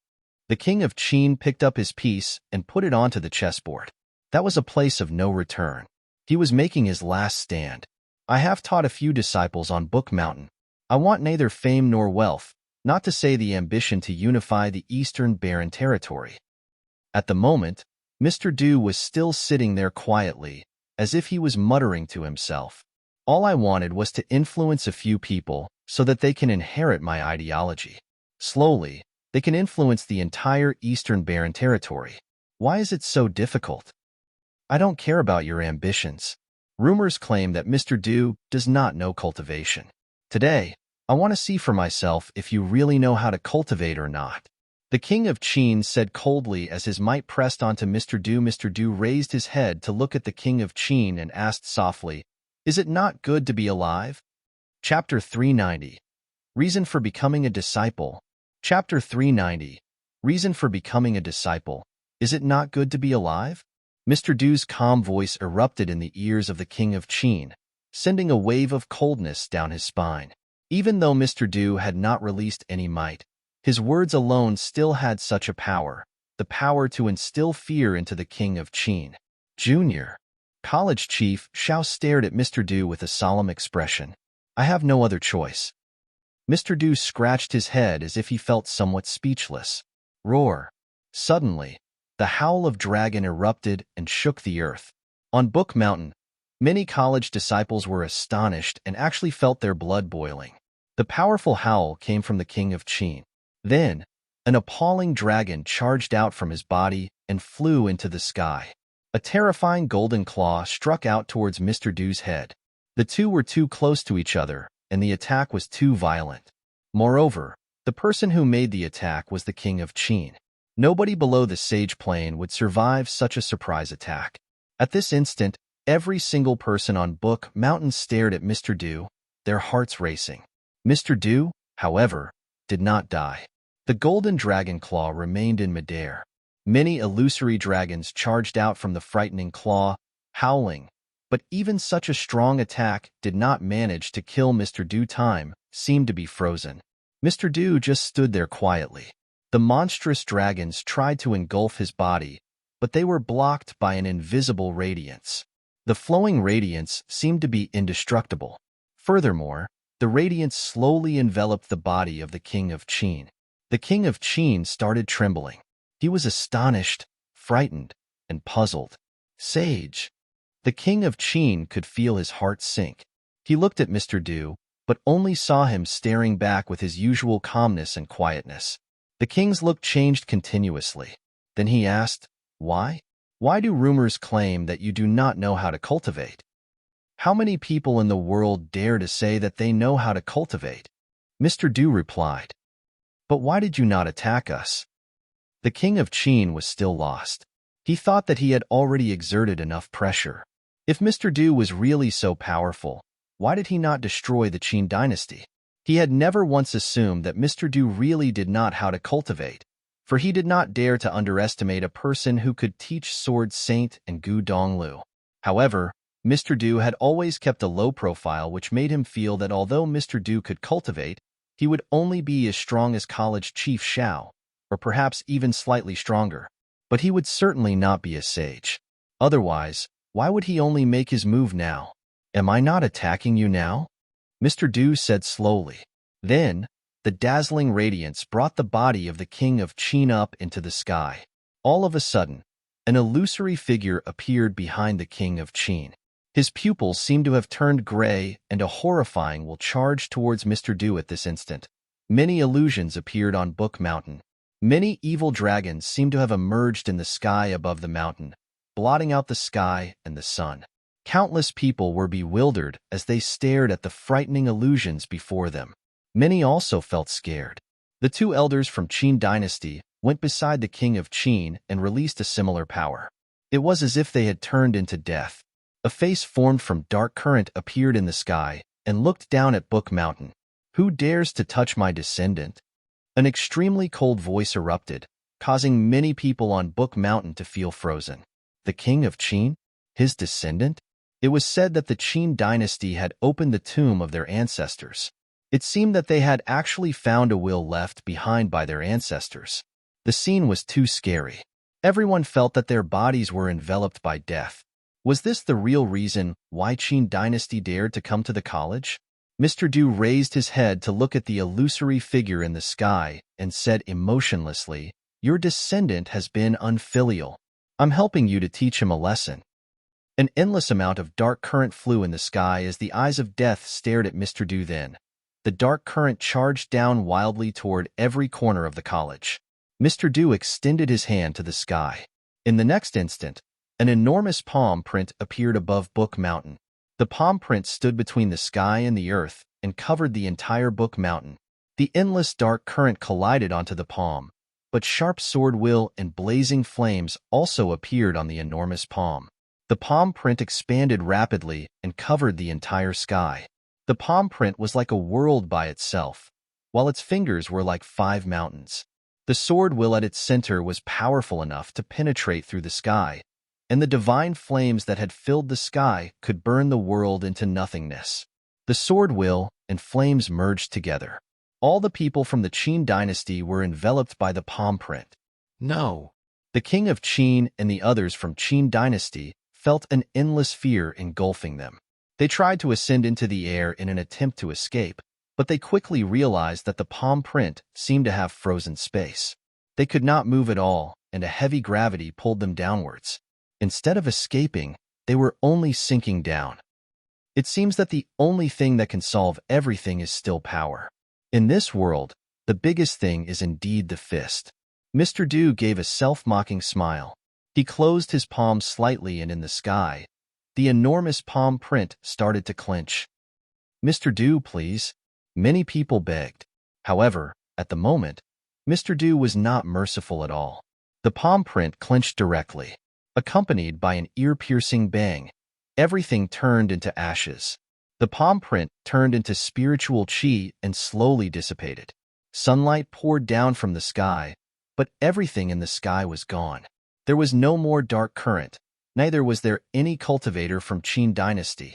A: The king of Qin picked up his piece and put it onto the chessboard. That was a place of no return. He was making his last stand. I have taught a few disciples on Book Mountain. I want neither fame nor wealth, not to say the ambition to unify the Eastern Barren Territory. At the moment, Mr. Du was still sitting there quietly, as if he was muttering to himself. All I wanted was to influence a few people so that they can inherit my ideology. Slowly, they can influence the entire Eastern Barren Territory. Why is it so difficult? I don't care about your ambitions. Rumors claim that Mr. Du does not know cultivation. Today, I want to see for myself if you really know how to cultivate or not. The king of Qin said coldly as his might pressed onto Mr. Du. Mr. Du raised his head to look at the king of Qin and asked softly, "Is it not good to be alive?" Chapter 390. Reason for becoming a disciple. Chapter 390. Reason for becoming a disciple. Is it not good to be alive? Mr. Du's calm voice erupted in the ears of the king of Qin, sending a wave of coldness down his spine. Even though Mr. Du had not released any might, his words alone still had such a power, the power to instill fear into the king of Qin. Junior. College Chief Xiao stared at Mr. Du with a solemn expression. I have no other choice. Mr. Du scratched his head as if he felt somewhat speechless. Roar. Suddenly, the howl of dragon erupted and shook the earth. On Book Mountain, many college disciples were astonished and actually felt their blood boiling. The powerful howl came from the king of Qin. Then, an appalling dragon charged out from his body and flew into the sky. A terrifying golden claw struck out towards Mr. Du's head. The two were too close to each other, and the attack was too violent. Moreover, the person who made the attack was the king of Qin. Nobody below the sage plane would survive such a surprise attack. At this instant, every single person on Book Mountain stared at Mr. Du, their hearts racing. Mr. Du, however, did not die. The golden dragon claw remained in midair. Many illusory dragons charged out from the frightening claw, howling, but even such a strong attack did not manage to kill Mr. Du. Time seemed to be frozen. Mr. Du just stood there quietly. The monstrous dragons tried to engulf his body, but they were blocked by an invisible radiance. The flowing radiance seemed to be indestructible. Furthermore, the radiance slowly enveloped the body of the king of Qin. The king of Qin started trembling. He was astonished, frightened, and puzzled. Sage. The king of Qin could feel his heart sink. He looked at Mr. Du, but only saw him staring back with his usual calmness and quietness. The king's look changed continuously. Then he asked, Why? Why do rumors claim that you do not know how to cultivate? How many people in the world dare to say that they know how to cultivate? Mr. Du replied, But why did you not attack us? The king of Qin was still lost. He thought that he had already exerted enough pressure. If Mr. Du was really so powerful, why did he not destroy the Qin dynasty? He had never once assumed that Mr. Du really did not how to cultivate, for he did not dare to underestimate a person who could teach Sword Saint and Gu Donglu. However, Mr. Du had always kept a low profile, which made him feel that although Mr. Du could cultivate, he would only be as strong as College Chief Xiao, or perhaps even slightly stronger. But he would certainly not be a sage. Otherwise, why would he only make his move now? Am I not attacking you now? Mr. Du said slowly. Then, the dazzling radiance brought the body of the king of Qin up into the sky. All of a sudden, an illusory figure appeared behind the king of Qin. His pupils seemed to have turned gray, and a horrifying will charged towards Mr. Du at this instant. Many illusions appeared on Book Mountain. Many evil dragons seemed to have emerged in the sky above the mountain, blotting out the sky and the sun. Countless people were bewildered as they stared at the frightening illusions before them. Many also felt scared. The two elders from Qin dynasty went beside the king of Qin and released a similar power. It was as if they had turned into death. A face formed from dark current appeared in the sky and looked down at Book Mountain. Who dares to touch my descendant? An extremely cold voice erupted, causing many people on Book Mountain to feel frozen. The king of Qin? His descendant? It was said that the Qin dynasty had opened the tomb of their ancestors. It seemed that they had actually found a will left behind by their ancestors. The scene was too scary. Everyone felt that their bodies were enveloped by death. Was this the real reason why Qin dynasty dared to come to the college? Mr. Du raised his head to look at the illusory figure in the sky and said emotionlessly, "Your descendant has been unfilial. I'm helping you to teach him a lesson." An endless amount of dark current flew in the sky as the eyes of death stared at Mr. Du then. The dark current charged down wildly toward every corner of the college. Mr. Du extended his hand to the sky. In the next instant, an enormous palm print appeared above Book Mountain. The palm print stood between the sky and the earth and covered the entire Book Mountain. The endless dark current collided onto the palm, but sharp sword will and blazing flames also appeared on the enormous palm. The palm print expanded rapidly and covered the entire sky. The palm print was like a world by itself, while its fingers were like 5 mountains. The sword will at its center was powerful enough to penetrate through the sky, and the divine flames that had filled the sky could burn the world into nothingness. The sword will and flames merged together. All the people from the Qin dynasty were enveloped by the palm print. No. The king of Qin and the others from Qin dynasty felt an endless fear engulfing them. They tried to ascend into the air in an attempt to escape, but they quickly realized that the palm print seemed to have frozen space. They could not move at all, and a heavy gravity pulled them downwards. Instead of escaping, they were only sinking down. It seems that the only thing that can solve everything is still power. In this world, the biggest thing is indeed the fist. Mr. Du gave a self-mocking smile. He closed his palms slightly, and in the sky, the enormous palm print started to clench. "Mr. Du, please," many people begged. However, at the moment, Mr. Du was not merciful at all. The palm print clenched directly. Accompanied by an ear-piercing bang, everything turned into ashes. The palm print turned into spiritual qi and slowly dissipated. Sunlight poured down from the sky, but everything in the sky was gone. There was no more dark current, neither was there any cultivator from Qin dynasty.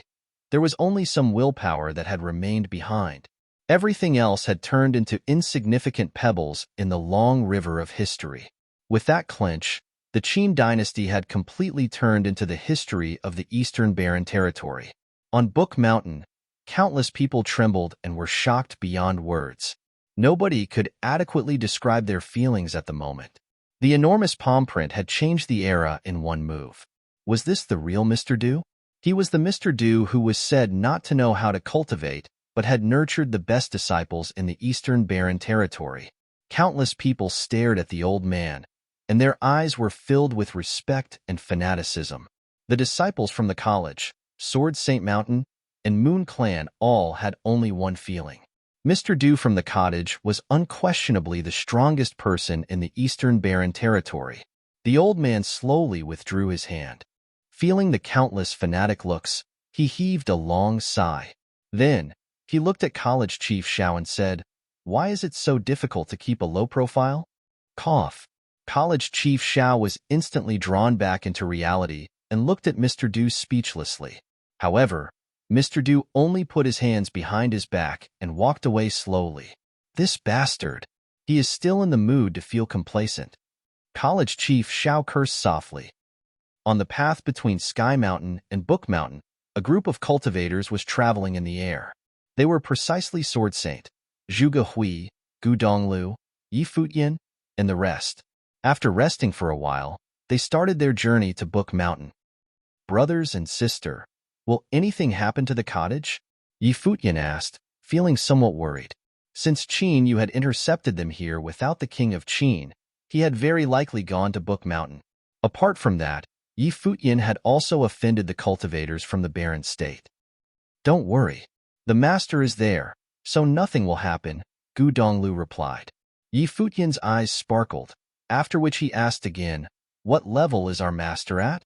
A: There was only some willpower that had remained behind. Everything else had turned into insignificant pebbles in the long river of history. With that clench, the Qin dynasty had completely turned into the history of the Eastern Barren Territory. On Book Mountain, countless people trembled and were shocked beyond words. Nobody could adequately describe their feelings at the moment. The enormous palm print had changed the era in one move. Was this the real Mr. Du? He was the Mr. Du who was said not to know how to cultivate, but had nurtured the best disciples in the Eastern Barren Territory. Countless people stared at the old man, and their eyes were filled with respect and fanaticism. The disciples from the college, Sword Saint Mountain, and Moon Clan all had only one feeling. Mr. Du from the cottage was unquestionably the strongest person in the Eastern Barren Territory. The old man slowly withdrew his hand. Feeling the countless fanatic looks, he heaved a long sigh. Then, he looked at College Chief Xiao and said, "Why is it so difficult to keep a low profile?" Cough. College Chief Xiao was instantly drawn back into reality and looked at Mr. Du speechlessly. However, Mr. Du only put his hands behind his back and walked away slowly. This bastard. He is still in the mood to feel complacent. College Chief Xiao cursed softly. On the path between Sky Mountain and Book Mountain, a group of cultivators was traveling in the air. They were precisely Sword Saint, Zhuge Hui, Gu Donglu, Yi Futian, and the rest. After resting for a while, they started their journey to Book Mountain. "Brothers and sister, will anything happen to the cottage?" Yi Futian asked, feeling somewhat worried. Since Qin you had intercepted them here without the king of Qin, he had very likely gone to Book Mountain. Apart from that, Yi Futian had also offended the cultivators from the barren state. "Don't worry. The master is there, so nothing will happen," Gu Donglu replied. Yi Futian's eyes sparkled, after which he asked again, "What level is our master at?"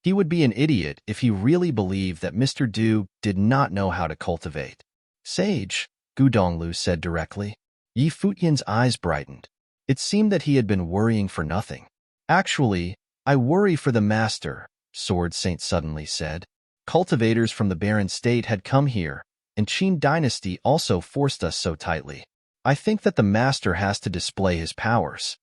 A: He would be an idiot if he really believed that Mr. Du did not know how to cultivate. "Sage," Gu Donglu said directly. Yi Futian's eyes brightened. It seemed that he had been worrying for nothing. "Actually, I worry for the master," Sword Saint suddenly said. "Cultivators from the barren state had come here, and Qin dynasty also forced us so tightly. I think that the master has to display his powers."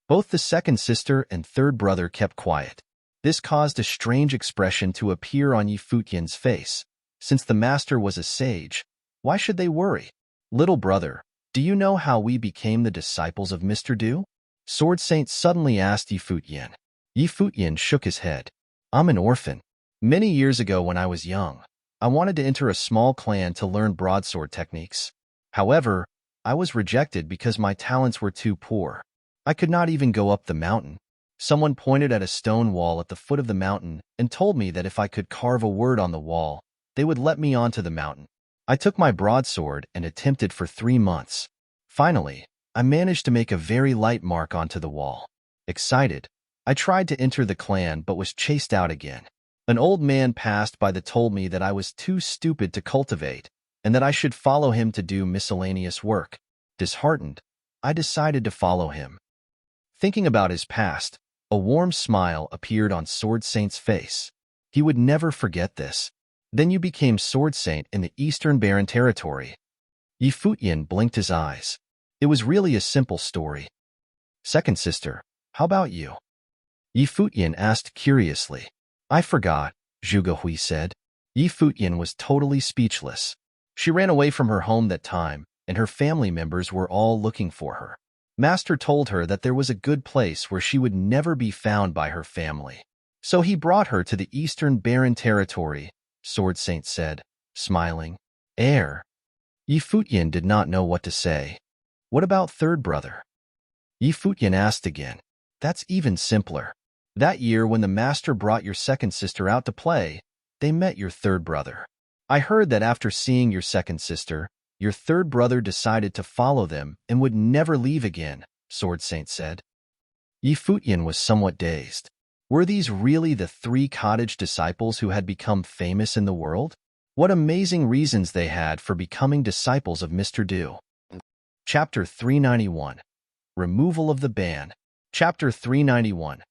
A: Both the second sister and third brother kept quiet. This caused a strange expression to appear on Yi Futian's face. Since the master was a sage, Why should they worry? Little brother, do you know how we became the disciples of Mr. Du? Sword Saint suddenly asked Yi Futian. Yi Futian shook his head. I'm an orphan. Many years ago when I was young, I wanted to enter a small clan to learn broadsword techniques. However, I was rejected because my talents were too poor. I could not even go up the mountain. Someone pointed at a stone wall at the foot of the mountain and told me that if I could carve a word on the wall, they would let me onto the mountain. I took my broadsword and attempted for 3 months. Finally, I managed to make a very light mark onto the wall. Excited, I tried to enter the clan but was chased out again. An old man passed by that told me that I was too stupid to cultivate and that I should follow him to do miscellaneous work. Disheartened, I decided to follow him. Thinking about his past, a warm smile appeared on Sword Saint's face. He would never forget this. Then you became Sword Saint in the Eastern Barren Territory. Yi Futian blinked his eyes. It was really a simple story. Second sister, how about you? Yi Futian asked curiously. I forgot, Zhuge Hui said. Yi Futian was totally speechless. She ran away from her home that time, and her family members were all looking for her. Master told her that there was a good place where she would never be found by her family. So he brought her to the Eastern Barren Territory, Sword Saint said, smiling. Heir. Yi Futian did not know what to say. What about third brother? Yi Futian asked again. That's even simpler. That year when the master brought your second sister out to play, they met your third brother. I heard that after seeing your second sister, your third brother decided to follow them and would never leave again, Sword Saint said. Yi Futian was somewhat dazed. Were these really the 3 cottage disciples who had become famous in the world? What amazing reasons they had for becoming disciples of Mr. Du. Chapter 391. Removal of the Ban. Chapter 391.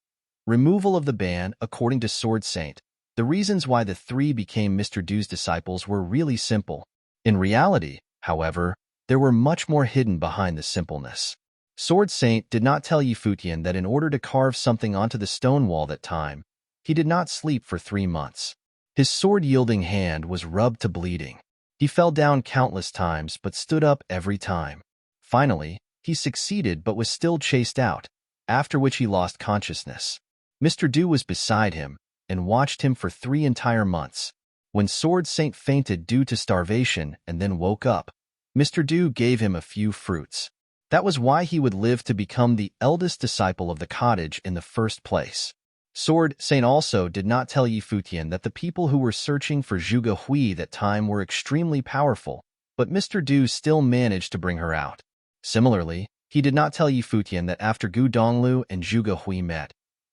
A: Removal of the ban. According to Sword Saint, the reasons why the 3 became Mr. Du's disciples were really simple. In reality, however, there were much more hidden behind the simpleness. Sword Saint did not tell Yi Futian that in order to carve something onto the stone wall that time, he did not sleep for 3 months. His sword-yielding hand was rubbed to bleeding. He fell down countless times but stood up every time. Finally, he succeeded but was still chased out, after which he lost consciousness. Mr. Du was beside him and watched him for 3 entire months. When Sword Saint fainted due to starvation and then woke up, Mr. Du gave him a few fruits. That was why he would live to become the eldest disciple of the cottage in the first place. Sword Saint also did not tell Yi Futian that the people who were searching for Zhuge Hui that time were extremely powerful, but Mr. Du still managed to bring her out. Similarly, he did not tell Yi Futian that after Gu Donglu and Zhuge Hui met,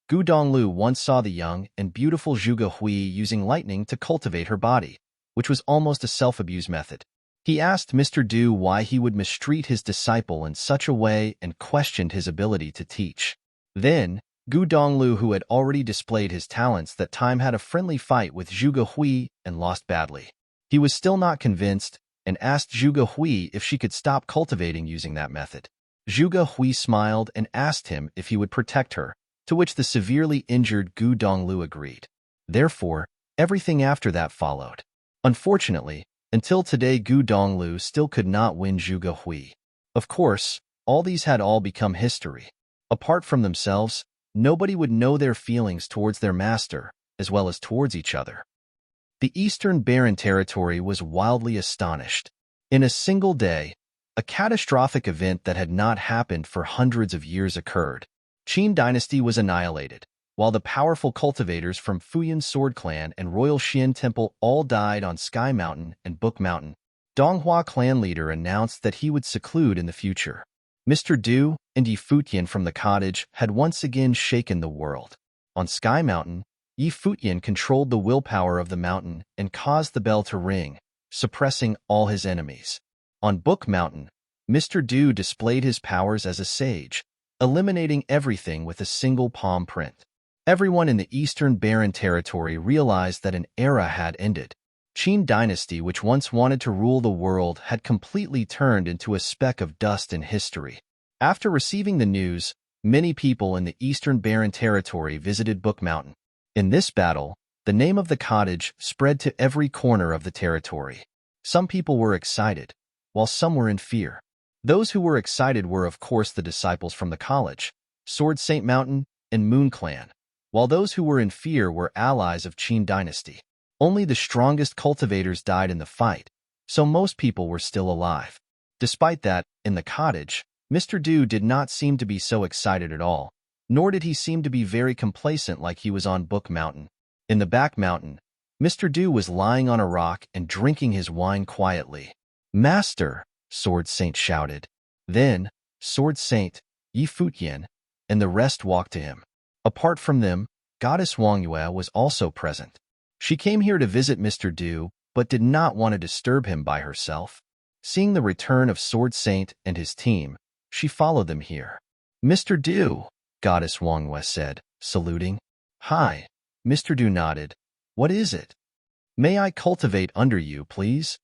A: Gu Donglu once saw the young and beautiful Zhuge Hui using lightning to cultivate her body, which was almost a self-abuse method. He asked Mr. Du why he would mistreat his disciple in such a way and questioned his ability to teach. Then, Gu Donglu, who had already displayed his talents that time, had a friendly fight with Zhuge Hui and lost badly. He was still not convinced and asked Zhuge Hui if she could stop cultivating using that method. Zhuge Hui smiled and asked him if he would protect her, to which the severely injured Gu Donglu agreed. Therefore, everything after that followed. Unfortunately, until today Gu Donglu still could not win Zhuge Hui. Of course, all these had all become history. Apart from themselves, nobody would know their feelings towards their master, as well as towards each other. The Eastern Barren Territory was wildly astonished. In a single day, a catastrophic event that had not happened for hundreds of years occurred. Qin dynasty was annihilated, while the powerful cultivators from Futian Sword Clan and Royal Xian Temple all died on Sky Mountain and Book Mountain. Donghua clan leader announced that he would seclude in the future. Mr. Du and Yi Futian from the cottage had once again shaken the world. On Sky Mountain, Yi Futian controlled the willpower of the mountain and caused the bell to ring, suppressing all his enemies. On Book Mountain, Mr. Du displayed his powers as a sage, eliminating everything with a single palm print. Everyone in the Eastern Barren Territory realized that an era had ended. Qin dynasty, which once wanted to rule the world, had completely turned into a speck of dust in history. After receiving the news, many people in the Eastern Barren Territory visited Book Mountain. In this battle, the name of the cottage spread to every corner of the territory. Some people were excited, while some were in fear. Those who were excited were of course the disciples from the college, Sword Saint Mountain, and Moon Clan, while those who were in fear were allies of Qin Dynasty. Only the strongest cultivators died in the fight, so most people were still alive. Despite that, in the cottage, Mr. Du did not seem to be so excited at all, nor did he seem to be very complacent like he was on Book Mountain. In the back mountain, Mr. Du was lying on a rock and drinking his wine quietly. "Master!" Sword Saint shouted. Then, Sword Saint, Yi Futian, and the rest walked to him. Apart from them, Goddess Wang Yue was also present. She came here to visit Mr. Du, but did not want to disturb him by herself. Seeing the return of Sword Saint and his team, she followed them here. "Mr. Du," Goddess Wang Yue said, saluting. "Hi." Mr. Du nodded. "What is it?" "May I cultivate under you, please?"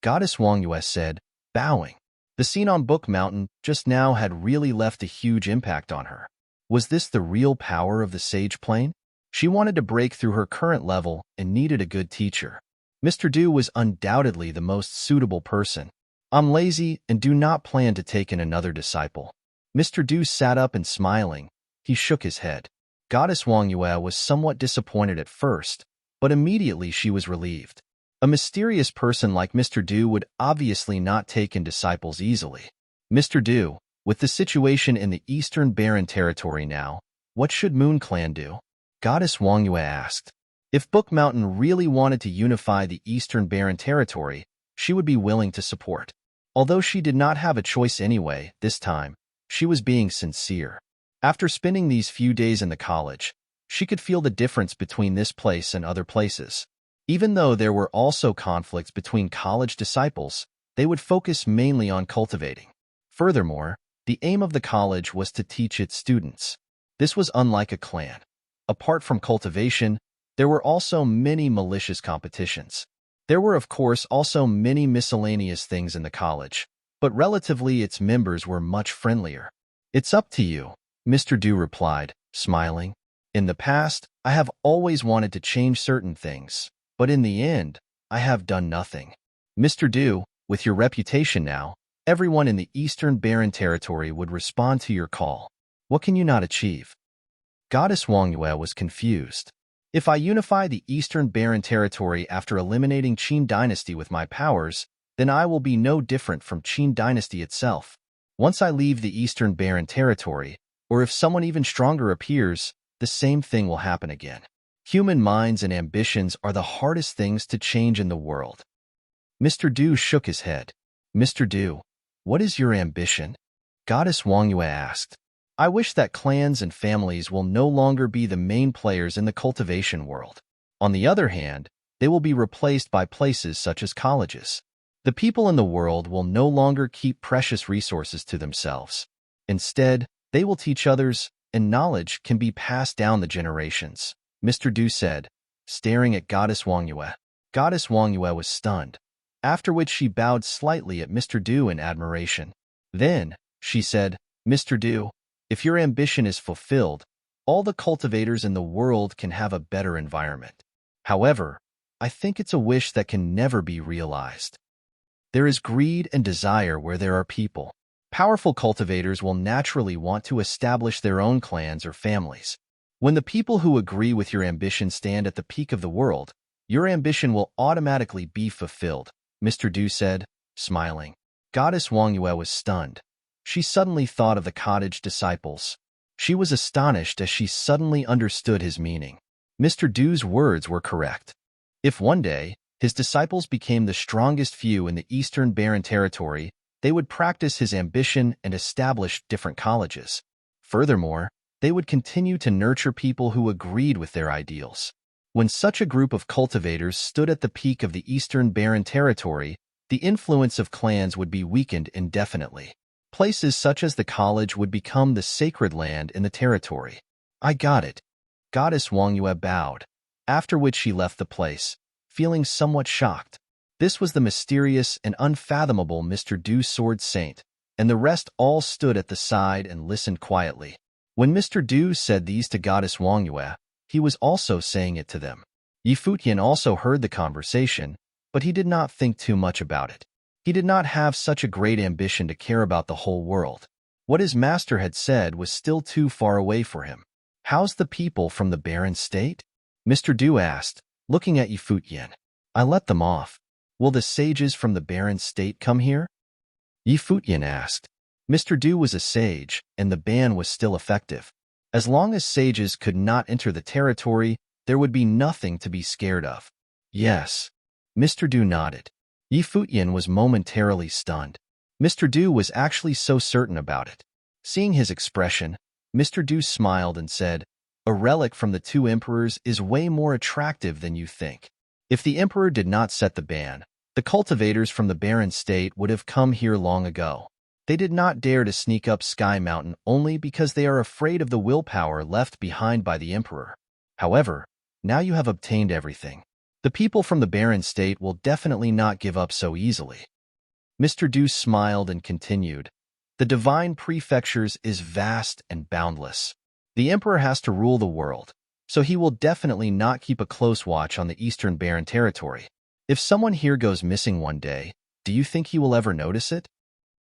A: Goddess Wang Yue said, bowing. The scene on Book Mountain just now had really left a huge impact on her. Was this the real power of the Sage Plane? She wanted to break through her current level and needed a good teacher. Mr. Du was undoubtedly the most suitable person. "I'm lazy and do not plan to take in another disciple." Mr. Du sat up and smiling, he shook his head. Goddess Wang Yue was somewhat disappointed at first, but immediately she was relieved. A mysterious person like Mr. Du would obviously not take in disciples easily. "Mr. Du, with the situation in the Eastern Barren Territory now, what should Moon Clan do?" Goddess Wang Yue asked. If Book Mountain really wanted to unify the Eastern Barren Territory, she would be willing to support. Although she did not have a choice anyway, this time, she was being sincere. After spending these few days in the college, she could feel the difference between this place and other places. Even though there were also conflicts between college disciples, they would focus mainly on cultivating. Furthermore, the aim of the college was to teach its students. This was unlike a clan. Apart from cultivation, there were also many malicious competitions. There were of course also many miscellaneous things in the college, but relatively its members were much friendlier. "It's up to you," Mr. Du replied, smiling. "In the past, I have always wanted to change certain things, but in the end, I have done nothing. Mr. Du, with your reputation now, everyone in the Eastern Barren Territory would respond to your call. What can you not achieve?" Goddess Wang Yue was confused. "If I unify the Eastern Barren Territory after eliminating Qin Dynasty with my powers, then I will be no different from Qin Dynasty itself. Once I leave the Eastern Barren Territory, or if someone even stronger appears, the same thing will happen again. Human minds and ambitions are the hardest things to change in the world." Mr. Du shook his head. "Mr. Du, what is your ambition?" Goddess Wang Yue asked. "I wish that clans and families will no longer be the main players in the cultivation world. On the other hand, they will be replaced by places such as colleges. The people in the world will no longer keep precious resources to themselves. Instead, they will teach others, and knowledge can be passed down the generations," Mr. Du said, staring at Goddess Wang Yue. Goddess Wang Yue was stunned, after which she bowed slightly at Mr. Du in admiration. Then, she said, "Mr. Du, if your ambition is fulfilled, all the cultivators in the world can have a better environment. However, I think it's a wish that can never be realized. There is greed and desire where there are people. Powerful cultivators will naturally want to establish their own clans or families. When the people who agree with your ambition stand at the peak of the world, your ambition will automatically be fulfilled," Mr. Du said, smiling. Goddess Wang Yue was stunned. She suddenly thought of the cottage disciples. She was astonished as she suddenly understood his meaning. Mr. Du's words were correct. If one day, his disciples became the strongest few in the Eastern Barren Territory, they would practice his ambition and establish different colleges. Furthermore, they would continue to nurture people who agreed with their ideals. When such a group of cultivators stood at the peak of the Eastern Barren Territory, the influence of clans would be weakened indefinitely. Places such as the college would become the sacred land in the territory. "I got it." Goddess Wang Yue bowed, after which she left the place, feeling somewhat shocked. This was the mysterious and unfathomable Mr. Du Sword Saint, and the rest all stood at the side and listened quietly. When Mr. Du said these to Goddess Wang Yue, he was also saying it to them. Yi Futian also heard the conversation, but he did not think too much about it. He did not have such a great ambition to care about the whole world. What his master had said was still too far away for him. "How's the people from the barren state?" Mr. Du asked, looking at Futian. "I let them off. Will the sages from the barren state come here?" Futian asked. Mr. Du was a sage, and the ban was still effective. As long as sages could not enter the territory, there would be nothing to be scared of. "Yes." Mr. Du nodded. Futian was momentarily stunned. Mr. Du was actually so certain about it. Seeing his expression, Mr. Du smiled and said, "A relic from the two emperors is way more attractive than you think. If the emperor did not set the ban, the cultivators from the barren state would have come here long ago. They did not dare to sneak up Sky Mountain only because they are afraid of the willpower left behind by the emperor. However, now you have obtained everything. The people from the barren state will definitely not give up so easily." Mr. Du smiled and continued, "The divine prefectures is vast and boundless. The emperor has to rule the world, so he will definitely not keep a close watch on the eastern barren territory. If someone here goes missing one day, do you think he will ever notice it?"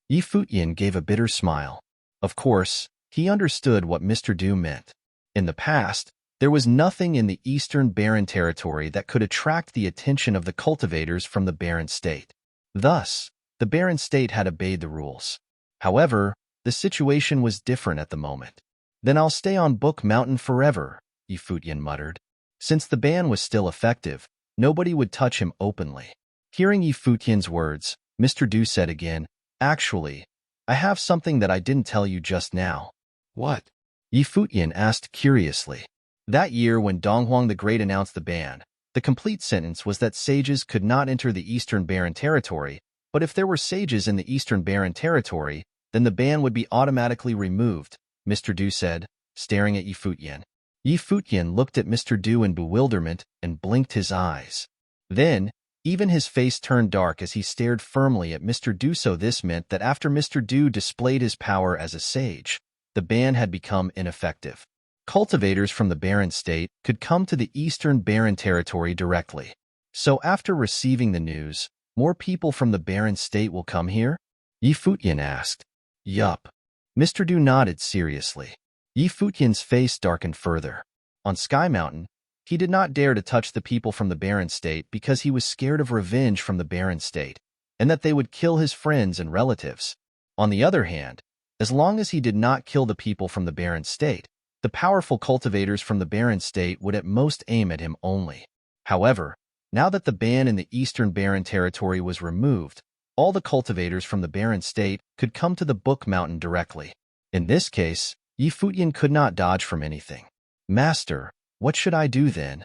A: Futian gave a bitter smile. Of course, he understood what Mr. Du meant. In the past, there was nothing in the eastern barren territory that could attract the attention of the cultivators from the barren state. Thus, the barren state had obeyed the rules. However, the situation was different at the moment. "Then I'll stay on Book Mountain forever," Futian muttered. Since the ban was still effective, nobody would touch him openly. Hearing Futian's words, Mr. Du said again, "Actually, I have something that I didn't tell you just now." "What?" Futian asked curiously. That year when Donghuang the Great announced the ban, the complete sentence was that sages could not enter the eastern barren territory, but if there were sages in the eastern barren territory, then the ban would be automatically removed, Mr. Du said, staring at Futian. Futian looked at Mr. Du in bewilderment and blinked his eyes. Then, even his face turned dark as he stared firmly at Mr. Du. So this meant that after Mr. Du displayed his power as a sage, the ban had become ineffective. Cultivators from the barren state could come to the eastern barren territory directly. So after receiving the news, more people from the barren state will come here? Futian asked. Yup. Mr. Du nodded seriously. Futian's face darkened further. On Sky Mountain, he did not dare to touch the people from the barren state because he was scared of revenge from the barren state, and that they would kill his friends and relatives. On the other hand, as long as he did not kill the people from the barren state, the powerful cultivators from the barren state would at most aim at him only. However, now that the ban in the eastern barren territory was removed, all the cultivators from the barren state could come to the Book Mountain directly. In this case, Futian could not dodge from anything. "Master, what should I do then?"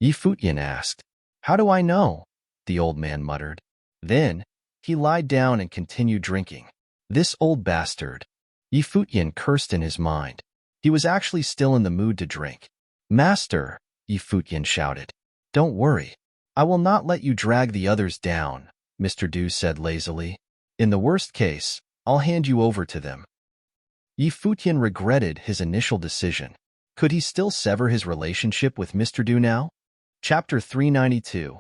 A: Futian asked. "How do I know?" the old man muttered. Then, he lied down and continued drinking. This old bastard. Futian cursed in his mind. He was actually still in the mood to drink. "Master," Futian shouted. "Don't worry. I will not let you drag the others down," Mr. Du said lazily. "In the worst case, I'll hand you over to them." Futian regretted his initial decision. Could he still sever his relationship with Mr. Du now? Chapter 392.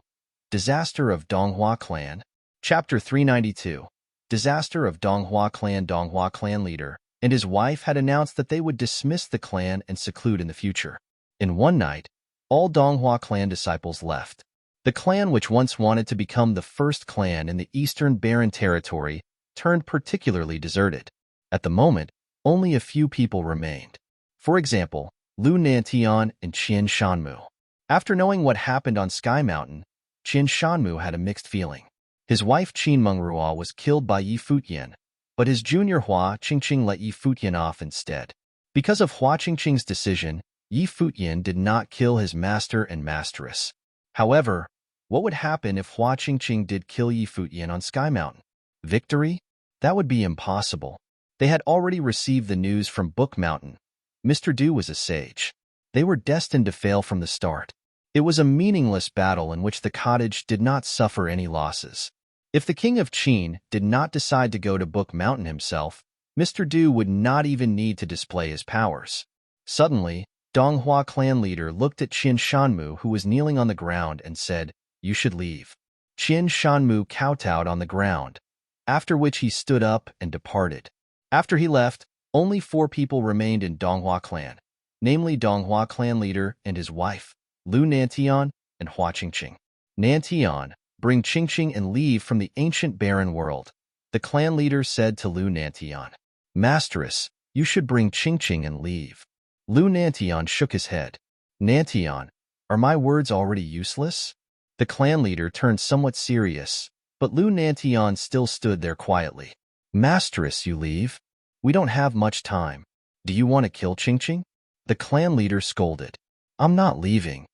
A: Disaster of Donghua Clan. Chapter 392. Disaster of Donghua Clan. Donghua Clan leader and his wife had announced that they would dismiss the clan and seclude in the future. In one night, all Donghua Clan disciples left. The clan which once wanted to become the first clan in the eastern barren territory turned particularly deserted. At the moment, only a few people remained. For example, Lu Nantian and Qian Shanmu. After knowing what happened on Sky Mountain, Qian Shanmu had a mixed feeling. His wife Qin Mengrua was killed by Futian, but his junior Hua Qingqing let Futian off instead. Because of Hua Qingqing's decision, Futian did not kill his master and masteress. However, what would happen if Hua Qingqing did kill Futian on Sky Mountain? Victory? That would be impossible. They had already received the news from Book Mountain. Mr. Du was a sage. They were destined to fail from the start. It was a meaningless battle in which the cottage did not suffer any losses. If the king of Qin did not decide to go to Book Mountain himself, Mr. Du would not even need to display his powers. Suddenly, Donghua clan leader looked at Qian Shanmu, who was kneeling on the ground, and said, "You should leave." Qian Shanmu kowtowed on the ground, after which he stood up and departed. After he left, only 4 people remained in Donghua clan, namely Donghua clan leader and his wife, Lu Nantian and Hua Qingqing. Nantian, bring Qingqing and leave from the ancient barren world. The clan leader said to Lu Nantian, Masteress, you should bring Qingqing and leave. Lu Nantian shook his head. Nantian, are my words already useless? The clan leader turned somewhat serious, but Lu Nantian still stood there quietly. Masteress, you leave? We don't have much time. Do you want to kill Qingqing? The clan leader scolded. I'm not leaving.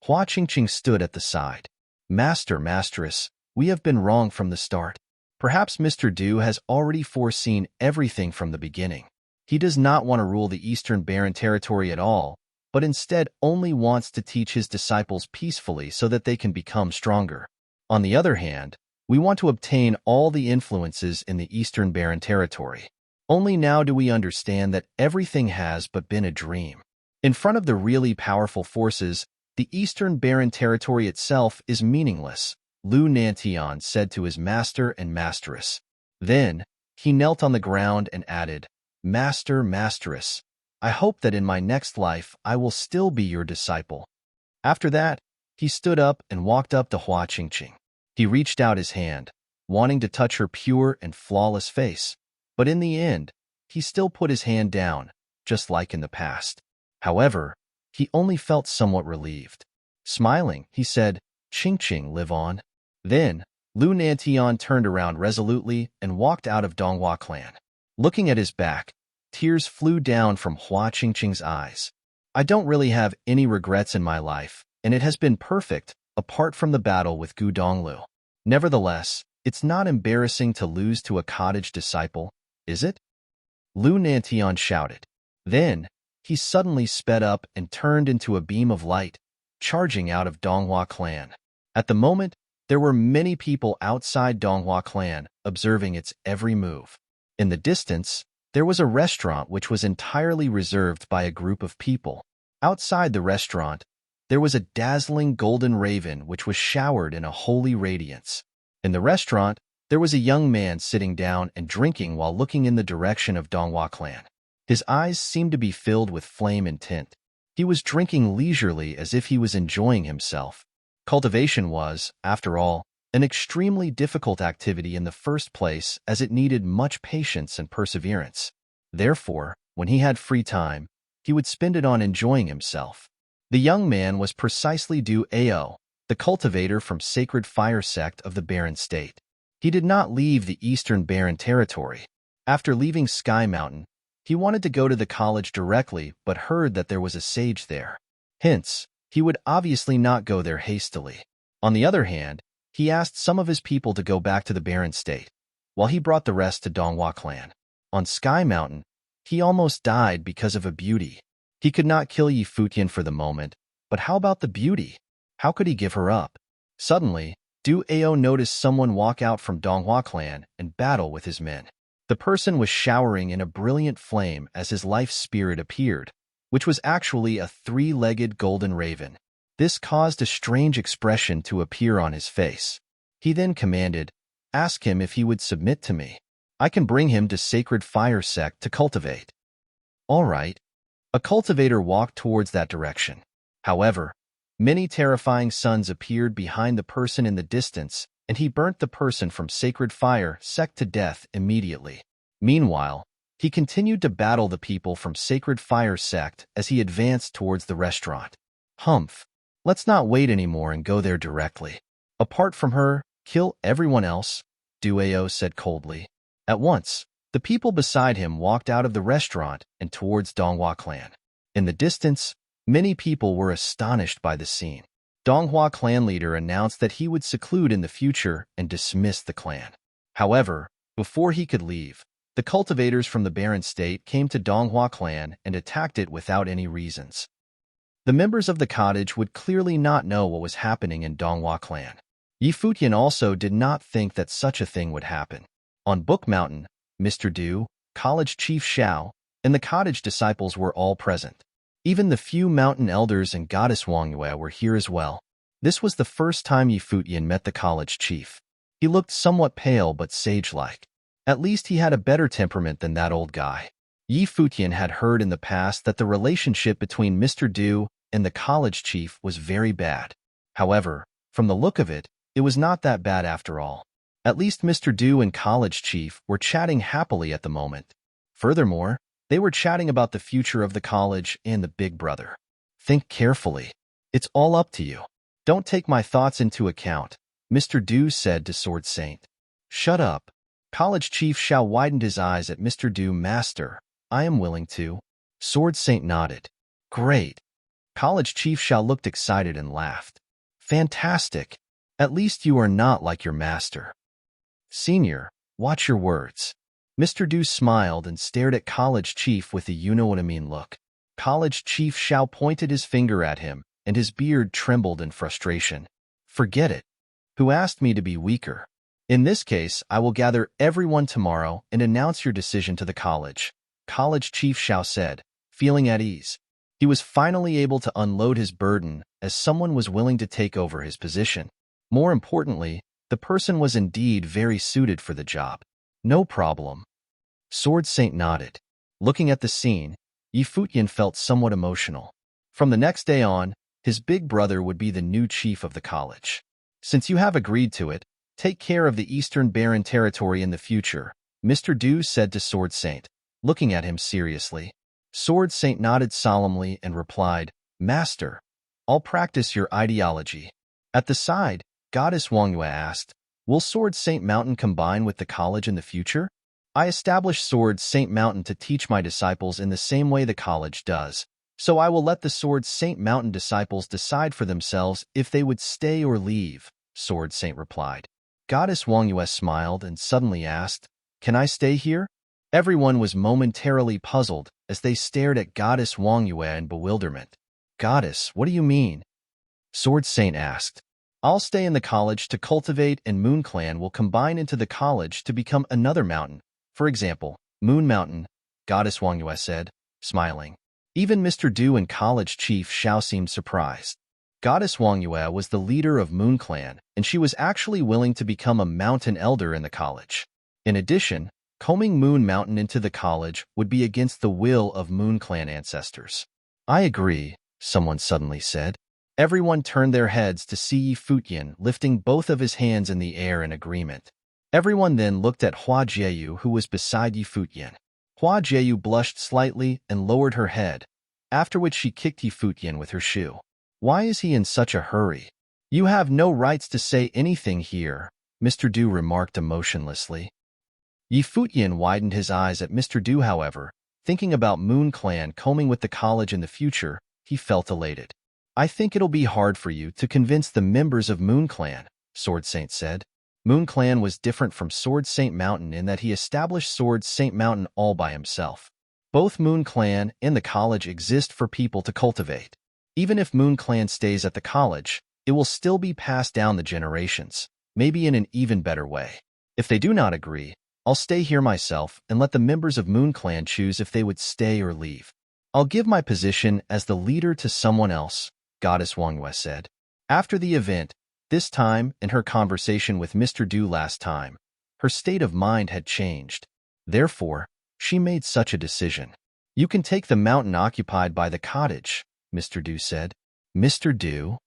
A: Hua Qingqing stood at the side. Masteress, we have been wrong from the start. Perhaps Mr. Du has already foreseen everything from the beginning. He does not want to rule the Eastern Barren Territory at all, but instead only wants to teach his disciples peacefully so that they can become stronger. On the other hand, we want to obtain all the influences in the Eastern Barren Territory. Only now do we understand that everything has but been a dream. In front of the really powerful forces, the Eastern Barren Territory itself is meaningless, Lu Nantian said to his master and masteress. Then, he knelt on the ground and added, Masteress, I hope that in my next life I will still be your disciple. After that, he stood up and walked up to Hua Qingqing. He reached out his hand, wanting to touch her pure and flawless face, but in the end, he still put his hand down, just like in the past. However, he only felt somewhat relieved. Smiling, he said, Qingqing, live on. Then, Lu Nantian turned around resolutely and walked out of Donghua clan. Looking at his back, tears flew down from Hua Qingqing's eyes. I don't really have any regrets in my life, and it has been perfect, apart from the battle with Gu Donglu. Nevertheless, it's not embarrassing to lose to a cottage disciple, is it? Lu Nantian shouted. Then, he suddenly sped up and turned into a beam of light, charging out of Donghua clan. At the moment, there were many people outside Donghua clan, observing its every move. In the distance, there was a restaurant which was entirely reserved by a group of people. Outside the restaurant, there was a dazzling golden raven which was showered in a holy radiance. In the restaurant, there was a young man sitting down and drinking while looking in the direction of Donghua clan. His eyes seemed to be filled with flame and tint. He was drinking leisurely as if he was enjoying himself. Cultivation was, after all, an extremely difficult activity in the first place as it needed much patience and perseverance. Therefore, when he had free time, he would spend it on enjoying himself. The young man was precisely Du Ao, the cultivator from Sacred Fire sect of the Barren State. He did not leave the Eastern Barren Territory. After leaving Sky Mountain, he wanted to go to the college directly but heard that there was a sage there. Hence, he would obviously not go there hastily. On the other hand, he asked some of his people to go back to the Barren State, while he brought the rest to Donghua clan. On Sky Mountain, he almost died because of a beauty. He could not kill Yi Futian for the moment, but how about the beauty? How could he give her up? Suddenly, Du Ao noticed someone walk out from Donghua clan and battle with his men. The person was showering in a brilliant flame as his life spirit appeared, which was actually a 3-legged golden raven. This caused a strange expression to appear on his face. He then commanded, "Ask him if he would submit to me. I can bring him to Sacred Fire sect to cultivate." All right. A cultivator walked towards that direction. However, many terrifying suns appeared behind the person in the distance, and he burnt the person from Sacred Fire sect to death immediately. Meanwhile, he continued to battle the people from Sacred Fire sect as he advanced towards the restaurant. Humph. Let's not wait anymore and go there directly. Apart from her, kill everyone else, Du Ao said coldly. At once, the people beside him walked out of the restaurant and towards Donghua clan. In the distance, many people were astonished by the scene. Donghua clan leader announced that he would seclude in the future and dismiss the clan. However, before he could leave, the cultivators from the Barren State came to Donghua clan and attacked it without any reasons. The members of the cottage would clearly not know what was happening in Donghua clan. Yi Futian also did not think that such a thing would happen. On Book Mountain, Mr. Du, college chief Xiao, and the cottage disciples were all present. Even the few mountain elders and goddess Wangyue were here as well. This was the first time Futian met the college chief. He looked somewhat pale but sage-like. At least he had a better temperament than that old guy. Futian had heard in the past that the relationship between Mr. Du and the college chief was very bad. However, from the look of it, it was not that bad after all. At least Mr. Du and college chief were chatting happily at the moment. Furthermore, they were chatting about the future of the college and the big brother. Think carefully. It's all up to you. Don't take my thoughts into account, Mr. Du said to Sword Saint. Shut up. College Chief Shao widened his eyes at Mr. Du. Master, I am willing to. Sword Saint nodded. Great. College Chief Shao looked excited and laughed. Fantastic. At least you are not like your master. Senior, watch your words. Mr. Du smiled and stared at College Chief with a you-know-what-I-mean look. College Chief Shao pointed his finger at him, and his beard trembled in frustration. Forget it. Who asked me to be weaker? In this case, I will gather everyone tomorrow and announce your decision to the college, College Chief Shao said, feeling at ease. He was finally able to unload his burden as someone was willing to take over his position. More importantly, the person was indeed very suited for the job. No problem. Sword Saint nodded. Looking at the scene, Futian felt somewhat emotional. From the next day on, his big brother would be the new chief of the college. Since you have agreed to it, take care of the Eastern Barren Territory in the future, Mr. Du said to Sword Saint, looking at him seriously. Sword Saint nodded solemnly and replied, Master, I'll practice your ideology. At the side, Goddess Wangyue asked, Will Sword Saint Mountain combine with the college in the future? I established Sword Saint Mountain to teach my disciples in the same way the college does, so I will let the Sword Saint Mountain disciples decide for themselves if they would stay or leave, Sword Saint replied. Goddess Wangyue smiled and suddenly asked, Can I stay here? Everyone was momentarily puzzled as they stared at Goddess Wangyue in bewilderment. Goddess, what do you mean? Sword Saint asked. I'll stay in the college to cultivate, and Moon Clan will combine into the college to become another mountain. For example, Moon Mountain, Goddess Wangyue said, smiling. Even Mr. Du and College Chief Shao seemed surprised. Goddess Wangyue was the leader of Moon Clan, and she was actually willing to become a mountain elder in the college. In addition, combing Moon Mountain into the college would be against the will of Moon Clan ancestors. I agree, someone suddenly said. Everyone turned their heads to see Futian lifting both of his hands in the air in agreement. Everyone then looked at Hua Jieyu, who was beside Futian. Hua Jieyu blushed slightly and lowered her head, after which she kicked Futian with her shoe. Why is he in such a hurry? You have no rights to say anything here, Mr. Du remarked emotionlessly. Futian widened his eyes at Mr. Du, however, thinking about Moon Clan combing with the college in the future, he felt elated. I think it'll be hard for you to convince the members of Moon Clan, Sword Saint said. Moon Clan was different from Sword Saint Mountain in that he established Sword Saint Mountain all by himself. Both Moon Clan and the college exist for people to cultivate. Even if Moon Clan stays at the college, it will still be passed down the generations, maybe in an even better way. If they do not agree, I'll stay here myself and let the members of Moon Clan choose if they would stay or leave. I'll give my position as the leader to someone else, Goddess Wangyue said. After the event, this time and her conversation with Mr. Du last time, her state of mind had changed. Therefore, she made such a decision. You can take the mountain occupied by the cottage, Mr. Du said. Mr. Du?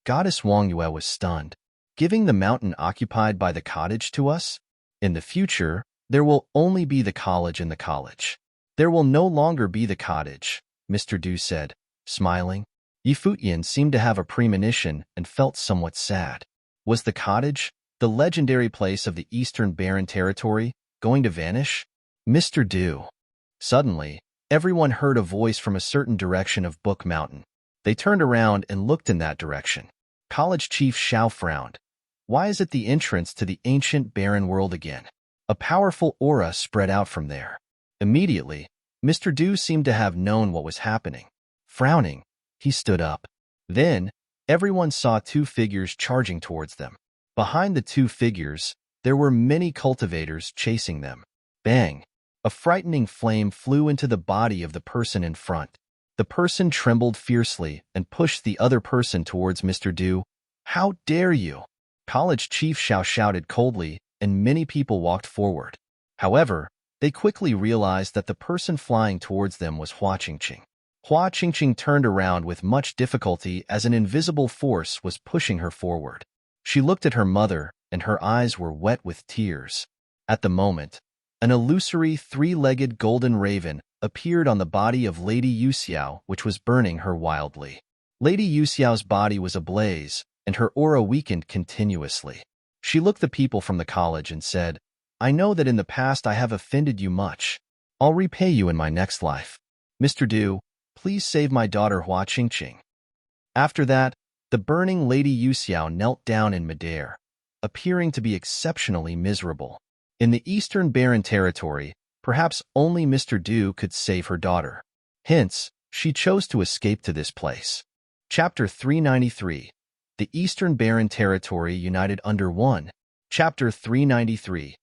A: Goddess Wangyue was stunned. Giving the mountain occupied by the cottage to us? In the future, there will only be the college and the college. There will no longer be the cottage, Mr. Du said, smiling. Futian seemed to have a premonition and felt somewhat sad. Was the cottage, the legendary place of the Eastern Barren Territory, going to vanish? Mr. Du. Suddenly, everyone heard a voice from a certain direction of Book Mountain. They turned around and looked in that direction. College Chief Shao frowned. Why is it the entrance to the ancient barren world again? A powerful aura spread out from there. Immediately, Mr. Du seemed to have known what was happening. Frowning, he stood up. Then, everyone saw two figures charging towards them. Behind the two figures, there were many cultivators chasing them. Bang! A frightening flame flew into the body of the person in front. The person trembled fiercely and pushed the other person towards Mr. Du. How dare you? College Chief Xiao shouted coldly, and many people walked forward. However, they quickly realized that the person flying towards them was Hua Qingqing. Hua Qingqing turned around with much difficulty as an invisible force was pushing her forward. She looked at her mother, and her eyes were wet with tears. At the moment, an illusory three-legged golden raven appeared on the body of Lady Yuxiao, which was burning her wildly. Lady Yuxiao's body was ablaze, and her aura weakened continuously. She looked the people from the college and said, "I know that in the past I have offended you much. I'll repay you in my next life. Mr. Du, please save my daughter Hua Qingqing." After that, the burning Lady Yuxiao knelt down in midair, appearing to be exceptionally miserable. In the Eastern Barren Territory, perhaps only Mr. Du could save her daughter. Hence, she chose to escape to this place. Chapter 393. The Eastern Barren Territory United Under One. Chapter 393.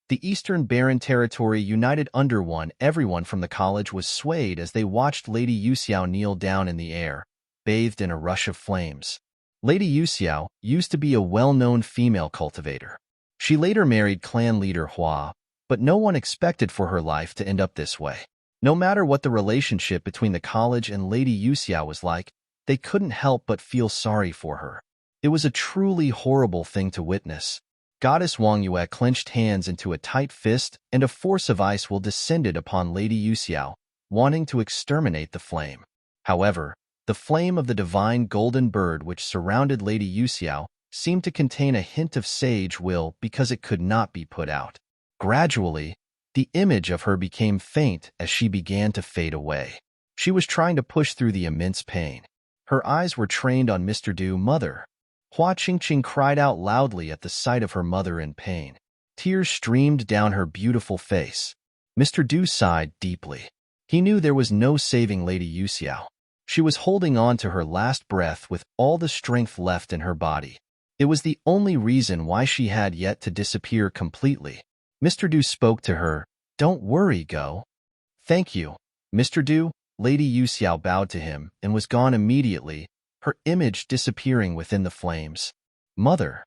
A: The Eastern Barren Territory united under one. Everyone from the college was swayed as they watched Lady Yuxiao kneel down in the air, bathed in a rush of flames. Lady Yuxiao used to be a well-known female cultivator. She later married clan leader Hua, but no one expected for her life to end up this way. No matter what the relationship between the college and Lady Yuxiao was like, they couldn't help but feel sorry for her. It was a truly horrible thing to witness. Goddess Wang Yue clenched hands into a tight fist, and a force of ice will descended upon Lady Yuxiao, wanting to exterminate the flame. However, the flame of the divine golden bird which surrounded Lady Yuxiao seemed to contain a hint of sage will because it could not be put out. Gradually, the image of her became faint as she began to fade away. She was trying to push through the immense pain. Her eyes were trained on Mr. Du, mother. Hua Qingqing cried out loudly at the sight of her mother in pain. Tears streamed down her beautiful face. Mr. Du sighed deeply. He knew there was no saving Lady Yuxiao. She was holding on to her last breath with all the strength left in her body. It was the only reason why she had yet to disappear completely. Mr. Du spoke to her. "Don't worry, go." "Thank you, Mr. Du." Lady Yuxiao bowed to him and was gone immediately, her image disappearing within the flames. "Mother."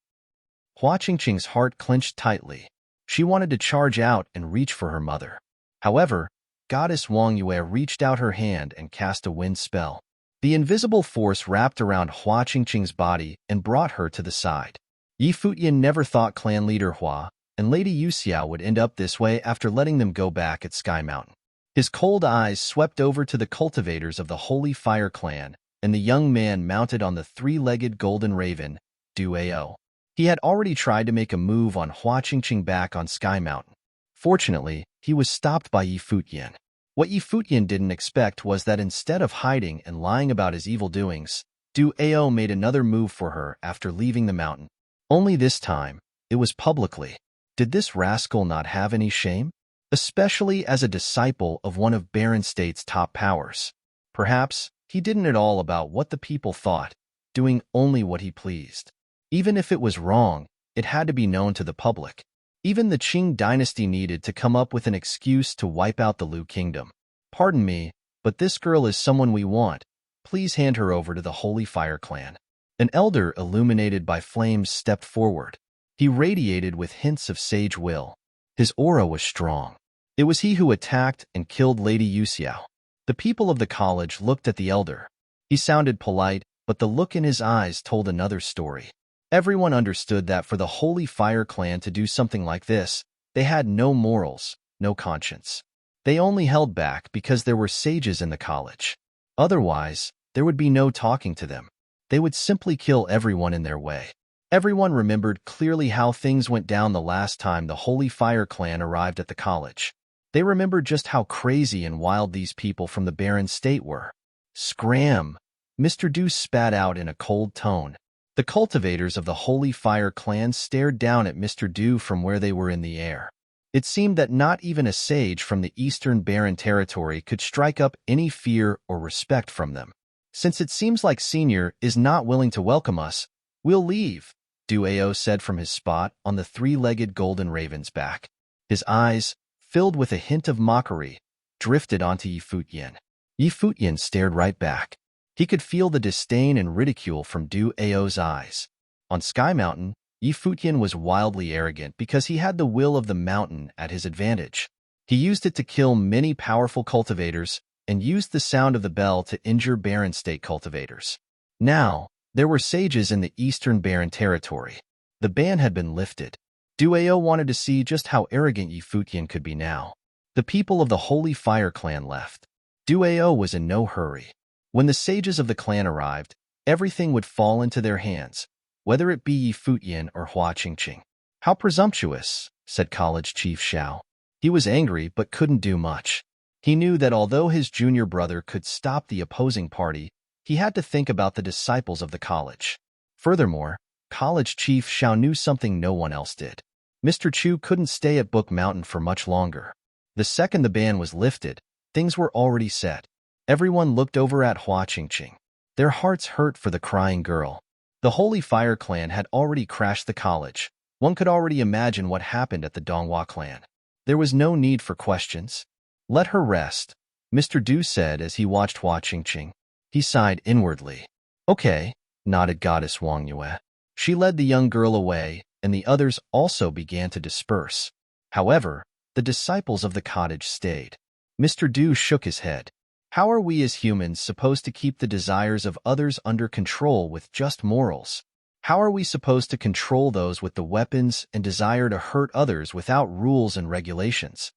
A: Hua Qingqing's heart clenched tightly. She wanted to charge out and reach for her mother. However, Goddess Wang Yue reached out her hand and cast a wind spell. The invisible force wrapped around Hua Qingqing's body and brought her to the side. Yi Futian never thought clan leader Hua and Lady Yuxiao would end up this way after letting them go back at Sky Mountain. His cold eyes swept over to the cultivators of the Holy Fire Clan and the young man mounted on the three-legged golden raven, Du Ao. He had already tried to make a move on Hua Qingqing back on Sky Mountain. Fortunately, he was stopped by Yi Futian. What Yi Futian didn't expect was that instead of hiding and lying about his evil doings, Du Ao made another move for her after leaving the mountain. Only this time, it was publicly. Did this rascal not have any shame? Especially as a disciple of one of Barren State's top powers. Perhaps he didn't at all about what the people thought, doing only what he pleased. Even if it was wrong, it had to be known to the public. Even the Qing dynasty needed to come up with an excuse to wipe out the Liu kingdom. "Pardon me, but this girl is someone we want. Please hand her over to the Holy Fire Clan." An elder illuminated by flames stepped forward. He radiated with hints of sage will. His aura was strong. It was he who attacked and killed Lady Yuxiao. The people of the college looked at the elder. He sounded polite, but the look in his eyes told another story. Everyone understood that for the Holy Fire Clan to do something like this, they had no morals, no conscience. They only held back because there were sages in the college. Otherwise, there would be no talking to them. They would simply kill everyone in their way. Everyone remembered clearly how things went down the last time the Holy Fire Clan arrived at the college. They remembered just how crazy and wild these people from the Barren State were. "Scram!" Mr. Du spat out in a cold tone. The cultivators of the Holy Fire Clan stared down at Mr. Du from where they were in the air. It seemed that not even a sage from the Eastern Barren Territory could strike up any fear or respect from them. "Since it seems like Senior is not willing to welcome us, we'll leave," Du Ao said from his spot on the three-legged golden raven's back. His eyes, filled with a hint of mockery, drifted onto Yi Futian. Yi Futian stared right back. He could feel the disdain and ridicule from Du Ao's eyes. On Sky Mountain, Yi Futian was wildly arrogant because he had the will of the mountain at his advantage. He used it to kill many powerful cultivators and used the sound of the bell to injure barren state cultivators. Now, there were sages in the eastern barren territory. The ban had been lifted. Dueo wanted to see just how arrogant Yi Futian could be now. The people of the Holy Fire clan left. Dueo was in no hurry. When the sages of the clan arrived, everything would fall into their hands, whether it be Yi Futian or Hua Qingqing. "How presumptuous," said College Chief Xiao. He was angry but couldn't do much. He knew that although his junior brother could stop the opposing party, he had to think about the disciples of the college. Furthermore, College Chief Xiao knew something no one else did. Mr. Chu couldn't stay at Book Mountain for much longer. The second the ban was lifted, things were already set. Everyone looked over at Hua Qingqing. Their hearts hurt for the crying girl. The Holy Fire clan had already crashed the college. One could already imagine what happened at the Donghua clan. There was no need for questions. "Let her rest," Mr. Du said as he watched Hua Qingqing. He sighed inwardly. "Okay," nodded Goddess Wang Yue. She led the young girl away, and the others also began to disperse. However, the disciples of the cottage stayed. Mr. Du shook his head. "How are we as humans supposed to keep the desires of others under control with just morals? How are we supposed to control those with the weapons and desire to hurt others without rules and regulations?"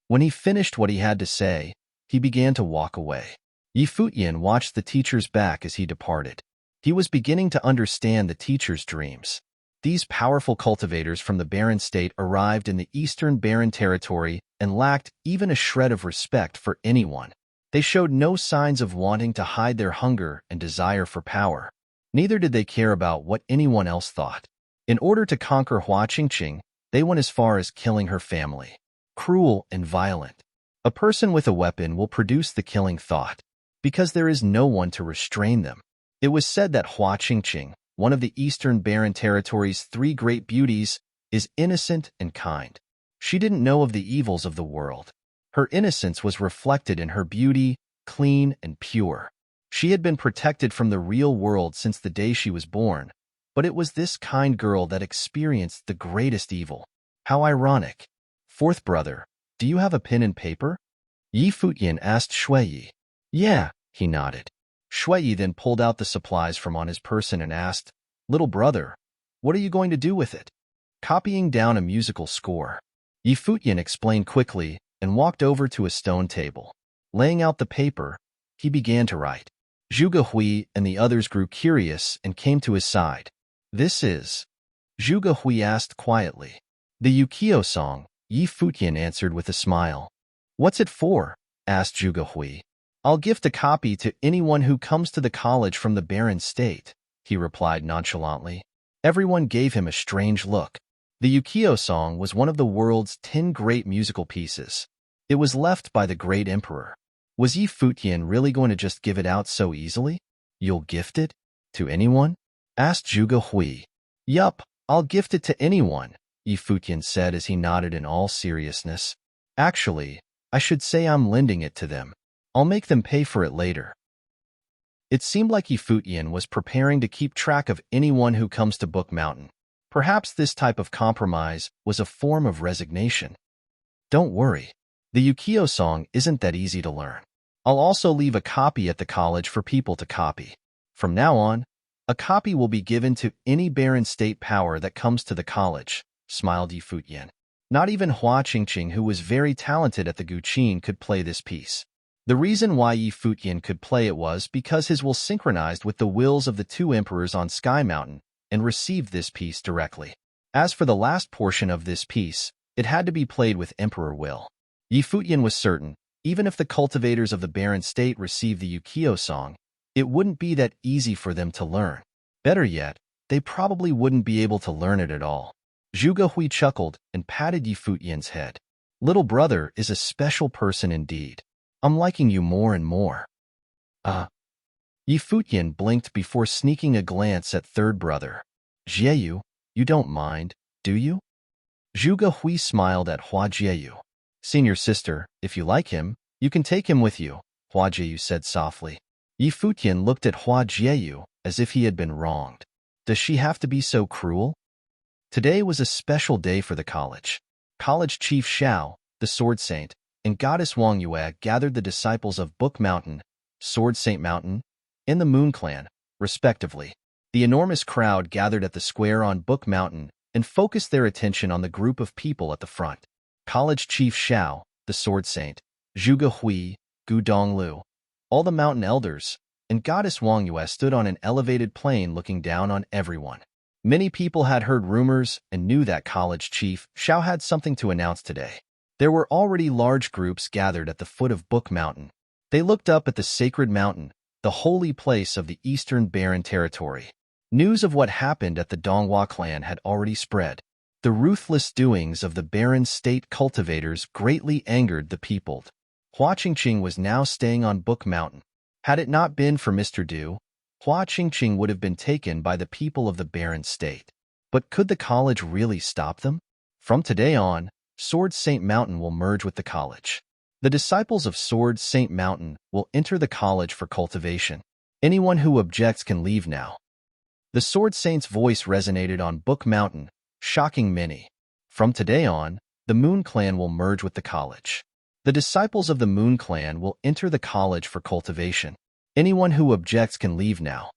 A: When he finished what he had to say, he began to walk away. Yi Futian watched the teacher's back as he departed. He was beginning to understand the teacher's dreams. These powerful cultivators from the barren state arrived in the eastern barren territory and lacked even a shred of respect for anyone. They showed no signs of wanting to hide their hunger and desire for power. Neither did they care about what anyone else thought. In order to conquer Hua Qingqing, they went as far as killing her family. Cruel and violent. A person with a weapon will produce the killing thought, because there is no one to restrain them. It was said that Hua Qingqing, one of the Eastern Barren Territory's three great beauties, is innocent and kind. She didn't know of the evils of the world. Her innocence was reflected in her beauty, clean and pure. She had been protected from the real world since the day she was born, but it was this kind girl that experienced the greatest evil. How ironic. "Fourth brother, do you have a pen and paper?" Yi Futian asked Shuiyi. "Yeah," he nodded. Shuiyi then pulled out the supplies from on his person and asked, "Little brother, what are you going to do with it?" "Copying down a musical score." Yi Futian explained quickly and walked over to a stone table. Laying out the paper, he began to write. Zhuge Hui and the others grew curious and came to his side. "This is?" Zhuge Hui asked quietly. "The Yukio song," Yi Futian answered with a smile. "What's it for?" asked Zhuge Hui. "I'll gift a copy to anyone who comes to the college from the barren state," he replied nonchalantly. Everyone gave him a strange look. The Yukio song was one of the world's 10 great musical pieces. It was left by the great emperor. Was Yi Futian really going to just give it out so easily? "You'll gift it? To anyone?" asked Zhuge Hui. "Yup, I'll gift it to anyone," Yi Futian said as he nodded in all seriousness. "Actually, I should say I'm lending it to them. I'll make them pay for it later." It seemed like Yi Futian was preparing to keep track of anyone who comes to Book Mountain. Perhaps this type of compromise was a form of resignation. "Don't worry. The Yukio song isn't that easy to learn. I'll also leave a copy at the college for people to copy. From now on, a copy will be given to any barren state power that comes to the college," smiled Yi Futian. Not even Hua Qingqing, who was very talented at the guqin, could play this piece. The reason why Yi Futian could play it was because his will synchronized with the wills of the two emperors on Sky Mountain and received this piece directly. As for the last portion of this piece, it had to be played with emperor will. Yi Futian was certain, even if the cultivators of the barren state received the Yukio song, it wouldn't be that easy for them to learn. Better yet, they probably wouldn't be able to learn it at all. Zhuge Hui chuckled and patted Yi Futian's head. "Little brother is a special person indeed. I'm liking you more and more." Yi Futian blinked before sneaking a glance at third brother. "Jieyu, you don't mind, do you?" Zhuge Hui smiled at Hua Jieyu. "Senior sister, if you like him, you can take him with you," Hua Jieyu said softly. Yi Futian looked at Hua Jieyu as if he had been wronged. Does she have to be so cruel? Today was a special day for the college. College Chief Xiao, the Sword Saint, and Goddess Wang Yue gathered the disciples of Book Mountain, Sword Saint Mountain, and the Moon Clan, respectively. The enormous crowd gathered at the square on Book Mountain and focused their attention on the group of people at the front. College Chief Xiao, the Sword Saint, Zhuge Hui, Gu Donglu, all the mountain elders, and Goddess Wang Yue stood on an elevated plane looking down on everyone. Many people had heard rumors and knew that College Chief Xiao had something to announce today. There were already large groups gathered at the foot of Book Mountain. They looked up at the sacred mountain, the holy place of the Eastern Barren Territory. News of what happened at the Donghua clan had already spread. The ruthless doings of the barren state cultivators greatly angered the people. Hua Qingqing was now staying on Book Mountain. Had it not been for Mr. Du, Hua Qingqing would have been taken by the people of the barren state. But could the college really stop them? From today on, Sword Saint Mountain will merge with the college. The disciples of Sword Saint Mountain will enter the college for cultivation. Anyone who objects can leave now. The Sword Saint's voice resonated on Book Mountain, shocking many. From today on, the Moon Clan will merge with the college. The disciples of the Moon Clan will enter the college for cultivation. Anyone who objects can leave now.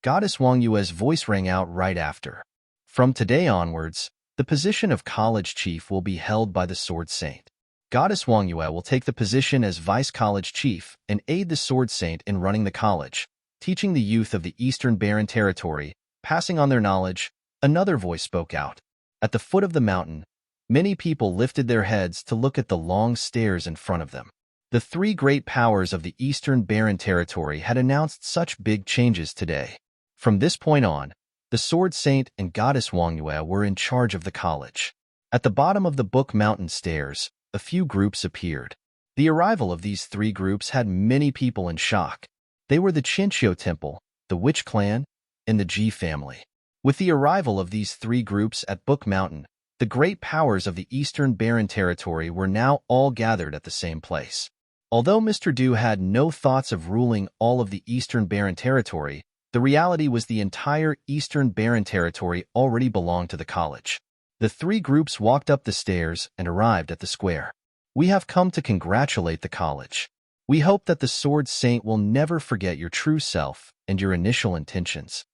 A: Goddess Wang Yue's voice rang out right after. From today onwards, the position of college chief will be held by the Sword Saint. Goddess Wang Yue will take the position as vice college chief and aid the Sword Saint in running the college, teaching the youth of the Eastern Barren Territory, passing on their knowledge. Another voice spoke out. At the foot of the mountain, many people lifted their heads to look at the long stairs in front of them. The three great powers of the Eastern Barren Territory had announced such big changes today. From this point on, the Sword Saint and Goddess Wang Yue were in charge of the college. At the bottom of the Book Mountain stairs, a few groups appeared. The arrival of these three groups had many people in shock. They were the Qinqiu Temple, the Witch Clan, and the Ji family. With the arrival of these three groups at Book Mountain, the great powers of the Eastern Barren Territory were now all gathered at the same place. Although Mr. Du had no thoughts of ruling all of the Eastern Barren Territory, the reality was the entire Eastern Barren Territory already belonged to the college. The three groups walked up the stairs and arrived at the square. We have come to congratulate the college. We hope that the Sword Saint will never forget your true self and your initial intentions.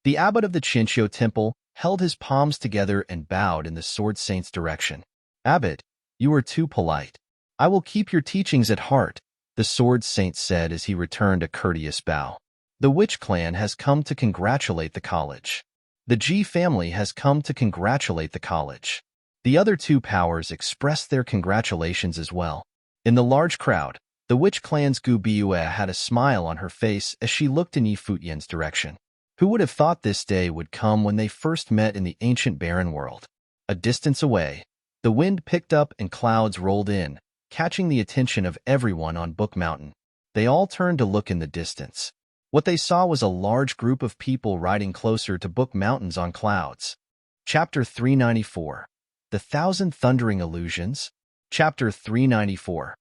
A: The abbot of the Qinqiu Temple held his palms together and bowed in the Sword Saint's direction. Abbot, you are too polite. I will keep your teachings at heart, the Sword Saint said as he returned a courteous bow. The Witch Clan has come to congratulate the college. The Ji family has come to congratulate the college. The other two powers expressed their congratulations as well. In the large crowd, the Witch Clan's Gu Biyue had a smile on her face as she looked in Yi Futian's direction. Who would have thought this day would come when they first met in the ancient barren world? A distance away, the wind picked up and clouds rolled in, catching the attention of everyone on Book Mountain. They all turned to look in the distance. What they saw was a large group of people riding closer to Book Mountains on clouds. Chapter 394. The Thousand Thundering Illusions. Chapter 394.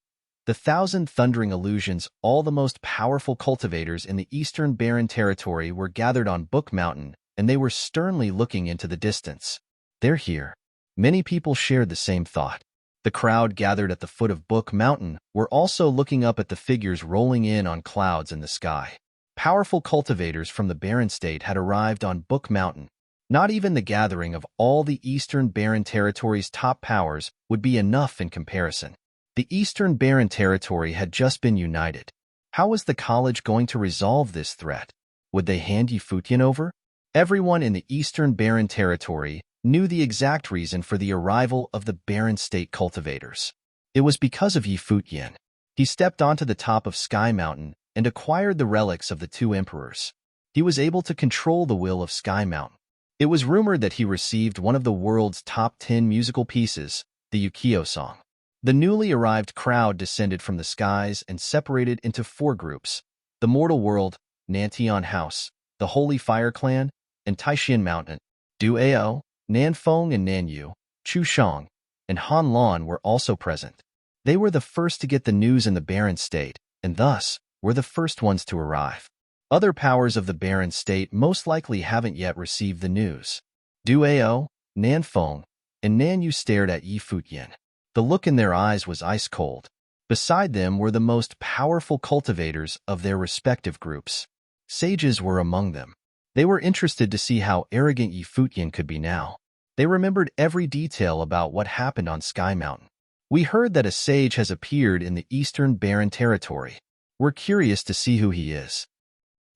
A: The Thousand Thundering Illusions. All the most powerful cultivators in the Eastern Barren Territory were gathered on Book Mountain, and they were sternly looking into the distance. They're here. Many people shared the same thought. The crowd gathered at the foot of Book Mountain were also looking up at the figures rolling in on clouds in the sky. Powerful cultivators from the barren state had arrived on Book Mountain. Not even the gathering of all the Eastern Barren Territory's top powers would be enough in comparison. The Eastern Barren Territory had just been united. How was the college going to resolve this threat? Would they hand Yi Futian over? Everyone in the Eastern Barren Territory knew the exact reason for the arrival of the barren state cultivators. It was because of Yi Futian. He stepped onto the top of Sky Mountain and acquired the relics of the two emperors. He was able to control the will of Sky Mountain. It was rumored that he received one of the world's top 10 musical pieces, the Ukiyo song. The newly arrived crowd descended from the skies and separated into four groups: the Mortal World, Nantian House, the Holy Fire Clan, and Taishan Mountain. Du Ao, Nanfeng and Nanyu, Chu Shang, and Han Lan were also present. They were the first to get the news in the barren state, and thus were the first ones to arrive. Other powers of the barren state most likely haven't yet received the news. Duao, Nanfeng, and Nanyu stared at Yi Futian. The look in their eyes was ice-cold. Beside them were the most powerful cultivators of their respective groups. Sages were among them. They were interested to see how arrogant Yi Futian could be now. They remembered every detail about what happened on Sky Mountain. We heard that a sage has appeared in the eastern barren territory. We're curious to see who he is.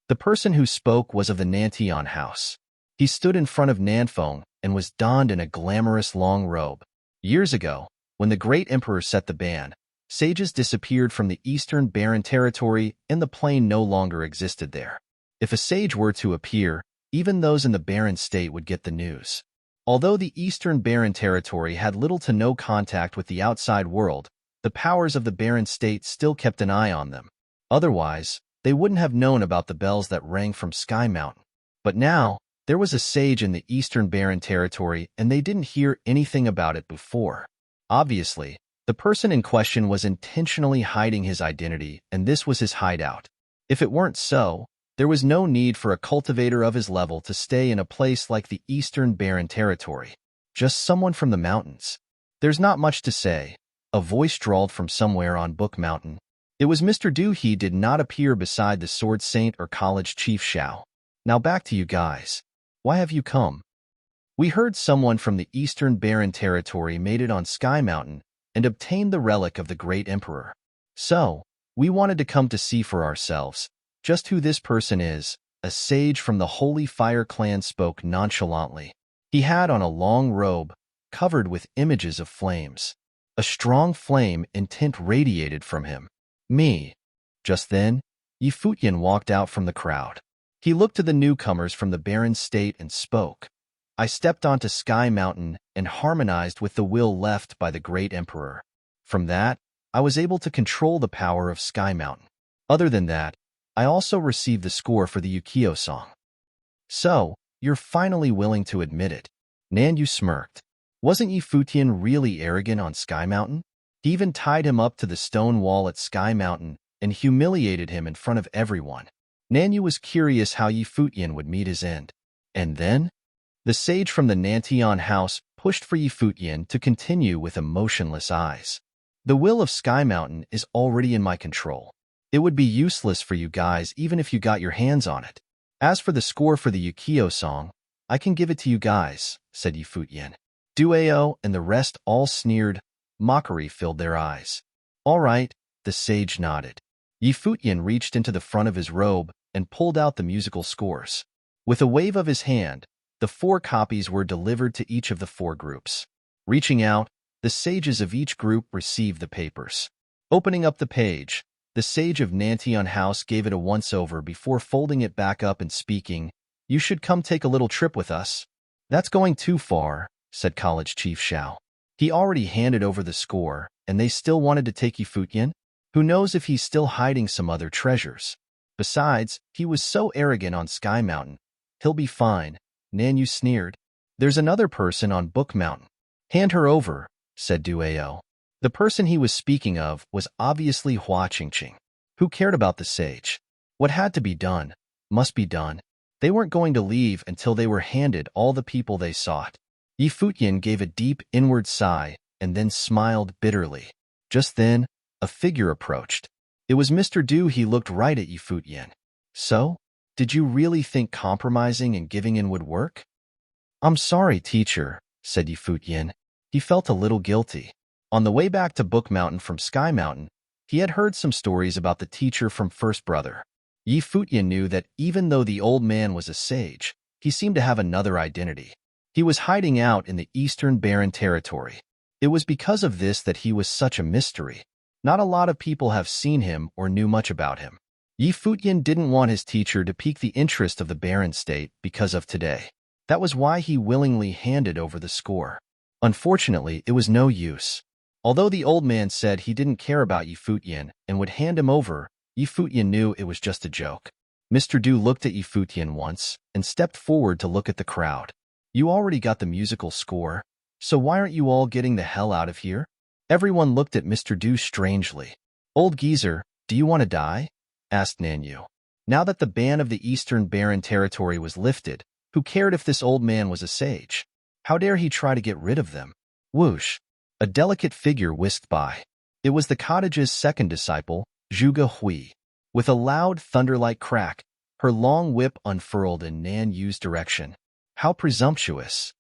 A: The person who spoke was of the Nantian house. He stood in front of Nanfeng and was donned in a glamorous long robe. Years ago, when the great emperor set the ban, sages disappeared from the eastern barren territory and the plain no longer existed there. If a sage were to appear, even those in the barren state would get the news. Although the eastern barren territory had little to no contact with the outside world, the powers of the barren state still kept an eye on them. Otherwise, they wouldn't have known about the bells that rang from Sky Mountain. But now, there was a sage in the eastern barren territory and they didn't hear anything about it before. Obviously, the person in question was intentionally hiding his identity and this was his hideout. If it weren't so, there was no need for a cultivator of his level to stay in a place like the eastern barren territory. Just someone from the mountains. There's not much to say. A voice drawled from somewhere on Book Mountain. It was Mr. Du. He did not appear beside the Sword Saint or College Chief Xiao. Now back to you guys. Why have you come? We heard someone from the eastern barren territory made it on Sky Mountain and obtained the relic of the great emperor. So, we wanted to come to see for ourselves just who this person is. A sage from the Holy Fire clan spoke nonchalantly. He had on a long robe covered with images of flames. A strong flame intent radiated from him. Me. Just then, Yi Futian walked out from the crowd. He looked to the newcomers from the barren state and spoke. I stepped onto Sky Mountain and harmonized with the will left by the great emperor. From that, I was able to control the power of Sky Mountain. Other than that, I also received the score for the Yukio song. So, you're finally willing to admit it. Nanyu smirked. Wasn't Yi Futian really arrogant on Sky Mountain? He even tied him up to the stone wall at Sky Mountain and humiliated him in front of everyone. Nanyu was curious how Yi Futian would meet his end. And then? The sage from the Nantian house pushed for Yi Futian to continue with emotionless eyes. The will of Sky Mountain is already in my control. It would be useless for you guys even if you got your hands on it. As for the score for the Yukio song, I can give it to you guys, said Yi Futian. Duao and the rest all sneered. Mockery filled their eyes. All right, the sage nodded. Yi Futian reached into the front of his robe and pulled out the musical scores. With a wave of his hand, the 4 copies were delivered to each of the 4 groups. Reaching out, the sages of each group received the papers. Opening up the page, the sage of Nantian House gave it a once-over before folding it back up and speaking, You should come take a little trip with us. That's going too far, said College Chief Xiao. He already handed over the score, and they still wanted to take Yi Futian? Who knows if he's still hiding some other treasures? Besides, he was so arrogant on Sky Mountain. He'll be fine, Nanyu sneered. There's another person on Book Mountain. Hand her over, said Duao. The person he was speaking of was obviously Hua Qingqing. Who cared about the sage? What had to be done, must be done. They weren't going to leave until they were handed all the people they sought. Yi Futian gave a deep inward sigh and then smiled bitterly. Just then, a figure approached. It was Mr. Du. He looked right at Yi Futian. So, did you really think compromising and giving in would work? I'm sorry, teacher, said Yi Futian. He felt a little guilty. On the way back to Book Mountain from Sky Mountain, he had heard some stories about the teacher from First Brother. Yi Futian knew that even though the old man was a sage, he seemed to have another identity. He was hiding out in the eastern barren territory. It was because of this that he was such a mystery. Not a lot of people have seen him or knew much about him. Yi Futian didn't want his teacher to pique the interest of the barren state because of today. That was why he willingly handed over the score. Unfortunately, it was no use. Although the old man said he didn't care about Yi Futian and would hand him over, Yi Futian knew it was just a joke. Mr. Du looked at Yi Futian once and stepped forward to look at the crowd. You already got the musical score, so why aren't you all getting the hell out of here? Everyone looked at Mr. Du strangely. Old geezer, do you want to die? Asked Nanyu. Now that the ban of the Eastern Barren Territory was lifted, who cared if this old man was a sage? How dare he try to get rid of them? Whoosh! A delicate figure whisked by. It was the cottage's second disciple, Zhuge Hui. With a loud thunder-like crack, her long whip unfurled in Nan Yu's direction. How presumptuous!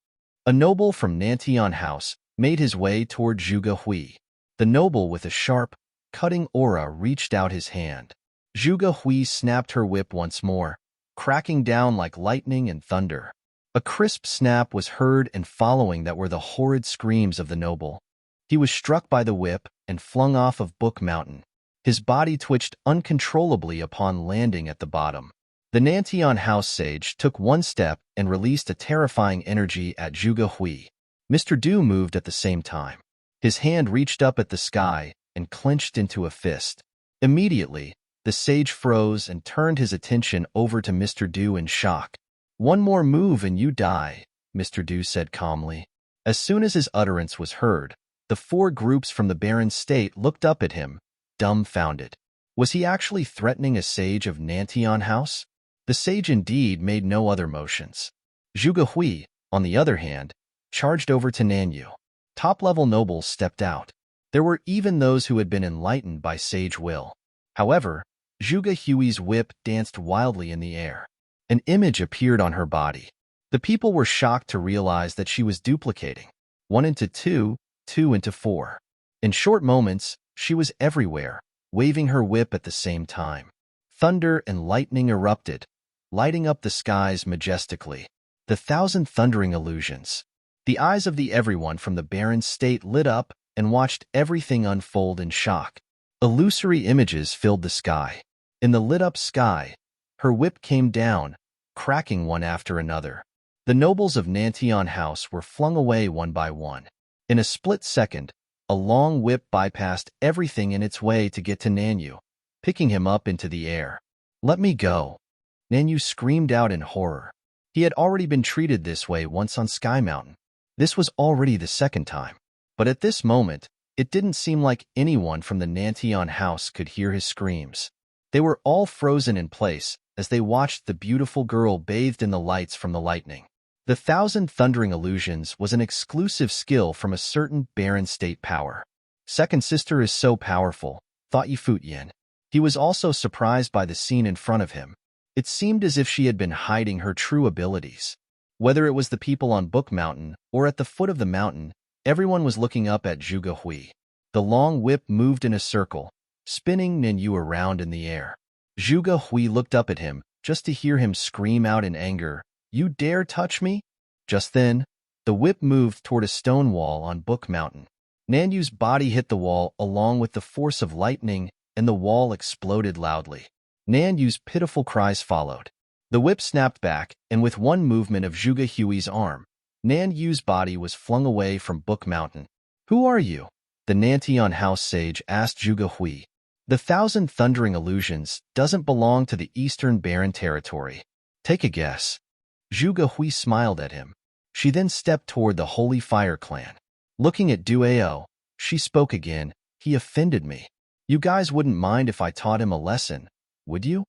A: A noble from Nantian House made his way toward Zhuge Hui. The noble with a sharp, cutting aura reached out his hand. Zhuge Hui snapped her whip once more, cracking down like lightning and thunder. A crisp snap was heard, and following that were the horrid screams of the noble. He was struck by the whip and flung off of Book Mountain. His body twitched uncontrollably upon landing at the bottom. The Nantian house sage took one step and released a terrifying energy at Zhuge Hui. Mr. Du moved at the same time. His hand reached up at the sky and clenched into a fist. Immediately, the sage froze and turned his attention over to Mr. Du in shock. "One more move and you die," Mr. Du said calmly. As soon as his utterance was heard, the four groups from the barren state looked up at him, dumbfounded. Was he actually threatening a sage of Nantian House? The sage indeed made no other motions. Zhuge Hui, on the other hand, charged over to Nanyu. Top-level nobles stepped out. There were even those who had been enlightened by sage will. However, Zhuge Hui's whip danced wildly in the air. An image appeared on her body. The people were shocked to realize that she was duplicating. 1 into 2, 2 into 4. In short moments, she was everywhere, waving her whip at the same time. Thunder and lightning erupted, lighting up the skies majestically. The thousand thundering illusions. The eyes of the everyone from the barren state lit up and watched everything unfold in shock. Illusory images filled the sky. In the lit-up sky, her whip came down, cracking one after another. The nobles of Nantian House were flung away one by one. In a split second, a long whip bypassed everything in its way to get to Nanyu, picking him up into the air. "Let me go!" Nanyu screamed out in horror. He had already been treated this way once on Sky Mountain. This was already the second time. But at this moment, it didn't seem like anyone from the Nantian House could hear his screams. They were all frozen in place as they watched the beautiful girl bathed in the lights from the lightning. The thousand thundering illusions was an exclusive skill from a certain barren state power. Second sister is so powerful, thought Futian. He was also surprised by the scene in front of him. It seemed as if she had been hiding her true abilities. Whether it was the people on Book Mountain or at the foot of the mountain, everyone was looking up at Zhuge Hui. The long whip moved in a circle, spinning Nanyu around in the air. Zhuge Hui looked up at him, just to hear him scream out in anger, "You dare touch me?" Just then, the whip moved toward a stone wall on Book Mountain. Nanyu's body hit the wall along with the force of lightning, and the wall exploded loudly. Nanyu's pitiful cries followed. The whip snapped back, and with one movement of Zhuge Hui's arm, Nanyu's body was flung away from Book Mountain. "Who are you?" the Nantian House sage asked Zhuge Hui. "The thousand thundering illusions doesn't belong to the Eastern Barren Territory. Take a guess." Zhuge Hui smiled at him. She then stepped toward the Holy Fire Clan. Looking at Duao, she spoke again. "He offended me. You guys wouldn't mind if I taught him a lesson, would you?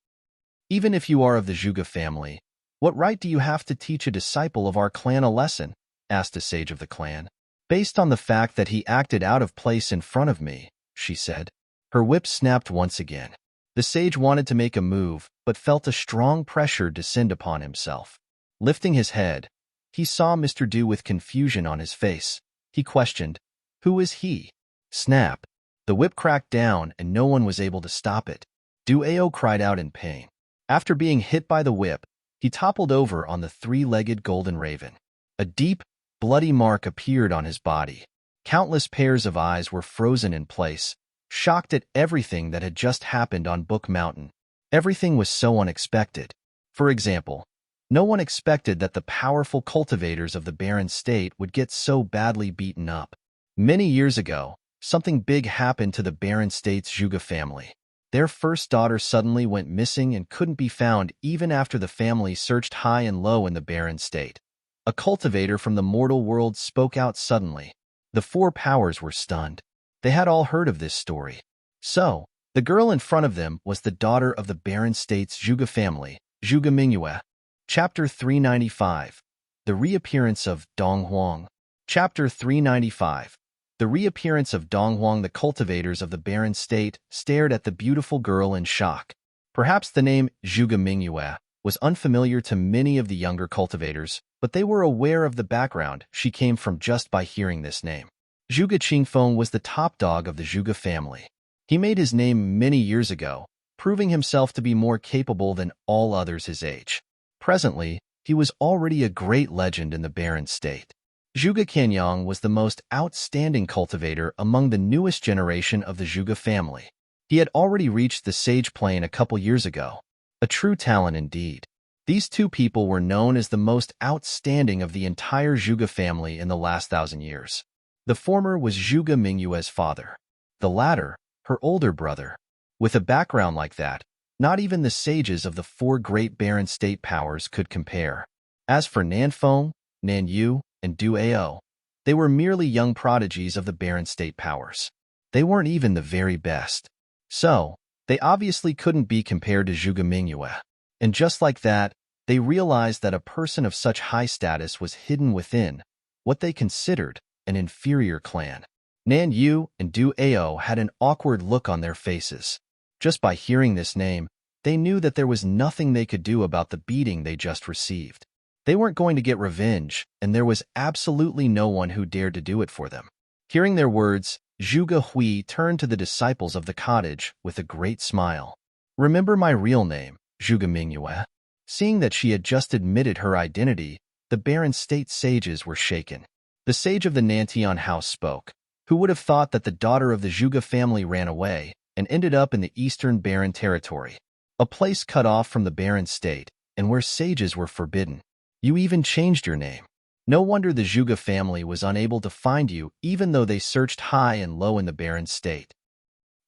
A: Even if you are of the Zhuge family, what right do you have to teach a disciple of our clan a lesson?" asked a sage of the clan. "Based on the fact that he acted out of place in front of me," she said. Her whip snapped once again. The sage wanted to make a move, but felt a strong pressure descend upon himself. Lifting his head, he saw Mr. Du with confusion on his face. He questioned, "Who is he?" Snap! The whip cracked down and no one was able to stop it. Duao cried out in pain. After being hit by the whip, he toppled over on the three-legged golden raven. A deep, bloody mark appeared on his body. Countless pairs of eyes were frozen in place, shocked at everything that had just happened on Book Mountain. Everything was so unexpected. For example, no one expected that the powerful cultivators of the barren state would get so badly beaten up. Many years ago, something big happened to the barren state's Zhuge family. Their first daughter suddenly went missing and couldn't be found even after the family searched high and low in the barren state. A cultivator from the mortal world spoke out suddenly. The four powers were stunned. They had all heard of this story. So, The girl in front of them was the daughter of the Barren State's Zhuge family, Zhuge Mingyue. Chapter 395. The Reappearance of Dong Huang. Chapter 395. The reappearance of Dong Huang. The cultivators of the Barren State stared at the beautiful girl in shock. Perhaps the name Zhuge Mingyue was unfamiliar to many of the younger cultivators, but they were aware of the background she came from just by hearing this name. Zhuge Qingfeng was the top dog of the Zhuge family. He made his name many years ago, proving himself to be more capable than all others his age. Presently, he was already a great legend in the Barren State. Zhuge Qianyang was the most outstanding cultivator among the newest generation of the Zhuge family. He had already reached the sage plane a couple years ago. A true talent indeed. These two people were known as the most outstanding of the entire Zhuge family in the last 1,000 years. The former was Zhuge Mingyue's father. The latter, her older brother. With a background like that, not even the sages of the four great Barren State powers could compare. As for Nanfeng, Nanyu, and Duao, they were merely young prodigies of the Barren State powers. They weren't even the very best. So, they obviously couldn't be compared to Zhuge Mingyue. And just like that, they realized that a person of such high status was hidden within what they considered an inferior clan. Nanyu and Duao had an awkward look on their faces. Just by hearing this name, they knew that there was nothing they could do about the beating they just received. They weren't going to get revenge, and there was absolutely no one who dared to do it for them. Hearing their words, Zhuge Hui turned to the disciples of the cottage with a great smile. "Remember my real name, Zhuge Mingyue." Seeing that she had just admitted her identity, the Barren State sages were shaken. The sage of the Nantian house spoke. Who would have thought that the daughter of the Zhuge family ran away and ended up in the eastern Barren territory, a place cut off from the Barren State and where sages were forbidden? You even changed your name. No wonder the Zhuge family was unable to find you even though they searched high and low in the Barren State.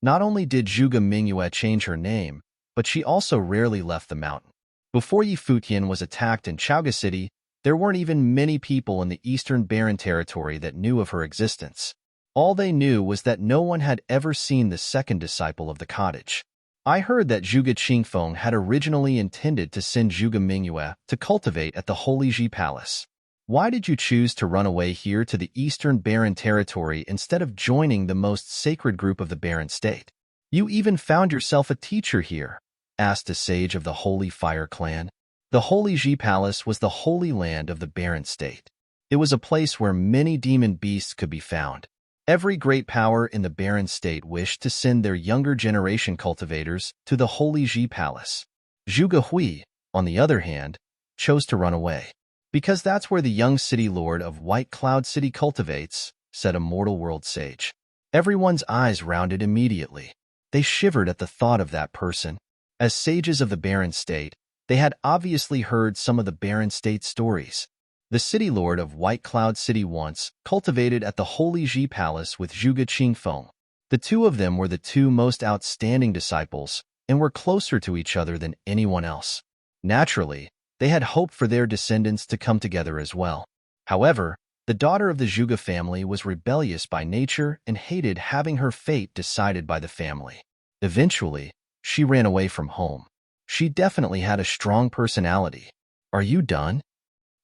A: Not only did Zhuge Mingyue change her name, but she also rarely left the mountain. Before Futian was attacked in Chaoga City, there weren't even many people in the eastern Barren territory that knew of her existence. All they knew was that no one had ever seen the second disciple of the cottage. I heard that Zhuge Qingfeng had originally intended to send Zhuge Mingyue to cultivate at the Holy Ji Palace. Why did you choose to run away here to the eastern Barren territory instead of joining the most sacred group of the Barren State? You even found yourself a teacher here, asked a sage of the Holy Fire clan. The Holy Ji Palace was the holy land of the Barren State. It was a place where many demon beasts could be found. Every great power in the Barren State wished to send their younger generation cultivators to the Holy Ji Palace. Zhuge Hui, on the other hand, chose to run away. Because that's where the young city lord of White Cloud City cultivates, said a mortal world sage. Everyone's eyes rounded immediately. They shivered at the thought of that person. As sages of the Barren State, they had obviously heard some of the Barren State stories. The city lord of White Cloud City once cultivated at the Holy Ji Palace with Zhuge Qingfeng. The two of them were the two most outstanding disciples and were closer to each other than anyone else. Naturally, they had hoped for their descendants to come together as well. However, the daughter of the Zhuge family was rebellious by nature and hated having her fate decided by the family. Eventually, she ran away from home. She definitely had a strong personality. Are you done?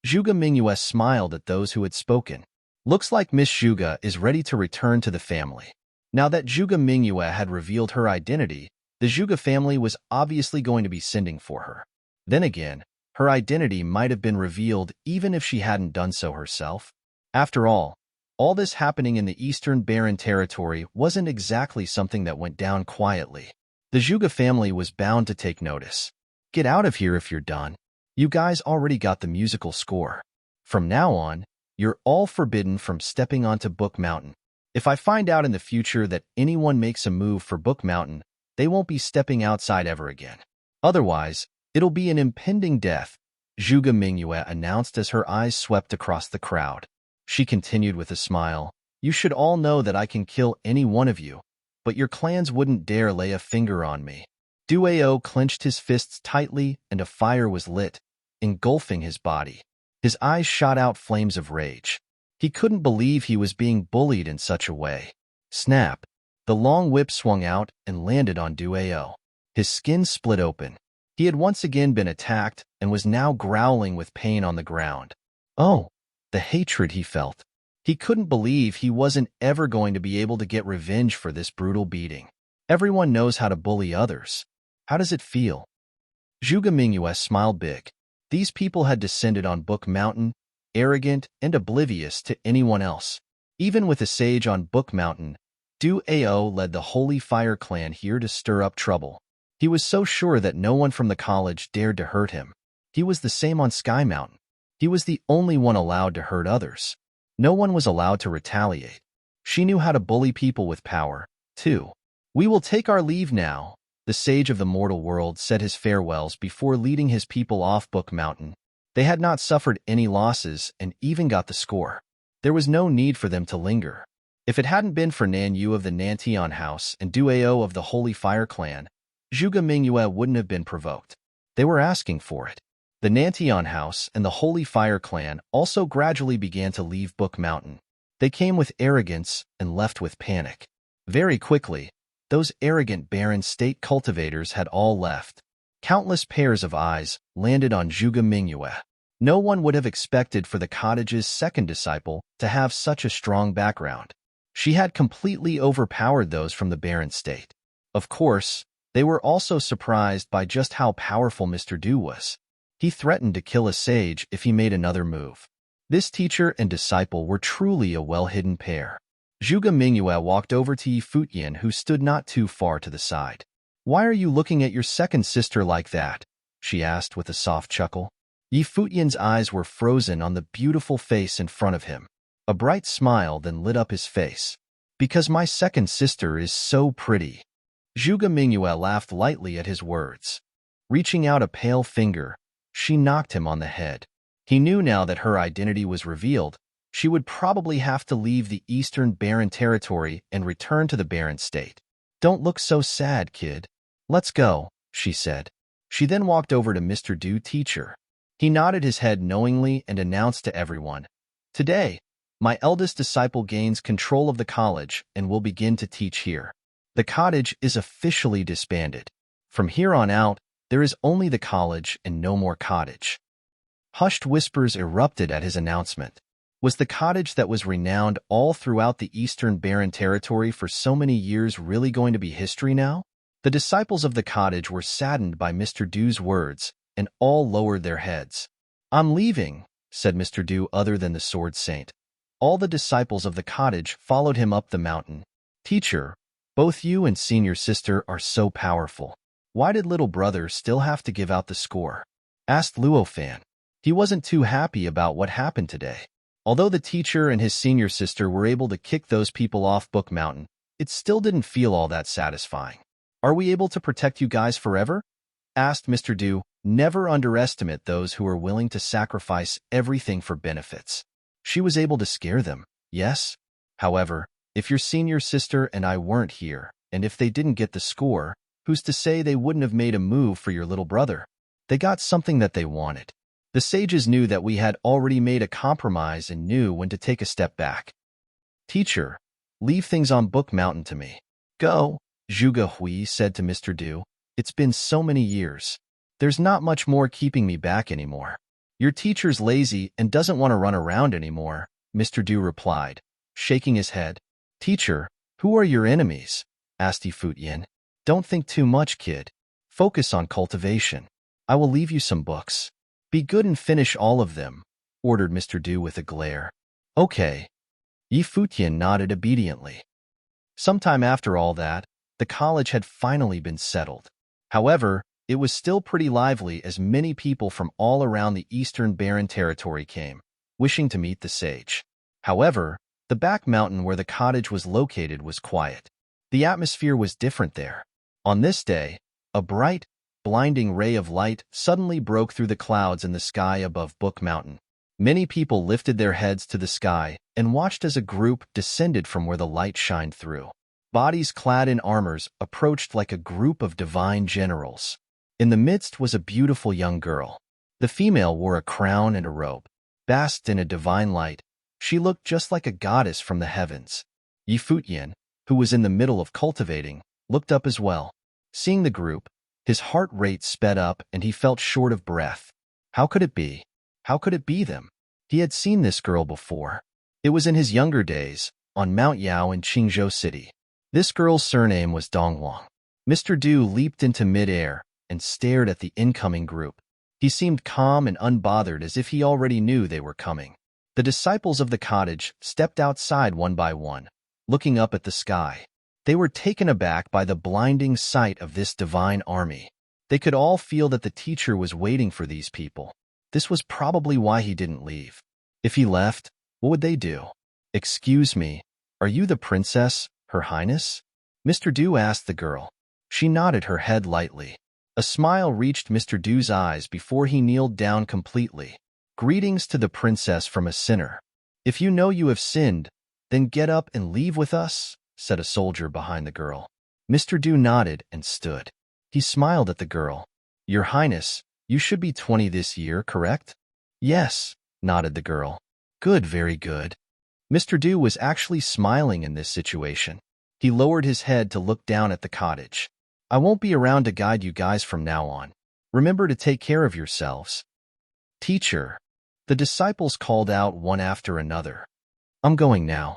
A: Zhuge Mingyue smiled at those who had spoken. Looks like Miss Zhuge is ready to return to the family. Now that Zhuge Mingyue had revealed her identity, the Zhuge family was obviously going to be sending for her. Then again, her identity might have been revealed even if she hadn't done so herself. After all this happening in the eastern Barren territory wasn't exactly something that went down quietly. The Zhuge family was bound to take notice. Get out of here if you're done. You guys already got the musical score. From now on, you're all forbidden from stepping onto Book Mountain. If I find out in the future that anyone makes a move for Book Mountain, they won't be stepping outside ever again. Otherwise, it'll be an impending death, Zhuge Mingyue announced as her eyes swept across the crowd. She continued with a smile. You should all know that I can kill any one of you, but your clans wouldn't dare lay a finger on me. Duao clenched his fists tightly and a fire was lit, engulfing his body. His eyes shot out flames of rage. He couldn't believe he was being bullied in such a way. Snap! The long whip swung out and landed on Duao. His skin split open. He had once again been attacked and was now growling with pain on the ground. Oh, the hatred he felt. He couldn't believe he wasn't ever going to be able to get revenge for this brutal beating. Everyone knows how to bully others. How does it feel? Zhuge Mingyue smiled big. These people had descended on Book Mountain, arrogant and oblivious to anyone else. Even with a sage on Book Mountain, Du Ao led the Holy Fire clan here to stir up trouble. He was so sure that no one from the college dared to hurt him. He was the same on Sky Mountain. He was the only one allowed to hurt others. No one was allowed to retaliate. She knew how to bully people with power, too. We will take our leave now, the sage of the mortal world said his farewells before leading his people off Book Mountain. They had not suffered any losses and even got the score. There was no need for them to linger. If it hadn't been for Nan Yu of the Nantian House and Du Ao of the Holy Fire clan, Zhuge Mingyue wouldn't have been provoked. They were asking for it. The Nantian House and the Holy Fire clan also gradually began to leave Book Mountain. They came with arrogance and left with panic. Very quickly, those arrogant barren state cultivators had all left. Countless pairs of eyes landed on Zhuge Mingyue. No one would have expected for the cottage's second disciple to have such a strong background. She had completely overpowered those from the barren state. Of course, they were also surprised by just how powerful Mr. Du was. He threatened to kill a sage if he made another move. This teacher and disciple were truly a well-hidden pair. Zhuge Mingyue walked over to Futian, who stood not too far to the side. "Why are you looking at your second sister like that?" she asked with a soft chuckle. Futian's eyes were frozen on the beautiful face in front of him. A bright smile then lit up his face. "Because my second sister is so pretty." Zhuge Mingyue laughed lightly at his words. Reaching out a pale finger, she knocked him on the head. He knew now that her identity was revealed. She would probably have to leave the Eastern Barren Territory and return to the Barren State. "Don't look so sad, kid. Let's go," she said. She then walked over to Mr. Du teacher. He nodded his head knowingly and announced to everyone, "Today, my eldest disciple gains control of the college and will begin to teach here. The cottage is officially disbanded. From here on out, there is only the college and no more cottage." Hushed whispers erupted at his announcement. Was the cottage that was renowned all throughout the Eastern Barren Territory for so many years really going to be history now? The disciples of the cottage were saddened by Mr. Du's words, and all lowered their heads. "I'm leaving," said Mr. Du other than the Sword Saint. All the disciples of the cottage followed him up the mountain. "Teacher, both you and senior sister are so powerful. Why did little brother still have to give out the score?" asked Luofan. He wasn't too happy about what happened today. Although the teacher and his senior sister were able to kick those people off Book Mountain, it still didn't feel all that satisfying. "Are we able to protect you guys forever?" asked Mr. Du. Never underestimate those who are willing to sacrifice everything for benefits. She was able to scare them, yes? However, if your senior sister and I weren't here, and if they didn't get the score, who's to say they wouldn't have made a move for your little brother? They got something that they wanted. The sages knew that we had already made a compromise and knew when to take a step back. "Teacher, leave things on Book Mountain to me." "Go," Zhuge Hui said to Mr. Du. "It's been so many years. There's not much more keeping me back anymore." "Your teacher's lazy and doesn't want to run around anymore," Mr. Du replied, shaking his head. "Teacher, who are your enemies?" asked Futian. "Don't think too much, kid. Focus on cultivation. I will leave you some books. Be good and finish all of them," ordered Mr. Du with a glare. "Okay." Futian nodded obediently. Sometime after all that, the college had finally been settled. However, it was still pretty lively as many people from all around the Eastern Barren Territory came, wishing to meet the sage. However, the back mountain where the cottage was located was quiet. The atmosphere was different there. On this day, a bright, blinding ray of light suddenly broke through the clouds in the sky above Book Mountain. Many people lifted their heads to the sky and watched as a group descended from where the light shined through. Bodies clad in armors approached like a group of divine generals. In the midst was a beautiful young girl. The female wore a crown and a robe. Basked in a divine light, she looked just like a goddess from the heavens. Futian, who was in the middle of cultivating, looked up as well. Seeing the group, his heart rate sped up and he felt short of breath. How could it be? How could it be them? He had seen this girl before. It was in his younger days, on Mount Yao in Qingzhou City. This girl's surname was Donghuang. Mr. Du leaped into midair and stared at the incoming group. He seemed calm and unbothered, as if he already knew they were coming. The disciples of the cottage stepped outside one by one, looking up at the sky. They were taken aback by the blinding sight of this divine army. They could all feel that the teacher was waiting for these people. This was probably why he didn't leave. If he left, what would they do? "Excuse me, are you the princess, Her Highness?" Mr. Du asked the girl. She nodded her head lightly. A smile reached Mr. Du's eyes before he kneeled down completely. "Greetings to the princess from a sinner. If you know you have sinned, then get up and leave with us," said a soldier behind the girl. Mr. Du nodded and stood. He smiled at the girl. "Your Highness, you should be 20 this year, correct?" "Yes," nodded the girl. "Good, very good." Mr. Du was actually smiling in this situation. He lowered his head to look down at the cottage. "I won't be around to guide you guys from now on. Remember to take care of yourselves." "Teacher," the disciples called out one after another. "I'm going now."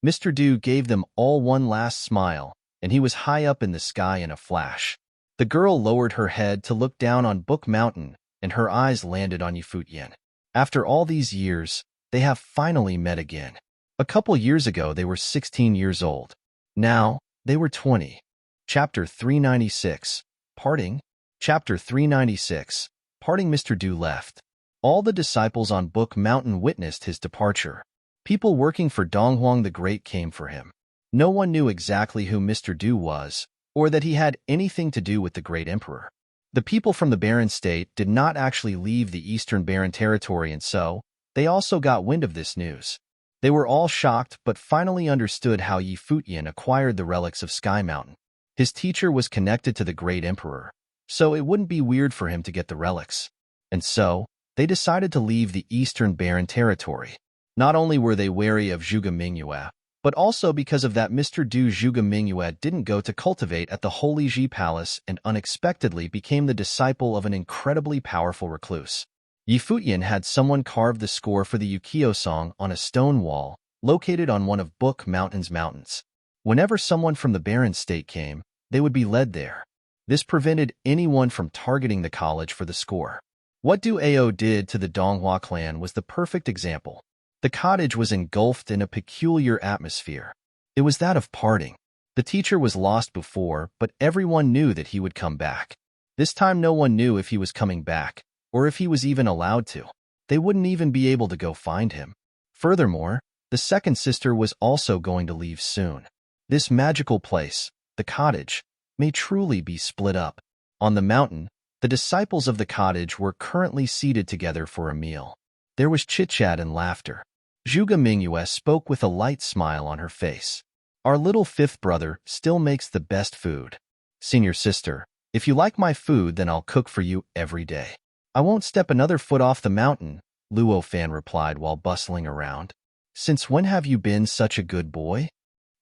A: Mr. Du gave them all one last smile, and he was high up in the sky in a flash. The girl lowered her head to look down on Book Mountain, and her eyes landed on Futian. After all these years, they have finally met again. A couple years ago, they were 16 years old. Now, they were 20. Chapter 396. Parting. Chapter 396. Parting. Mr. Du left. All the disciples on Book Mountain witnessed his departure. People working for Donghuang the Great came for him. No one knew exactly who Mr. Du was, or that he had anything to do with the great emperor. The people from the Barren State did not actually leave the Eastern Barren Territory, and so they also got wind of this news. They were all shocked, but finally understood how Futian acquired the relics of Sky Mountain. His teacher was connected to the great emperor, so it wouldn't be weird for him to get the relics. And so, they decided to leave the Eastern Barren Territory. Not only were they wary of Zhuge Mingyue, but also because of that Mr. Du Zhuge Mingyue didn't go to cultivate at the Holy Ji Palace and unexpectedly became the disciple of an incredibly powerful recluse. Futian had someone carve the score for the Ukiyo song on a stone wall located on one of Book Mountain's mountains. Whenever someone from the Barren State came, they would be led there. This prevented anyone from targeting the college for the score. What Du Ao did to the Donghua clan was the perfect example. The cottage was engulfed in a peculiar atmosphere. It was that of parting. The teacher was lost before, but everyone knew that he would come back. This time no one knew if he was coming back, or if he was even allowed to. They wouldn't even be able to go find him. Furthermore, the second sister was also going to leave soon. This magical place, the cottage, may truly be split up. On the mountain, the disciples of the cottage were currently seated together for a meal. There was chit-chat and laughter. Zhuge Mingyue spoke with a light smile on her face. "Our little fifth brother still makes the best food. Senior sister, if you like my food, then I'll cook for you every day." "I won't step another foot off the mountain," Luo Fan replied while bustling around. "Since when have you been such a good boy?"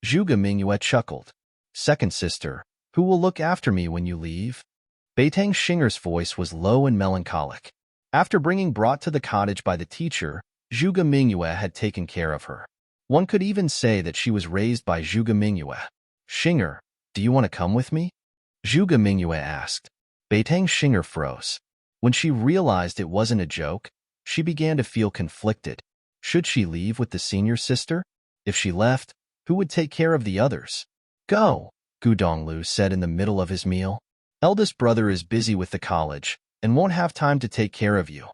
A: Zhuge Mingyue chuckled. "Second sister, who will look after me when you leave?" Beitang Xinger's voice was low and melancholic. After being brought to the cottage by the teacher, Zhuge Mingyue had taken care of her. One could even say that she was raised by Zhuge Mingyue. "Xinger, do you want to come with me?" Zhuge Mingyue asked. Beitang Xinger froze. When she realized it wasn't a joke, she began to feel conflicted. Should she leave with the senior sister? If she left, who would take care of the others? "Go," Gu Donglu said in the middle of his meal. "Eldest brother is busy with the college and won't have time to take care of you."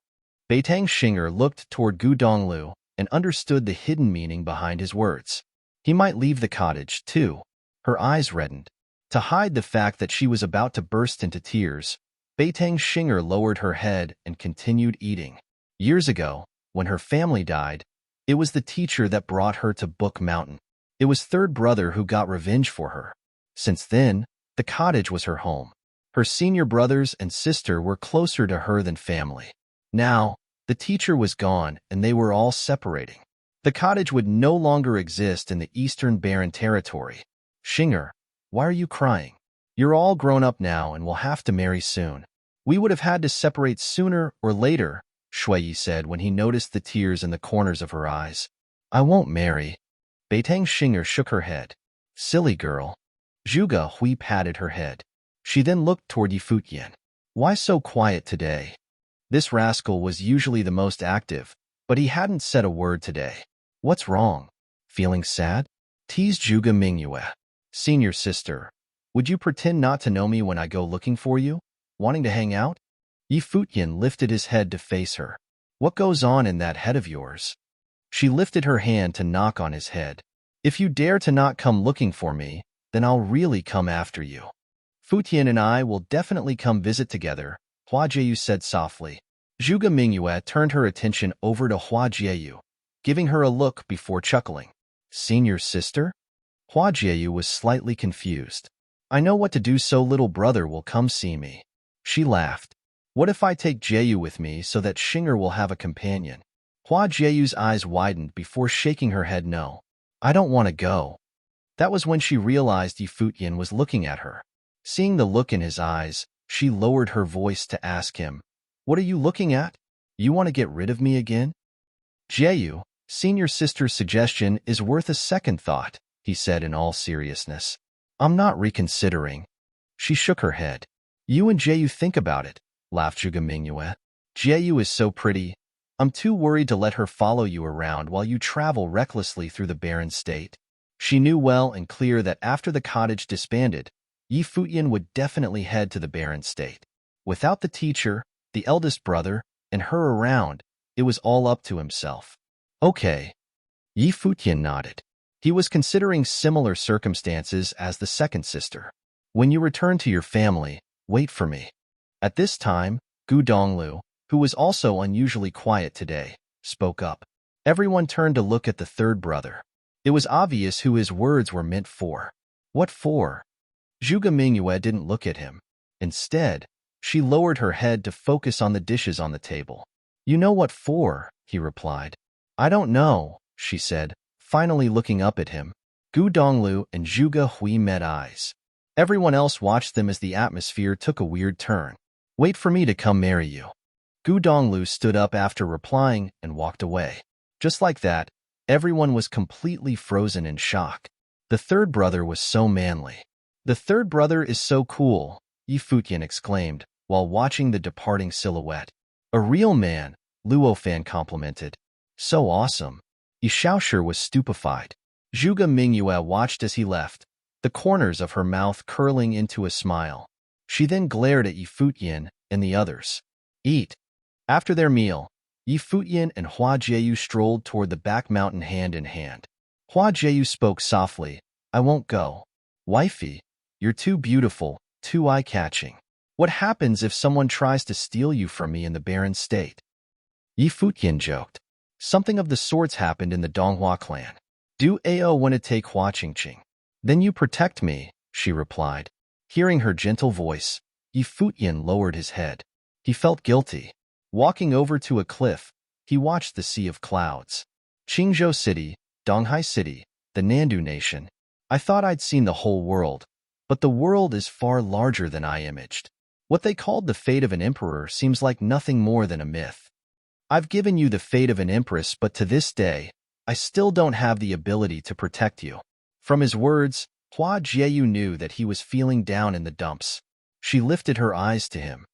A: Beitang Xinger looked toward Gu Donglu and understood the hidden meaning behind his words. He might leave the cottage, too. Her eyes reddened. To hide the fact that she was about to burst into tears, Beitang Xinger lowered her head and continued eating. Years ago, when her family died, it was the teacher that brought her to Book Mountain. It was third brother who got revenge for her. Since then, the cottage was her home. Her senior brothers and sister were closer to her than family. Now, the teacher was gone and they were all separating. The cottage would no longer exist in the Eastern Barren territory. Xinger, why are you crying? You're all grown up now and will have to marry soon. We would have had to separate sooner or later, Shuiyi said when he noticed the tears in the corners of her eyes. I won't marry. Beitang Xinger shook her head. Silly girl. Zhuge Hui patted her head. She then looked toward Yi Futian. Why so quiet today? This rascal was usually the most active, but he hadn't said a word today. What's wrong? Feeling sad? Teased Zhuge Mingyue. Senior sister, would you pretend not to know me when I go looking for you? Wanting to hang out? Yi Futian lifted his head to face her. What goes on in that head of yours? She lifted her hand to knock on his head. If you dare to not come looking for me, then I'll really come after you. Futian and I will definitely come visit together, Hua Jieyu said softly. Zhuge Mingyue turned her attention over to Hua Jieyu, giving her a look before chuckling. Senior sister? Hua Jieyu was slightly confused. I know what to do so little brother will come see me. She laughed. What if I take Jieyu with me so that Xinger will have a companion? Hua Jieyu's eyes widened before shaking her head no. I don't want to go. That was when she realized Yi Futian was looking at her. Seeing the look in his eyes, she lowered her voice to ask him, What are you looking at? You want to get rid of me again? Jieyu, senior sister's suggestion is worth a second thought, he said in all seriousness. I'm not reconsidering. She shook her head. You and Jieyu think about it, laughed Zhuge Mingyue. Jieyu is so pretty. I'm too worried to let her follow you around while you travel recklessly through the barren state. She knew well and clear that after the cottage disbanded, Yi Futian would definitely head to the barren state. Without the teacher, the eldest brother, and her around, it was all up to himself. Okay. Yi Futian nodded. He was considering similar circumstances as the second sister. When you return to your family, wait for me. At this time, Gu Donglu, who was also unusually quiet today, spoke up. Everyone turned to look at the third brother. It was obvious who his words were meant for. What for? Zhuge Mingyue didn't look at him. Instead, she lowered her head to focus on the dishes on the table. You know what for, he replied. I don't know, she said, finally looking up at him. Gu Donglu and Zhuge Hui met eyes. Everyone else watched them as the atmosphere took a weird turn. Wait for me to come marry you. Gu Donglu stood up after replying and walked away. Just like that, everyone was completely frozen in shock. The third brother was so manly. The third brother is so cool, Yi Futian exclaimed, while watching the departing silhouette. A real man, Luo Fan complimented. So awesome. Yi Shaoshi was stupefied. Zhuge Mingyue watched as he left, the corners of her mouth curling into a smile. She then glared at Yi Futian and the others. Eat. After their meal, Yi Futian and Hua Jieyu strolled toward the back mountain hand in hand. Hua Jieyu spoke softly. I won't go. Wifey, you're too beautiful, too eye-catching. What happens if someone tries to steal you from me in the barren state? Yi Futian joked. Something of the sorts happened in the Donghua clan. Do Ao want to take Hua Qingqing? Then you protect me, she replied. Hearing her gentle voice, Yi Futian lowered his head. He felt guilty. Walking over to a cliff, he watched the sea of clouds. Qingzhou City, Donghai City, the Nandu Nation. I thought I'd seen the whole world, but the world is far larger than I imaged. What they called the fate of an emperor seems like nothing more than a myth. I've given you the fate of an empress, but to this day, I still don't have the ability to protect you. From his words, Hua Jieyu knew that he was feeling down in the dumps. She lifted her eyes to him.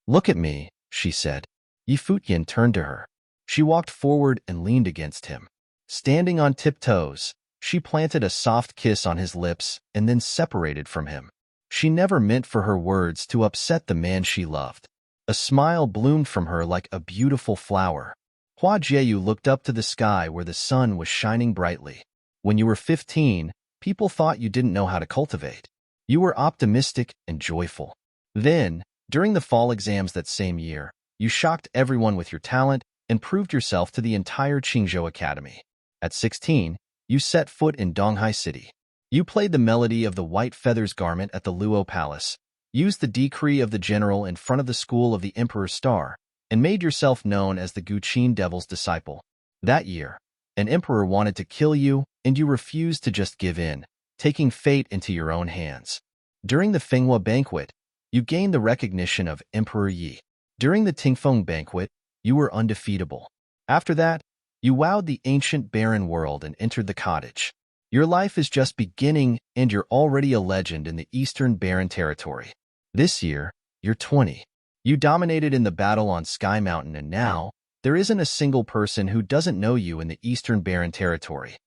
A: Look at me, she said. Yi Futian turned to her. She walked forward and leaned against him. Standing on tiptoes, she planted a soft kiss on his lips and then separated from him. She never meant for her words to upset the man she loved. A smile bloomed from her like a beautiful flower. Hua Jieyu looked up to the sky where the sun was shining brightly. When you were 15, people thought you didn't know how to cultivate. You were optimistic and joyful. Then, during the fall exams that same year, you shocked everyone with your talent and proved yourself to the entire Qingzhou Academy. At 16, you set foot in Donghai City. You played the melody of the white feathers garment at the Luo Palace, used the decree of the general in front of the school of the Emperor's Star, and made yourself known as the Guqin Devil's disciple. That year, An emperor wanted to kill you, and you refused to just give in, taking fate into your own hands. During the Fenghua banquet, you gained the recognition of Emperor Yi. During the Tingfeng banquet, you were undefeatable. After that, you wowed the ancient barren world and entered the cottage. Your life is just beginning, and you're already a legend in the Eastern Barren territory. This year, you're 20. You dominated in the battle on Sky Mountain, and now, there isn't a single person who doesn't know you in the Eastern Barren territory.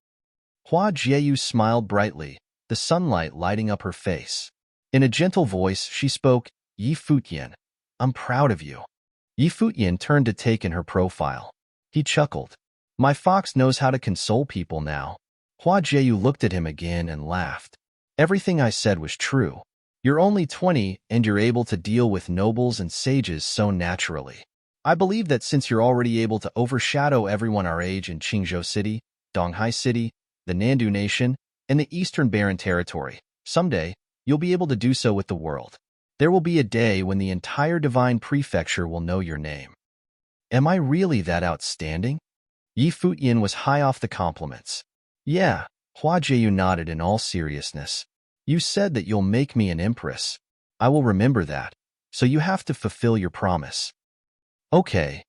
A: Hua Jieyu smiled brightly, the sunlight lighting up her face. In a gentle voice, she spoke, "Yi Futian, I'm proud of you." Yi Futian turned to take in her profile. He chuckled. My fox knows how to console people now. Hua Jieyu looked at him again and laughed. Everything I said was true. You're only 20 and you're able to deal with nobles and sages so naturally. I believe that since you're already able to overshadow everyone our age in Qingzhou City, Donghai City, the Nandu Nation, and the Eastern Barren Territory, someday, you'll be able to do so with the world. There will be a day when the entire Divine Prefecture will know your name. Am I really that outstanding? Yi Futian was high off the compliments. Yeah, Hua Jieyu nodded in all seriousness. You said that you'll make me an empress. I will remember that, so you have to fulfill your promise. Okay.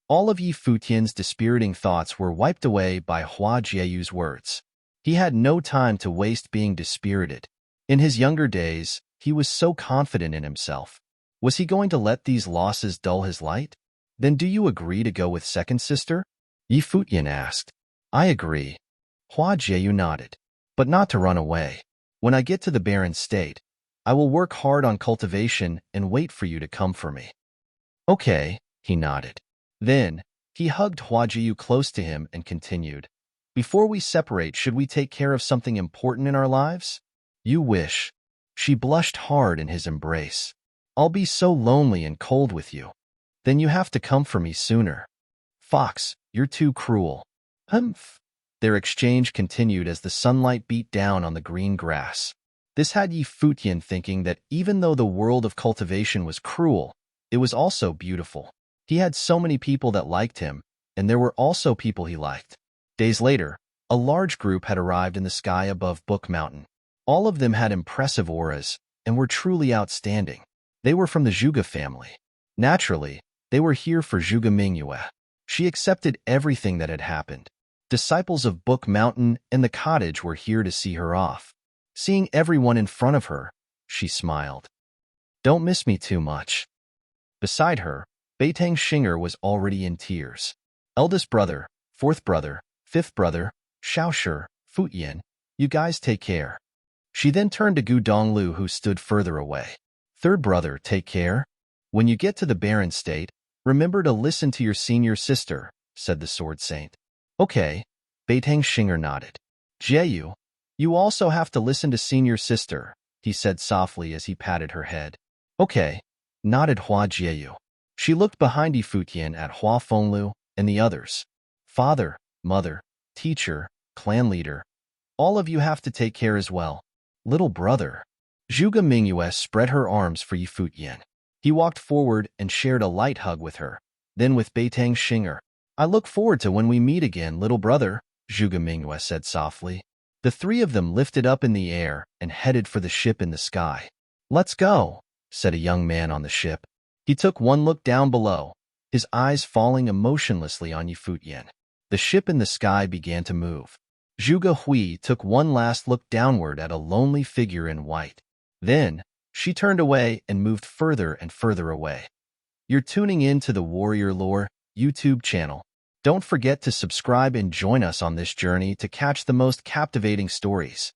A: All of Yi Futian's dispiriting thoughts were wiped away by Hua Jieyu's words. He had no time to waste being dispirited. In his younger days, he was so confident in himself. Was he going to let these losses dull his light? Then do you agree to go with second sister? Yi Futian asked. I agree. Hua Jieyu nodded. But not to run away. When I get to the barren state, I will work hard on cultivation and wait for you to come for me. Okay, he nodded. Then, he hugged Hua Jieyu close to him and continued. Before we separate, should we take care of something important in our lives? You wish. She blushed hard in his embrace. I'll be so lonely and cold with you. Then you have to come for me sooner. Fox, you're too cruel. Humph. Their exchange continued as the sunlight beat down on the green grass. This had Yi Futian thinking that even though the world of cultivation was cruel, it was also beautiful. He had so many people that liked him, and there were also people he liked. Days later, a large group had arrived in the sky above Book Mountain. All of them had impressive auras and were truly outstanding. They were from the Zhuge family. Naturally, they were here for Zhuge Mingyue. She accepted everything that had happened. Disciples of Book Mountain and the cottage were here to see her off. Seeing everyone in front of her, she smiled. Don't miss me too much. Beside her, Beitang Xinger was already in tears. Eldest brother, fourth brother, fifth brother, Shaoshi, Futian, you guys take care. She then turned to Gu Donglu, who stood further away. Third brother, take care. When you get to the barren state, remember to listen to your senior sister, said the Sword Saint. Okay, Beitang Xinger nodded. Jieyu, you also have to listen to senior sister, he said softly as he patted her head. Okay, nodded Hua Jieyu. She looked behind Yi Futian at Hua Fenglu and the others. Father, mother, teacher, clan leader, all of you have to take care as well. Little brother. Zhuge Mingyue spread her arms for Yi Futian. He walked forward and shared a light hug with her. Then with Beitang Xinger. I look forward to when we meet again, little brother, Zhuge Mingyue said softly. The three of them lifted up in the air and headed for the ship in the sky. Let's go, said a young man on the ship. He took one look down below, his eyes falling emotionlessly on Yi Futian. The ship in the sky began to move. Zhuge Hui took one last look downward at a lonely figure in white. Then, she turned away and moved further and further away. You're tuning in to the Warrior Lore YouTube channel. Don't forget to subscribe and join us on this journey to catch the most captivating stories.